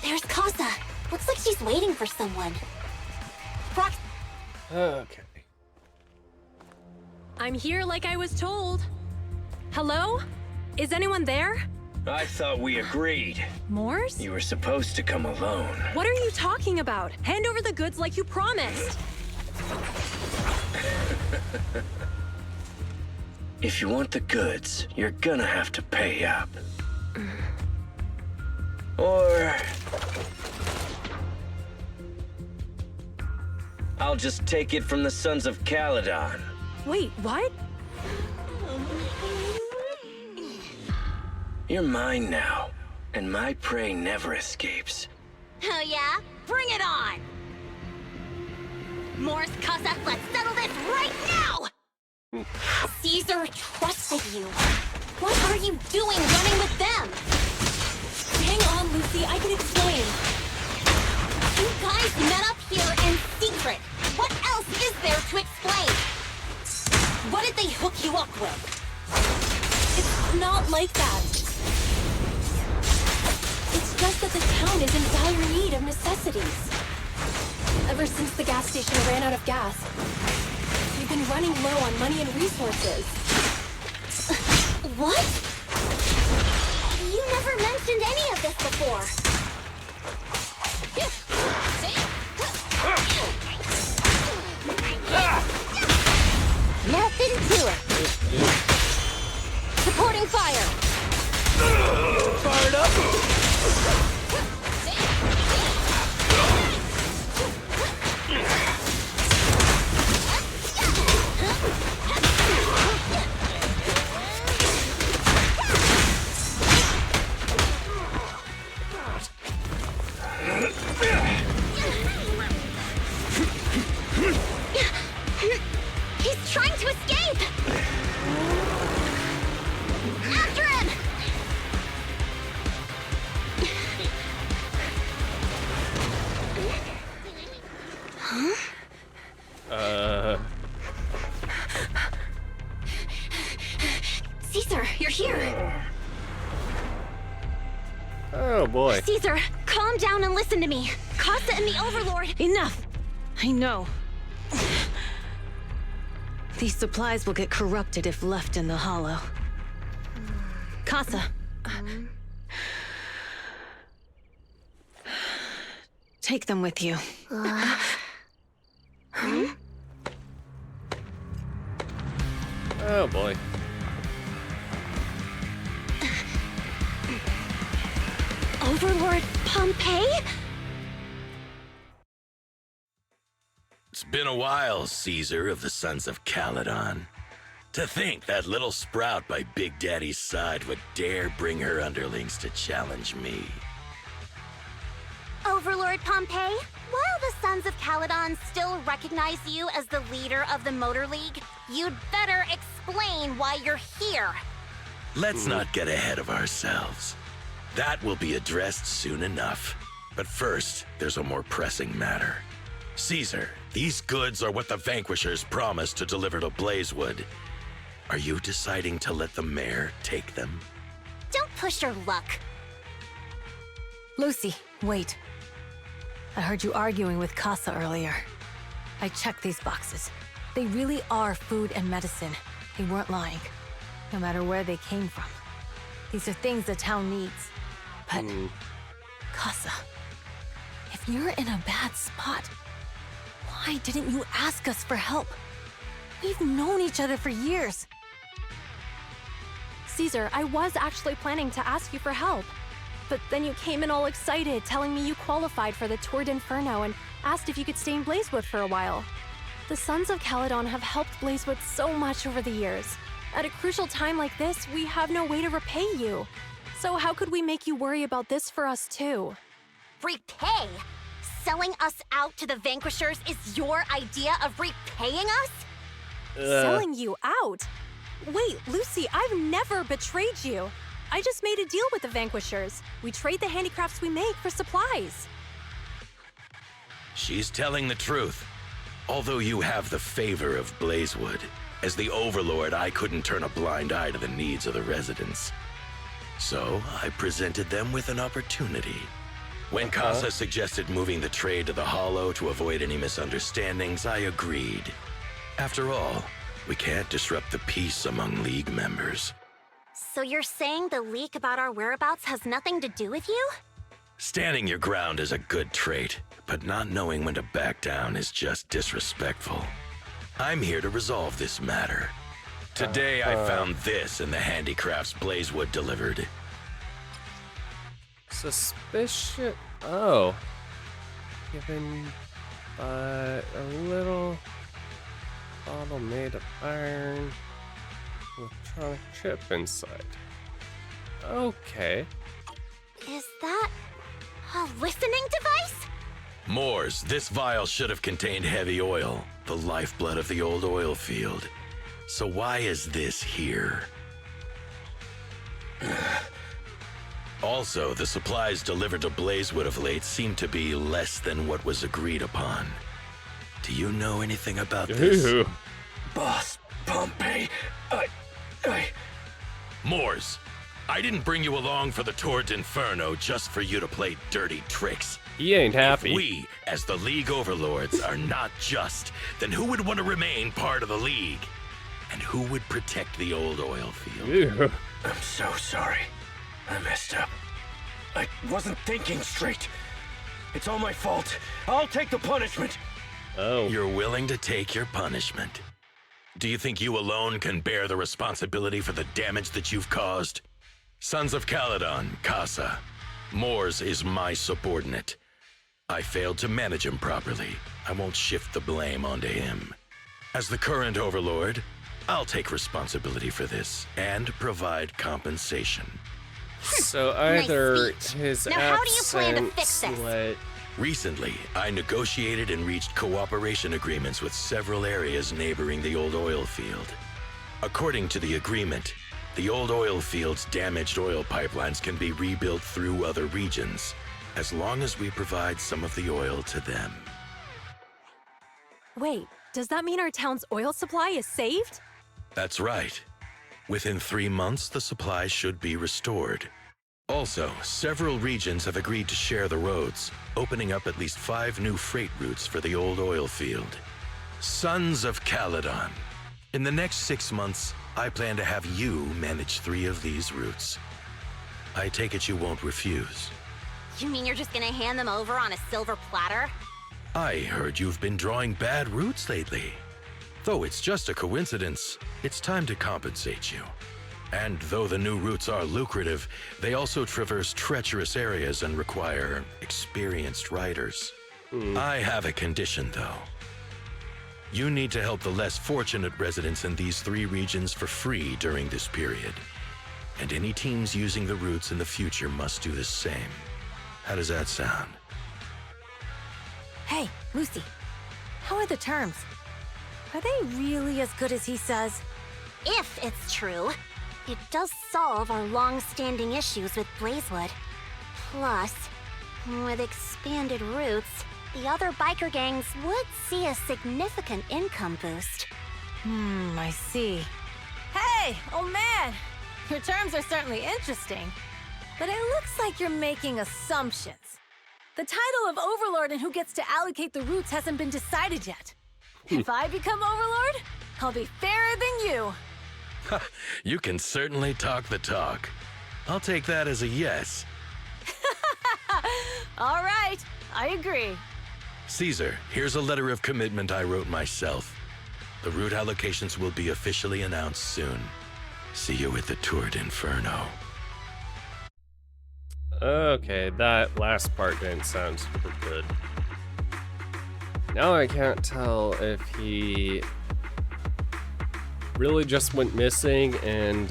There's Casa. Looks like she's waiting for someone. Okay. I'm here like I was told. Hello? Is anyone there? I thought we agreed. Morse? You were supposed to come alone. What are you talking about? Hand over the goods like you promised. If you want the goods, you're gonna have to pay up. Or I'll just take it from the Sons of Caledon. Wait, what? You're mine now, and my prey never escapes. Oh yeah? Bring it on! Morse, Casa, let's settle this right now! Caesar trusted you. What are you doing running with them? Hang on, Lucy, I can explain. You guys met up here in secret. What else is there to explain? What did they hook you up with? It's not like that. It's just that the town is in dire need of necessities. Ever since the gas station ran out of gas, we've been running low on money and resources. What? You never mentioned any of this before. Nothing to it. Supporting fire. Fired up! He's trying to escape! After him! Caesar, you're here! Oh boy. Caesar, calm down and listen to me. Casa and the Overlord... Enough! I know. These supplies will get corrupted if left in the hollow. Casa. Take them with you. Oh boy. Overlord Pompeii? It's been a while, Caesar of the Sons of Caledon. To think that little sprout by Big Daddy's side would dare bring her underlings to challenge me. Overlord Pompeii, while the Sons of Caledon still recognize you as the leader of the Motor League, you'd better explain why you're here. Let's not get ahead of ourselves. That will be addressed soon enough. But first, there's a more pressing matter. Caesar, these goods are what the Vanquishers promised to deliver to Blazewood. Are you deciding to let the mayor take them? Don't push your luck. Lucy, wait. I heard you arguing with Casa earlier. I checked these boxes. They really are food and medicine. They weren't lying, no matter where they came from. These are things the town needs. But, Casa, if you're in a bad spot, why didn't you ask us for help? We've known each other for years. Caesar, I was actually planning to ask you for help. But then you came in all excited, telling me you qualified for the Tour d'Inferno and asked if you could stay in Blazewood for a while. The Sons of Caledon have helped Blazewood so much over the years. At a crucial time like this, we have no way to repay you. So how could we make you worry about this for us too? Repay? Selling us out to the Vanquishers is your idea of repaying us? Selling you out? Wait, Lucy, I've never betrayed you. I just made a deal with the Vanquishers. We trade the handicrafts we make for supplies. She's telling the truth. Although you have the favor of Blazewood, as the Overlord, I couldn't turn a blind eye to the needs of the residents. So I presented them with an opportunity. When Casa suggested moving the trade to the Hollow to avoid any misunderstandings, I agreed. After all, we can't disrupt the peace among League members. So you're saying the leak about our whereabouts has nothing to do with you? Standing your ground is a good trait, but not knowing when to back down is just disrespectful. I'm here to resolve this matter. Today I found this in the handicrafts Blazewood delivered. Suspicious. Oh. Given by a little bottle made of iron. Electronic chip inside. Okay. Is that a listening device? Moors, this vial should have contained heavy oil, the lifeblood of the old oil field. So why is this here? Also, the supplies delivered to Blazewood of late seem to be less than what was agreed upon. Do you know anything about this? Boss Pompey, Moors, I didn't bring you along for the Tour d'Inferno just for you to play dirty tricks. He ain't happy. If we, as the League Overlords, are not just, then who would want to remain part of the League? And who would protect the old oil field? Ew. I'm so sorry. I messed up. I wasn't thinking straight. It's all my fault. I'll take the punishment. Oh. You're willing to take your punishment. Do you think you alone can bear the responsibility for the damage that you've caused? Sons of Caledon, Casa. Moors is my subordinate. I failed to manage him properly. I won't shift the blame onto him. As the current Overlord, I'll take responsibility for this and provide compensation. So either his Now, how do you plan to fix absence this? let Recently, I negotiated and reached cooperation agreements with several areas neighboring the old oil field. According to the agreement, the old oil field's damaged oil pipelines can be rebuilt through other regions, as long as we provide some of the oil to them. Wait, does that mean our town's oil supply is saved? That's right. Within 3 months, the supply should be restored. Also, several regions have agreed to share the roads, opening up at least 5 new freight routes for the old oil field. Sons of Caledon. In the next 6 months, I plan to have you manage 3 of these routes. I take it you won't refuse. You mean you're just gonna hand them over on a silver platter? I heard you've been drawing bad routes lately. Though it's just a coincidence, it's time to compensate you. And though the new routes are lucrative, they also traverse treacherous areas and require experienced riders. I have a condition, though. You need to help the less fortunate residents in these 3 regions for free during this period. And any teams using the routes in the future must do the same. How does that sound? Hey, Lucy. How are the terms? Are they really as good as he says? If it's true, it does solve our long-standing issues with Blazewood. Plus, with expanded routes, the other biker gangs would see a significant income boost. I see. Hey, old man! Your terms are certainly interesting, but it looks like you're making assumptions. The title of Overlord and who gets to allocate the routes hasn't been decided yet. If I become Overlord, I'll be fairer than you. You can certainly talk the talk. I'll take that as a yes. All right, I agree. Caesar, here's a letter of commitment I wrote myself. The route allocations will be officially announced soon. See you at the Tour d'Inferno. Okay, that last part didn't sound super good. Now I can't tell if he really just went missing and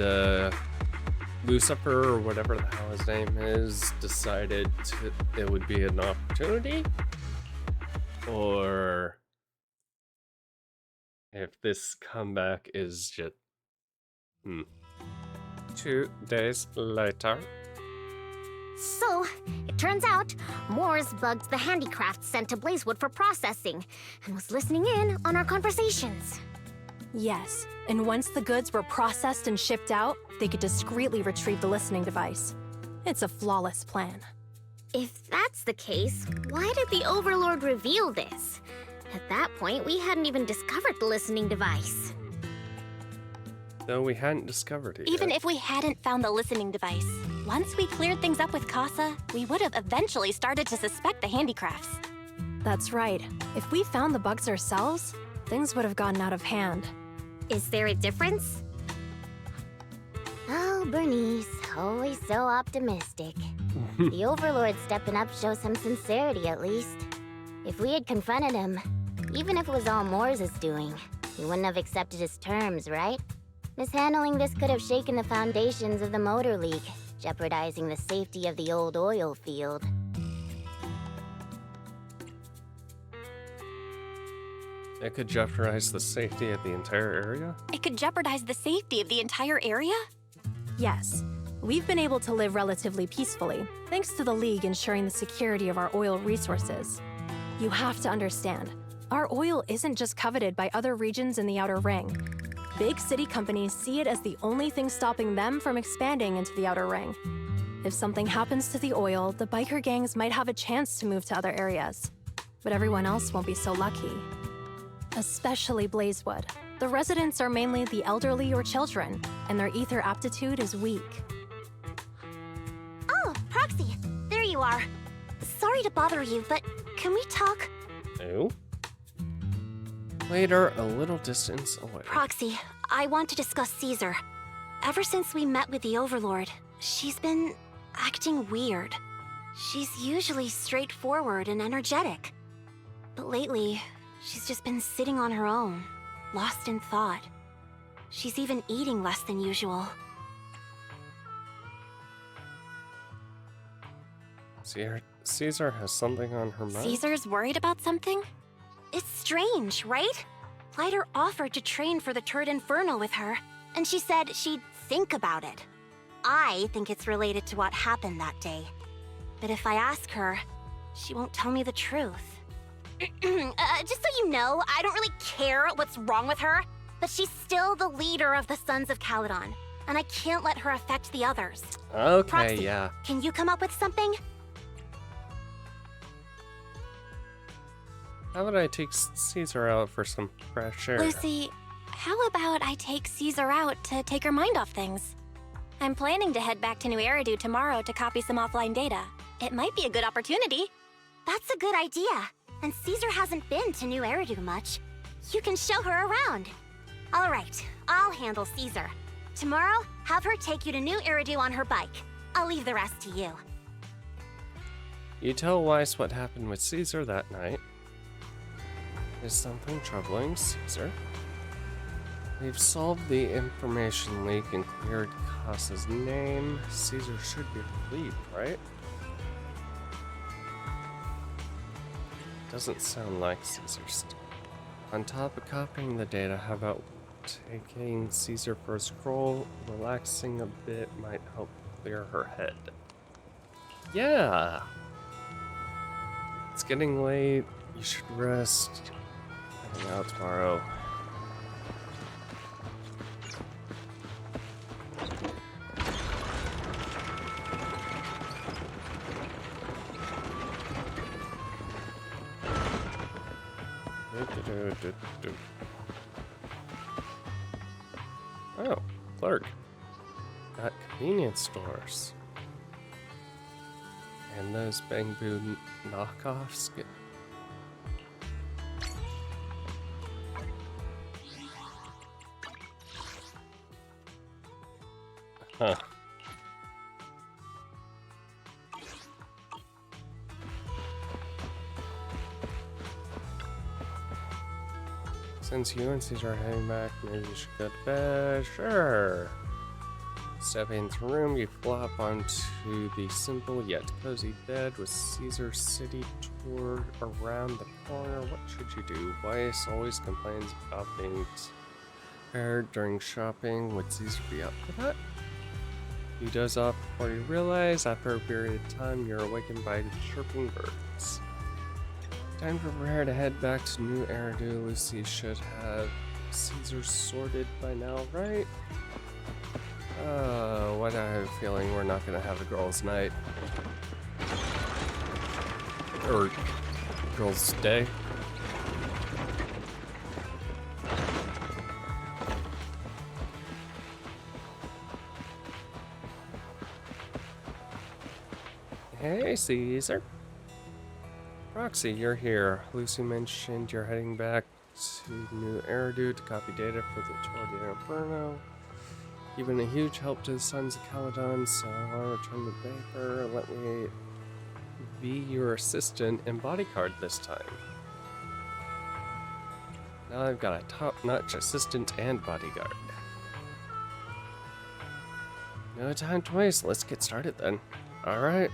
Lucifer, or whatever the hell his name is, decided it would be an opportunity, or if this comeback is just 2 days later. So, it turns out, Moores bugged the handicrafts sent to Blazewood for processing, and was listening in on our conversations. Yes, and once the goods were processed and shipped out, they could discreetly retrieve the listening device. It's a flawless plan. If that's the case, why did the Overlord reveal this? At that point, we hadn't even discovered the listening device. Though we hadn't discovered it Even yet. if we hadn't found the listening device, once we cleared things up with Casa, we would have eventually started to suspect the handicrafts. That's right. If we found the bugs ourselves, things would have gotten out of hand. Is there a difference? Oh, Bernice, always so optimistic. The Overlord stepping up shows some sincerity, at least. If we had confronted him, even if it was all Moores' doing, he wouldn't have accepted his terms, right? Mishandling this could have shaken the foundations of the Motor League, jeopardizing the safety of the old oil field. It could jeopardize the safety of the entire area? It could jeopardize the safety of the entire area? Yes. We've been able to live relatively peacefully, thanks to the League ensuring the security of our oil resources. You have to understand, our oil isn't just coveted by other regions in the Outer Ring. Big city companies see it as the only thing stopping them from expanding into the Outer Ring. If something happens to the oil, the biker gangs might have a chance to move to other areas. But everyone else won't be so lucky. Especially Blazewood. The residents are mainly the elderly or children, and their ether aptitude is weak. Oh, Proxy, there you are. Sorry to bother you, but can we talk? No. Later, a little distance away. Proxy, I want to discuss Caesar. Ever since we met with the Overlord, she's been acting weird. She's usually straightforward and energetic. But lately, she's just been sitting on her own, lost in thought. She's even eating less than usual. Caesar has something on her mind? Caesar's worried about something? It's strange, right? Lighter offered to train for the Tour d'Inferno with her, and she said she'd think about it. I think it's related to what happened that day. But if I ask her, she won't tell me the truth. Just so you know, I don't really care what's wrong with her, but she's still the leader of the Sons of Caledon, and I can't let her affect the others. Okay, Proxy, yeah. can you come up with something? How about I take Caesar out for some fresh air? Lucy, how about I take Caesar out to take her mind off things? I'm planning to head back to New Eridu tomorrow to copy some offline data. It might be a good opportunity. That's a good idea. And Caesar hasn't been to New Eridu much. You can show her around. All right, I'll handle Caesar. Tomorrow, have her take you to New Eridu on her bike. I'll leave the rest to you. You tell Weiss what happened with Caesar that night. Is something troubling Caesar? We've solved the information leak and cleared Casa's name. Caesar should be relieved, right? Doesn't sound like Caesar's. On top of copying the data, how about taking Caesar for a scroll? Relaxing a bit might help clear her head. Yeah! It's getting late. You should rest. Hang out tomorrow. Oh, clerk. Got convenience stores. And those Bangbu knockoffs get. Huh. Since you and Caesar are heading back, maybe you should go to bed. Sure. Stepping into the room, you flop onto the simple yet cozy bed with Caesar's city tour around the corner. What should you do? Weiss always complains about being tired during shopping. Would Caesar be up for that? You doze off before you realize, after a period of time, you're awakened by the chirping birds. Time to prepare to head back to New Eridu. Lucy should have Caesar sorted by now, right? What I have a feeling we're not gonna have a girls' night. Or girls' day. Hey, Caesar. Roxy, you're here. Lucy mentioned you're heading back to New Eridu to copy data for the Tour de Inferno. You've been a huge help to the Sons of Caledon, so I want to return the paper. Let me be your assistant and bodyguard this time. Now I've got a top-notch assistant and bodyguard. No time to waste. Let's get started then. All right.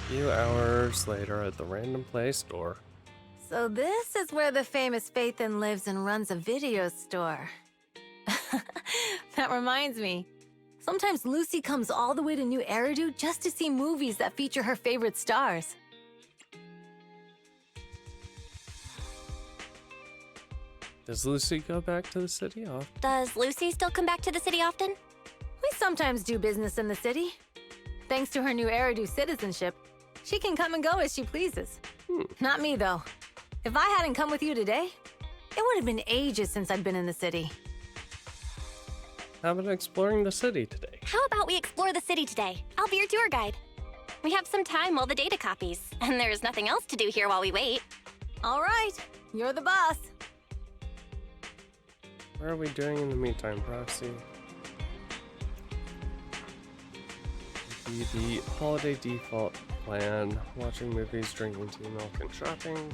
Few hours later at the Random Play store. So this is where the famous Phaethon lives and runs a video store. That reminds me. Sometimes Lucy comes all the way to New Eridu just to see movies that feature her favorite stars. Does Lucy go back to the city often? Does Lucy still come back to the city often? We sometimes do business in the city. Thanks to her New Eridu citizenship, she can come and go as she pleases. Not me, though. If I hadn't come with you today, it would have been ages since I'd been in the city. How about exploring the city today? How about we explore the city today? I'll be your tour guide. We have some time while the data copies, and there's nothing else to do here while we wait. All right, you're the boss. What are we doing in the meantime, Proxy? The holiday default plan, watching movies, drinking tea, milk, and shopping.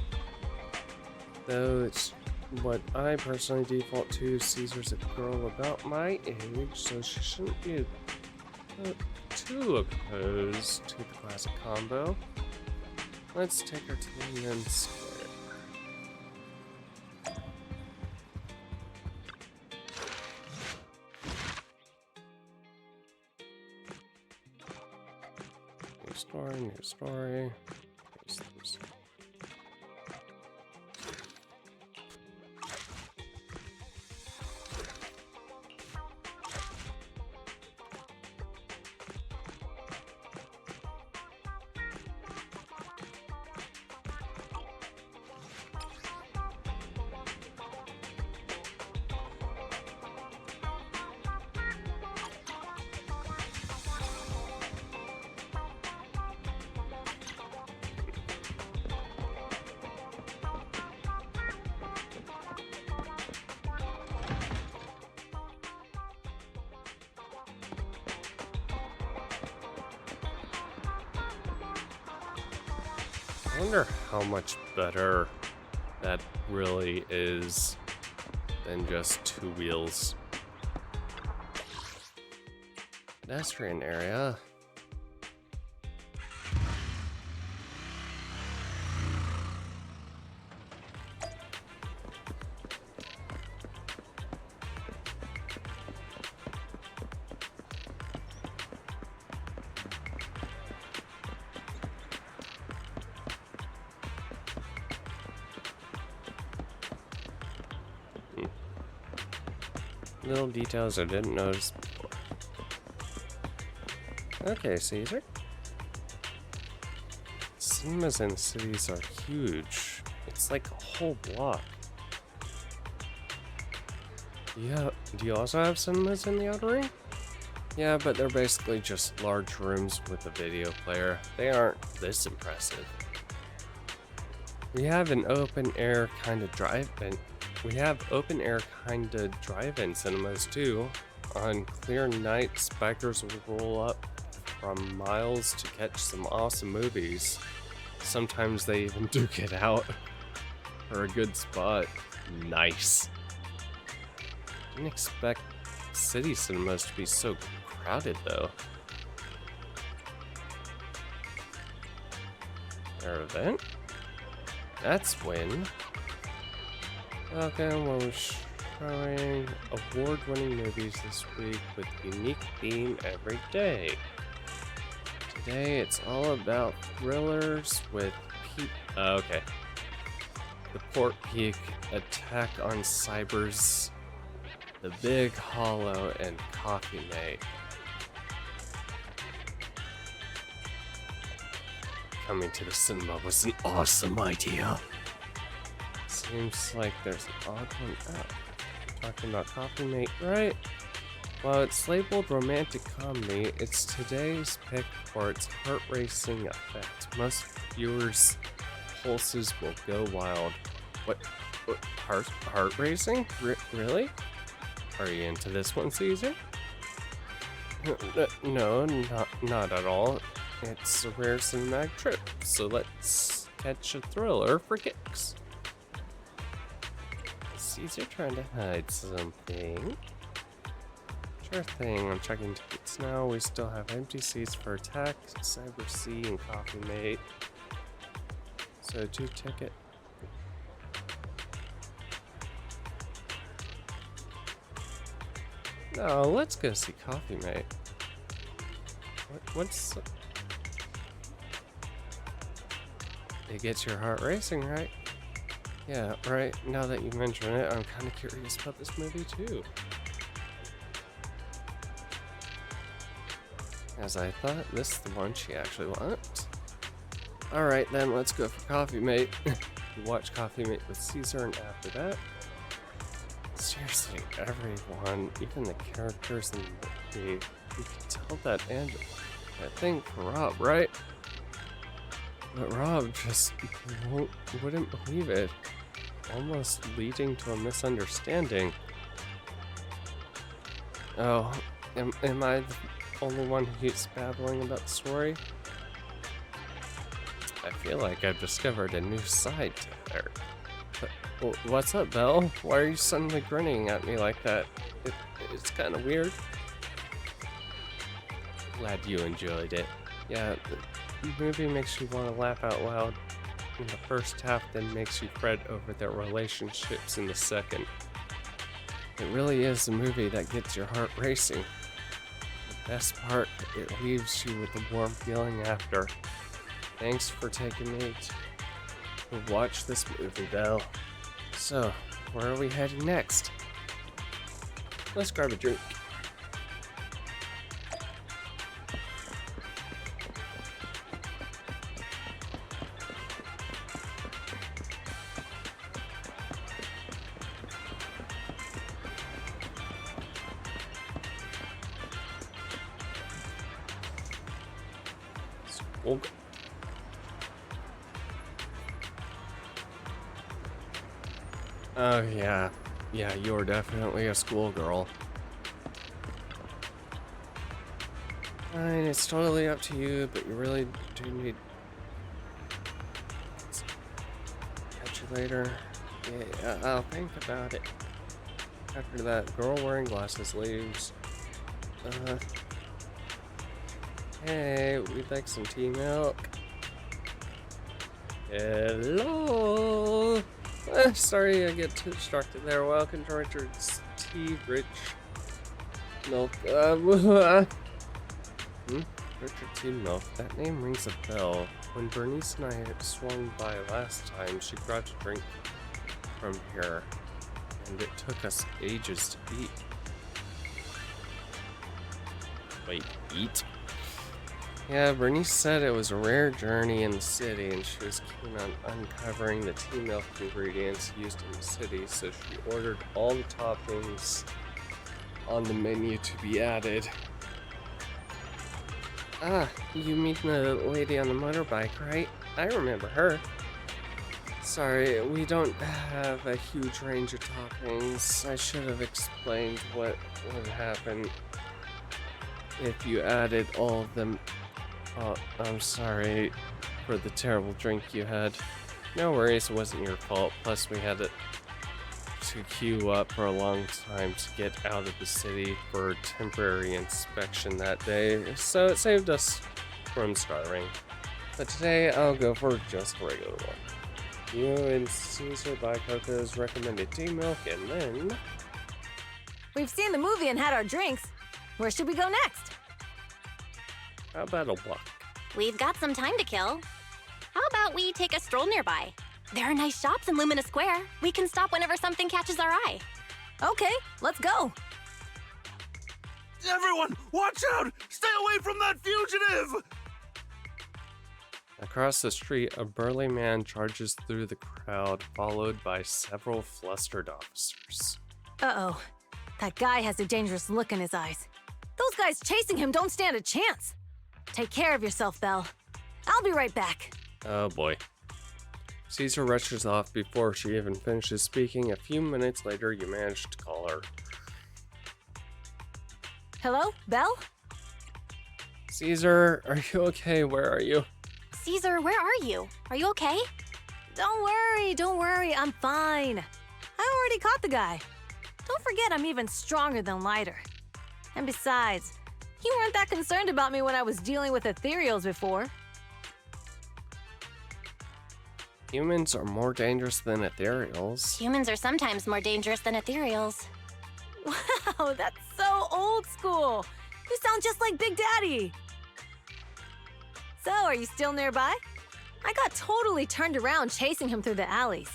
Though it's what I personally default to. Caesar's a girl about my age, so she shouldn't be too opposed to the classic combo. Let's take her to Union Square. New story. I wonder how much better that really is than just 2 wheels. Pedestrian area. Little details I didn't notice before. Okay, Caesar. Cinemas in cities are huge. It's like a whole block. Yeah, do you also have cinemas in the Outer Ring? Yeah, but they're basically just large rooms with a video player. They aren't this impressive. We have an open-air kind of drive-in. We have open-air kind of drive-in cinemas too. On clear nights, bikers will roll up from miles to catch some awesome movies. Sometimes they even do get out for a good spot. Nice. Didn't expect city cinemas to be so crowded though. Their event? That's when. Welcome, we're showing award-winning movies this week with unique theme every day. Today it's all about thrillers with okay. The Port Peak, Attack on Cybers, The Big Hollow, and Coffee Mate. Coming to the cinema was an awesome idea. Seems like there's an odd one out. Talking about Coffee Mate, right? While it's labeled romantic comedy, it's today's pick for its heart-racing effect. Most viewers' pulses will go wild. What heart racing? Really? Are you into this one, Caesar? No, not at all. It's a rare cinematic trip, so let's catch a thriller for kicks. Caesar trying to hide something. Sure thing, I'm checking tickets now. We still have empty seats for Attack, Cyber C, and Coffee Mate. So 2 ticket. No, let's go see Coffee Mate. What's... It gets your heart racing, right? Yeah, right. Now that you mention it, I'm kind of curious about this movie too. As I thought, this is the one she actually wants. Alright then, let's go for Coffee Mate. Watch Coffee Mate with Caesar, and after that... Seriously, everyone, even the characters in the movie, you can tell that thing for Rob, right? But Rob just wouldn't believe it, almost leading to a misunderstanding. Oh, am I the only one who keeps babbling about the story? I feel like I've discovered a new side to her. But, what's up, Belle? Why are you suddenly grinning at me like that? It's kind of weird. Glad you enjoyed it. Yeah, the movie makes you want to laugh out loud in the first half, then makes you fret over their relationships in the second. It really is a movie that gets your heart racing. The best part, it leaves you with a warm feeling after. Thanks for taking me to watch this movie, Belle. So, where are we heading next? Let's grab a drink. Oh, yeah. Yeah, you're definitely a schoolgirl. Fine, it's totally up to you, but you really do need... later. Yeah, I'll think about it. After that girl wearing glasses leaves. Hey, we'd like some tea milk. Hello. Sorry, I get too distracted there. Welcome to Richard's Tea Rich Milk. Richard Tea Milk. That name rings a bell. When Bernice and I had swung by last time, she grabbed a drink from here, and it took us ages to eat. Wait, eat? Yeah, Bernice said it was a rare journey in the city, and she was keen on uncovering the tea milk ingredients used in the city, so she ordered all the toppings on the menu to be added. Ah, you mean the lady on the motorbike, right? I remember her. Sorry, we don't have a huge range of toppings. I should have explained what would happen if you added all of them. Oh, I'm sorry for the terrible drink you had. No worries, it wasn't your fault. Plus, we had to queue up for a long time to get out of the city for a temporary inspection that day, so it saved us from starving. But today, I'll go for just a regular one. You and Caesar buy Coco's recommended tea milk, and then... We've seen the movie and had our drinks. Where should we go next? How about a walk? We've got some time to kill. How about we take a stroll nearby? There are nice shops in Lumina Square. We can stop whenever something catches our eye. Okay, let's go. Everyone, watch out! Stay away from that fugitive! Across the street, a burly man charges through the crowd, followed by several flustered officers. Uh-oh. That guy has a dangerous look in his eyes. Those guys chasing him don't stand a chance. Take care of yourself, Belle. I'll be right back. Oh boy. Caesar rushes off before she even finishes speaking. A few minutes later, you manage to call her. Hello, Belle? Caesar, are you okay? Where are you? Caesar, where are you? Are you okay? Don't worry, I'm fine. I already caught the guy. Don't forget I'm even stronger than Lighter. And besides, you weren't that concerned about me when I was dealing with ethereals before. Humans are more dangerous than ethereals. Humans are sometimes more dangerous than ethereals. Wow, that's so old school. You sound just like Big Daddy. So, are you still nearby? I got totally turned around chasing him through the alleys.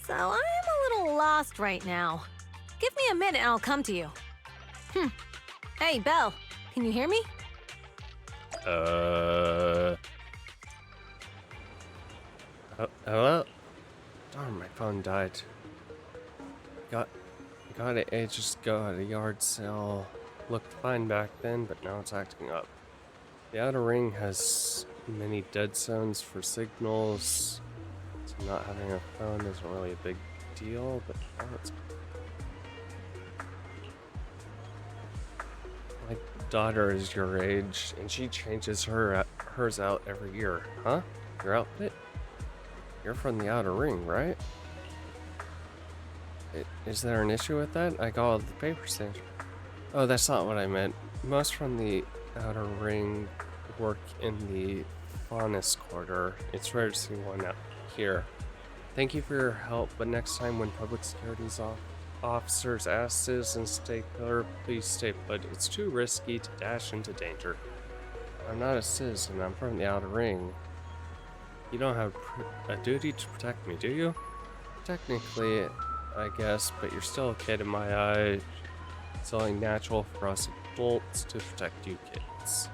So, I'm a little lost right now. Give me a minute and I'll come to you. Hey, Belle, can you hear me? Hello? Darn, my phone died. Got it ages ago at a yard sale. Looked fine back then, but now it's acting up. The Outer Ring has many dead zones for signals, so not having a phone isn't really a big deal, but now it's... My daughter is your age, and she changes hers out every year. Huh? Your outfit? You're from the Outer Ring, right? Is there an issue with that? I got all the paper stamps. Oh, that's not what I meant. Most from the Outer Ring work in the Faunus Quarter. It's rare to see one out here. Thank you for your help, but next time when public security's officers ask citizens to stay clear, please stay put. It's too risky to dash into danger. I'm not a citizen, I'm from the Outer Ring. You don't have a duty to protect me, do you? Technically, I guess, but you're still a kid in my eyes. It's only natural for us adults to protect you kids.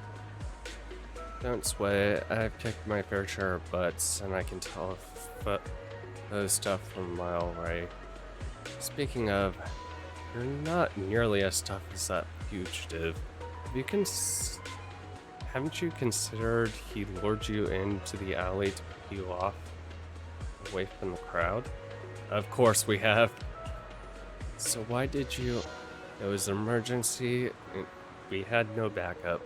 Don't sweat it, I've kicked my fair share of butts, and I can tell if those stuff from a mile away. Speaking of, you're not nearly as tough as that fugitive. Haven't you considered he lured you into the alley to pick you off away from the crowd? Of course we have. So why did you... It was an emergency, and we had no backup.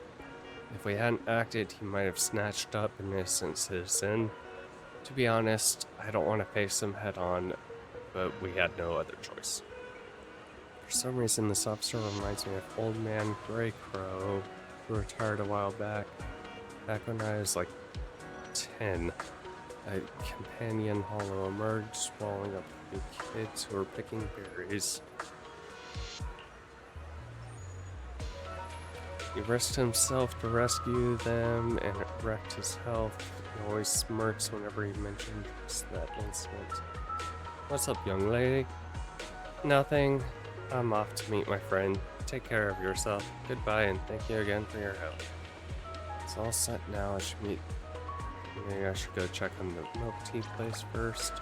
If we hadn't acted, he might have snatched up an innocent citizen. To be honest, I don't want to face him head on, but we had no other choice. For some reason, this officer reminds me of Old Man Gray Crow, who retired a while back. Back when I was like 10, a companion hollow emerged, swallowing up new kids who were picking berries. He risked himself to rescue them, and it wrecked his health. He always smirks whenever he mentions that incident. What's up, young lady? Nothing. I'm off to meet my friend. Take care of yourself. Goodbye, and thank you again for your help. It's all set now. I should meet. Maybe I should go check on the milk tea place first.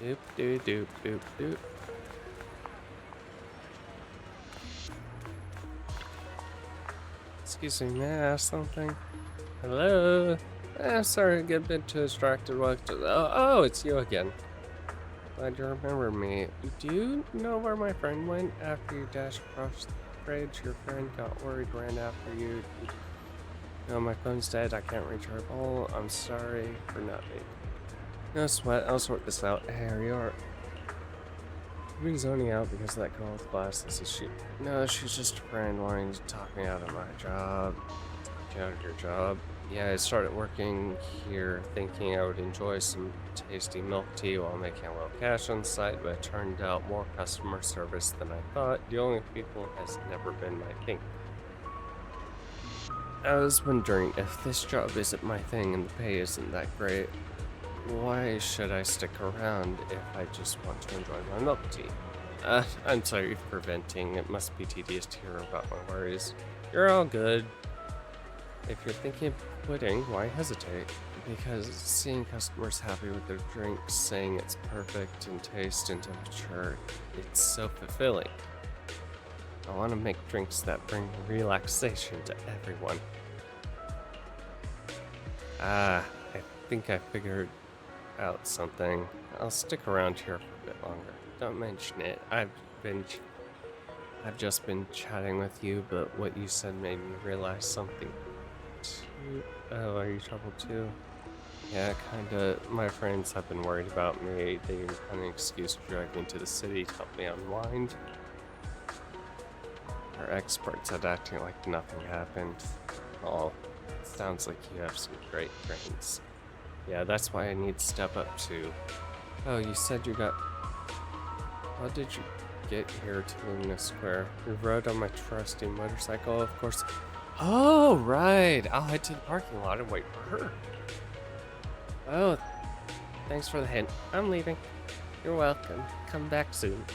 Doop doop doop doop doop. Excuse me, may I ask something? Hello? Sorry, I get a bit too distracted. Oh, it's you again. Glad you remember me. Do you know where my friend went after you dashed across the bridge? Your friend got worried, ran after you. No, my phone's dead. I can't reach her. Oh, I'm sorry for not being. No sweat, I'll sort this out. Here you are. You've been zoning out because of that girl with glasses. Is she? No, she's just a friend wanting to talk me out of my job. Get out of your job. Yeah, I started working here thinking I would enjoy some tasty milk tea while making a little cash on the site, but it turned out more customer service than I thought. Dealing with people has never been my thing. I was wondering, if this job isn't my thing and the pay isn't that great, why should I stick around if I just want to enjoy my milk tea? I'm sorry for venting. It must be tedious to hear about my worries. You're all good. If you're thinking of quitting, why hesitate? Because seeing customers happy with their drinks, saying it's perfect in taste and temperature, it's so fulfilling. I want to make drinks that bring relaxation to everyone. I think I figured out something. I'll stick around here for a bit longer. Don't mention it. I've just been chatting with you, but what you said made me realize something too. Oh, are you troubled too? Yeah, kinda. My friends have been worried about me. They even found an excuse to drag me to the city to help me unwind. Our experts at acting like nothing happened. Oh, it sounds like you have some great friends. Yeah, that's why I need to step up too. Oh, you said you got... How did you get here to Lumina Square? You rode on my trusty motorcycle, of course. Oh, right. I'll head to the parking lot and wait for her. Oh, thanks for the hint. I'm leaving. You're welcome. Come back soon.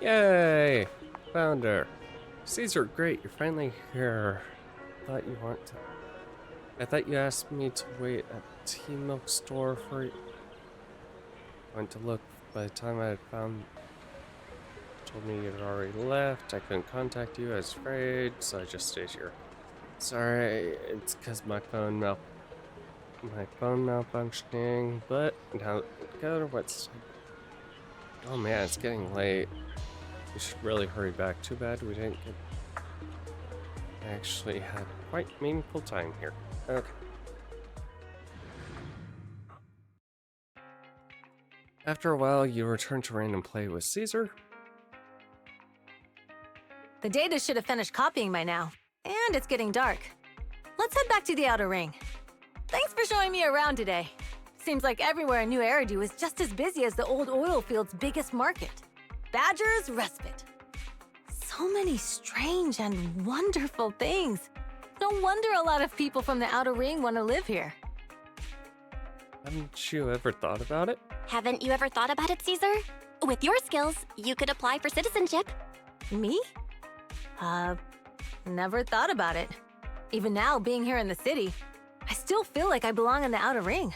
Yay! Found her. Caesar, great, you're finally here. I thought you asked me to wait at the tea milk store for you. I went to look. By the time I had found, told me you had already left. I couldn't contact you. I was afraid, so I just stayed here. Sorry, it's because my phone malfunctioning. But now, go to what's? Oh man, it's getting late. We should really hurry back. Too bad we didn't get. I actually had quite meaningful time here. Okay. After a while, you return to random play with Caesar. The data should have finished copying by now. And it's getting dark. Let's head back to the Outer Ring. Thanks for showing me around today. Seems like everywhere in New Eridu is just as busy as the old oil field's biggest market. Badger's Respite. So many strange and wonderful things. No wonder a lot of people from the Outer Ring want to live here. Haven't you ever thought about it? Haven't you ever thought about it, Caesar? With your skills, you could apply for citizenship. Me? Never thought about it. Even now, being here in the city, I still feel like I belong in the Outer Ring.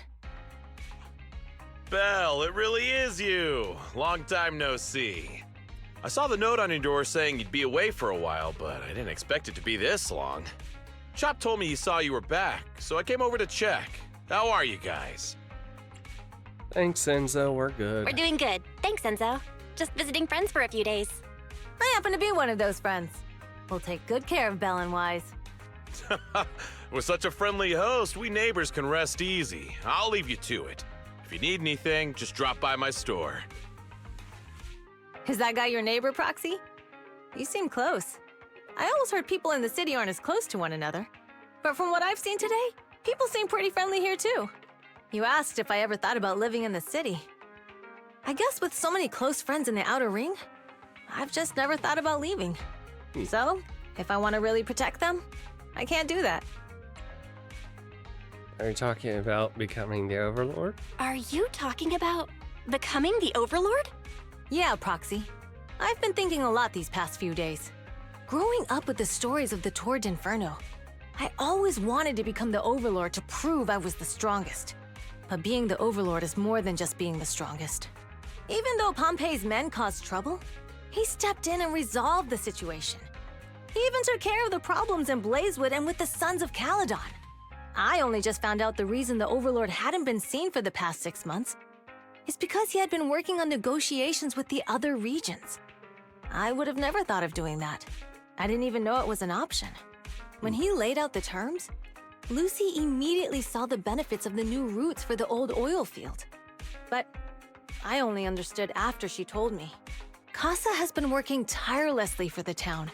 Belle, it really is you. Long time no see. I saw the note on your door saying you'd be away for a while, but I didn't expect it to be this long. Chop told me he saw you were back, so I came over to check. How are you guys? Thanks, Enzo. We're good. We're doing good. Thanks, Enzo. Just visiting friends for a few days. I happen to be one of those friends. We'll take good care of Belle and Wise. With such a friendly host, we neighbors can rest easy. I'll leave you to it. If you need anything, just drop by my store. Is that guy your neighbor, Proxy? You seem close. I always heard people in the city aren't as close to one another. But from what I've seen today, people seem pretty friendly here too. You asked if I ever thought about living in the city. I guess with so many close friends in the Outer Ring, I've just never thought about leaving. So, if I want to really protect them, I can't do that. Are you talking about becoming the Overlord? Are you talking about becoming the Overlord? Yeah, Proxy. I've been thinking a lot these past few days. Growing up with the stories of the Tour d'Inferno, I always wanted to become the Overlord to prove I was the strongest. But being the Overlord is more than just being the strongest. Even though Pompey's men caused trouble, he stepped in and resolved the situation. He even took care of the problems in Blazewood and with the Sons of Caledon. I only just found out the reason the Overlord hadn't been seen for the past 6 months is because he had been working on negotiations with the other regions. I would have never thought of doing that. I didn't even know it was an option. When he laid out the terms, Lucy immediately saw the benefits of the new routes for the old oil field. But I only understood after she told me. Casa has been working tirelessly for the town,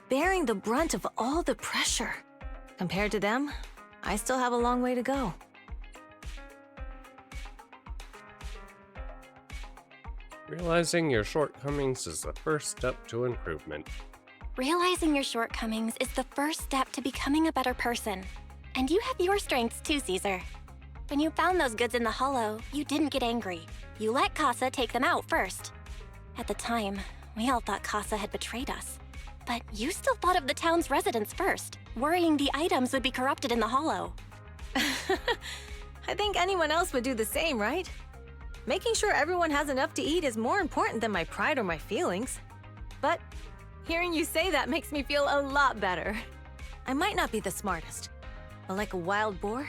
bearing the brunt of all the pressure. Compared to them, I still have a long way to go. Realizing your shortcomings is the first step to improvement. Realizing your shortcomings is the first step to becoming a better person. And you have your strengths too, Caesar. When you found those goods in the Hollow, you didn't get angry. You let Casa take them out first. At the time, we all thought Casa had betrayed us. But you still thought of the town's residents first, worrying the items would be corrupted in the Hollow. I think anyone else would do the same, right? Making sure everyone has enough to eat is more important than my pride or my feelings. But hearing you say that makes me feel a lot better. I might not be the smartest, but like a wild boar,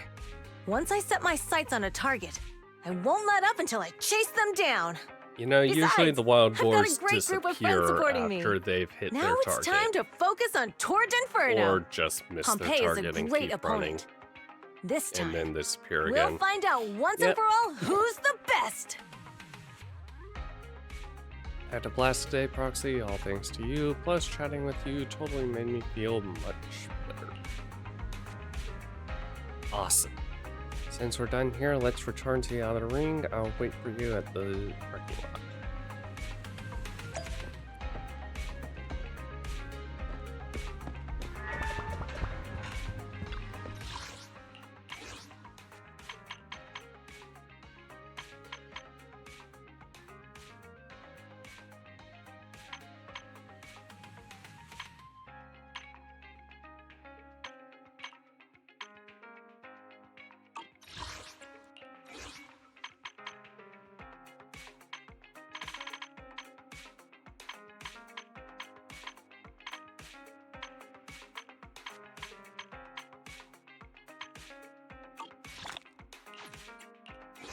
once I set my sights on a target, I won't let up until I chase them down. You know, Besides, usually the wild I've got a boars great group of friends disappear supporting me. after they've hit Now their it's target. time to focus on Tour d'Inferno. Or just miss Pompey their is a target and great keep opponent. This time, running. And then disappear we'll again. find out once and Yep. for all who's the best. Had a blast today, Proxy. All thanks to you. Plus, chatting with you totally made me feel much better. Awesome. Since we're done here, let's return to the Outer Ring. I'll wait for you at the parking lot.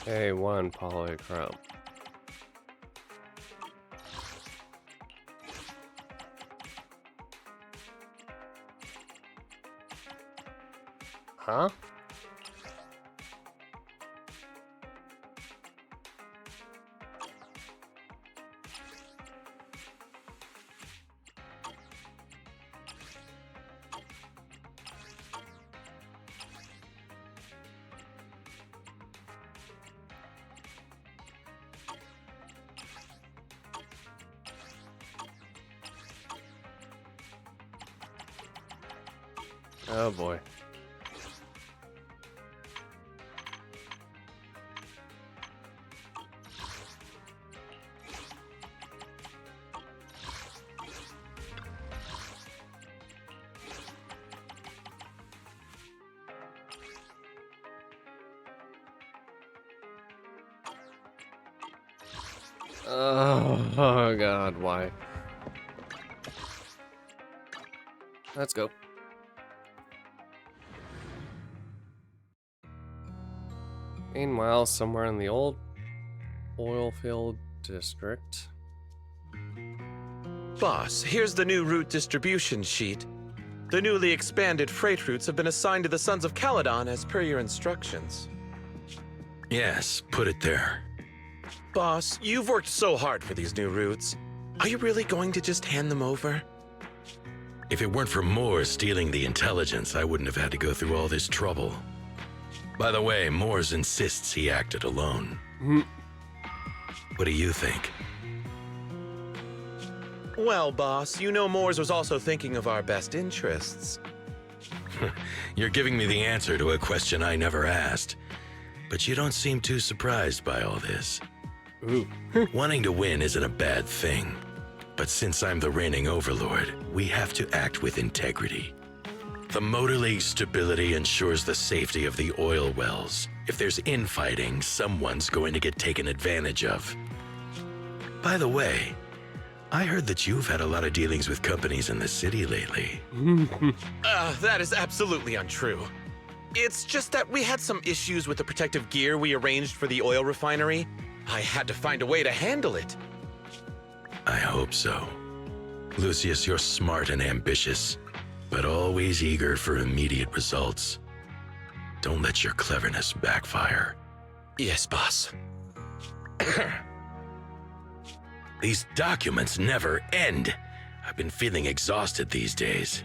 A1 polychrome. Huh? Oh boy. Oh god, why? Let's go. Meanwhile, somewhere in the old oil field district. Boss, here's the new route distribution sheet. The newly expanded freight routes have been assigned to the Sons of Caledon as per your instructions. Yes, put it there. Boss, you've worked so hard for these new routes. Are you really going to just hand them over? If it weren't for Moore stealing the intelligence, I wouldn't have had to go through all this trouble. By the way, Moores insists he acted alone. What do you think? Well, boss, you know Moores was also thinking of our best interests. You're giving me the answer to a question I never asked. But you don't seem too surprised by all this. Ooh. Wanting to win isn't a bad thing. But since I'm the reigning overlord, we have to act with integrity. The Motor League's stability ensures the safety of the oil wells. If there's infighting, someone's going to get taken advantage of. By the way, I heard that you've had a lot of dealings with companies in the city lately. That is absolutely untrue. It's just that we had some issues with the protective gear we arranged for the oil refinery. I had to find a way to handle it. I hope so. Lucius, you're smart and ambitious, but always eager for immediate results. Don't let your cleverness backfire. Yes, boss. These documents never end. I've been feeling exhausted these days.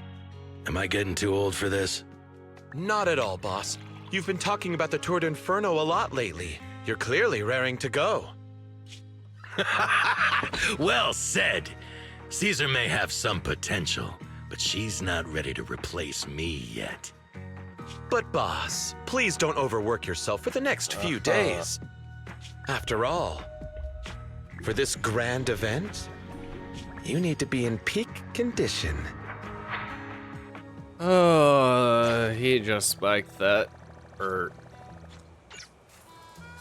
Am I getting too old for this? Not at all, boss. You've been talking about the Tour d'Inferno a lot lately. You're clearly raring to go. Well said. Caesar may have some potential, but she's not ready to replace me yet. But boss, please don't overwork yourself for the next few days. After all, for this grand event, you need to be in peak condition. He just spiked that.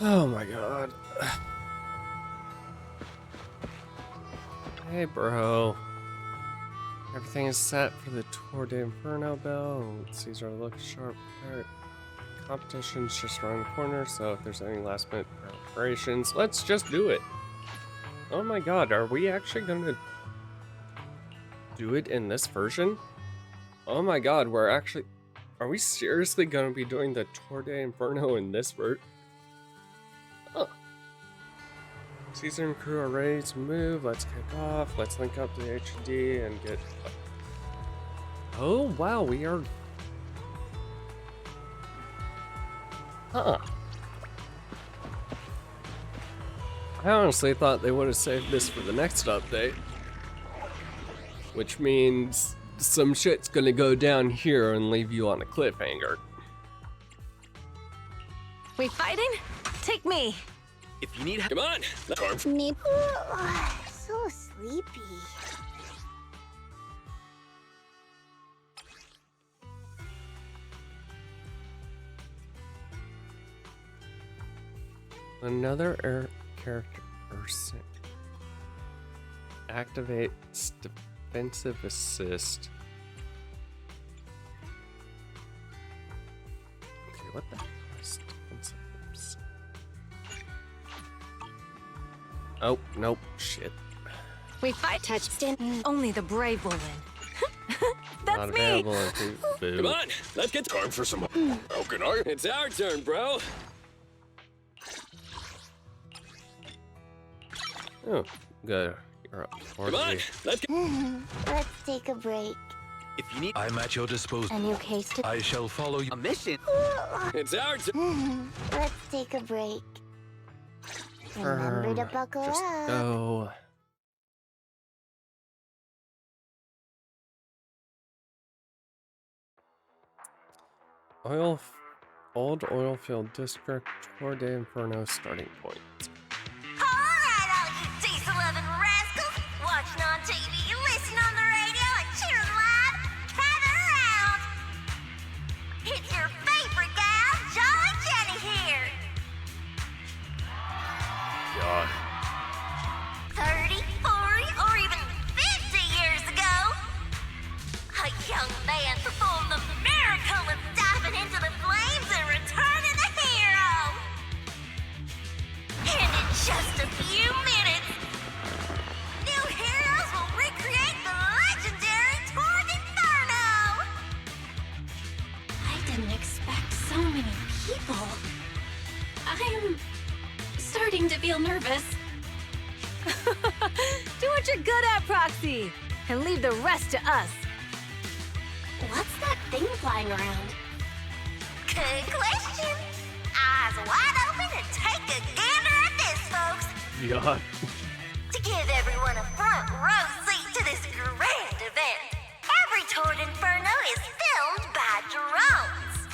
Oh my god. Hey, bro. Everything is set for the Tour d'Inferno bell. Caesar looks sharp. Competition's just around the corner, so if there's any last minute preparations, let's just do it. Oh my god, are we actually gonna do it in this version? Oh my god, are we seriously gonna be doing the Tour d'Inferno in this version? Huh. Caesar and crew are ready to move. Let's kick off. Let's link up to the H&D and get... Oh, wow, we are... Huh. I honestly thought they would have saved this for the next update. Which means some shit's gonna go down here and leave you on a cliffhanger. We fighting? Take me. If you need help, come on. Me, so sleepy. Another character person. Activates defensive assist. Okay, what the hell is defensive assist? Oh, nope, shit. We fight touchdown. Only the brave will win. That's Not me. available in food. Come on, let's get time for some. Okay, it's our turn, bro. Oh, good. You're up. Come on, let's get. Let's take a break. If you need, I'm at your disposal. A new case to... I shall follow you. A mission. It's our turn. Let's take a break. Remember to buckle Just up. go. Old oil field district, Tour de Inferno starting point. Alright, all you diesel-loving rascals, watching on TV, listening on the radio, and cheering live, gather around! It's your favorite gal, Jolly Jenny here! God. 30, 40, or even 50 years ago, a young man performed the miracle of diving into the flames and returning a hero! And in just a few minutes, new heroes will recreate the legendary Tour d'Inferno! I didn't expect so many people. I'm starting to feel nervous. Do what you're good at, Proxy, and leave the rest to us. What's that thing flying around? Good question. Eyes wide open and take a gander at this, folks. God. To give everyone a front row seat to this grand event, every Tour d'Inferno is filmed by drones.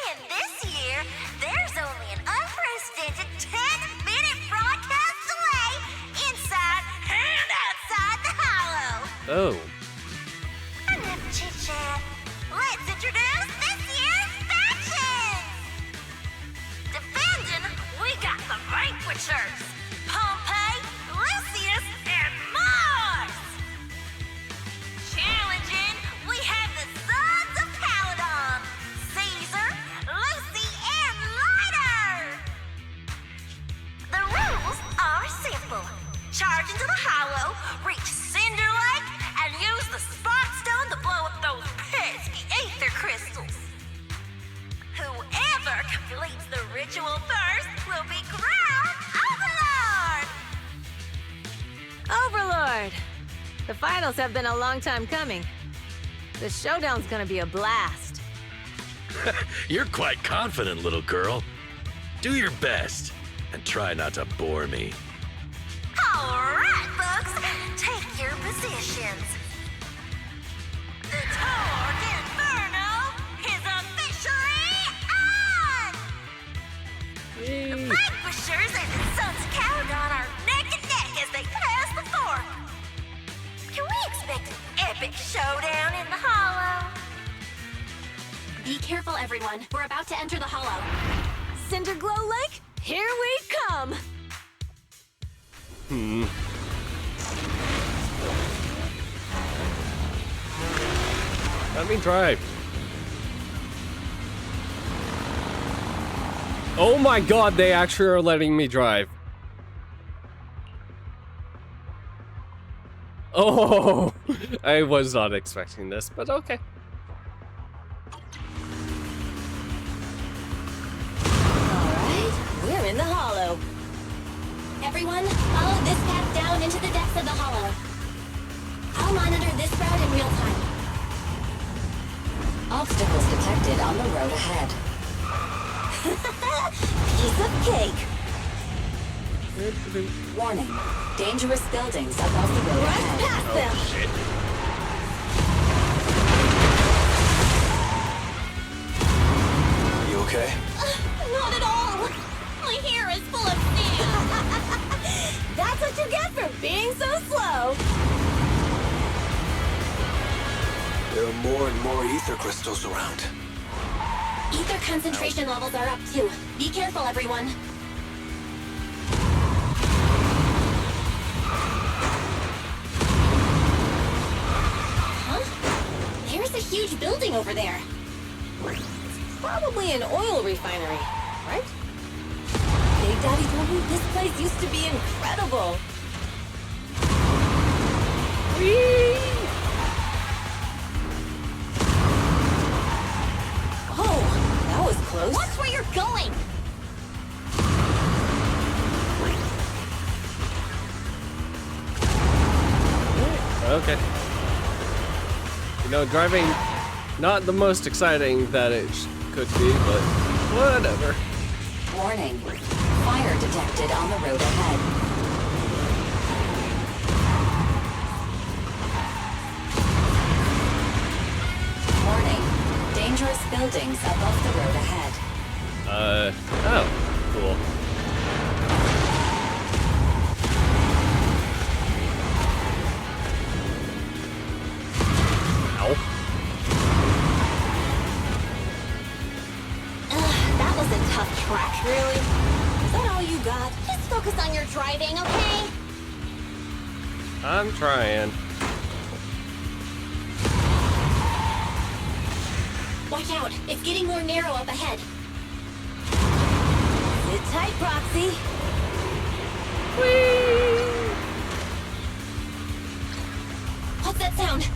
And this year, there's only an unprecedented 10-minute broadcast delay inside and outside the Hollow. Oh. Enough chit-chat. Let's introduce this year's factions! Defending, we got the Vanquishers, Pompey, Lucius, and Mars! Challenging, we have the Sons of Caledon, Caesar, Lucy, and Lighter! The rules are simple. Charge into the Hollow, reach Cinder Lake, and use the Spark Stone to blow up those pesky ether crystals. Whoever completes the ritual first will be crowned Overlord! Overlord! The finals have been a long time coming. The showdown's gonna be a blast. You're quite confident, little girl. Do your best, and try not to bore me. All right, folks, take your positions. The Tour d'Inferno is officially on! The Vanquishers and the Sons of Caledon are neck and neck as they pass the fort. Can we expect an epic showdown in the Hollow? Be careful, everyone. We're about to enter the Hollow. Cinderglow Lake, here we come! Let me drive. Oh my god, they actually are letting me drive. Oh, I was not expecting this, but okay. Alright, we're in the Hollow. Everyone, follow this path down into the depths of the Hollow. I'll monitor this route in real time. Obstacles detected on the road ahead. Piece of cake. Warning. Dangerous buildings above the road ahead. Past them. Shit. You okay? Not at all. My hair is full of sand. That's what you get for being so slow. There are more and more ether crystals around. Ether concentration levels are up too. Be careful, everyone. Huh? There's a huge building over there. Probably an oil refinery, right? Big Daddy told me this place used to be incredible. Oh, that was close. Watch where you're going! Okay. You know, driving, not the most exciting that it could be, but whatever. Warning. Fire detected on the road ahead. Warning. Dangerous buildings buildings above the road ahead. Oh, cool. Ow. That was a tough track. Really? Is that all you got? Just focus on your driving, okay? I'm trying. Watch out! It's getting more narrow up ahead. Sit tight, Proxy. Whee! What's that sound?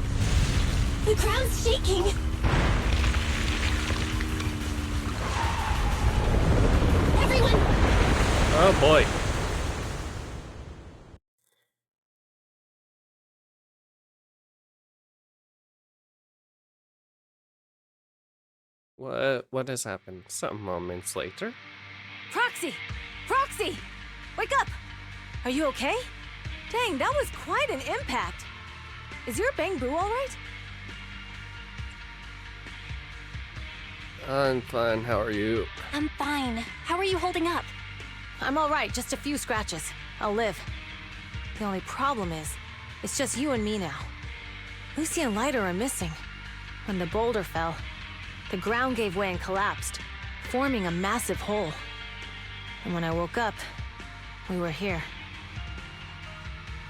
The ground's shaking. Everyone! Oh boy. What has happened? Some moments later. Proxy! Proxy! Wake up! Are you okay? Dang, that was quite an impact. Is your Bang Boo all right? I'm fine, how are you? I'm fine. How are you holding up? I'm all right, just a few scratches. I'll live. The only problem is, it's just you and me now. Lucy and Lighter are missing. When the boulder fell, the ground gave way and collapsed, forming a massive hole. And when I woke up, we were here.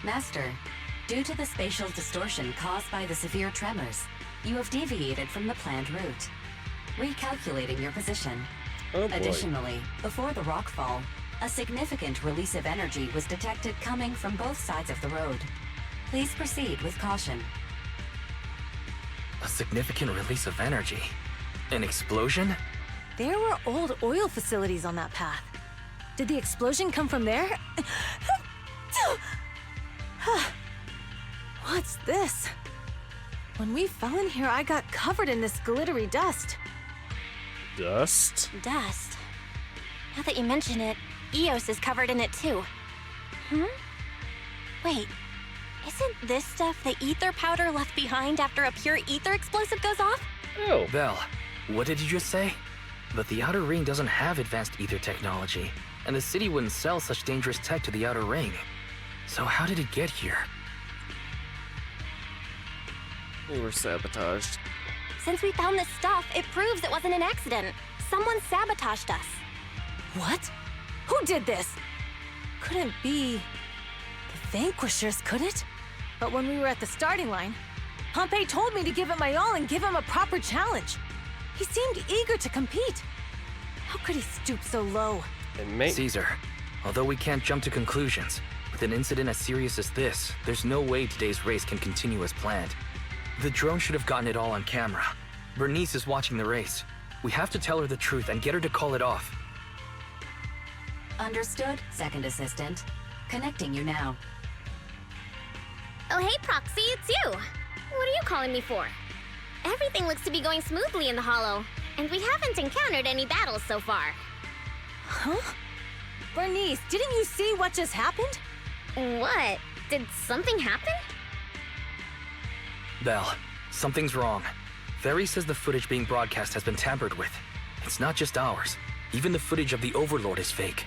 Master, due to the spatial distortion caused by the severe tremors, you have deviated from the planned route. Recalculating your position. Oh boy. Additionally, before the rockfall, a significant release of energy was detected coming from both sides of the road. Please proceed with caution. A significant release of energy? An explosion? There were old oil facilities on that path. Did the explosion come from there? What's this? When we fell in here, I got covered in this glittery dust. Dust? Dust. Now that you mention it, Eos is covered in it too. Wait, isn't this stuff the ether powder left behind after a pure ether explosive goes off? Oh. Belle, what did you just say? But the Outer Ring doesn't have advanced ether technology, and the city wouldn't sell such dangerous tech to the Outer Ring. So how did it get here? We were sabotaged. Since we found this stuff, it proves it wasn't an accident. Someone sabotaged us. What? Who did this? Couldn't be the Vanquishers, could it? But when we were at the starting line, Pompey told me to give it my all and give him a proper challenge. He seemed eager to compete. How could he stoop so low? Caesar, although we can't jump to conclusions, with an incident as serious as this, there's no way today's race can continue as planned. The drone should have gotten it all on camera. Bernice is watching the race. We have to tell her the truth and get her to call it off. Understood, Second Assistant. Connecting you now. Oh, hey, Proxy, it's you. What are you calling me for? Everything looks to be going smoothly in the Hollow, and we haven't encountered any battles so far. Huh? Bernice, didn't you see what just happened? What? Did something happen? Belle, something's wrong. Ferry says the footage being broadcast has been tampered with. It's not just ours. Even the footage of the Overlord is fake.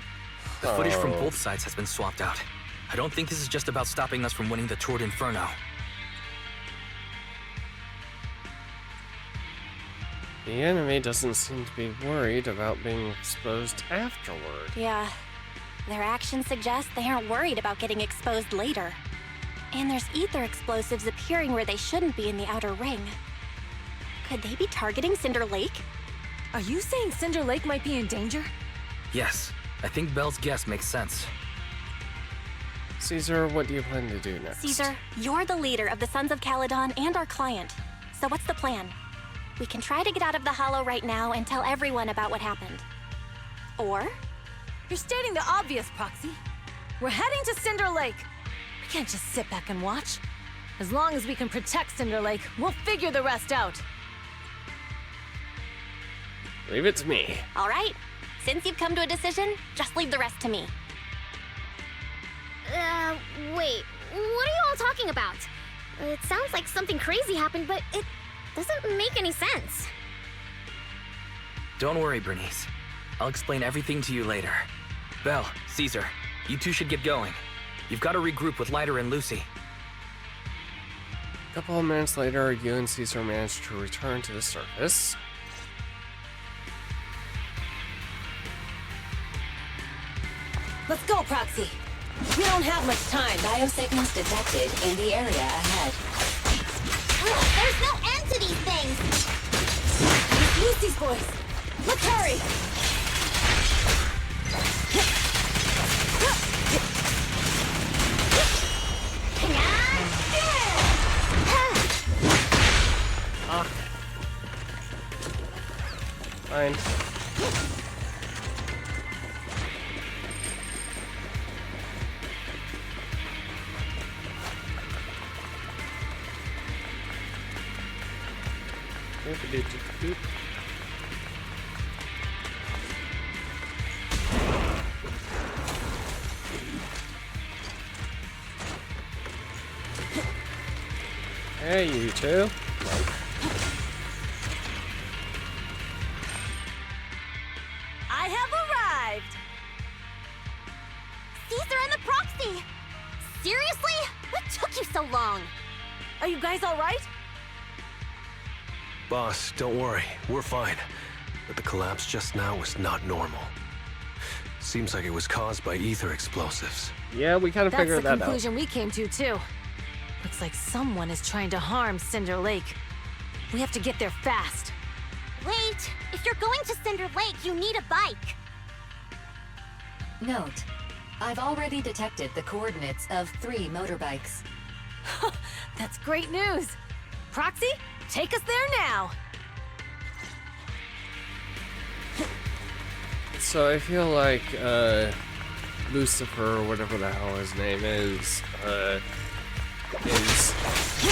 The footage from both sides has been swapped out. I don't think this is just about stopping us from winning the Tour d'Inferno. The enemy doesn't seem to be worried about being exposed afterward. Yeah. Their actions suggest they aren't worried about getting exposed later. And there's ether explosives appearing where they shouldn't be in the Outer Ring. Could they be targeting Cinder Lake? Are you saying Cinder Lake might be in danger? Yes, I think Belle's guess makes sense. Caesar, what do you plan to do next? Caesar, you're the leader of the Sons of Caledon and our client. So what's the plan? We can try to get out of the Hollow right now and tell everyone about what happened. Or? You're stating the obvious, Proxy. We're heading to Cinder Lake. We can't just sit back and watch. As long as we can protect Cinder Lake, we'll figure the rest out. Leave it to me. All right. Since you've come to a decision, just leave the rest to me. Wait. What are you all talking about? It sounds like something crazy happened, but it doesn't make any sense. Don't worry, Bernice. I'll explain everything to you later. Belle, Caesar, you two should get going. You've got to regroup with Leiter and Lucy. A couple of minutes later, you and Caesar managed to return to the surface. Let's go, Proxy. We don't have much time. Biosignals detected in the area ahead. There's no end to these things! It's Lucy's voice. Let's hurry! Fine. Hey, you two. I have arrived! Caesar and the Proxy! Seriously? What took you so long? Are you guys alright? Boss, don't worry. We're fine. But the collapse just now was not normal. Seems like it was caused by ether explosives. Yeah, we kind of figured that out. That's the conclusion we came to, too. Looks like someone is trying to harm Cinder Lake. We have to get there fast. Wait! If you're going to Cinder Lake, you need a bike! Note, I've already detected the coordinates of 3 motorbikes. That's great news! Proxy, take us there now! So I feel like, Lucifer, or whatever the hell his name is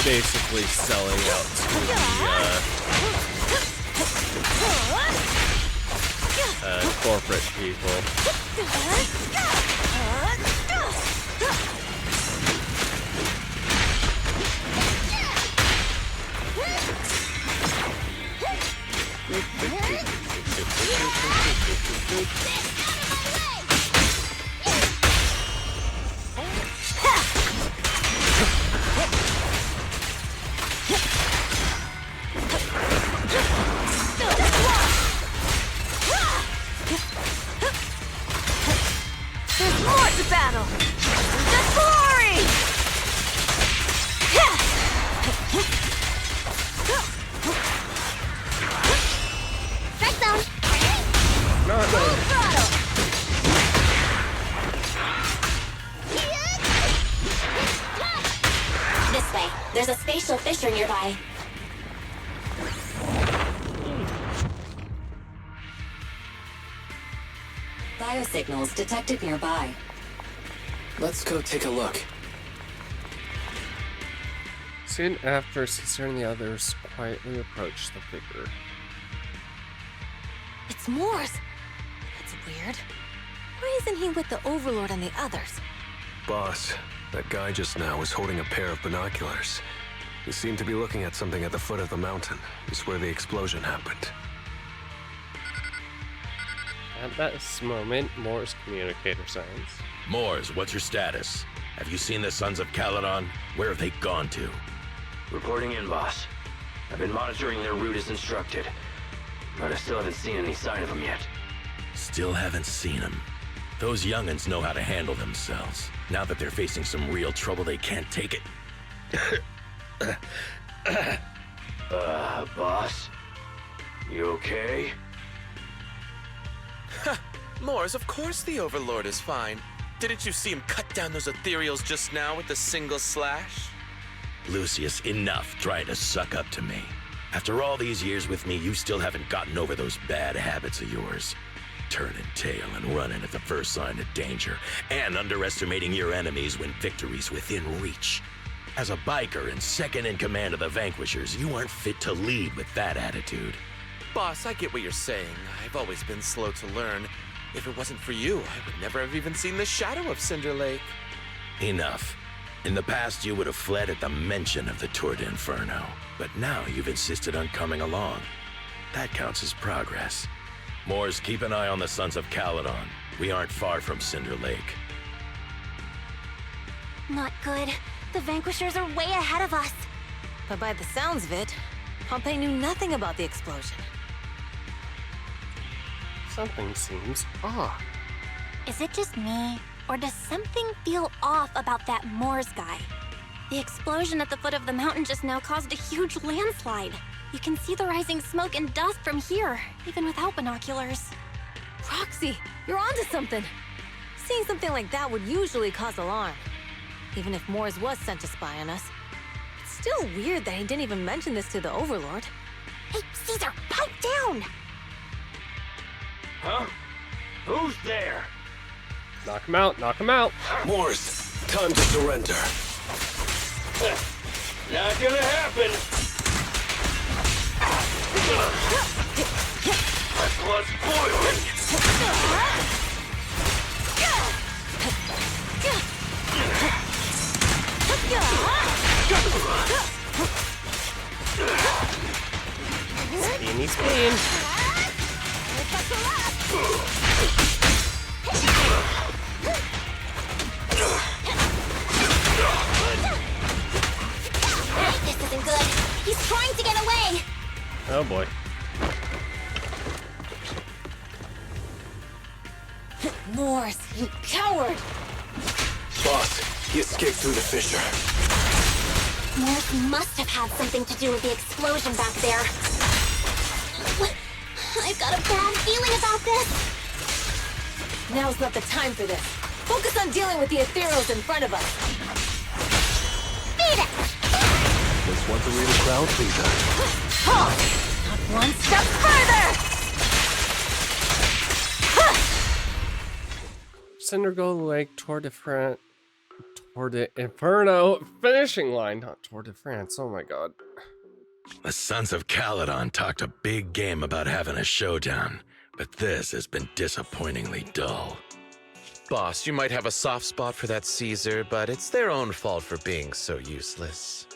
basically selling out to the, corporate people. There's more to battle! The glory! Strike zone! No. Full throttle! This way. There's a spatial fissure nearby. Biosignals detected nearby. Let's go take a look. Soon after, Caesar and the others quietly approached the figure. It's Morse! That's weird. Why isn't he with the Overlord and the others? Boss, that guy just now was holding a pair of binoculars. He seemed to be looking at something at the foot of the mountain. It's where the explosion happened. At that moment, Moore's communicator sounds. Moors, what's your status? Have you seen the Sons of Caledon? Where have they gone to? Reporting in, boss. I've been monitoring their route as instructed, but I still haven't seen any sign of them yet. Still haven't seen them. Those young'uns know how to handle themselves. Now that they're facing some real trouble, they can't take it. Boss? You okay? Moors, of course the Overlord is fine. Didn't you see him cut down those ethereals just now with a single slash? Lucius, enough trying to suck up to me. After all these years with me, you still haven't gotten over those bad habits of yours. Turning tail and running at the first sign of danger, and underestimating your enemies when victory's within reach. As a biker and second in command of the Vanquishers, you aren't fit to lead with that attitude. Boss, I get what you're saying. I've always been slow to learn. If it wasn't for you, I would never have even seen the shadow of Cinder Lake. Enough. In the past, you would have fled at the mention of the Tour d'Inferno, but now you've insisted on coming along. That counts as progress. Moores, keep an eye on the Sons of Caledon. We aren't far from Cinder Lake. Not good. The Vanquishers are way ahead of us. But by the sounds of it, Pompey knew nothing about the explosion. Something seems off. Is it just me, or does something feel off about that Moores guy? The explosion at the foot of the mountain just now caused a huge landslide. You can see the rising smoke and dust from here, even without binoculars. Roxy, you're onto something. Seeing something like that would usually cause alarm. Even if Moores was sent to spy on us. It's still weird that he didn't even mention this to the Overlord. Hey, Caesar, pipe down! Huh? Who's there? Knock him out, knock him out. Moores, time to surrender. Not gonna happen. My blood's boiling. He's clean. This isn't good. He's trying to get away. Oh boy. Moores, you coward! Boss, he escaped through the fissure. Moores must have had something to do with the explosion back there. I've got a bad feeling about this. Now's not the time for this. Focus on dealing with the Ethereals in front of us. Beat it! This one's a real crowd pleaser. Not one step further! Cindergo Lake Tour de France. Tour de Inferno finishing line, not Tour de France. Oh my god. The Sons of Caledon talked a big game about having a showdown, but this has been disappointingly dull. Boss, you might have a soft spot for that Caesar, but it's their own fault for being so useless.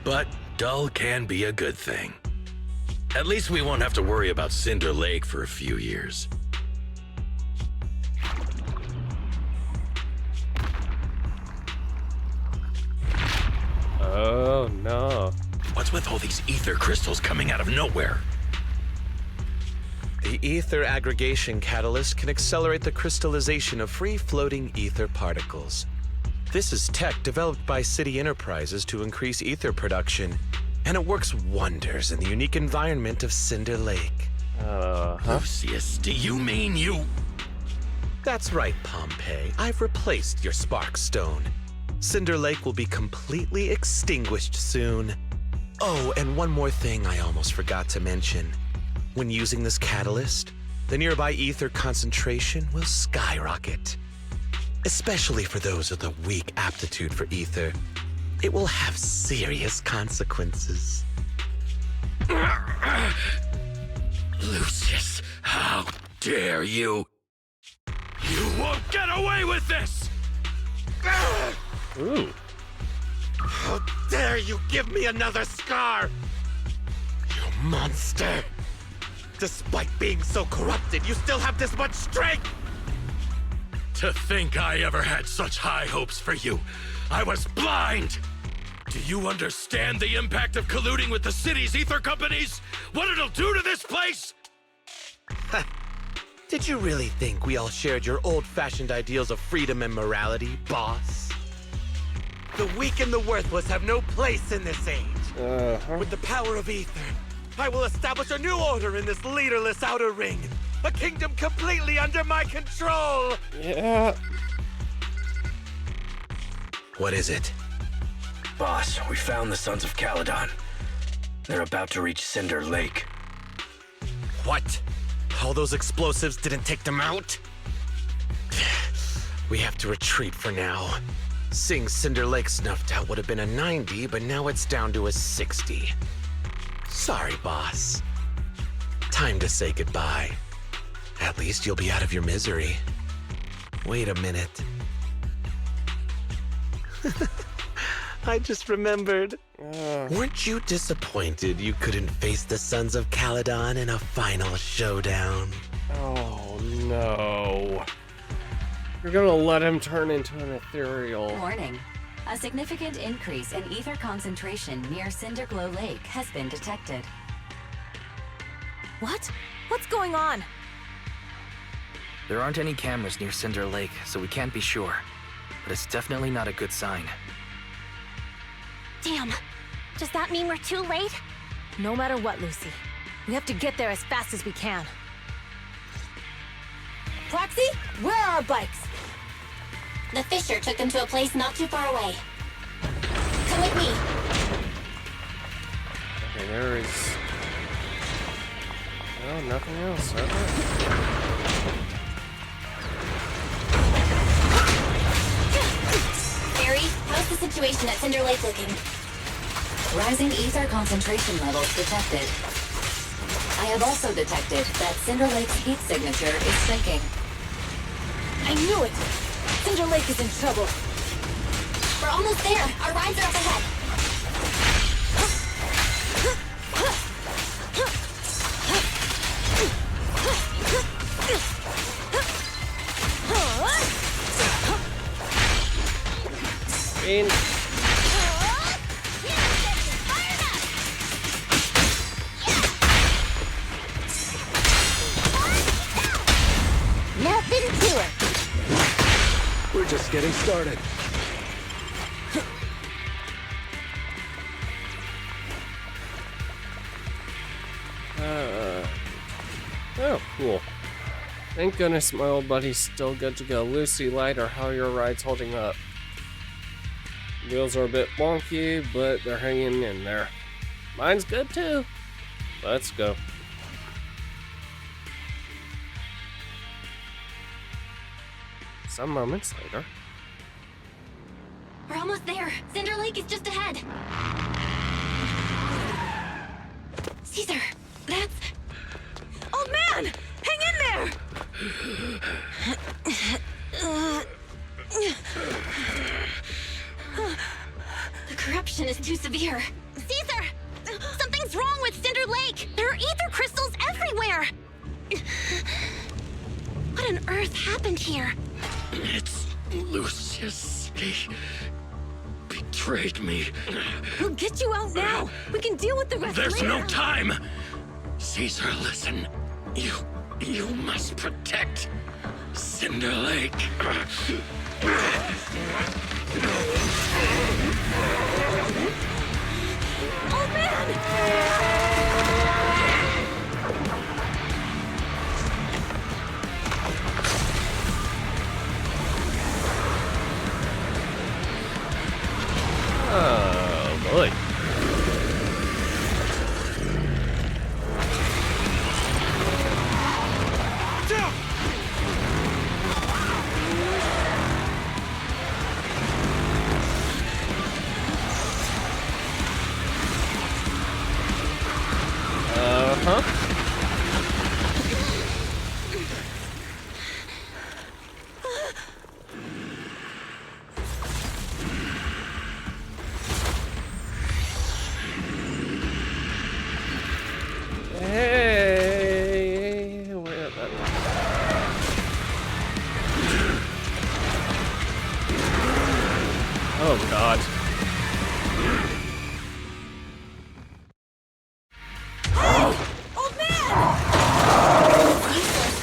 But dull can be a good thing. At least we won't have to worry about Cinder Lake for a few years. Oh no. What's with all these ether crystals coming out of nowhere? The ether aggregation catalyst can accelerate the crystallization of free-floating ether particles. This is tech developed by City Enterprises to increase ether production, and it works wonders in the unique environment of Cinder Lake. Lucius, do you mean you... That's right, Pompey. I've replaced your spark stone. Cinder Lake will be completely extinguished soon. Oh, and one more thing I almost forgot to mention. When using this catalyst, the nearby ether concentration will skyrocket. Especially for those with a weak aptitude for ether, it will have serious consequences. Lucius, how dare you? You won't get away with this! Ooh. How dare you give me another scar! You monster! Despite being so corrupted, you still have this much strength! To think I ever had such high hopes for you. I was blind! Do you understand the impact of colluding with the city's ether companies? What it'll do to this place? Did you really think we all shared your old-fashioned ideals of freedom and morality, boss? The weak and the worthless have no place in this age. With the power of ether, I will establish a new order in this leaderless outer ring. A kingdom completely under my control! Yeah. What is it? Boss, we found the Sons of Caledon. They're about to reach Cinder Lake. What? All those explosives didn't take them out? We have to retreat for now. Seeing Cinder Lake snuffed out would have been a 90, but now it's down to a 60. Sorry, boss. Time to say goodbye. At least you'll be out of your misery. Wait a minute. I just remembered. Weren't you disappointed you couldn't face the Sons of Caledon in a final showdown? Oh no. You're gonna let him turn into an ethereal. Warning. A significant increase in ether concentration near Cinderglow Lake has been detected. What? What's going on? There aren't any cameras near Cinder Lake, so we can't be sure. But it's definitely not a good sign. Damn. Does that mean we're too late? No matter what, Lucy. We have to get there as fast as we can. Proxy, where are our bikes? The Fisher took them to a place not too far away. Come with me. Okay, there is... Oh, nothing else. Okay. Barry, how's the situation at Cinder Lake looking? Rising ether concentration levels detected. I have also detected that Cinder Lake's heat signature is shrinking. I knew it! Cinder Lake is in trouble. We're almost there. Our rides are up ahead. In. Nothing to it. We're just getting started. Oh, cool. Thank goodness my old buddy's still good to go. Lucy, Lighter, how are your rides holding up? Wheels are a bit wonky, but they're hanging in there. Mine's good too. Let's go. Some moments later. We're almost there. Cinder Lake is just ahead. Caesar, that's... Old man! Hang in there! The corruption is too severe. Caesar! Something's wrong with Cinder Lake! There are ether crystals everywhere! What on earth happened here? It's Lucius. He betrayed me. We'll get you out now. We can deal with the rest There's later. no time. Caesar, listen. You must protect Cinder Lake. Old man! Oh boy. Hey, where that? Oh God. Old man!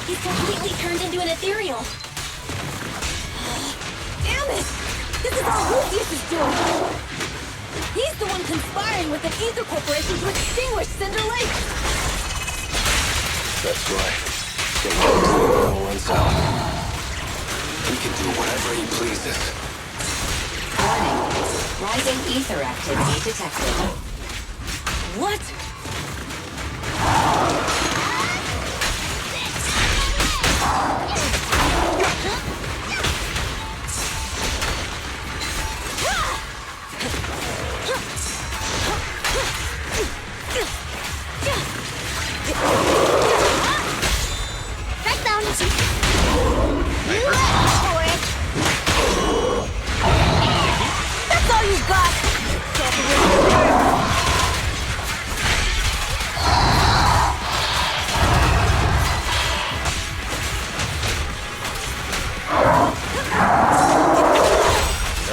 He's completely turned into an ethereal. Damn it! This is all Lucius is doing! He's the one conspiring with an ether corporation to extinguish Cinder Lake! That's right. Get no one's out. He can do whatever he pleases. Warning. Rising ether activity detected. What? Back down. That's all you got!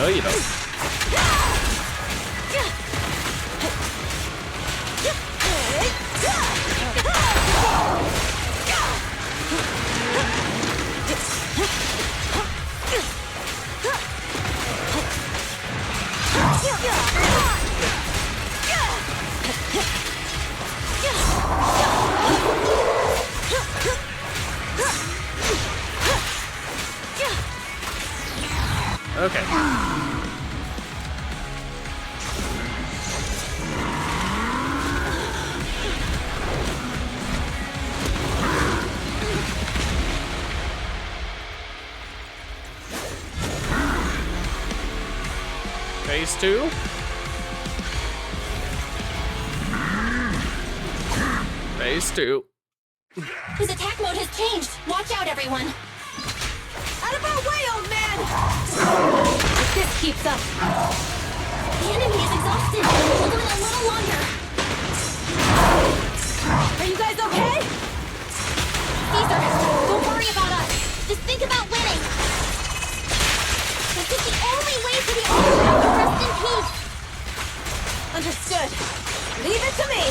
No, you don't. Okay. Phase 2. Phase 2. His attack mode has changed. Watch out, everyone. Out of our way, old man! If this keeps up. The enemy is exhausted. Hold on a little longer. Are you guys okay? Caesar, don't worry about us. Just think about winning. This is the only way for the Empire to rest in peace. Understood. Leave it to me.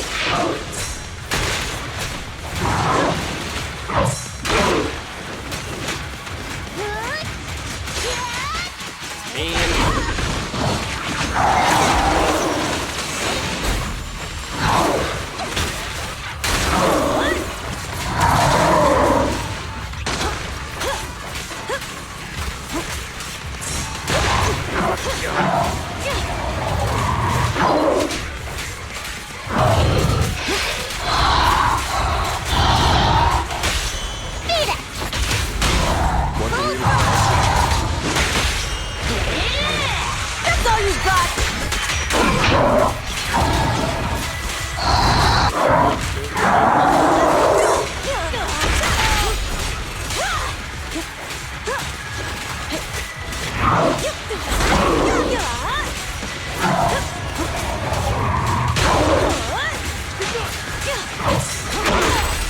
That's all you've got!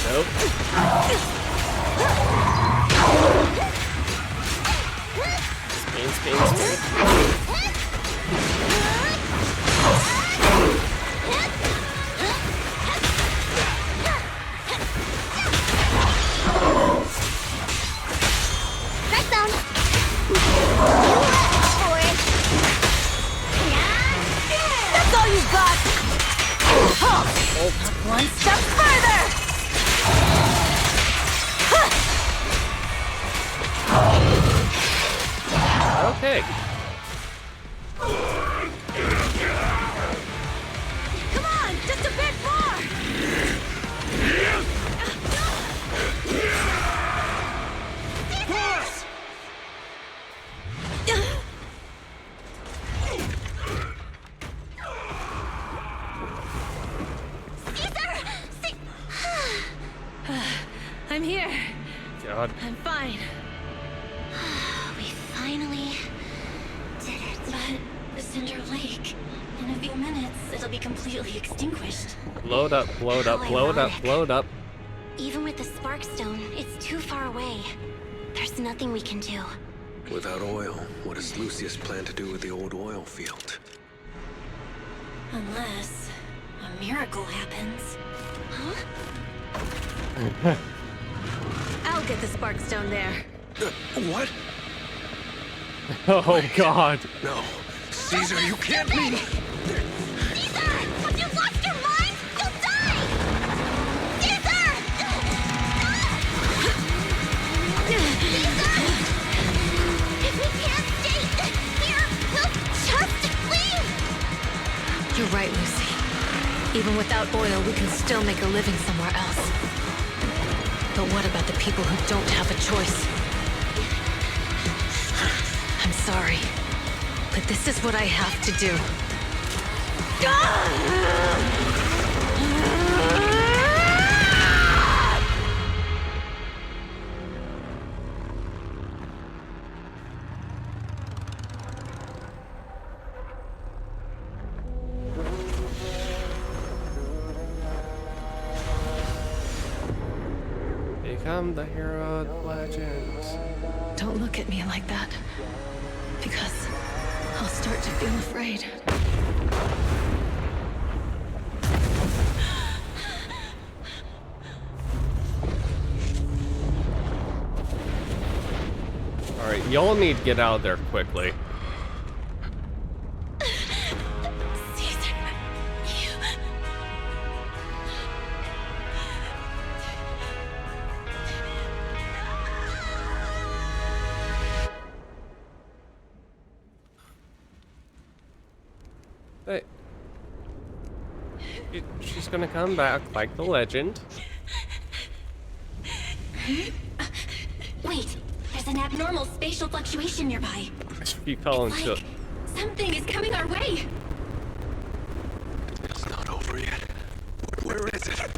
Nope. Spin. That sounds. That's all you've got! One step further! Okay. Come on, just a bit more! I'm here. God. I'm fine. We finally did it. But Cinder Lake, in a few minutes, it'll be completely extinguished. Load up, load up, load up, load up. Even with the Sparkstone, it's too far away. There's nothing we can do. Without oil, what does Lucius plan to do with the old oil field? Unless a miracle happens. Huh? I'll get the Sparkstone there. What? Oh, God. No. Caesar, you can't mean... Caesar! Have you lost your mind? You'll die! Caesar! Caesar! If we can't stay here, we'll just leave! You're right, Lucy. Even without oil, we can still make a living somewhere else. But what about the people who don't have a choice? I'm sorry, but this is what I have to do. Become the hero of legends. Don't look at me like that, because I'll to feel afraid. Alright, y'all need to get out of there quickly. Hey. She's gonna come back like the legend. Wait, there's an abnormal spatial fluctuation nearby. She fell into it. Something is coming our way. It's not over yet. Where is it?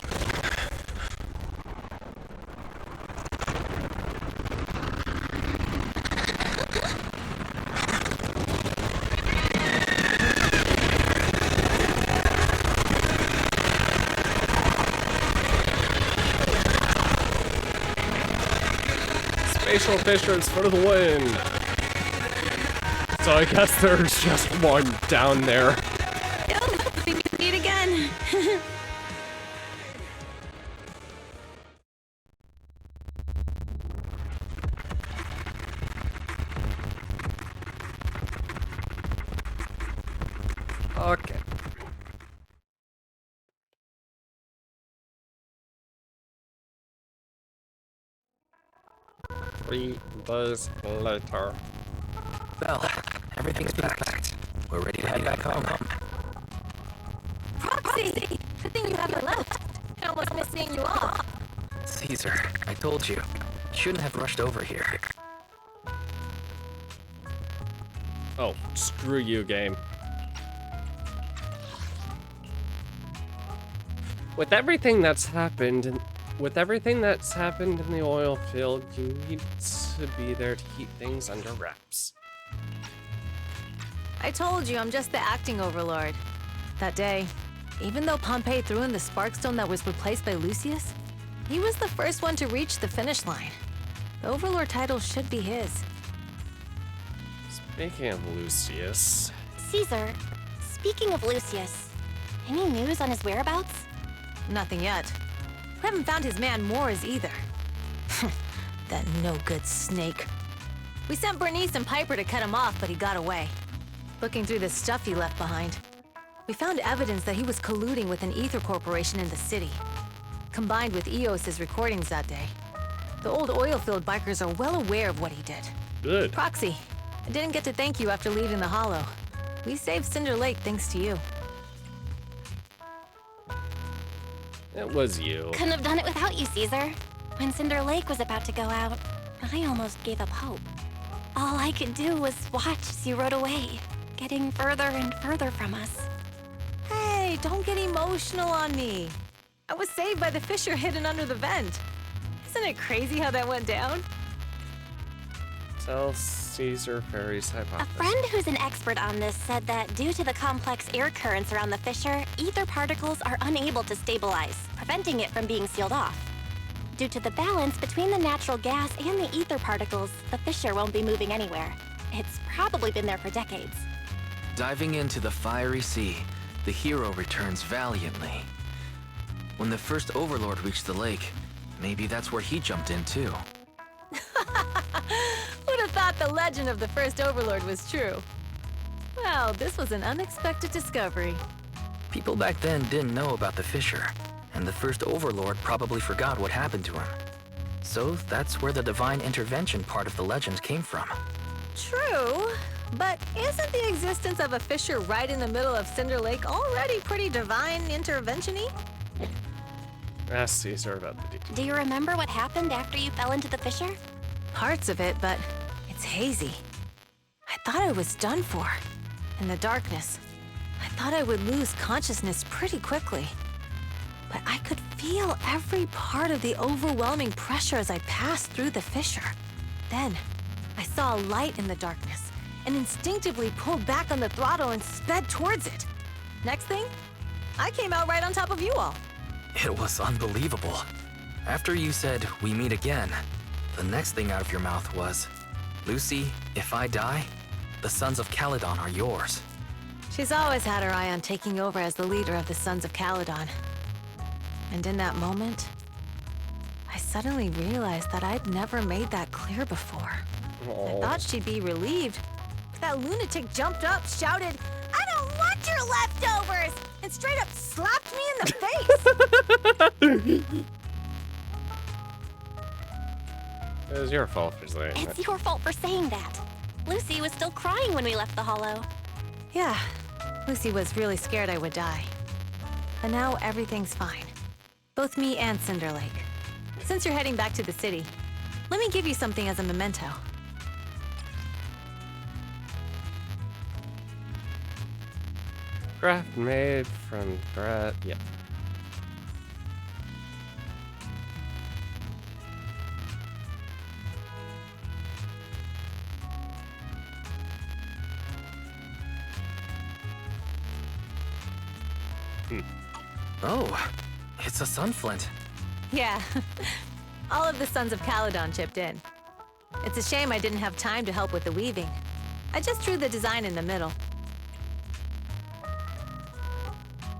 Spatial fissures for the win. So I guess there's just one down there. We meet again. Okay. Three days later. Belle, everything's packed. We're ready to head back home. Proxy! Good thing you haven't left. I almost missed seeing you off. Caesar, I told you. Shouldn't have rushed over here. Oh, screw you, game. With everything that's happened in the oil field, you need to be there to keep things under wraps. I told you I'm just the acting overlord. That day, even though Pompey threw in the Sparkstone that was replaced by Lucius, he was the first one to reach the finish line. The overlord title should be his. Speaking of Lucius... Caesar, speaking of Lucius, any news on his whereabouts? Nothing yet. We haven't found his man Mors either. That no-good snake. We sent Bernice and Piper to cut him off, but he got away. Looking through the stuff he left behind, we found evidence that he was colluding with an ether corporation in the city, combined with Eos's recordings that day. The old oilfield bikers are well aware of what he did. Good. Proxy, I didn't get to thank you after leaving the Hollow. We saved Cinder Lake thanks to you. It was you. Couldn't have done it without you, Caesar. When Cinder Lake was about to go out, I almost gave up hope. All I could do was watch as you rode away, getting further and further from us. Hey, don't get emotional on me. I was saved by the fissure hidden under the vent. Isn't it crazy how that went down? Tell Caesar Ferry's A hypothesis. friend who's an expert on this said that due to the complex air currents around the fissure, ether particles are unable to stabilize, preventing it from being sealed off. Due to the balance between the natural gas and the ether particles, the fissure won't be moving anywhere. It's probably been there for decades. Diving into the fiery sea, the hero returns valiantly. When the first overlord reached the lake, maybe that's where he jumped in too. Who'd have thought the legend of the first overlord was true? Well, this was an unexpected discovery. People back then didn't know about the fissure, and the first overlord probably forgot what happened to him. So that's where the divine intervention part of the legend came from. True, but isn't the existence of a fissure right in the middle of Cinder Lake already pretty divine intervention-y? Ask Caesar about the details. Do you remember what happened after you fell into the fissure? Parts of it, but it's hazy. I thought I was done for. In the darkness, I thought I would lose consciousness pretty quickly. But I could feel every part of the overwhelming pressure as I passed through the fissure. Then, I saw a light in the darkness and instinctively pulled back on the throttle and sped towards it. Next thing, I came out right on top of you all. It was unbelievable. After you said, "We meet again," the next thing out of your mouth was, "Lucy, if I die, The Sons of Caledon are yours. She's always had her eye on taking over as the leader of the Sons of Caledon. And in that moment, I suddenly realized that I'd never made that clear before. I thought she'd be relieved, but that lunatic jumped up, shouted, "I don't want your leftovers!" and straight up slapped me in the face. It was your fault for saying that. It's your fault for saying that. Lucy was still crying when we left the Hollow. Yeah, Lucy was really scared I would die. But now everything's fine. Both me and Cinder Lake. Since you're heading back to the city, let me give you something as a memento. Craft made from grass. Yeah. Oh, it's a sunflint. Yeah, all of the Sons of Caledon chipped in. It's a shame I didn't have time to help with the weaving. I just drew the design in the middle.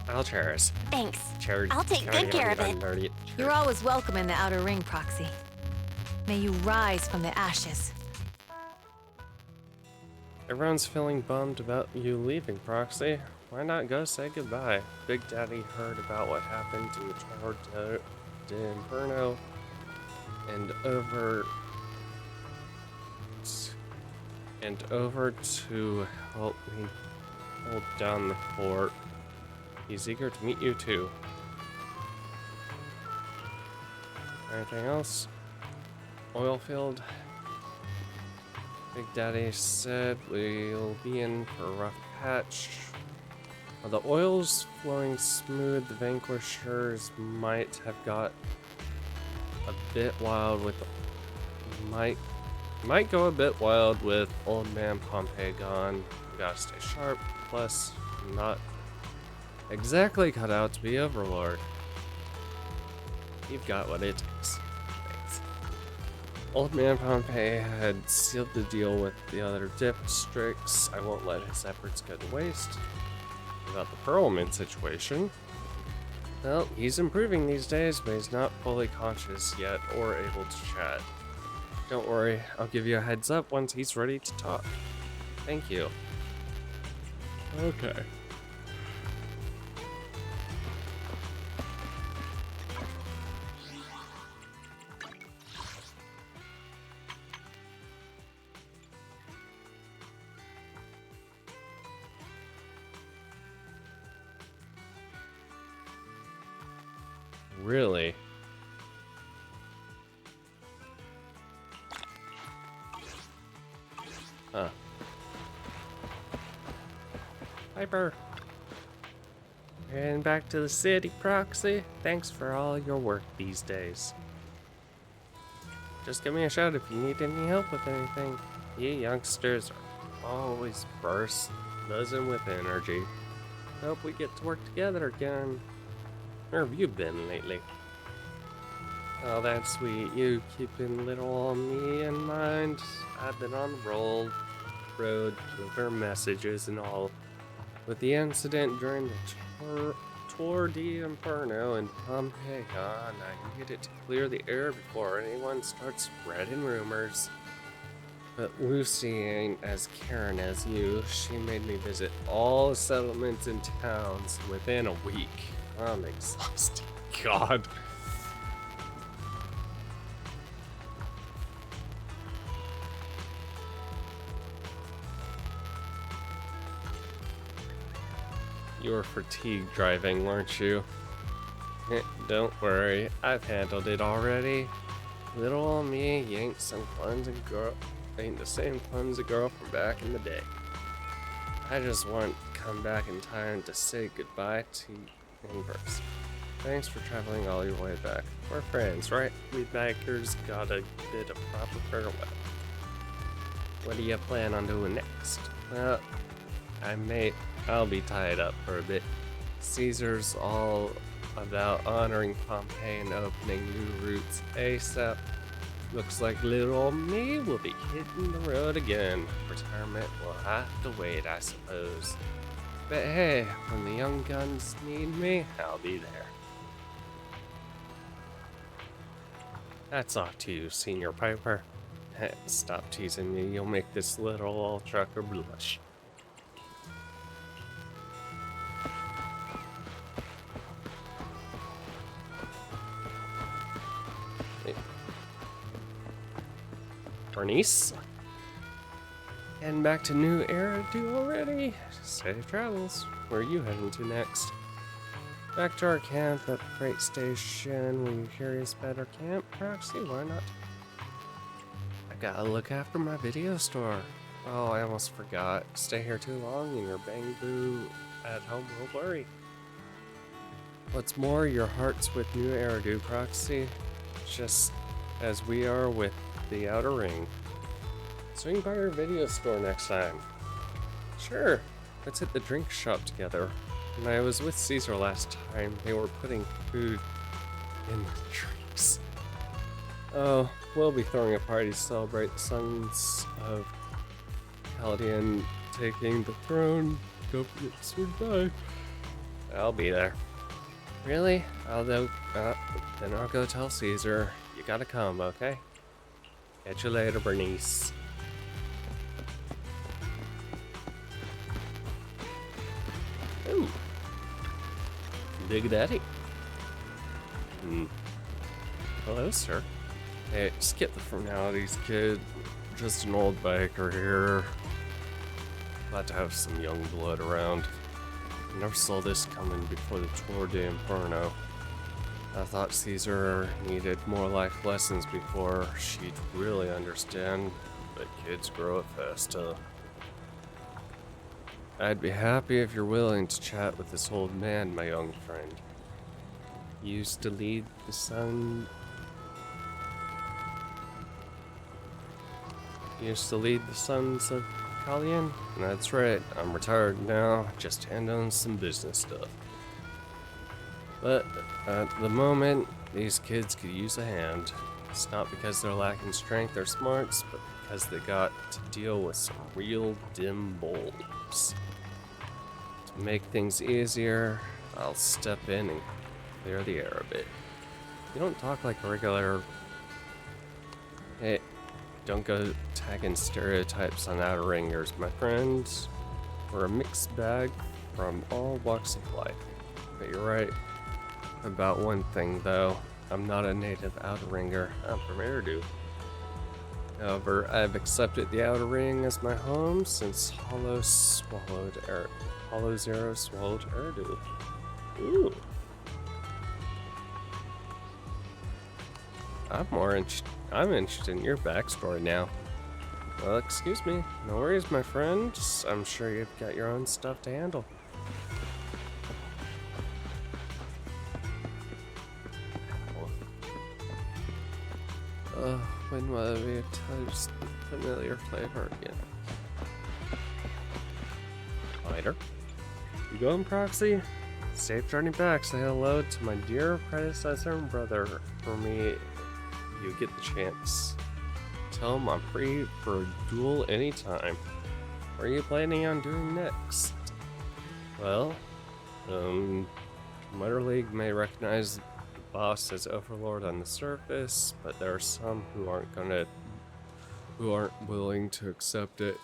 Alchers. Thanks. Cherry. I'll take good care of it. You're always welcome in the Outer Ring, Proxy. May you rise from the ashes. Everyone's feeling bummed about you leaving, Proxy. Why not go say goodbye? Big Daddy heard about what happened in the Tower de Inferno and over to help me hold down the fort. He's eager to meet you too. Anything else? Oilfield. Big Daddy said we'll be in for a rough patch. While the oil's flowing smooth, the Vanquishers might have got a bit wild with might go a bit wild with Old Man Pompey gone. You gotta stay sharp, plus not exactly cut out to be Overlord. You've got what it takes. Thanks. Old Man Pompey had sealed the deal with the other districts. I won't let his efforts go to waste. About the Perlman situation. Well, he's improving these days, but he's not fully conscious yet or able to chat. Don't worry, I'll give you a heads up once he's ready to talk. Thank you. Okay. Really? Huh. Piper. And back to the city, Proxy. Thanks for all your work these days. Just give me a shout if you need any help with anything. You youngsters are always buzzing with energy. Hope we get to work together again. Where have you been lately? Oh, that's sweet. You keeping little on me in mind. I've been on the road with her messages and all. With the incident during the Tour de Inferno in Pompeii, I needed to clear the air before anyone starts spreading rumors. But Lucy ain't as caring as you. She made me visit all the settlements and towns within a week. I'm exhausted. God. You were fatigued driving, weren't you? Don't worry, I've handled it already. Little old me ain't the same clumsy girl from back in the day. I just want to come back in time to say goodbye to you in person. Thanks for traveling all your way back. We're friends, right? We bikers got a bit of proper farewell. What do you plan on doing next? Well, I'll be tied up for a bit. Caesar's all about honoring Pompeii and opening new routes ASAP. Looks like little old me will be hitting the road again. Retirement will have to wait, I suppose. But hey, when the young guns need me, I'll be there. That's off to you, Senior Piper. Hey, stop teasing me, you'll make this little old trucker blush. Bernice? Heading back to New Eridu already? Safe travels. Where are you heading to next? Back to our camp at the freight station. Were you curious about our camp, Proxy? Why not? I gotta look after my video store. Oh, I almost forgot. Stay here too long and your bamboo at home will worry. What's more, your heart's with New Eridu, Proxy. Just as we are with the Outer Ring. Swing by our video store next time. Sure, let's hit the drink shop together. When I was with Caesar last time, they were putting food in the drinks. Oh, we'll be throwing a party to celebrate the sons of Caladian taking the throne. Don't forget to swing by. I'll be there. Really? Then I'll go tell Caesar. You gotta come, okay? Catch you later, Bernice. Ooh. Big Daddy. Hello, sir. Hey, skip the formalities, kid. Just an old biker here. Glad to have some young blood around. I never saw this coming before the Tour de Inferno. I thought Caesar needed more life lessons before she'd really understand, but kids grow up fast, huh? I'd be happy if you're willing to chat with this old man, my young friend. He used to lead the Sons of Caladian? That's right, I'm retired now, just handling some business stuff. But at the moment, these kids could use a hand. It's not because they're lacking strength or smarts, but because they got to deal with some real dim bulbs. To make things easier, I'll step in and clear the air a bit. You don't talk like a regular... Hey, don't go tagging stereotypes on Outer Ringers, my friends. We're a mixed bag from all walks of life. But you're right about one thing, though. I'm not a native Outer Ringer. I'm from Eridu. However, I've accepted the Outer Ring as my home since Hollow Zero swallowed Eridu. Ooh. I'm interested in your backstory now. Well, excuse me. No worries, my friend. I'm sure you've got your own stuff to handle. When will we taste the familiar flavor again? Later. You going, Proxy? Safe journey back. Say hello to my dear predecessor and brother for me. You get the chance. Tell him I'm free for a duel anytime. What are you planning on doing next? Well, Minor League may recognize the boss as Overlord on the surface, but there are some who aren't willing to accept it.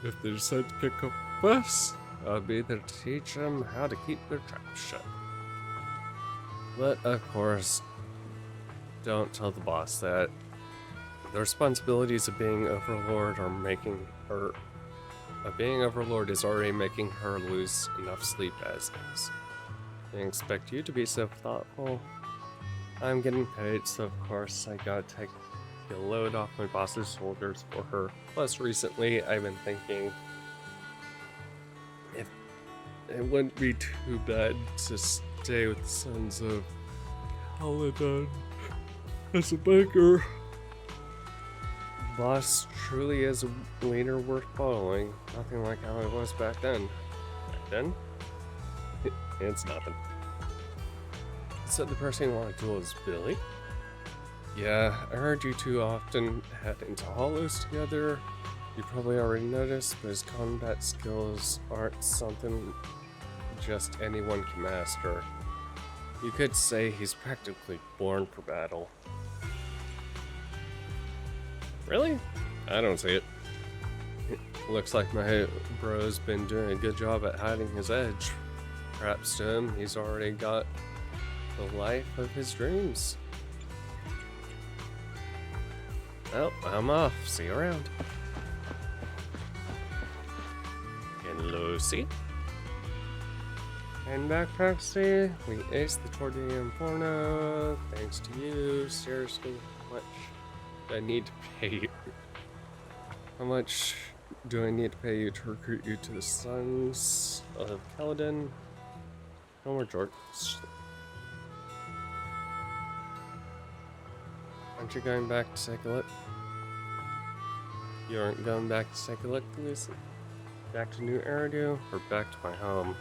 If they decide to pick up us, I'll be there to teach them how to keep their trap shut. But of course, don't tell the boss that. The responsibilities of being Overlord is already making her lose enough sleep as is. I expect you to be so thoughtful. I'm getting paid, so of course I gotta take the load off my boss's shoulders for her. Plus, recently I've been thinking if it wouldn't be too bad to stay with the Sons of Caladian as a biker. Boss truly is a leader worth following. Nothing like how it was back then. Back then? It's nothing. So the person you want to duel is Billy? Yeah, I heard you two often head into hollows together. You probably already noticed, but his combat skills aren't something just anyone can master. You could say he's practically born for battle. Really? I don't see it. Looks like my bro's been doing a good job at hiding his edge. Perhaps to him, he's already got the life of his dreams. Well, I'm off. See you around. And Lucy. And back, Proxy. We aced the Tour de Inferno. Thanks to you. Seriously, how much do I need to pay you? How much do I need to pay you to recruit you to the Sons of Caledon? No more George. Aren't you going back to take a look? You aren't going back to take a look, Lucy? Back to New Eridu or back to my home?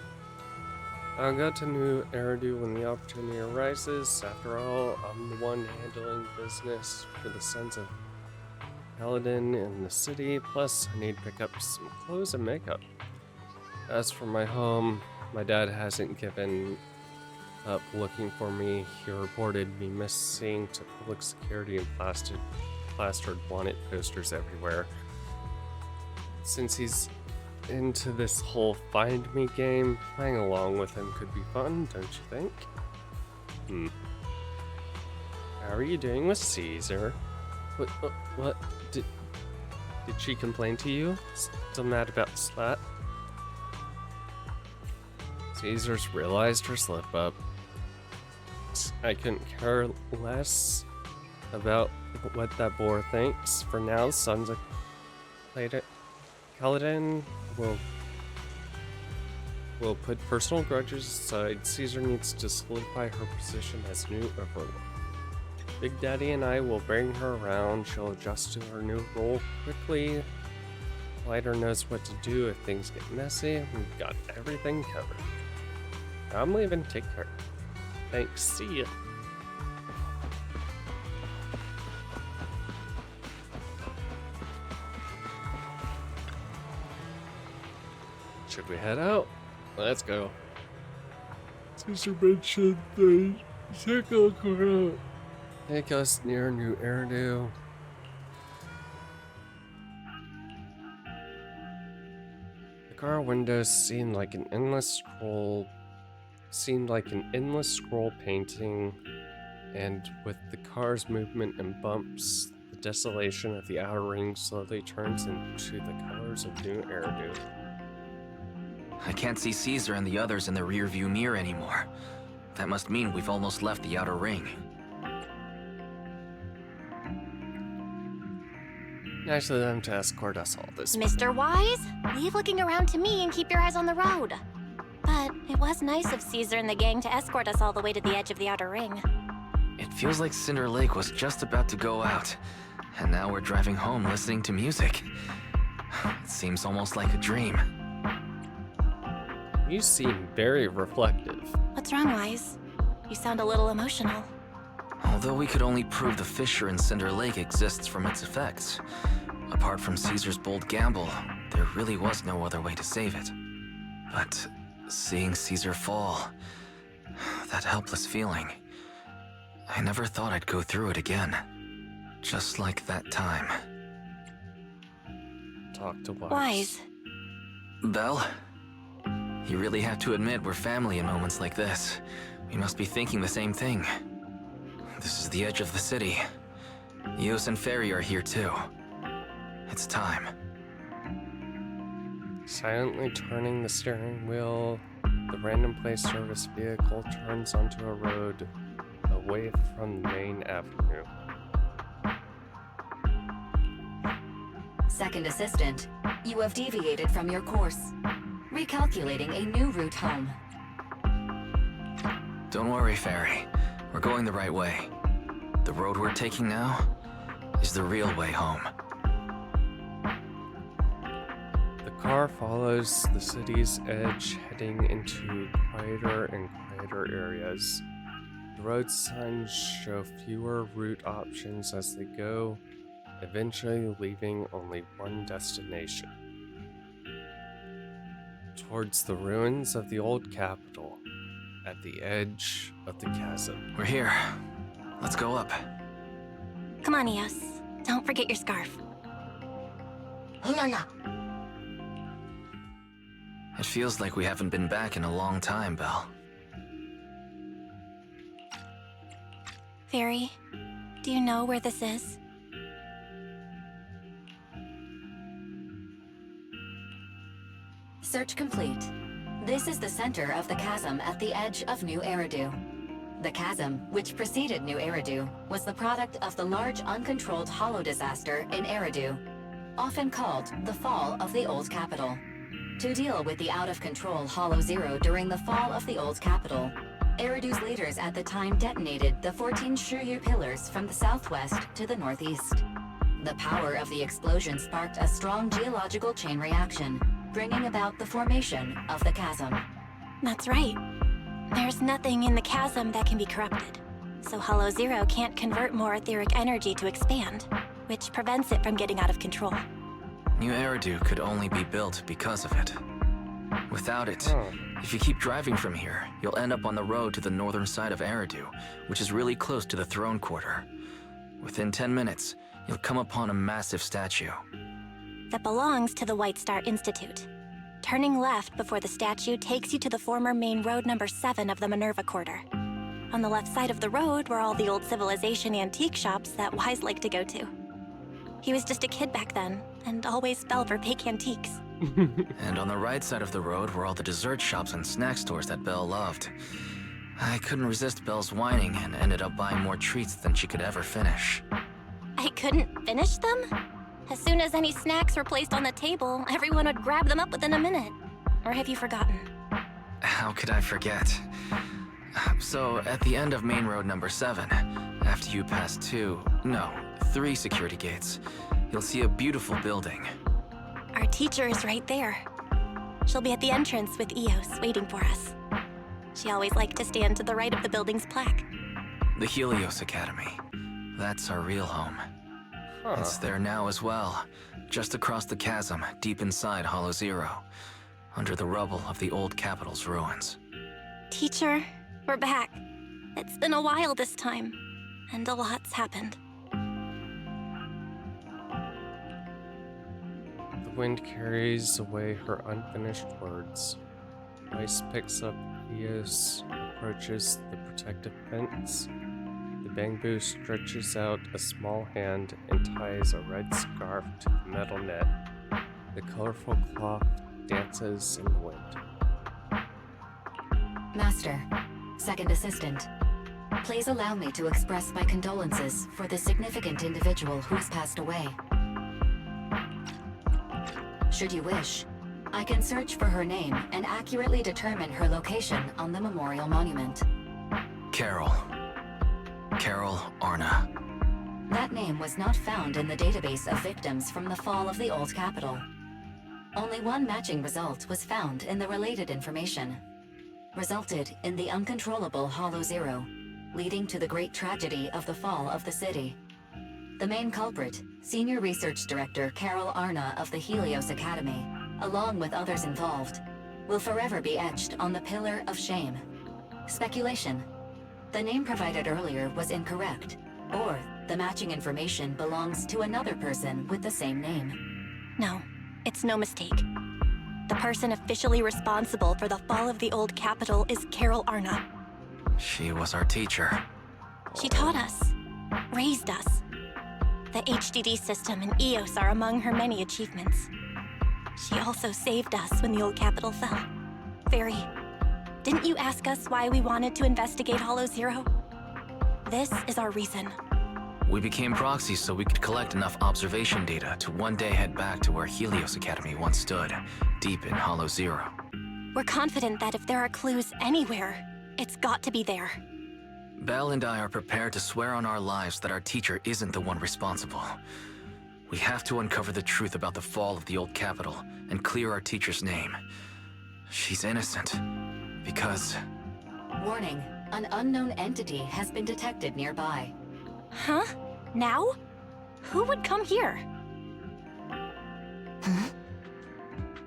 I'll go to New Eridu when the opportunity arises. After all, I'm the one handling business for the Sons of Caledon in the city. Plus, I need to pick up some clothes and makeup. As for my home, my dad hasn't given up looking for me. He reported me missing to public security and plastered wanted posters everywhere. Since he's into this whole find me game, playing along with him could be fun, don't you think? How are you doing with Caesar? What did she complain to you? Still mad about the spat? Caesar's realized her slip up. I couldn't care less about what that boar thinks. For now, Sons of Caledon will put personal grudges aside. Caesar needs to solidify her position as new overlord. Big Daddy and I will bring her around. She'll adjust to her new role quickly. Lighter knows what to do if things get messy. We've got everything covered. I'm leaving. Take care. Thanks. See ya. Should we head out? Let's go. Caesar mentioned the circle around. Take us near New Eridu. The car windows seemed like an endless scroll painting, and with the car's movement and bumps, the desolation of the outer ring slowly turns into the colors of New Eridu. I can't see Caesar and the others in the rearview mirror anymore. That must mean we've almost left the outer ring. Nice of them to escort us all this way. Mr. Wise, leave looking around to me and keep your eyes on the road. But it was nice of Caesar and the gang to escort us all the way to the edge of the outer ring. It feels like Cinder Lake was just about to go out, and now we're driving home listening to music. It seems almost like a dream. You seem very reflective. What's wrong, Wise? You sound a little emotional. Although we could only prove the fissure in Cinder Lake exists from its effects, apart from Caesar's bold gamble, there really was no other way to save it. But seeing Caesar fall, that helpless feeling, I never thought I'd go through it again. Just like that time. Talk to Wise. Wise. Belle? You really have to admit we're family in moments like this. We must be thinking the same thing. This is the edge of the city. Yos and Ferry are here too. It's time. Silently turning the steering wheel, the random place service vehicle turns onto a road away from the main avenue. Second assistant, you have deviated from your course. Recalculating a new route home. Don't worry, Ferry. We're going the right way. The road we're taking now is the real way home. The car follows the city's edge, heading into quieter and quieter areas. The road signs show fewer route options as they go, eventually leaving only one destination. Towards the ruins of the old capital, at the edge of the chasm. We're here. Let's go up. Come on, Eos. Don't forget your scarf. It feels like we haven't been back in a long time, Belle. Fairy, do you know where this is? Search complete. This is the center of the chasm at the edge of New Eridu. The chasm, which preceded New Eridu, was the product of the large uncontrolled hollow disaster in Eridu, often called the fall of the old capital. To deal with the out-of-control Hollow Zero during the fall of the old capital, Eridu's leaders at the time detonated the 14 Shiryu pillars from the southwest to the northeast. The power of the explosion sparked a strong geological chain reaction, bringing about the formation of the chasm. That's right. There's nothing in the chasm that can be corrupted, so Hollow Zero can't convert more etheric energy to expand, which prevents it from getting out of control. New Eridu could only be built because of it. Without it, if you keep driving from here, you'll end up on the road to the northern side of Eridu, which is really close to the throne quarter. Within 10 minutes, you'll come upon a massive statue. That belongs to the White Star Institute. Turning left before the statue takes you to the former main road number 7 of the Minerva Quarter. On the left side of the road were all the old civilization antique shops that Wise liked to go to. He was just a kid back then, and always fell for fake antiques. And on the right side of the road were all the dessert shops and snack stores that Belle loved. I couldn't resist Belle's whining and ended up buying more treats than she could ever finish. I couldn't finish them? As soon as any snacks were placed on the table, everyone would grab them up within a minute. Or have you forgotten? How could I forget? So, at the end of main road number 7, after you pass 3 security gates, you'll see a beautiful building. Our teacher is right there. She'll be at the entrance with Eos waiting for us. She always liked to stand to the right of the building's plaque. The Helios Academy. That's our real home. It's there now as well, just across the chasm, deep inside Hollow Zero, under the rubble of the old capital's ruins. Teacher, we're back. It's been a while this time, and a lot's happened. The wind carries away her unfinished words. Ice picks up Eos, approaches the protective fence. The bamboo stretches out a small hand and ties a red scarf to the metal net. The colorful cloth dances in the wind. Master, second assistant, please allow me to express my condolences for the significant individual who has passed away. Should you wish, I can search for her name and accurately determine her location on the memorial monument. Carol Arna. That name was not found in the database of victims from the fall of the old capital. Only one matching result was found in the related information. Resulted in the uncontrollable Hollow Zero, leading to the great tragedy of the fall of the city. The main culprit, Senior Research Director Carol Arna of the Helios Academy, along with others involved, will forever be etched on the Pillar of Shame. Speculation. The name provided earlier was incorrect, or the matching information belongs to another person with the same name. No, it's no mistake. The person officially responsible for the fall of the old capital is Carol Arna. She was our teacher. She taught us, raised us. The HDD system and Eos are among her many achievements. She also saved us when the old capital fell. Fairy, didn't you ask us why we wanted to investigate Hollow Zero? This is our reason. We became proxies so we could collect enough observation data to one day head back to where Helios Academy once stood, deep in Hollow Zero. We're confident that if there are clues anywhere, it's got to be there. Belle and I are prepared to swear on our lives that our teacher isn't the one responsible. We have to uncover the truth about the fall of the old capital and clear our teacher's name. She's innocent. Because... Warning. An unknown entity has been detected nearby. Huh? Now? Who would come here?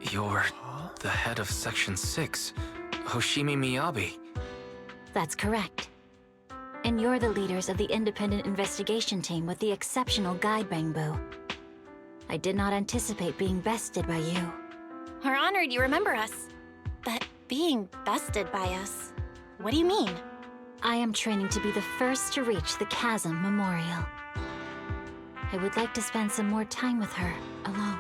You're the head of Section 6, Hoshimi Miyabi. That's correct. And you're the leaders of the independent investigation team with the exceptional Guide Bangbu. I did not anticipate being bested by you. We're honored you remember us. But being bested by us, what do you mean? I am training to be the first to reach the Chasm Memorial. I would like to spend some more time with her, alone.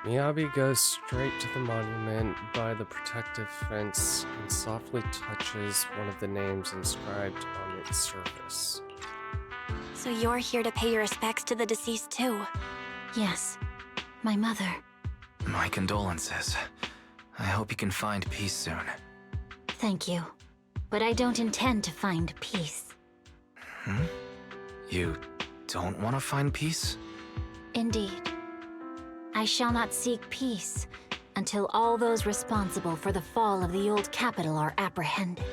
Miyabi goes straight to the monument by the protective fence and softly touches one of the names inscribed on its surface. So you're here to pay your respects to the deceased too? Yes, my mother. My condolences. I hope you can find peace soon. Thank you. But I don't intend to find peace. You don't want to find peace? Indeed. I shall not seek peace until all those responsible for the fall of the old capital are apprehended.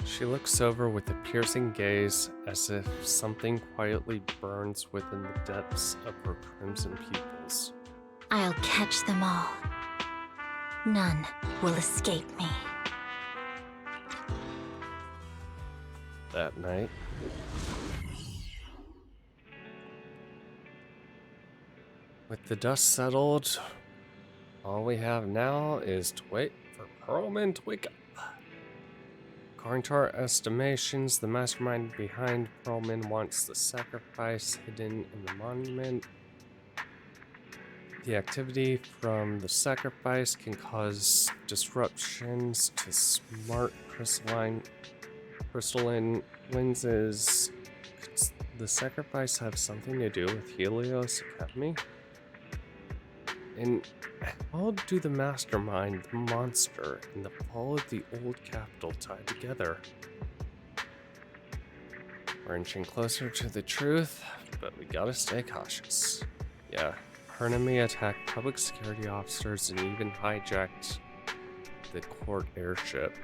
She looks over with a piercing gaze as if something quietly burns within the depths of her crimson pupils. I'll catch them all. None will escape me. That night, with the dust settled, all we have now is to wait for Pearlman to wake up. According to our estimations, the mastermind behind Pearlman wants the sacrifice hidden in the monument. The activity from the sacrifice can cause disruptions to smart crystalline lenses. Could the sacrifice have something to do with Helios Academy? And how do the mastermind, the monster, and the fall of the old capital tie together? We're inching closer to the truth, but we gotta stay cautious. Yeah, her enemy attacked public security officers and even hijacked the court airship.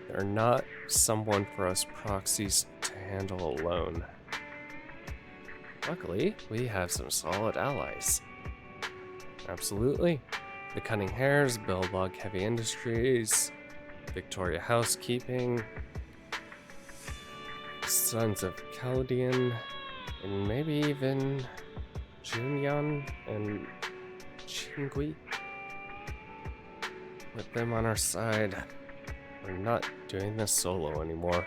They're not someone for us proxies to handle alone. Luckily, we have some solid allies. Absolutely. The Cunning Hares, Bellbog Heavy Industries, Victoria Housekeeping, Sons of Caladian, and maybe even Junyan and Qingui. With them on our side, we're not doing this solo anymore.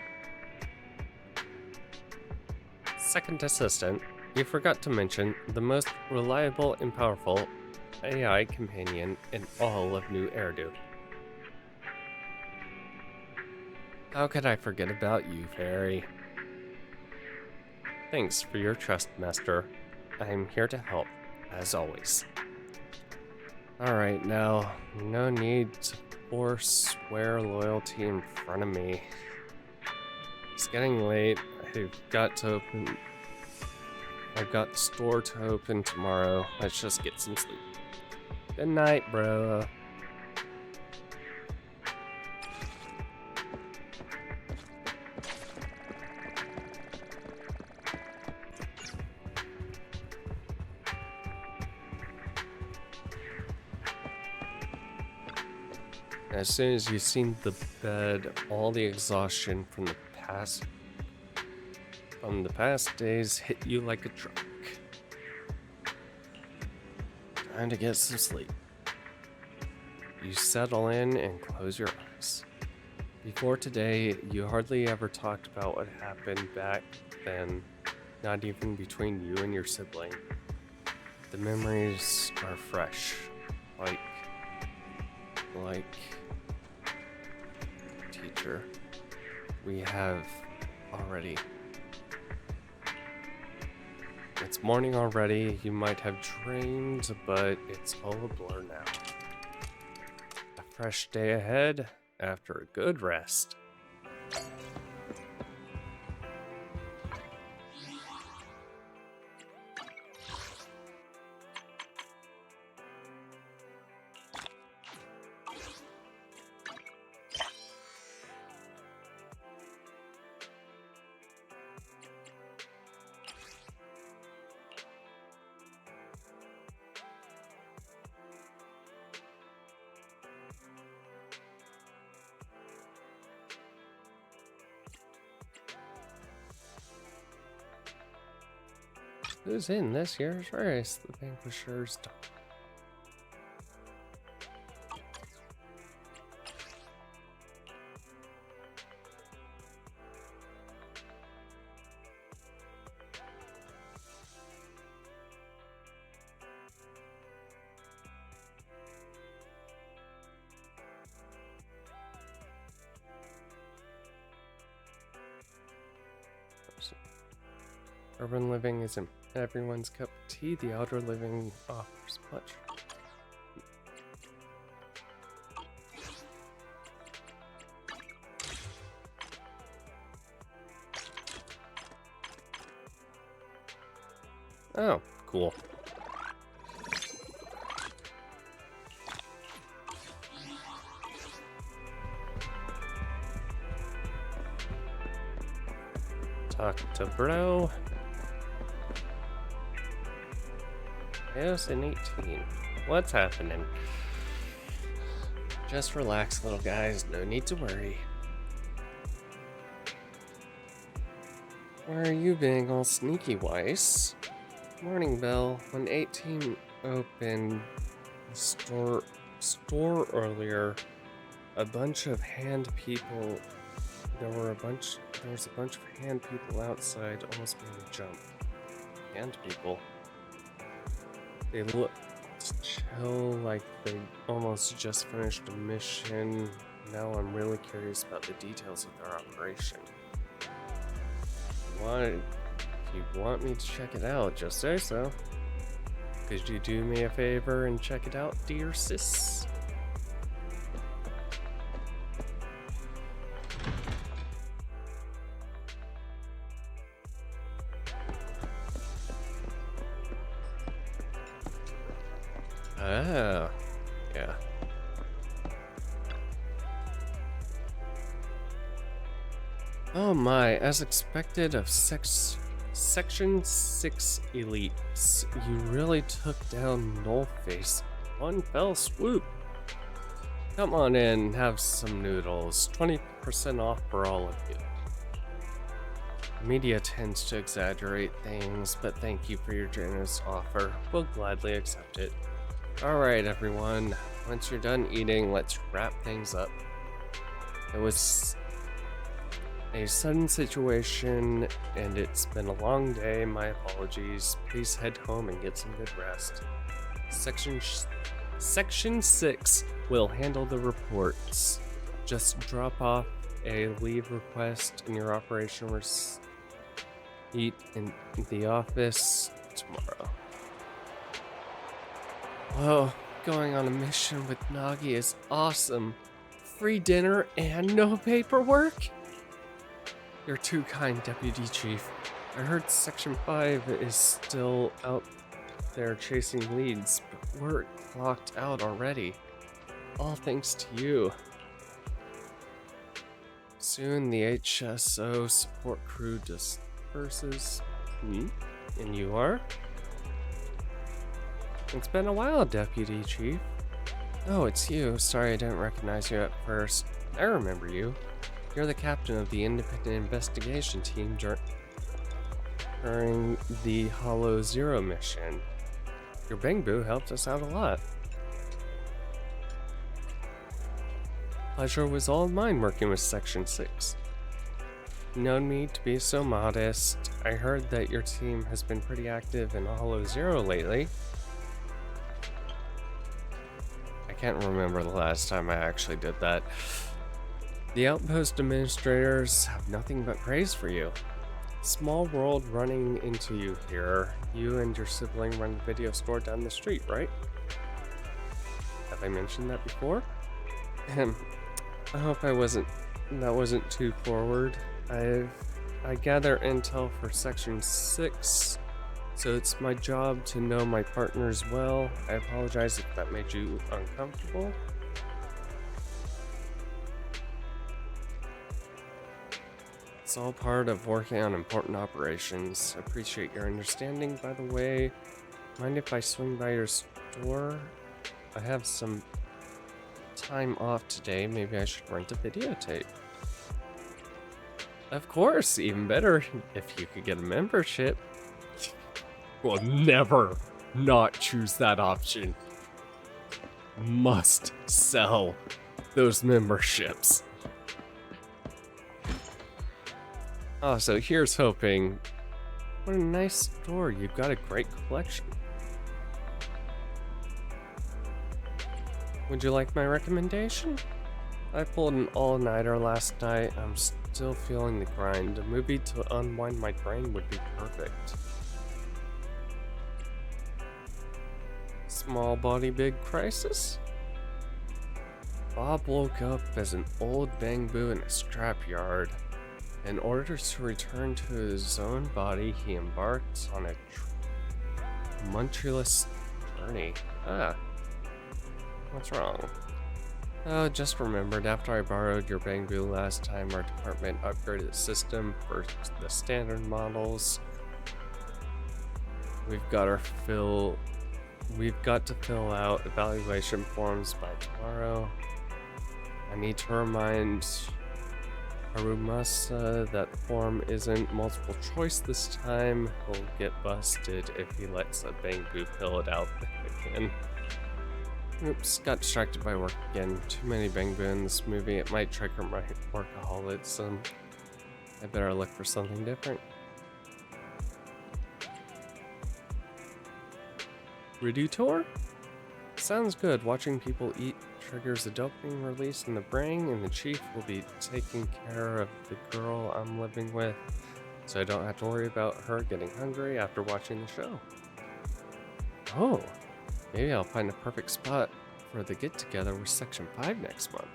Second assistant, you forgot to mention the most reliable and powerful AI companion in all of New Eridu. How could I forget about you, Fairy? Thanks for your trust, Master. I'm here to help, as always. Alright, now, no need to forswear loyalty in front of me. It's getting late. I've got the store to open tomorrow. Let's just get some sleep. Good night, bro. As soon as you've seen the bed, all the exhaustion from the past days hit you like a truck. Time to get some sleep. You settle in and close your eyes. Before today, you hardly ever talked about what happened back then, not even between you and your sibling. The memories are fresh, like teacher. We have already. It's morning already. You might have dreamed, but it's all a blur now. A fresh day ahead after a good rest. Who's in this year's race? The Vanquishers. Urban living isn't everyone's cup of tea. The outer living offers much. Oh, cool. Talk to bro. Chaos in 18. What's happening? Just relax, little guys. No need to worry. Why are you being all sneaky, Weiss? Morning, Bell. When 18 opened the store earlier, a bunch of hand people. There was a bunch of hand people outside, almost being jumped. Hand people. They looked chill, like they almost just finished a mission. Now I'm really curious about the details of their operation. If you want me to check it out, just say so. Could you do me a favor and check it out, dear sis? Oh, yeah. Oh my, as expected of Section 6 elites, you really took down Nullface one fell swoop. Come on in, have some noodles. 20% off for all of you. Media tends to exaggerate things, but thank you for your generous offer. We'll gladly accept it. Alright everyone, once you're done eating, let's wrap things up. It was a sudden situation, and it's been a long day. My apologies. Please head home and get some good rest. Section 6 will handle the reports. Just drop off a leave request in your operation receipt in the office tomorrow. Whoa, going on a mission with Nagi is awesome. Free dinner and no paperwork? You're too kind, Deputy Chief. I heard Section 5 is still out there chasing leads, but we're clocked out already. All thanks to you. Soon the HSO support crew disperses. And you are? It's been a while, Deputy Chief. Oh, it's you. Sorry I didn't recognize you at first. I remember you. You're the captain of the independent investigation team during the Hollow Zero mission. Your Bangbu helped us out a lot. Pleasure was all mine working with Section 6. No need to be so modest. I heard that your team has been pretty active in Hollow Zero lately. I can't remember the last time I actually did that. The outpost administrators have nothing but praise for you. Small world running into you here. You and your sibling run the video store down the street, right? Have I mentioned that before? I hope that wasn't too forward. I gather intel for Section 6, so it's my job to know my partners well. I apologize if that made you uncomfortable. It's all part of working on important operations. I appreciate your understanding, by the way. Mind if I swing by your store? I have some time off today. Maybe I should rent a videotape. Of course, even better if you could get a membership. will never not choose that option. Must sell those memberships. Oh, so here's hoping. What a nice store. You've got a great collection. Would you like my recommendation? I pulled an all-nighter last night. I'm still feeling the grind. A movie to unwind my brain would be perfect. Small body, big crisis? Bob woke up as an old bamboo in a scrapyard. In order to return to his own body, he embarked on a tumultuous journey. What's wrong? Oh, just remembered, after I borrowed your bamboo last time, our department upgraded the system for the standard models. We've got to fill out evaluation forms by tomorrow. I need to remind Harumasa that the form isn't multiple choice this time. He'll get busted if he lets a bamboo fill it out again. Oops, got distracted by work again. Too many bamboo in this movie. It might trigger my workaholism. I better look for something different. Redutor? Sounds good. Watching people eat triggers a dopamine release in the brain, and the chief will be taking care of the girl I'm living with, so I don't have to worry about her getting hungry after watching the show. Oh, maybe I'll find a perfect spot for the get-together with Section 5 next month.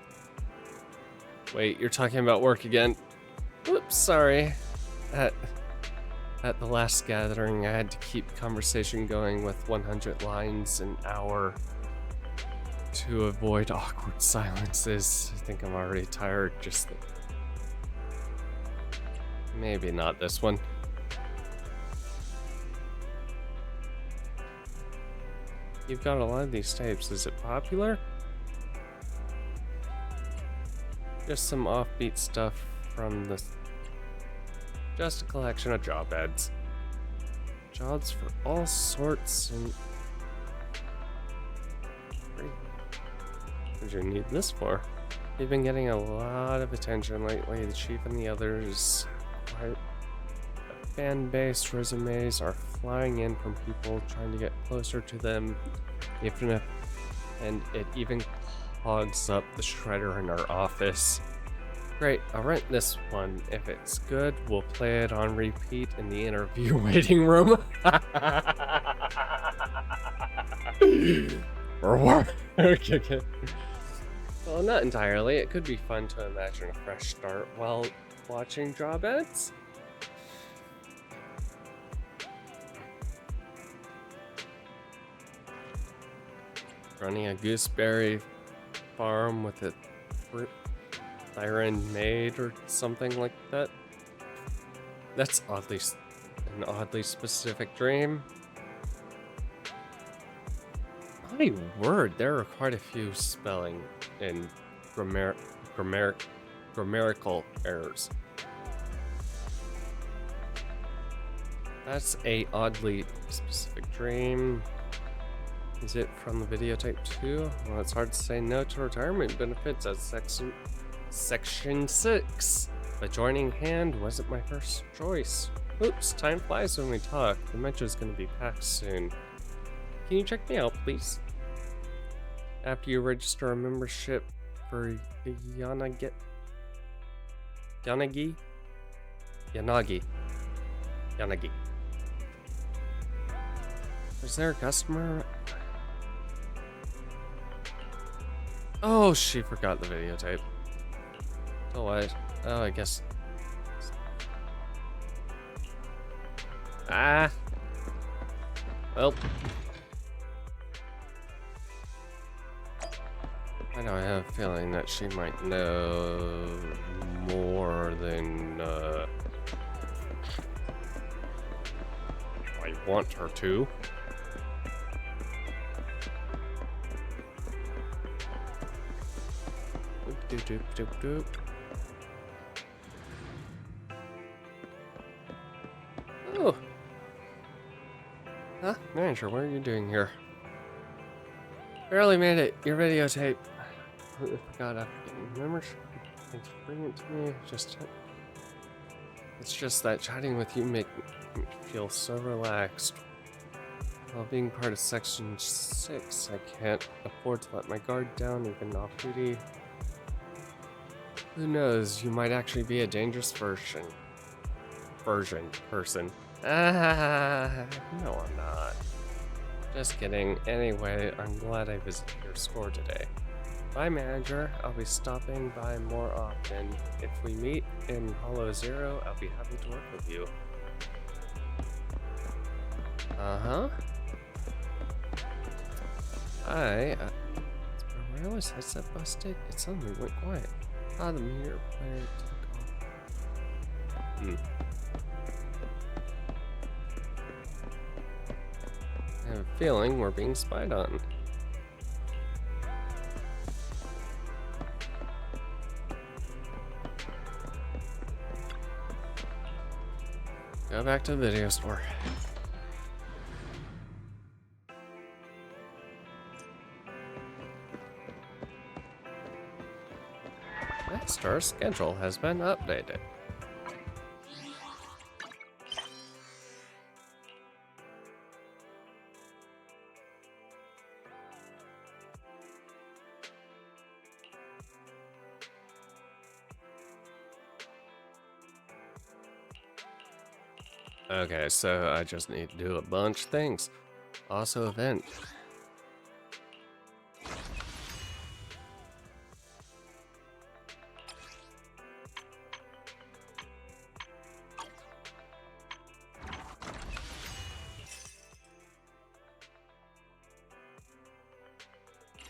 Wait, you're talking about work again? Whoops, sorry. At the last gathering, I had to keep conversation going with 100 lines an hour to avoid awkward silences. I think I'm already tired, just... Maybe not this one. You've got a lot of these tapes. Is it popular? Just some offbeat stuff from the... Just a collection of job ads. Jobs for all sorts and... What do you need this for? You've been getting a lot of attention lately. The chief and the others, quite a fan base. Resumes are flying in from people trying to get closer to them, and it even clogs up the shredder in our office. Great, I'll rent this one. If it's good, we'll play it on repeat in the interview waiting room. Or what? Okay. Well, not entirely. It could be fun to imagine a fresh start while watching job ads. Running a gooseberry farm with a siren maid or something like that. That's an oddly specific dream. My word, there are quite a few spelling and grammatical errors. That's a oddly specific dream. Is it from the videotape too? Well, it's hard to say no to retirement benefits at Section 6. But joining hand wasn't my first choice. Oops, time flies when we talk. The metro's gonna be packed soon. Can you check me out, please? After you register a membership for Yanagi. Is there a customer? Oh, she forgot the videotape. Oh, what? Oh, I guess. Ah. Well. I know, I have a feeling that she might know more than I want her to. Doop, doop, doop, doop. Oh. Huh? Manager, what are you doing here? Barely made it. Your videotape. I forgot after getting membership. Thanks for bringing it to me. It's just that chatting with you make me feel so relaxed. While being part of Section 6, I can't afford to let my guard down even off duty. Who knows, you might actually be a dangerous person. No I'm not. Just kidding. Anyway, I'm glad I visited your store today. Bye, manager. I'll be stopping by more often. If we meet in Hollow Zero, I'll be happy to work with you. Uh-huh. Hi. Is my wireless headset busted? It suddenly went quiet. Ah, the meter player took off. I have a feeling we're being spied on. Go back to the video store. Master schedule has been updated. Okay, so I just need to do a bunch of things. Also event.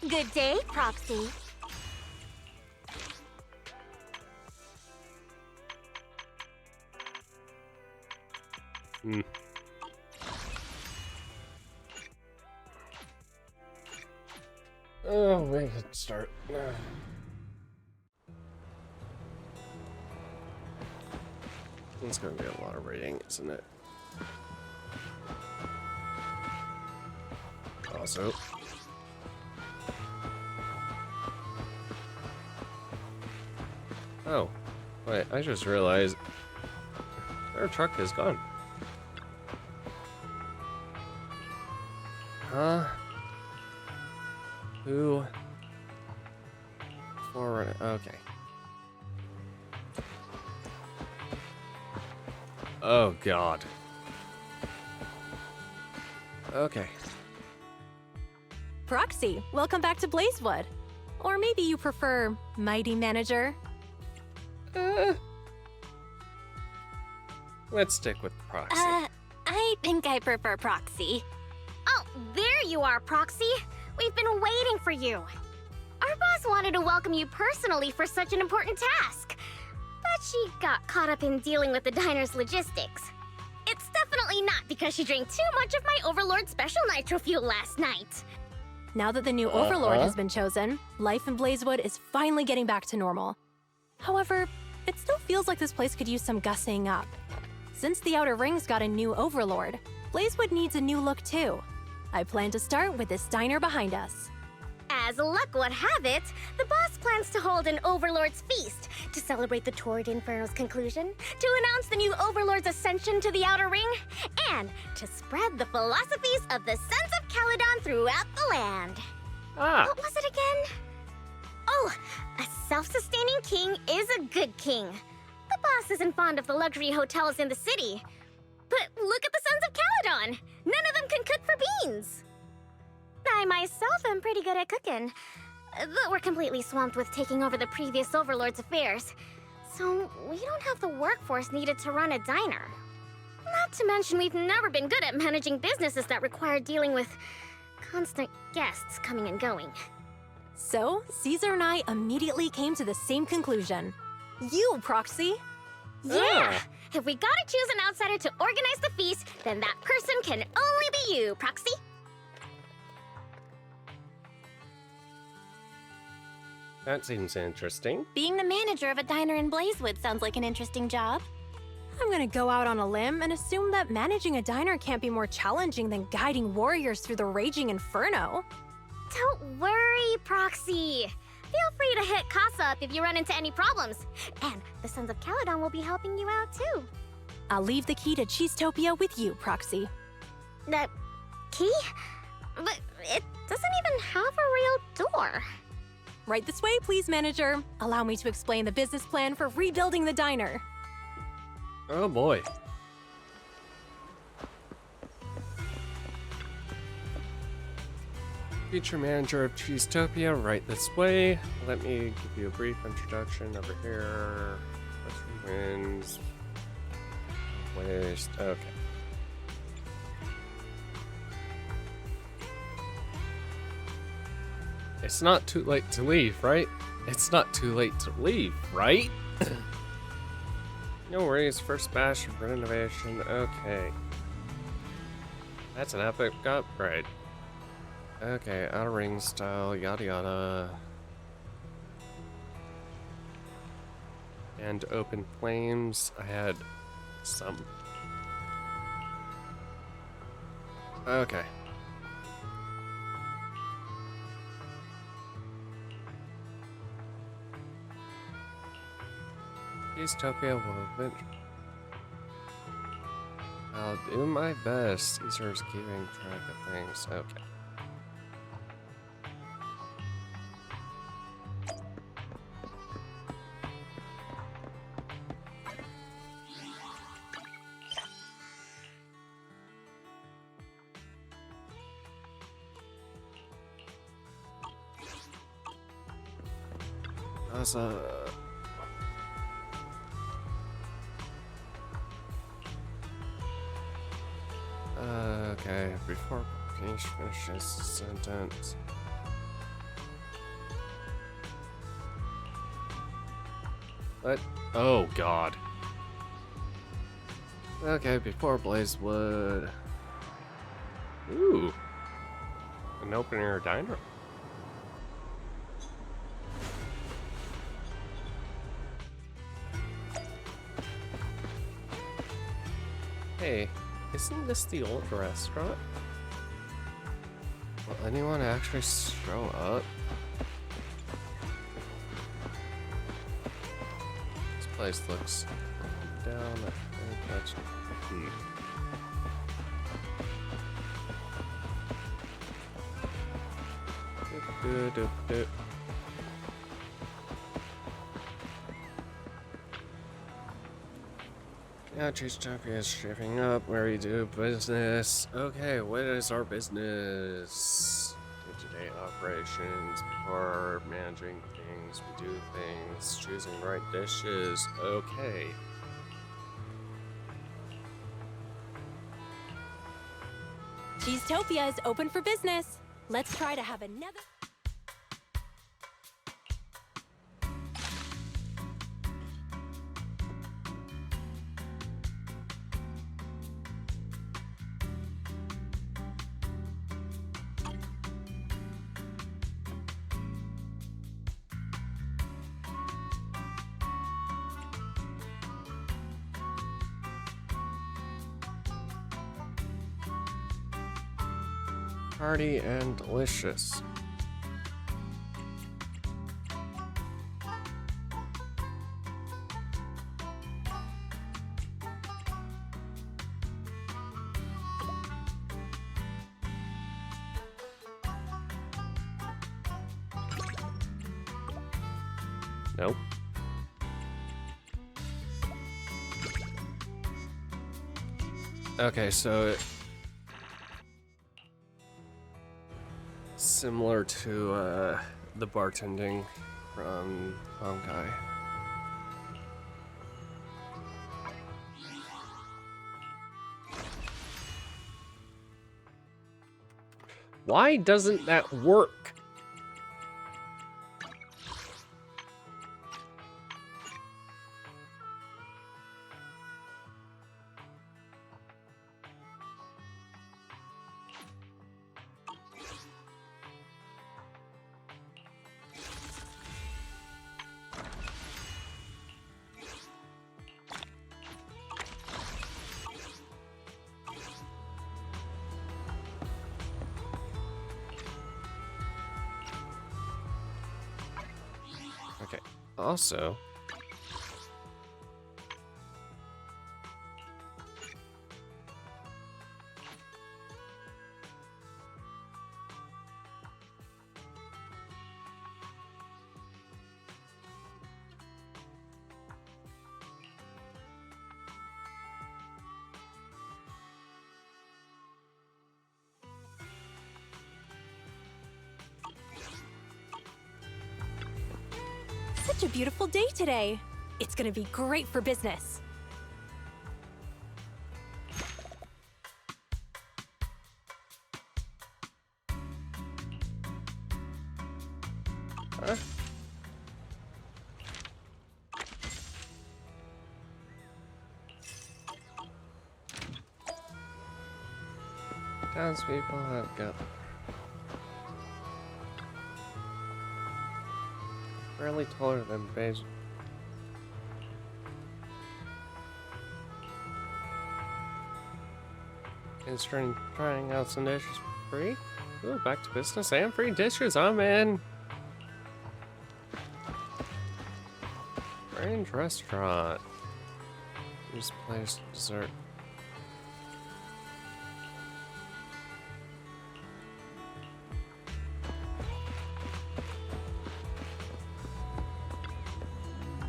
Good day, Proxy. Oh, we could start. It's gonna be a lot of reading, isn't it? Also. Oh, wait, I just realized their truck is gone. Huh? Who? Forward. Okay. Oh, God. Okay. Proxy, welcome back to Blazewood. Or maybe you prefer Mighty Manager. Let's stick with Proxy. I think I prefer Proxy. Oh, there you are, Proxy. We've been waiting for you. Our boss wanted to welcome you personally for such an important task. But she got caught up in dealing with the diner's logistics. It's definitely not because she drank too much of my Overlord Special Nitro Fuel last night. Now that the new Overlord has been chosen, life in Blazewood is finally getting back to normal. However, it still feels like this place could use some gussying up. Since the Outer Rings got a new Overlord, Blazewood needs a new look too. I plan to start with this diner behind us. As luck would have it, the boss plans to hold an Overlord's Feast to celebrate the Torrid Inferno's conclusion, to announce the new Overlord's ascension to the Outer Ring, and to spread the philosophies of the Sons of Caledon throughout the land. What was it again? Oh, a self-sustaining king is a good king. The boss isn't fond of the luxury hotels in the city. But look at the Sons of Caledon! None of them can cook for beans! I myself am pretty good at cooking, but we're completely swamped with taking over the previous Overlord's affairs, so we don't have the workforce needed to run a diner. Not to mention we've never been good at managing businesses that require dealing with constant guests coming and going. So, Caesar and I immediately came to the same conclusion. You, Proxy! Yeah! If we gotta choose an outsider to organize the feast, then that person can only be you, Proxy! That seems interesting. Being the manager of a diner in Blazewood sounds like an interesting job. I'm gonna go out on a limb and assume that managing a diner can't be more challenging than guiding warriors through the raging inferno. Don't worry, Proxy. Feel free to hit Casa up if you run into any problems. And the Sons of Caledon will be helping you out too. I'll leave the key to Cheesetopia with you, Proxy. The key? But it doesn't even have a real door. Right this way, please, manager. Allow me to explain the business plan for rebuilding the diner. Oh boy. Future manager of Cheesetopia, right this way. Let me give you a brief introduction over here. Western Winds. Waste. Okay. It's not too late to leave, right? It's not too late to leave, right? No worries, first batch of renovation. Okay. That's an epic upgrade. Okay, outer ring style, yada yada. And open flames. I had some. Okay. Cheesetopia will eventually. I'll do my best. Caesar's keeping track of things. Okay. Okay, before Peach finishes the sentence. What? Oh god. Okay, before Blazewood. Ooh. An open air diner. Hey, isn't this the old restaurant? Will anyone actually show up? This place looks down. I think that's. Do. Now Cheesetopia is shaping up where we do business. Okay, what is our business? Day-to-day operations. Before managing things, we do things. Choosing right dishes. Okay. Cheesetopia is open for business. Let's try to have another. Hearty and delicious. Nope. Okay, so similar to the bartending from Honkai. Why doesn't that work? Also, Such a beautiful day today. It's gonna be great for business. Huh? Townspeople have got fairly taller than beige. Is trying out some dishes for free. Ooh, back to business and free dishes. I'm in. Strange restaurant. This place dessert.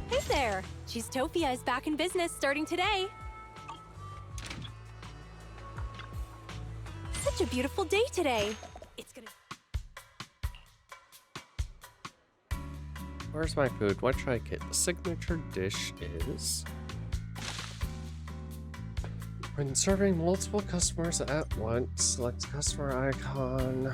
Hey there! Cheesetopia is back in business starting today. Such a beautiful day today. It's gonna... Where's my food? What should I get? The signature dish is... When serving multiple customers at once, select customer icon.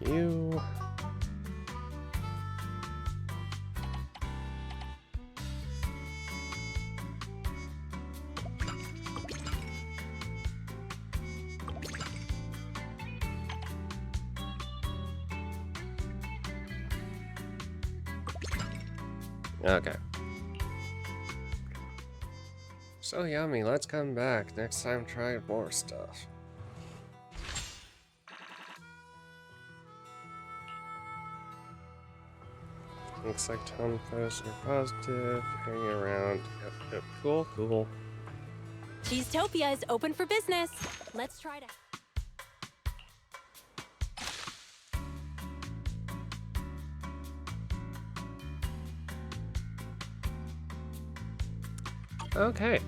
You. Okay. So yummy, let's come back. Next time try more stuff. Looks like tone photos are positive. Hanging around. Yep. Cool, cool. Cheesetopia is open for business. Let's try to... Okay.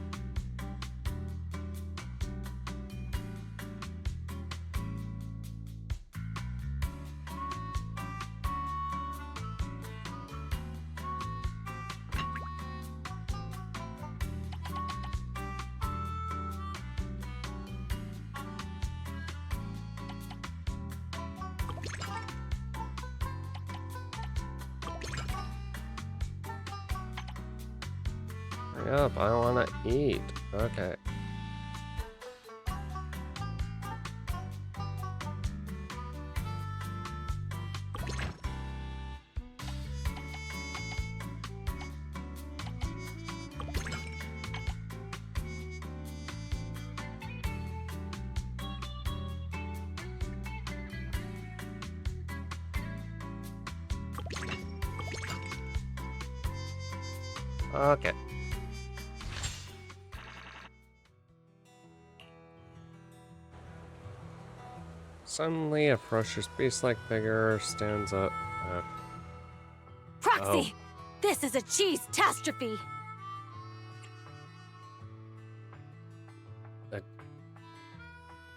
Hurry up, I want to eat. Okay. Okay. Suddenly, a ferocious beast-like figure stands up. Proxy! This is a cheese-tastrophe!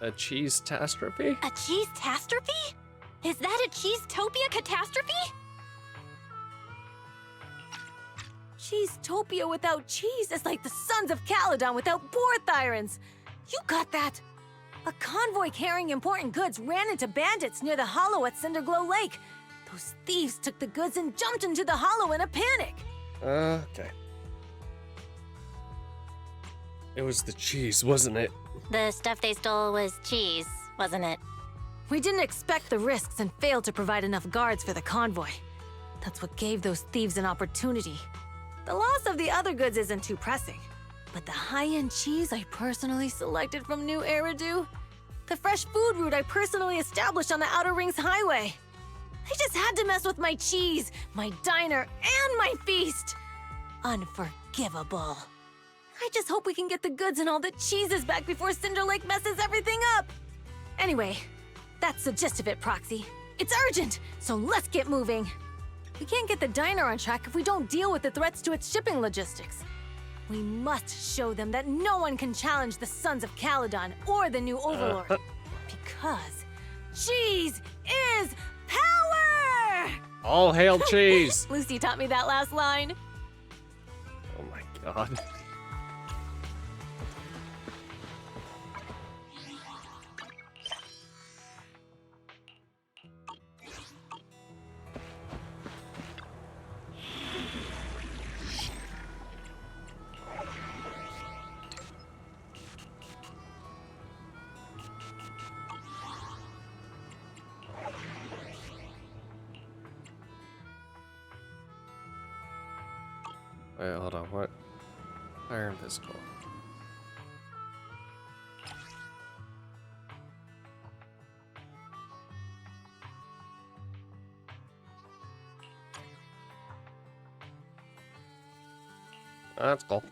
A cheese-tastrophe? A cheese-tastrophe? Is that a cheese-topia catastrophe? Cheesetopia without cheese is like the Sons of Caledon without Borthyrans. You got that? A convoy carrying important goods ran into bandits near the hollow at Cinderglow Lake. Those thieves took the goods and jumped into the hollow in a panic. Okay. It was the cheese, wasn't it? The stuff they stole was cheese, wasn't it? We didn't expect the risks and failed to provide enough guards for the convoy. That's what gave those thieves an opportunity. The loss of the other goods isn't too pressing. But the high-end cheese I personally selected from New Eridu, the fresh food route I personally established on the Outer Rings highway. They just had to mess with my cheese, my diner, and my feast. Unforgivable. I just hope we can get the goods and all the cheeses back before Cinder Lake messes everything up. Anyway, that's the gist of it, Proxy. It's urgent, so let's get moving. We can't get the diner on track if we don't deal with the threats to its shipping logistics. We must show them that no one can challenge the Sons of Caledon or the new Overlord. Because cheese is power! All hail cheese! Lucy taught me that last line. Oh my god. Wait, hold on, what? Iron pistol. That's cool.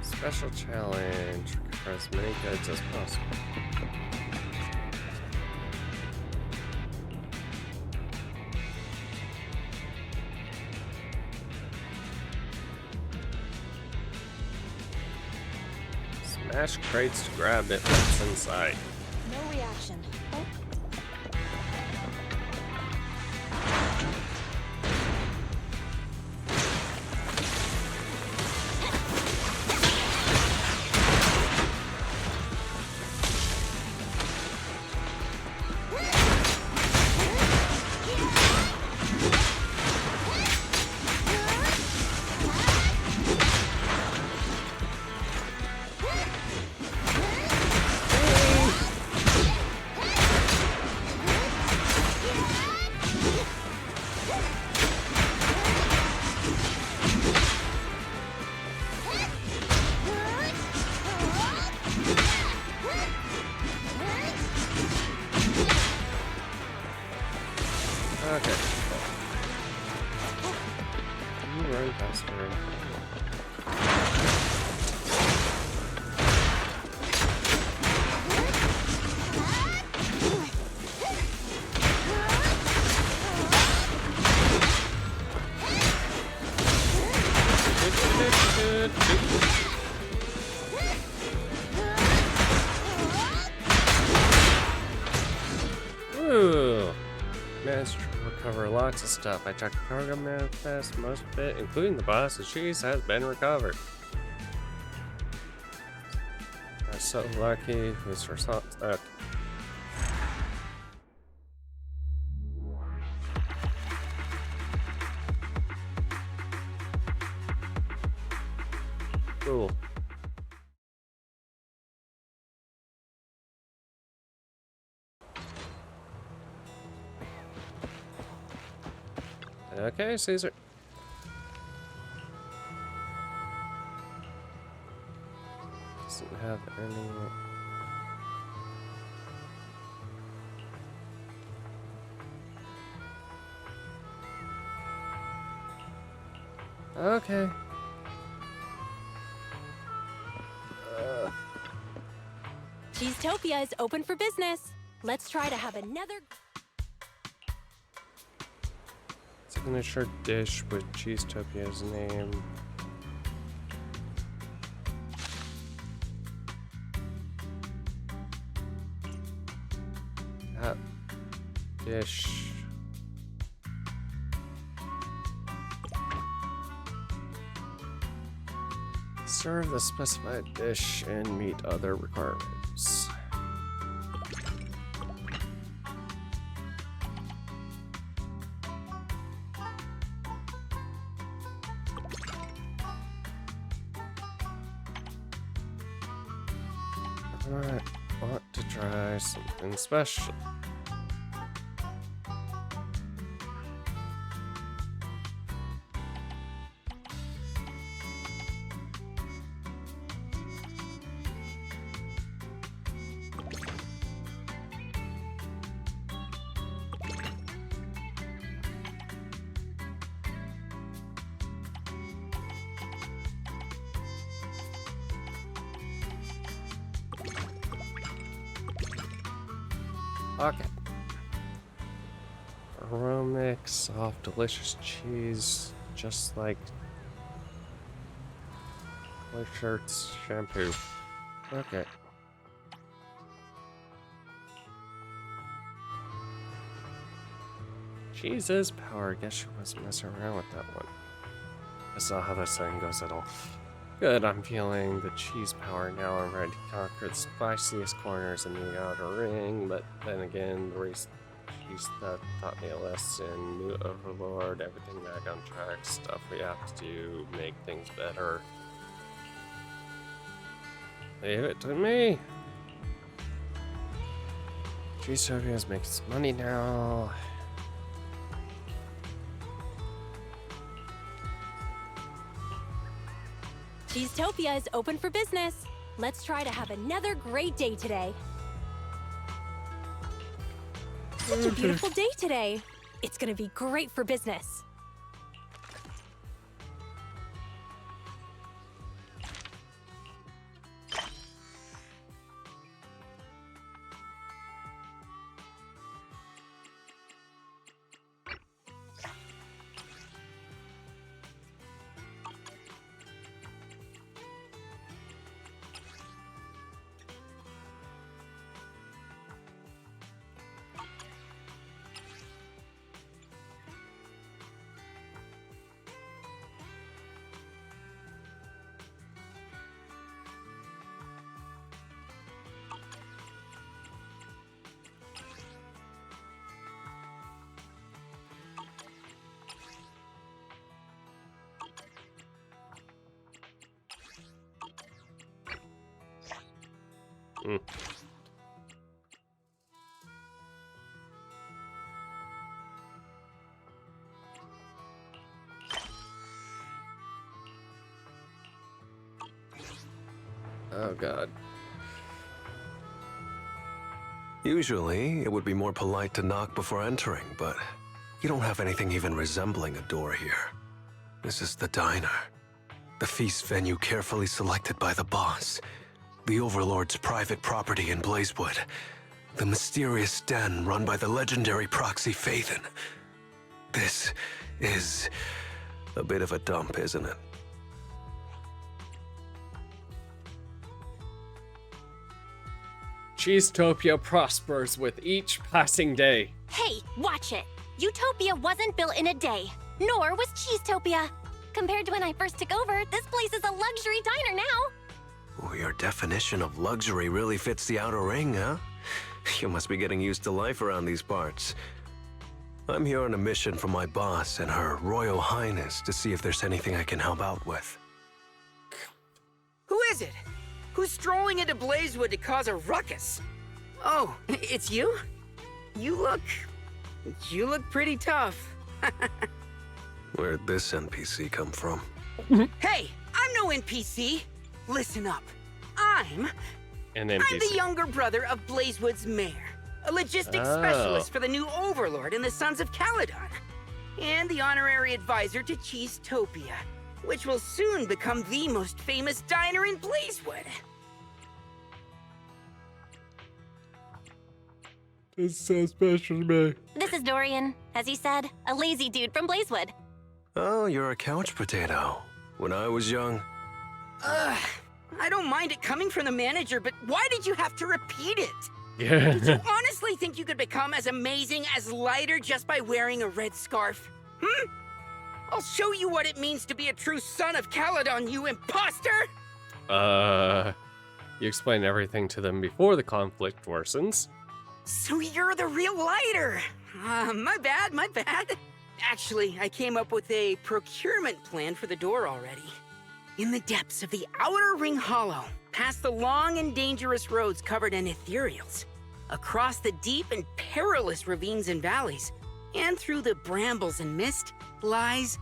Special challenge. Recover as many goods as possible. Smash crates to grab it what's inside. No reaction. Oh. Okay. You run faster. Ooh. Managed to recover lots of stuff. I checked the cargo manifest. Most of it, including the boss's cheese, has been recovered. I'm so lucky. Who's for salt? Okay. Cool. Okay, Caesar. Doesn't have any. Okay. Cheesetopia is open for business. Let's try to have another. Signature dish with Cheesetopia's name. That dish serve the specified dish and meet other requirements. I want to try something special. Okay. Aromatic, soft, delicious cheese, just like Clay Shirts shampoo. Okay. Cheese is power. I guess she wasn't messing around with that one. That's not how that saying goes at all. Good, I'm feeling the cheese power now. I'm ready to conquer the spiciest corners in the outer ring, but then again, the race cheese that taught me a lesson. New overlord, everything back on track, stuff we have to do, make things better. Leave it to me. Cheesetopia is making some money now. Cheesetopia is open for business. Let's try to have another great day today. Such a beautiful day today. It's gonna be great for business. Oh god. Usually, it would be more polite to knock before entering, but you don't have anything even resembling a door here. This is the diner. The feast venue carefully selected by the boss. The Overlord's private property in Blazewood. The mysterious den run by the legendary proxy Phaethon. This is a bit of a dump, isn't it? Cheesetopia prospers with each passing day. Hey, watch it! Utopia wasn't built in a day, nor was Cheesetopia. Compared to when I first took over, this place is a luxury diner now. Oh, your definition of luxury really fits the outer ring, huh? You must be getting used to life around these parts. I'm here on a mission from my boss and Her Royal Highness to see if there's anything I can help out with. Who is it? Who's strolling into Blazewood to cause a ruckus? Oh, it's you? You look pretty tough. Where'd this NPC come from? Hey, I'm no NPC. Listen up. I'm the younger brother of Blazewood's mayor, a logistics specialist for the new Overlord and the Sons of Caledon, and the honorary advisor to Cheesetopia, which will soon become the most famous diner in Blazewood. This sounds special to me. This is Dorian, as he said, a lazy dude from Blazewood. Oh, you're a couch potato. When I was young... I don't mind it coming from the manager, but why did you have to repeat it? Yeah. Did you honestly think you could become as amazing as Lighter just by wearing a red scarf? I'll show you what it means to be a true son of Caledon, you imposter! You explain everything to them before the conflict worsens. So you're the real lighter. My bad. Actually, I came up with a procurement plan for the door already. In the depths of the Outer Ring Hollow, past the long and dangerous roads covered in ethereals, across the deep and perilous ravines and valleys, and through the brambles and mist, lies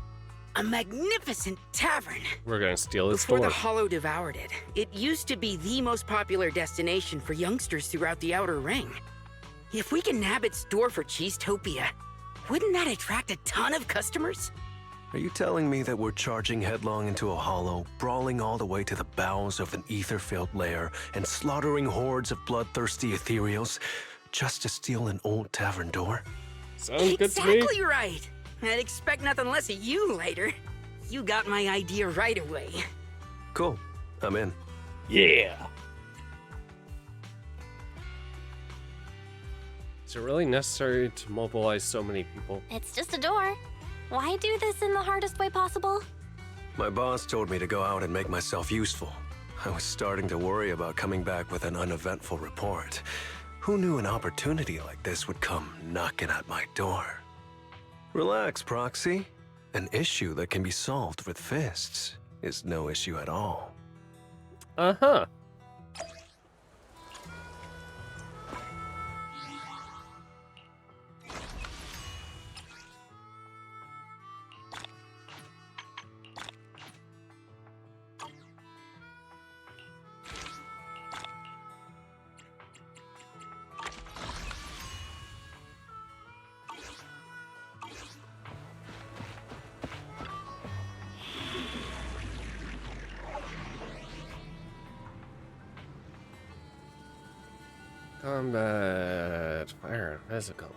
a magnificent tavern. We're gonna steal his Before door. the Hollow devoured it, it used to be the most popular destination for youngsters throughout the Outer Ring. If we can nab its door for Cheesetopia, wouldn't that attract a ton of customers? Are you telling me that we're charging headlong into a hollow, brawling all the way to the bowels of an ether-filled lair, and slaughtering hordes of bloodthirsty ethereals just to steal an old tavern door? Sounds good to me. Exactly right. I'd expect nothing less of you later. You got my idea right away. Cool. I'm in. Yeah. Is it really necessary to mobilize so many people? It's just a door. Why do this in the hardest way possible? My boss told me to go out and make myself useful. I was starting to worry about coming back with an uneventful report. Who knew an opportunity like this would come knocking at my door? Relax, Proxy. An issue that can be solved with fists is no issue at all. Uh-huh. Combat, fire, and physical.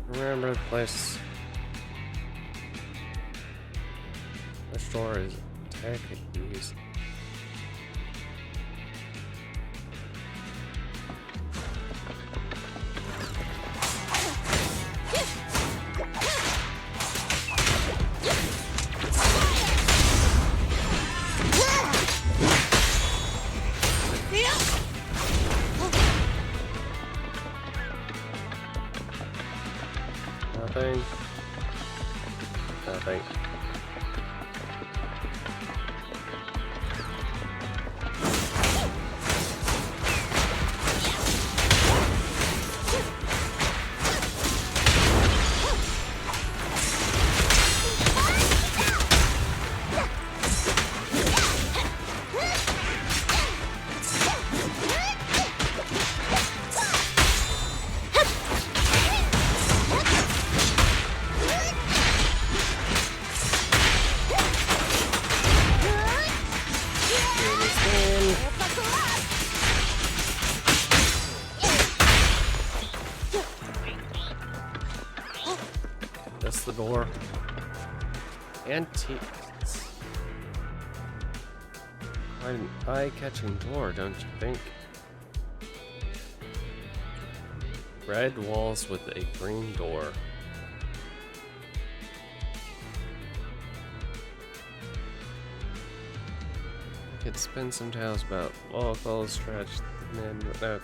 Remember the place. Which door is attacking these? Nothing. Nothing. That's the door. Antiques. Quite an eye-catching door, don't you think? Red walls with a green door. I could spin some tales about local stretch men. No.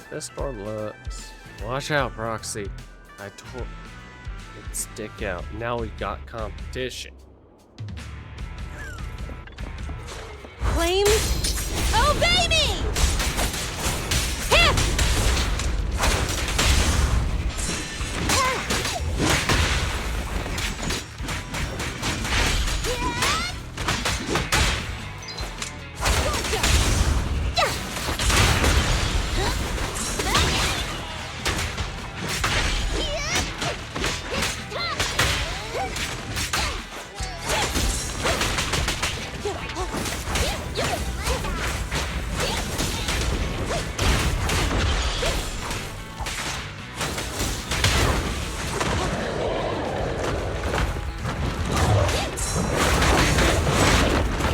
This door looks. Watch out, Proxy. I told it stick out. Now we got competition. Flames? Obey me!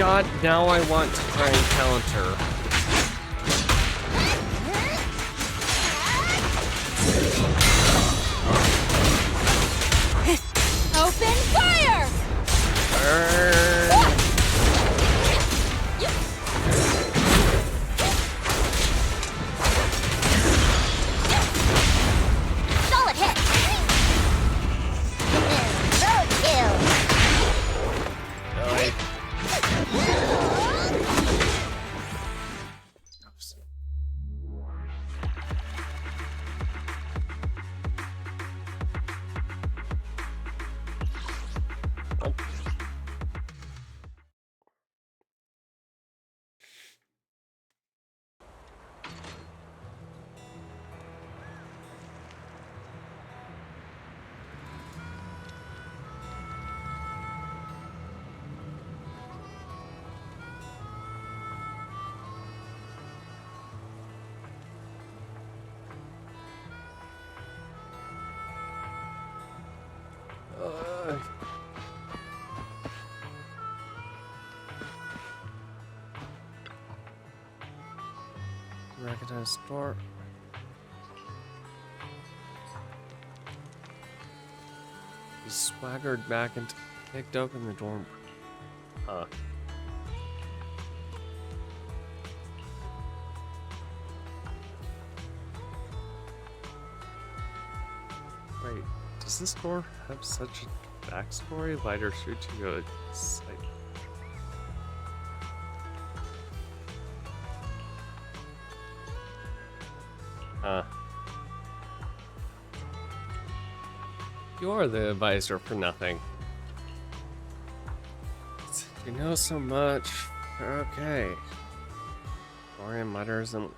god, now I want to try and counter. Open fire! Burn. Solid hit! Roadkill! Die. Recognize door. He swaggered back and kicked open the door. Huh. Wait, does this door have such a backstory? Lighter shoots you a sight. You are the advisor for nothing. You know so much. Okay. Dorian mutters and...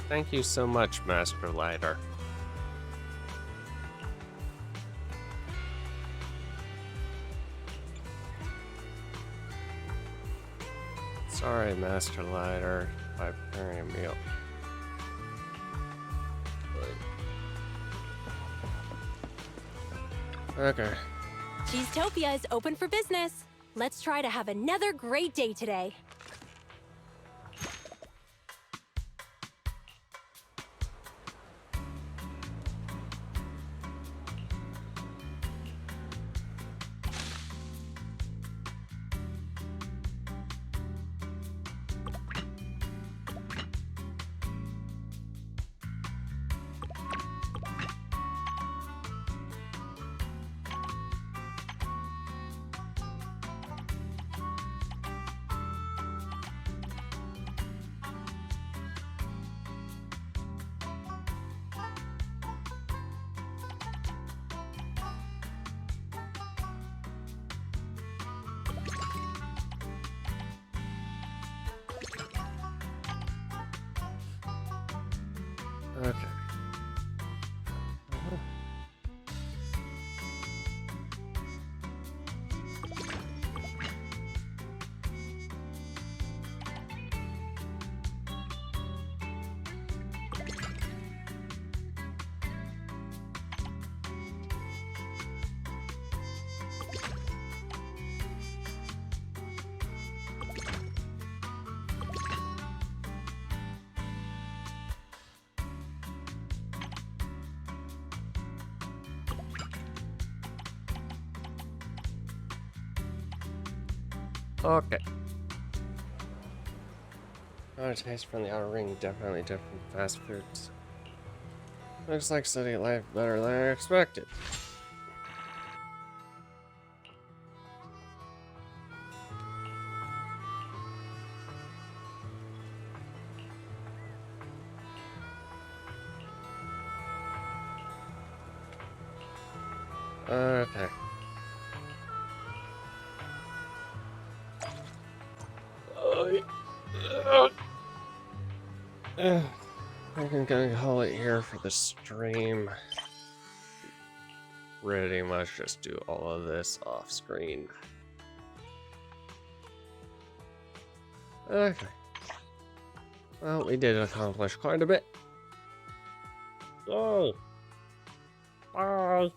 Thank you so much, Master Lighter. Sorry, Master Lighter, by preparing a meal. Okay. Cheesetopia is open for business. Let's try to have another great day today. Okay. Okay. Not a taste from the outer ring, definitely different from fast foods. Looks like city life better than I expected. Okay. I think I'm gonna call it here for the stream. Pretty much just do all of this off screen. Okay. Well, we did accomplish quite a bit. Oh! Bye.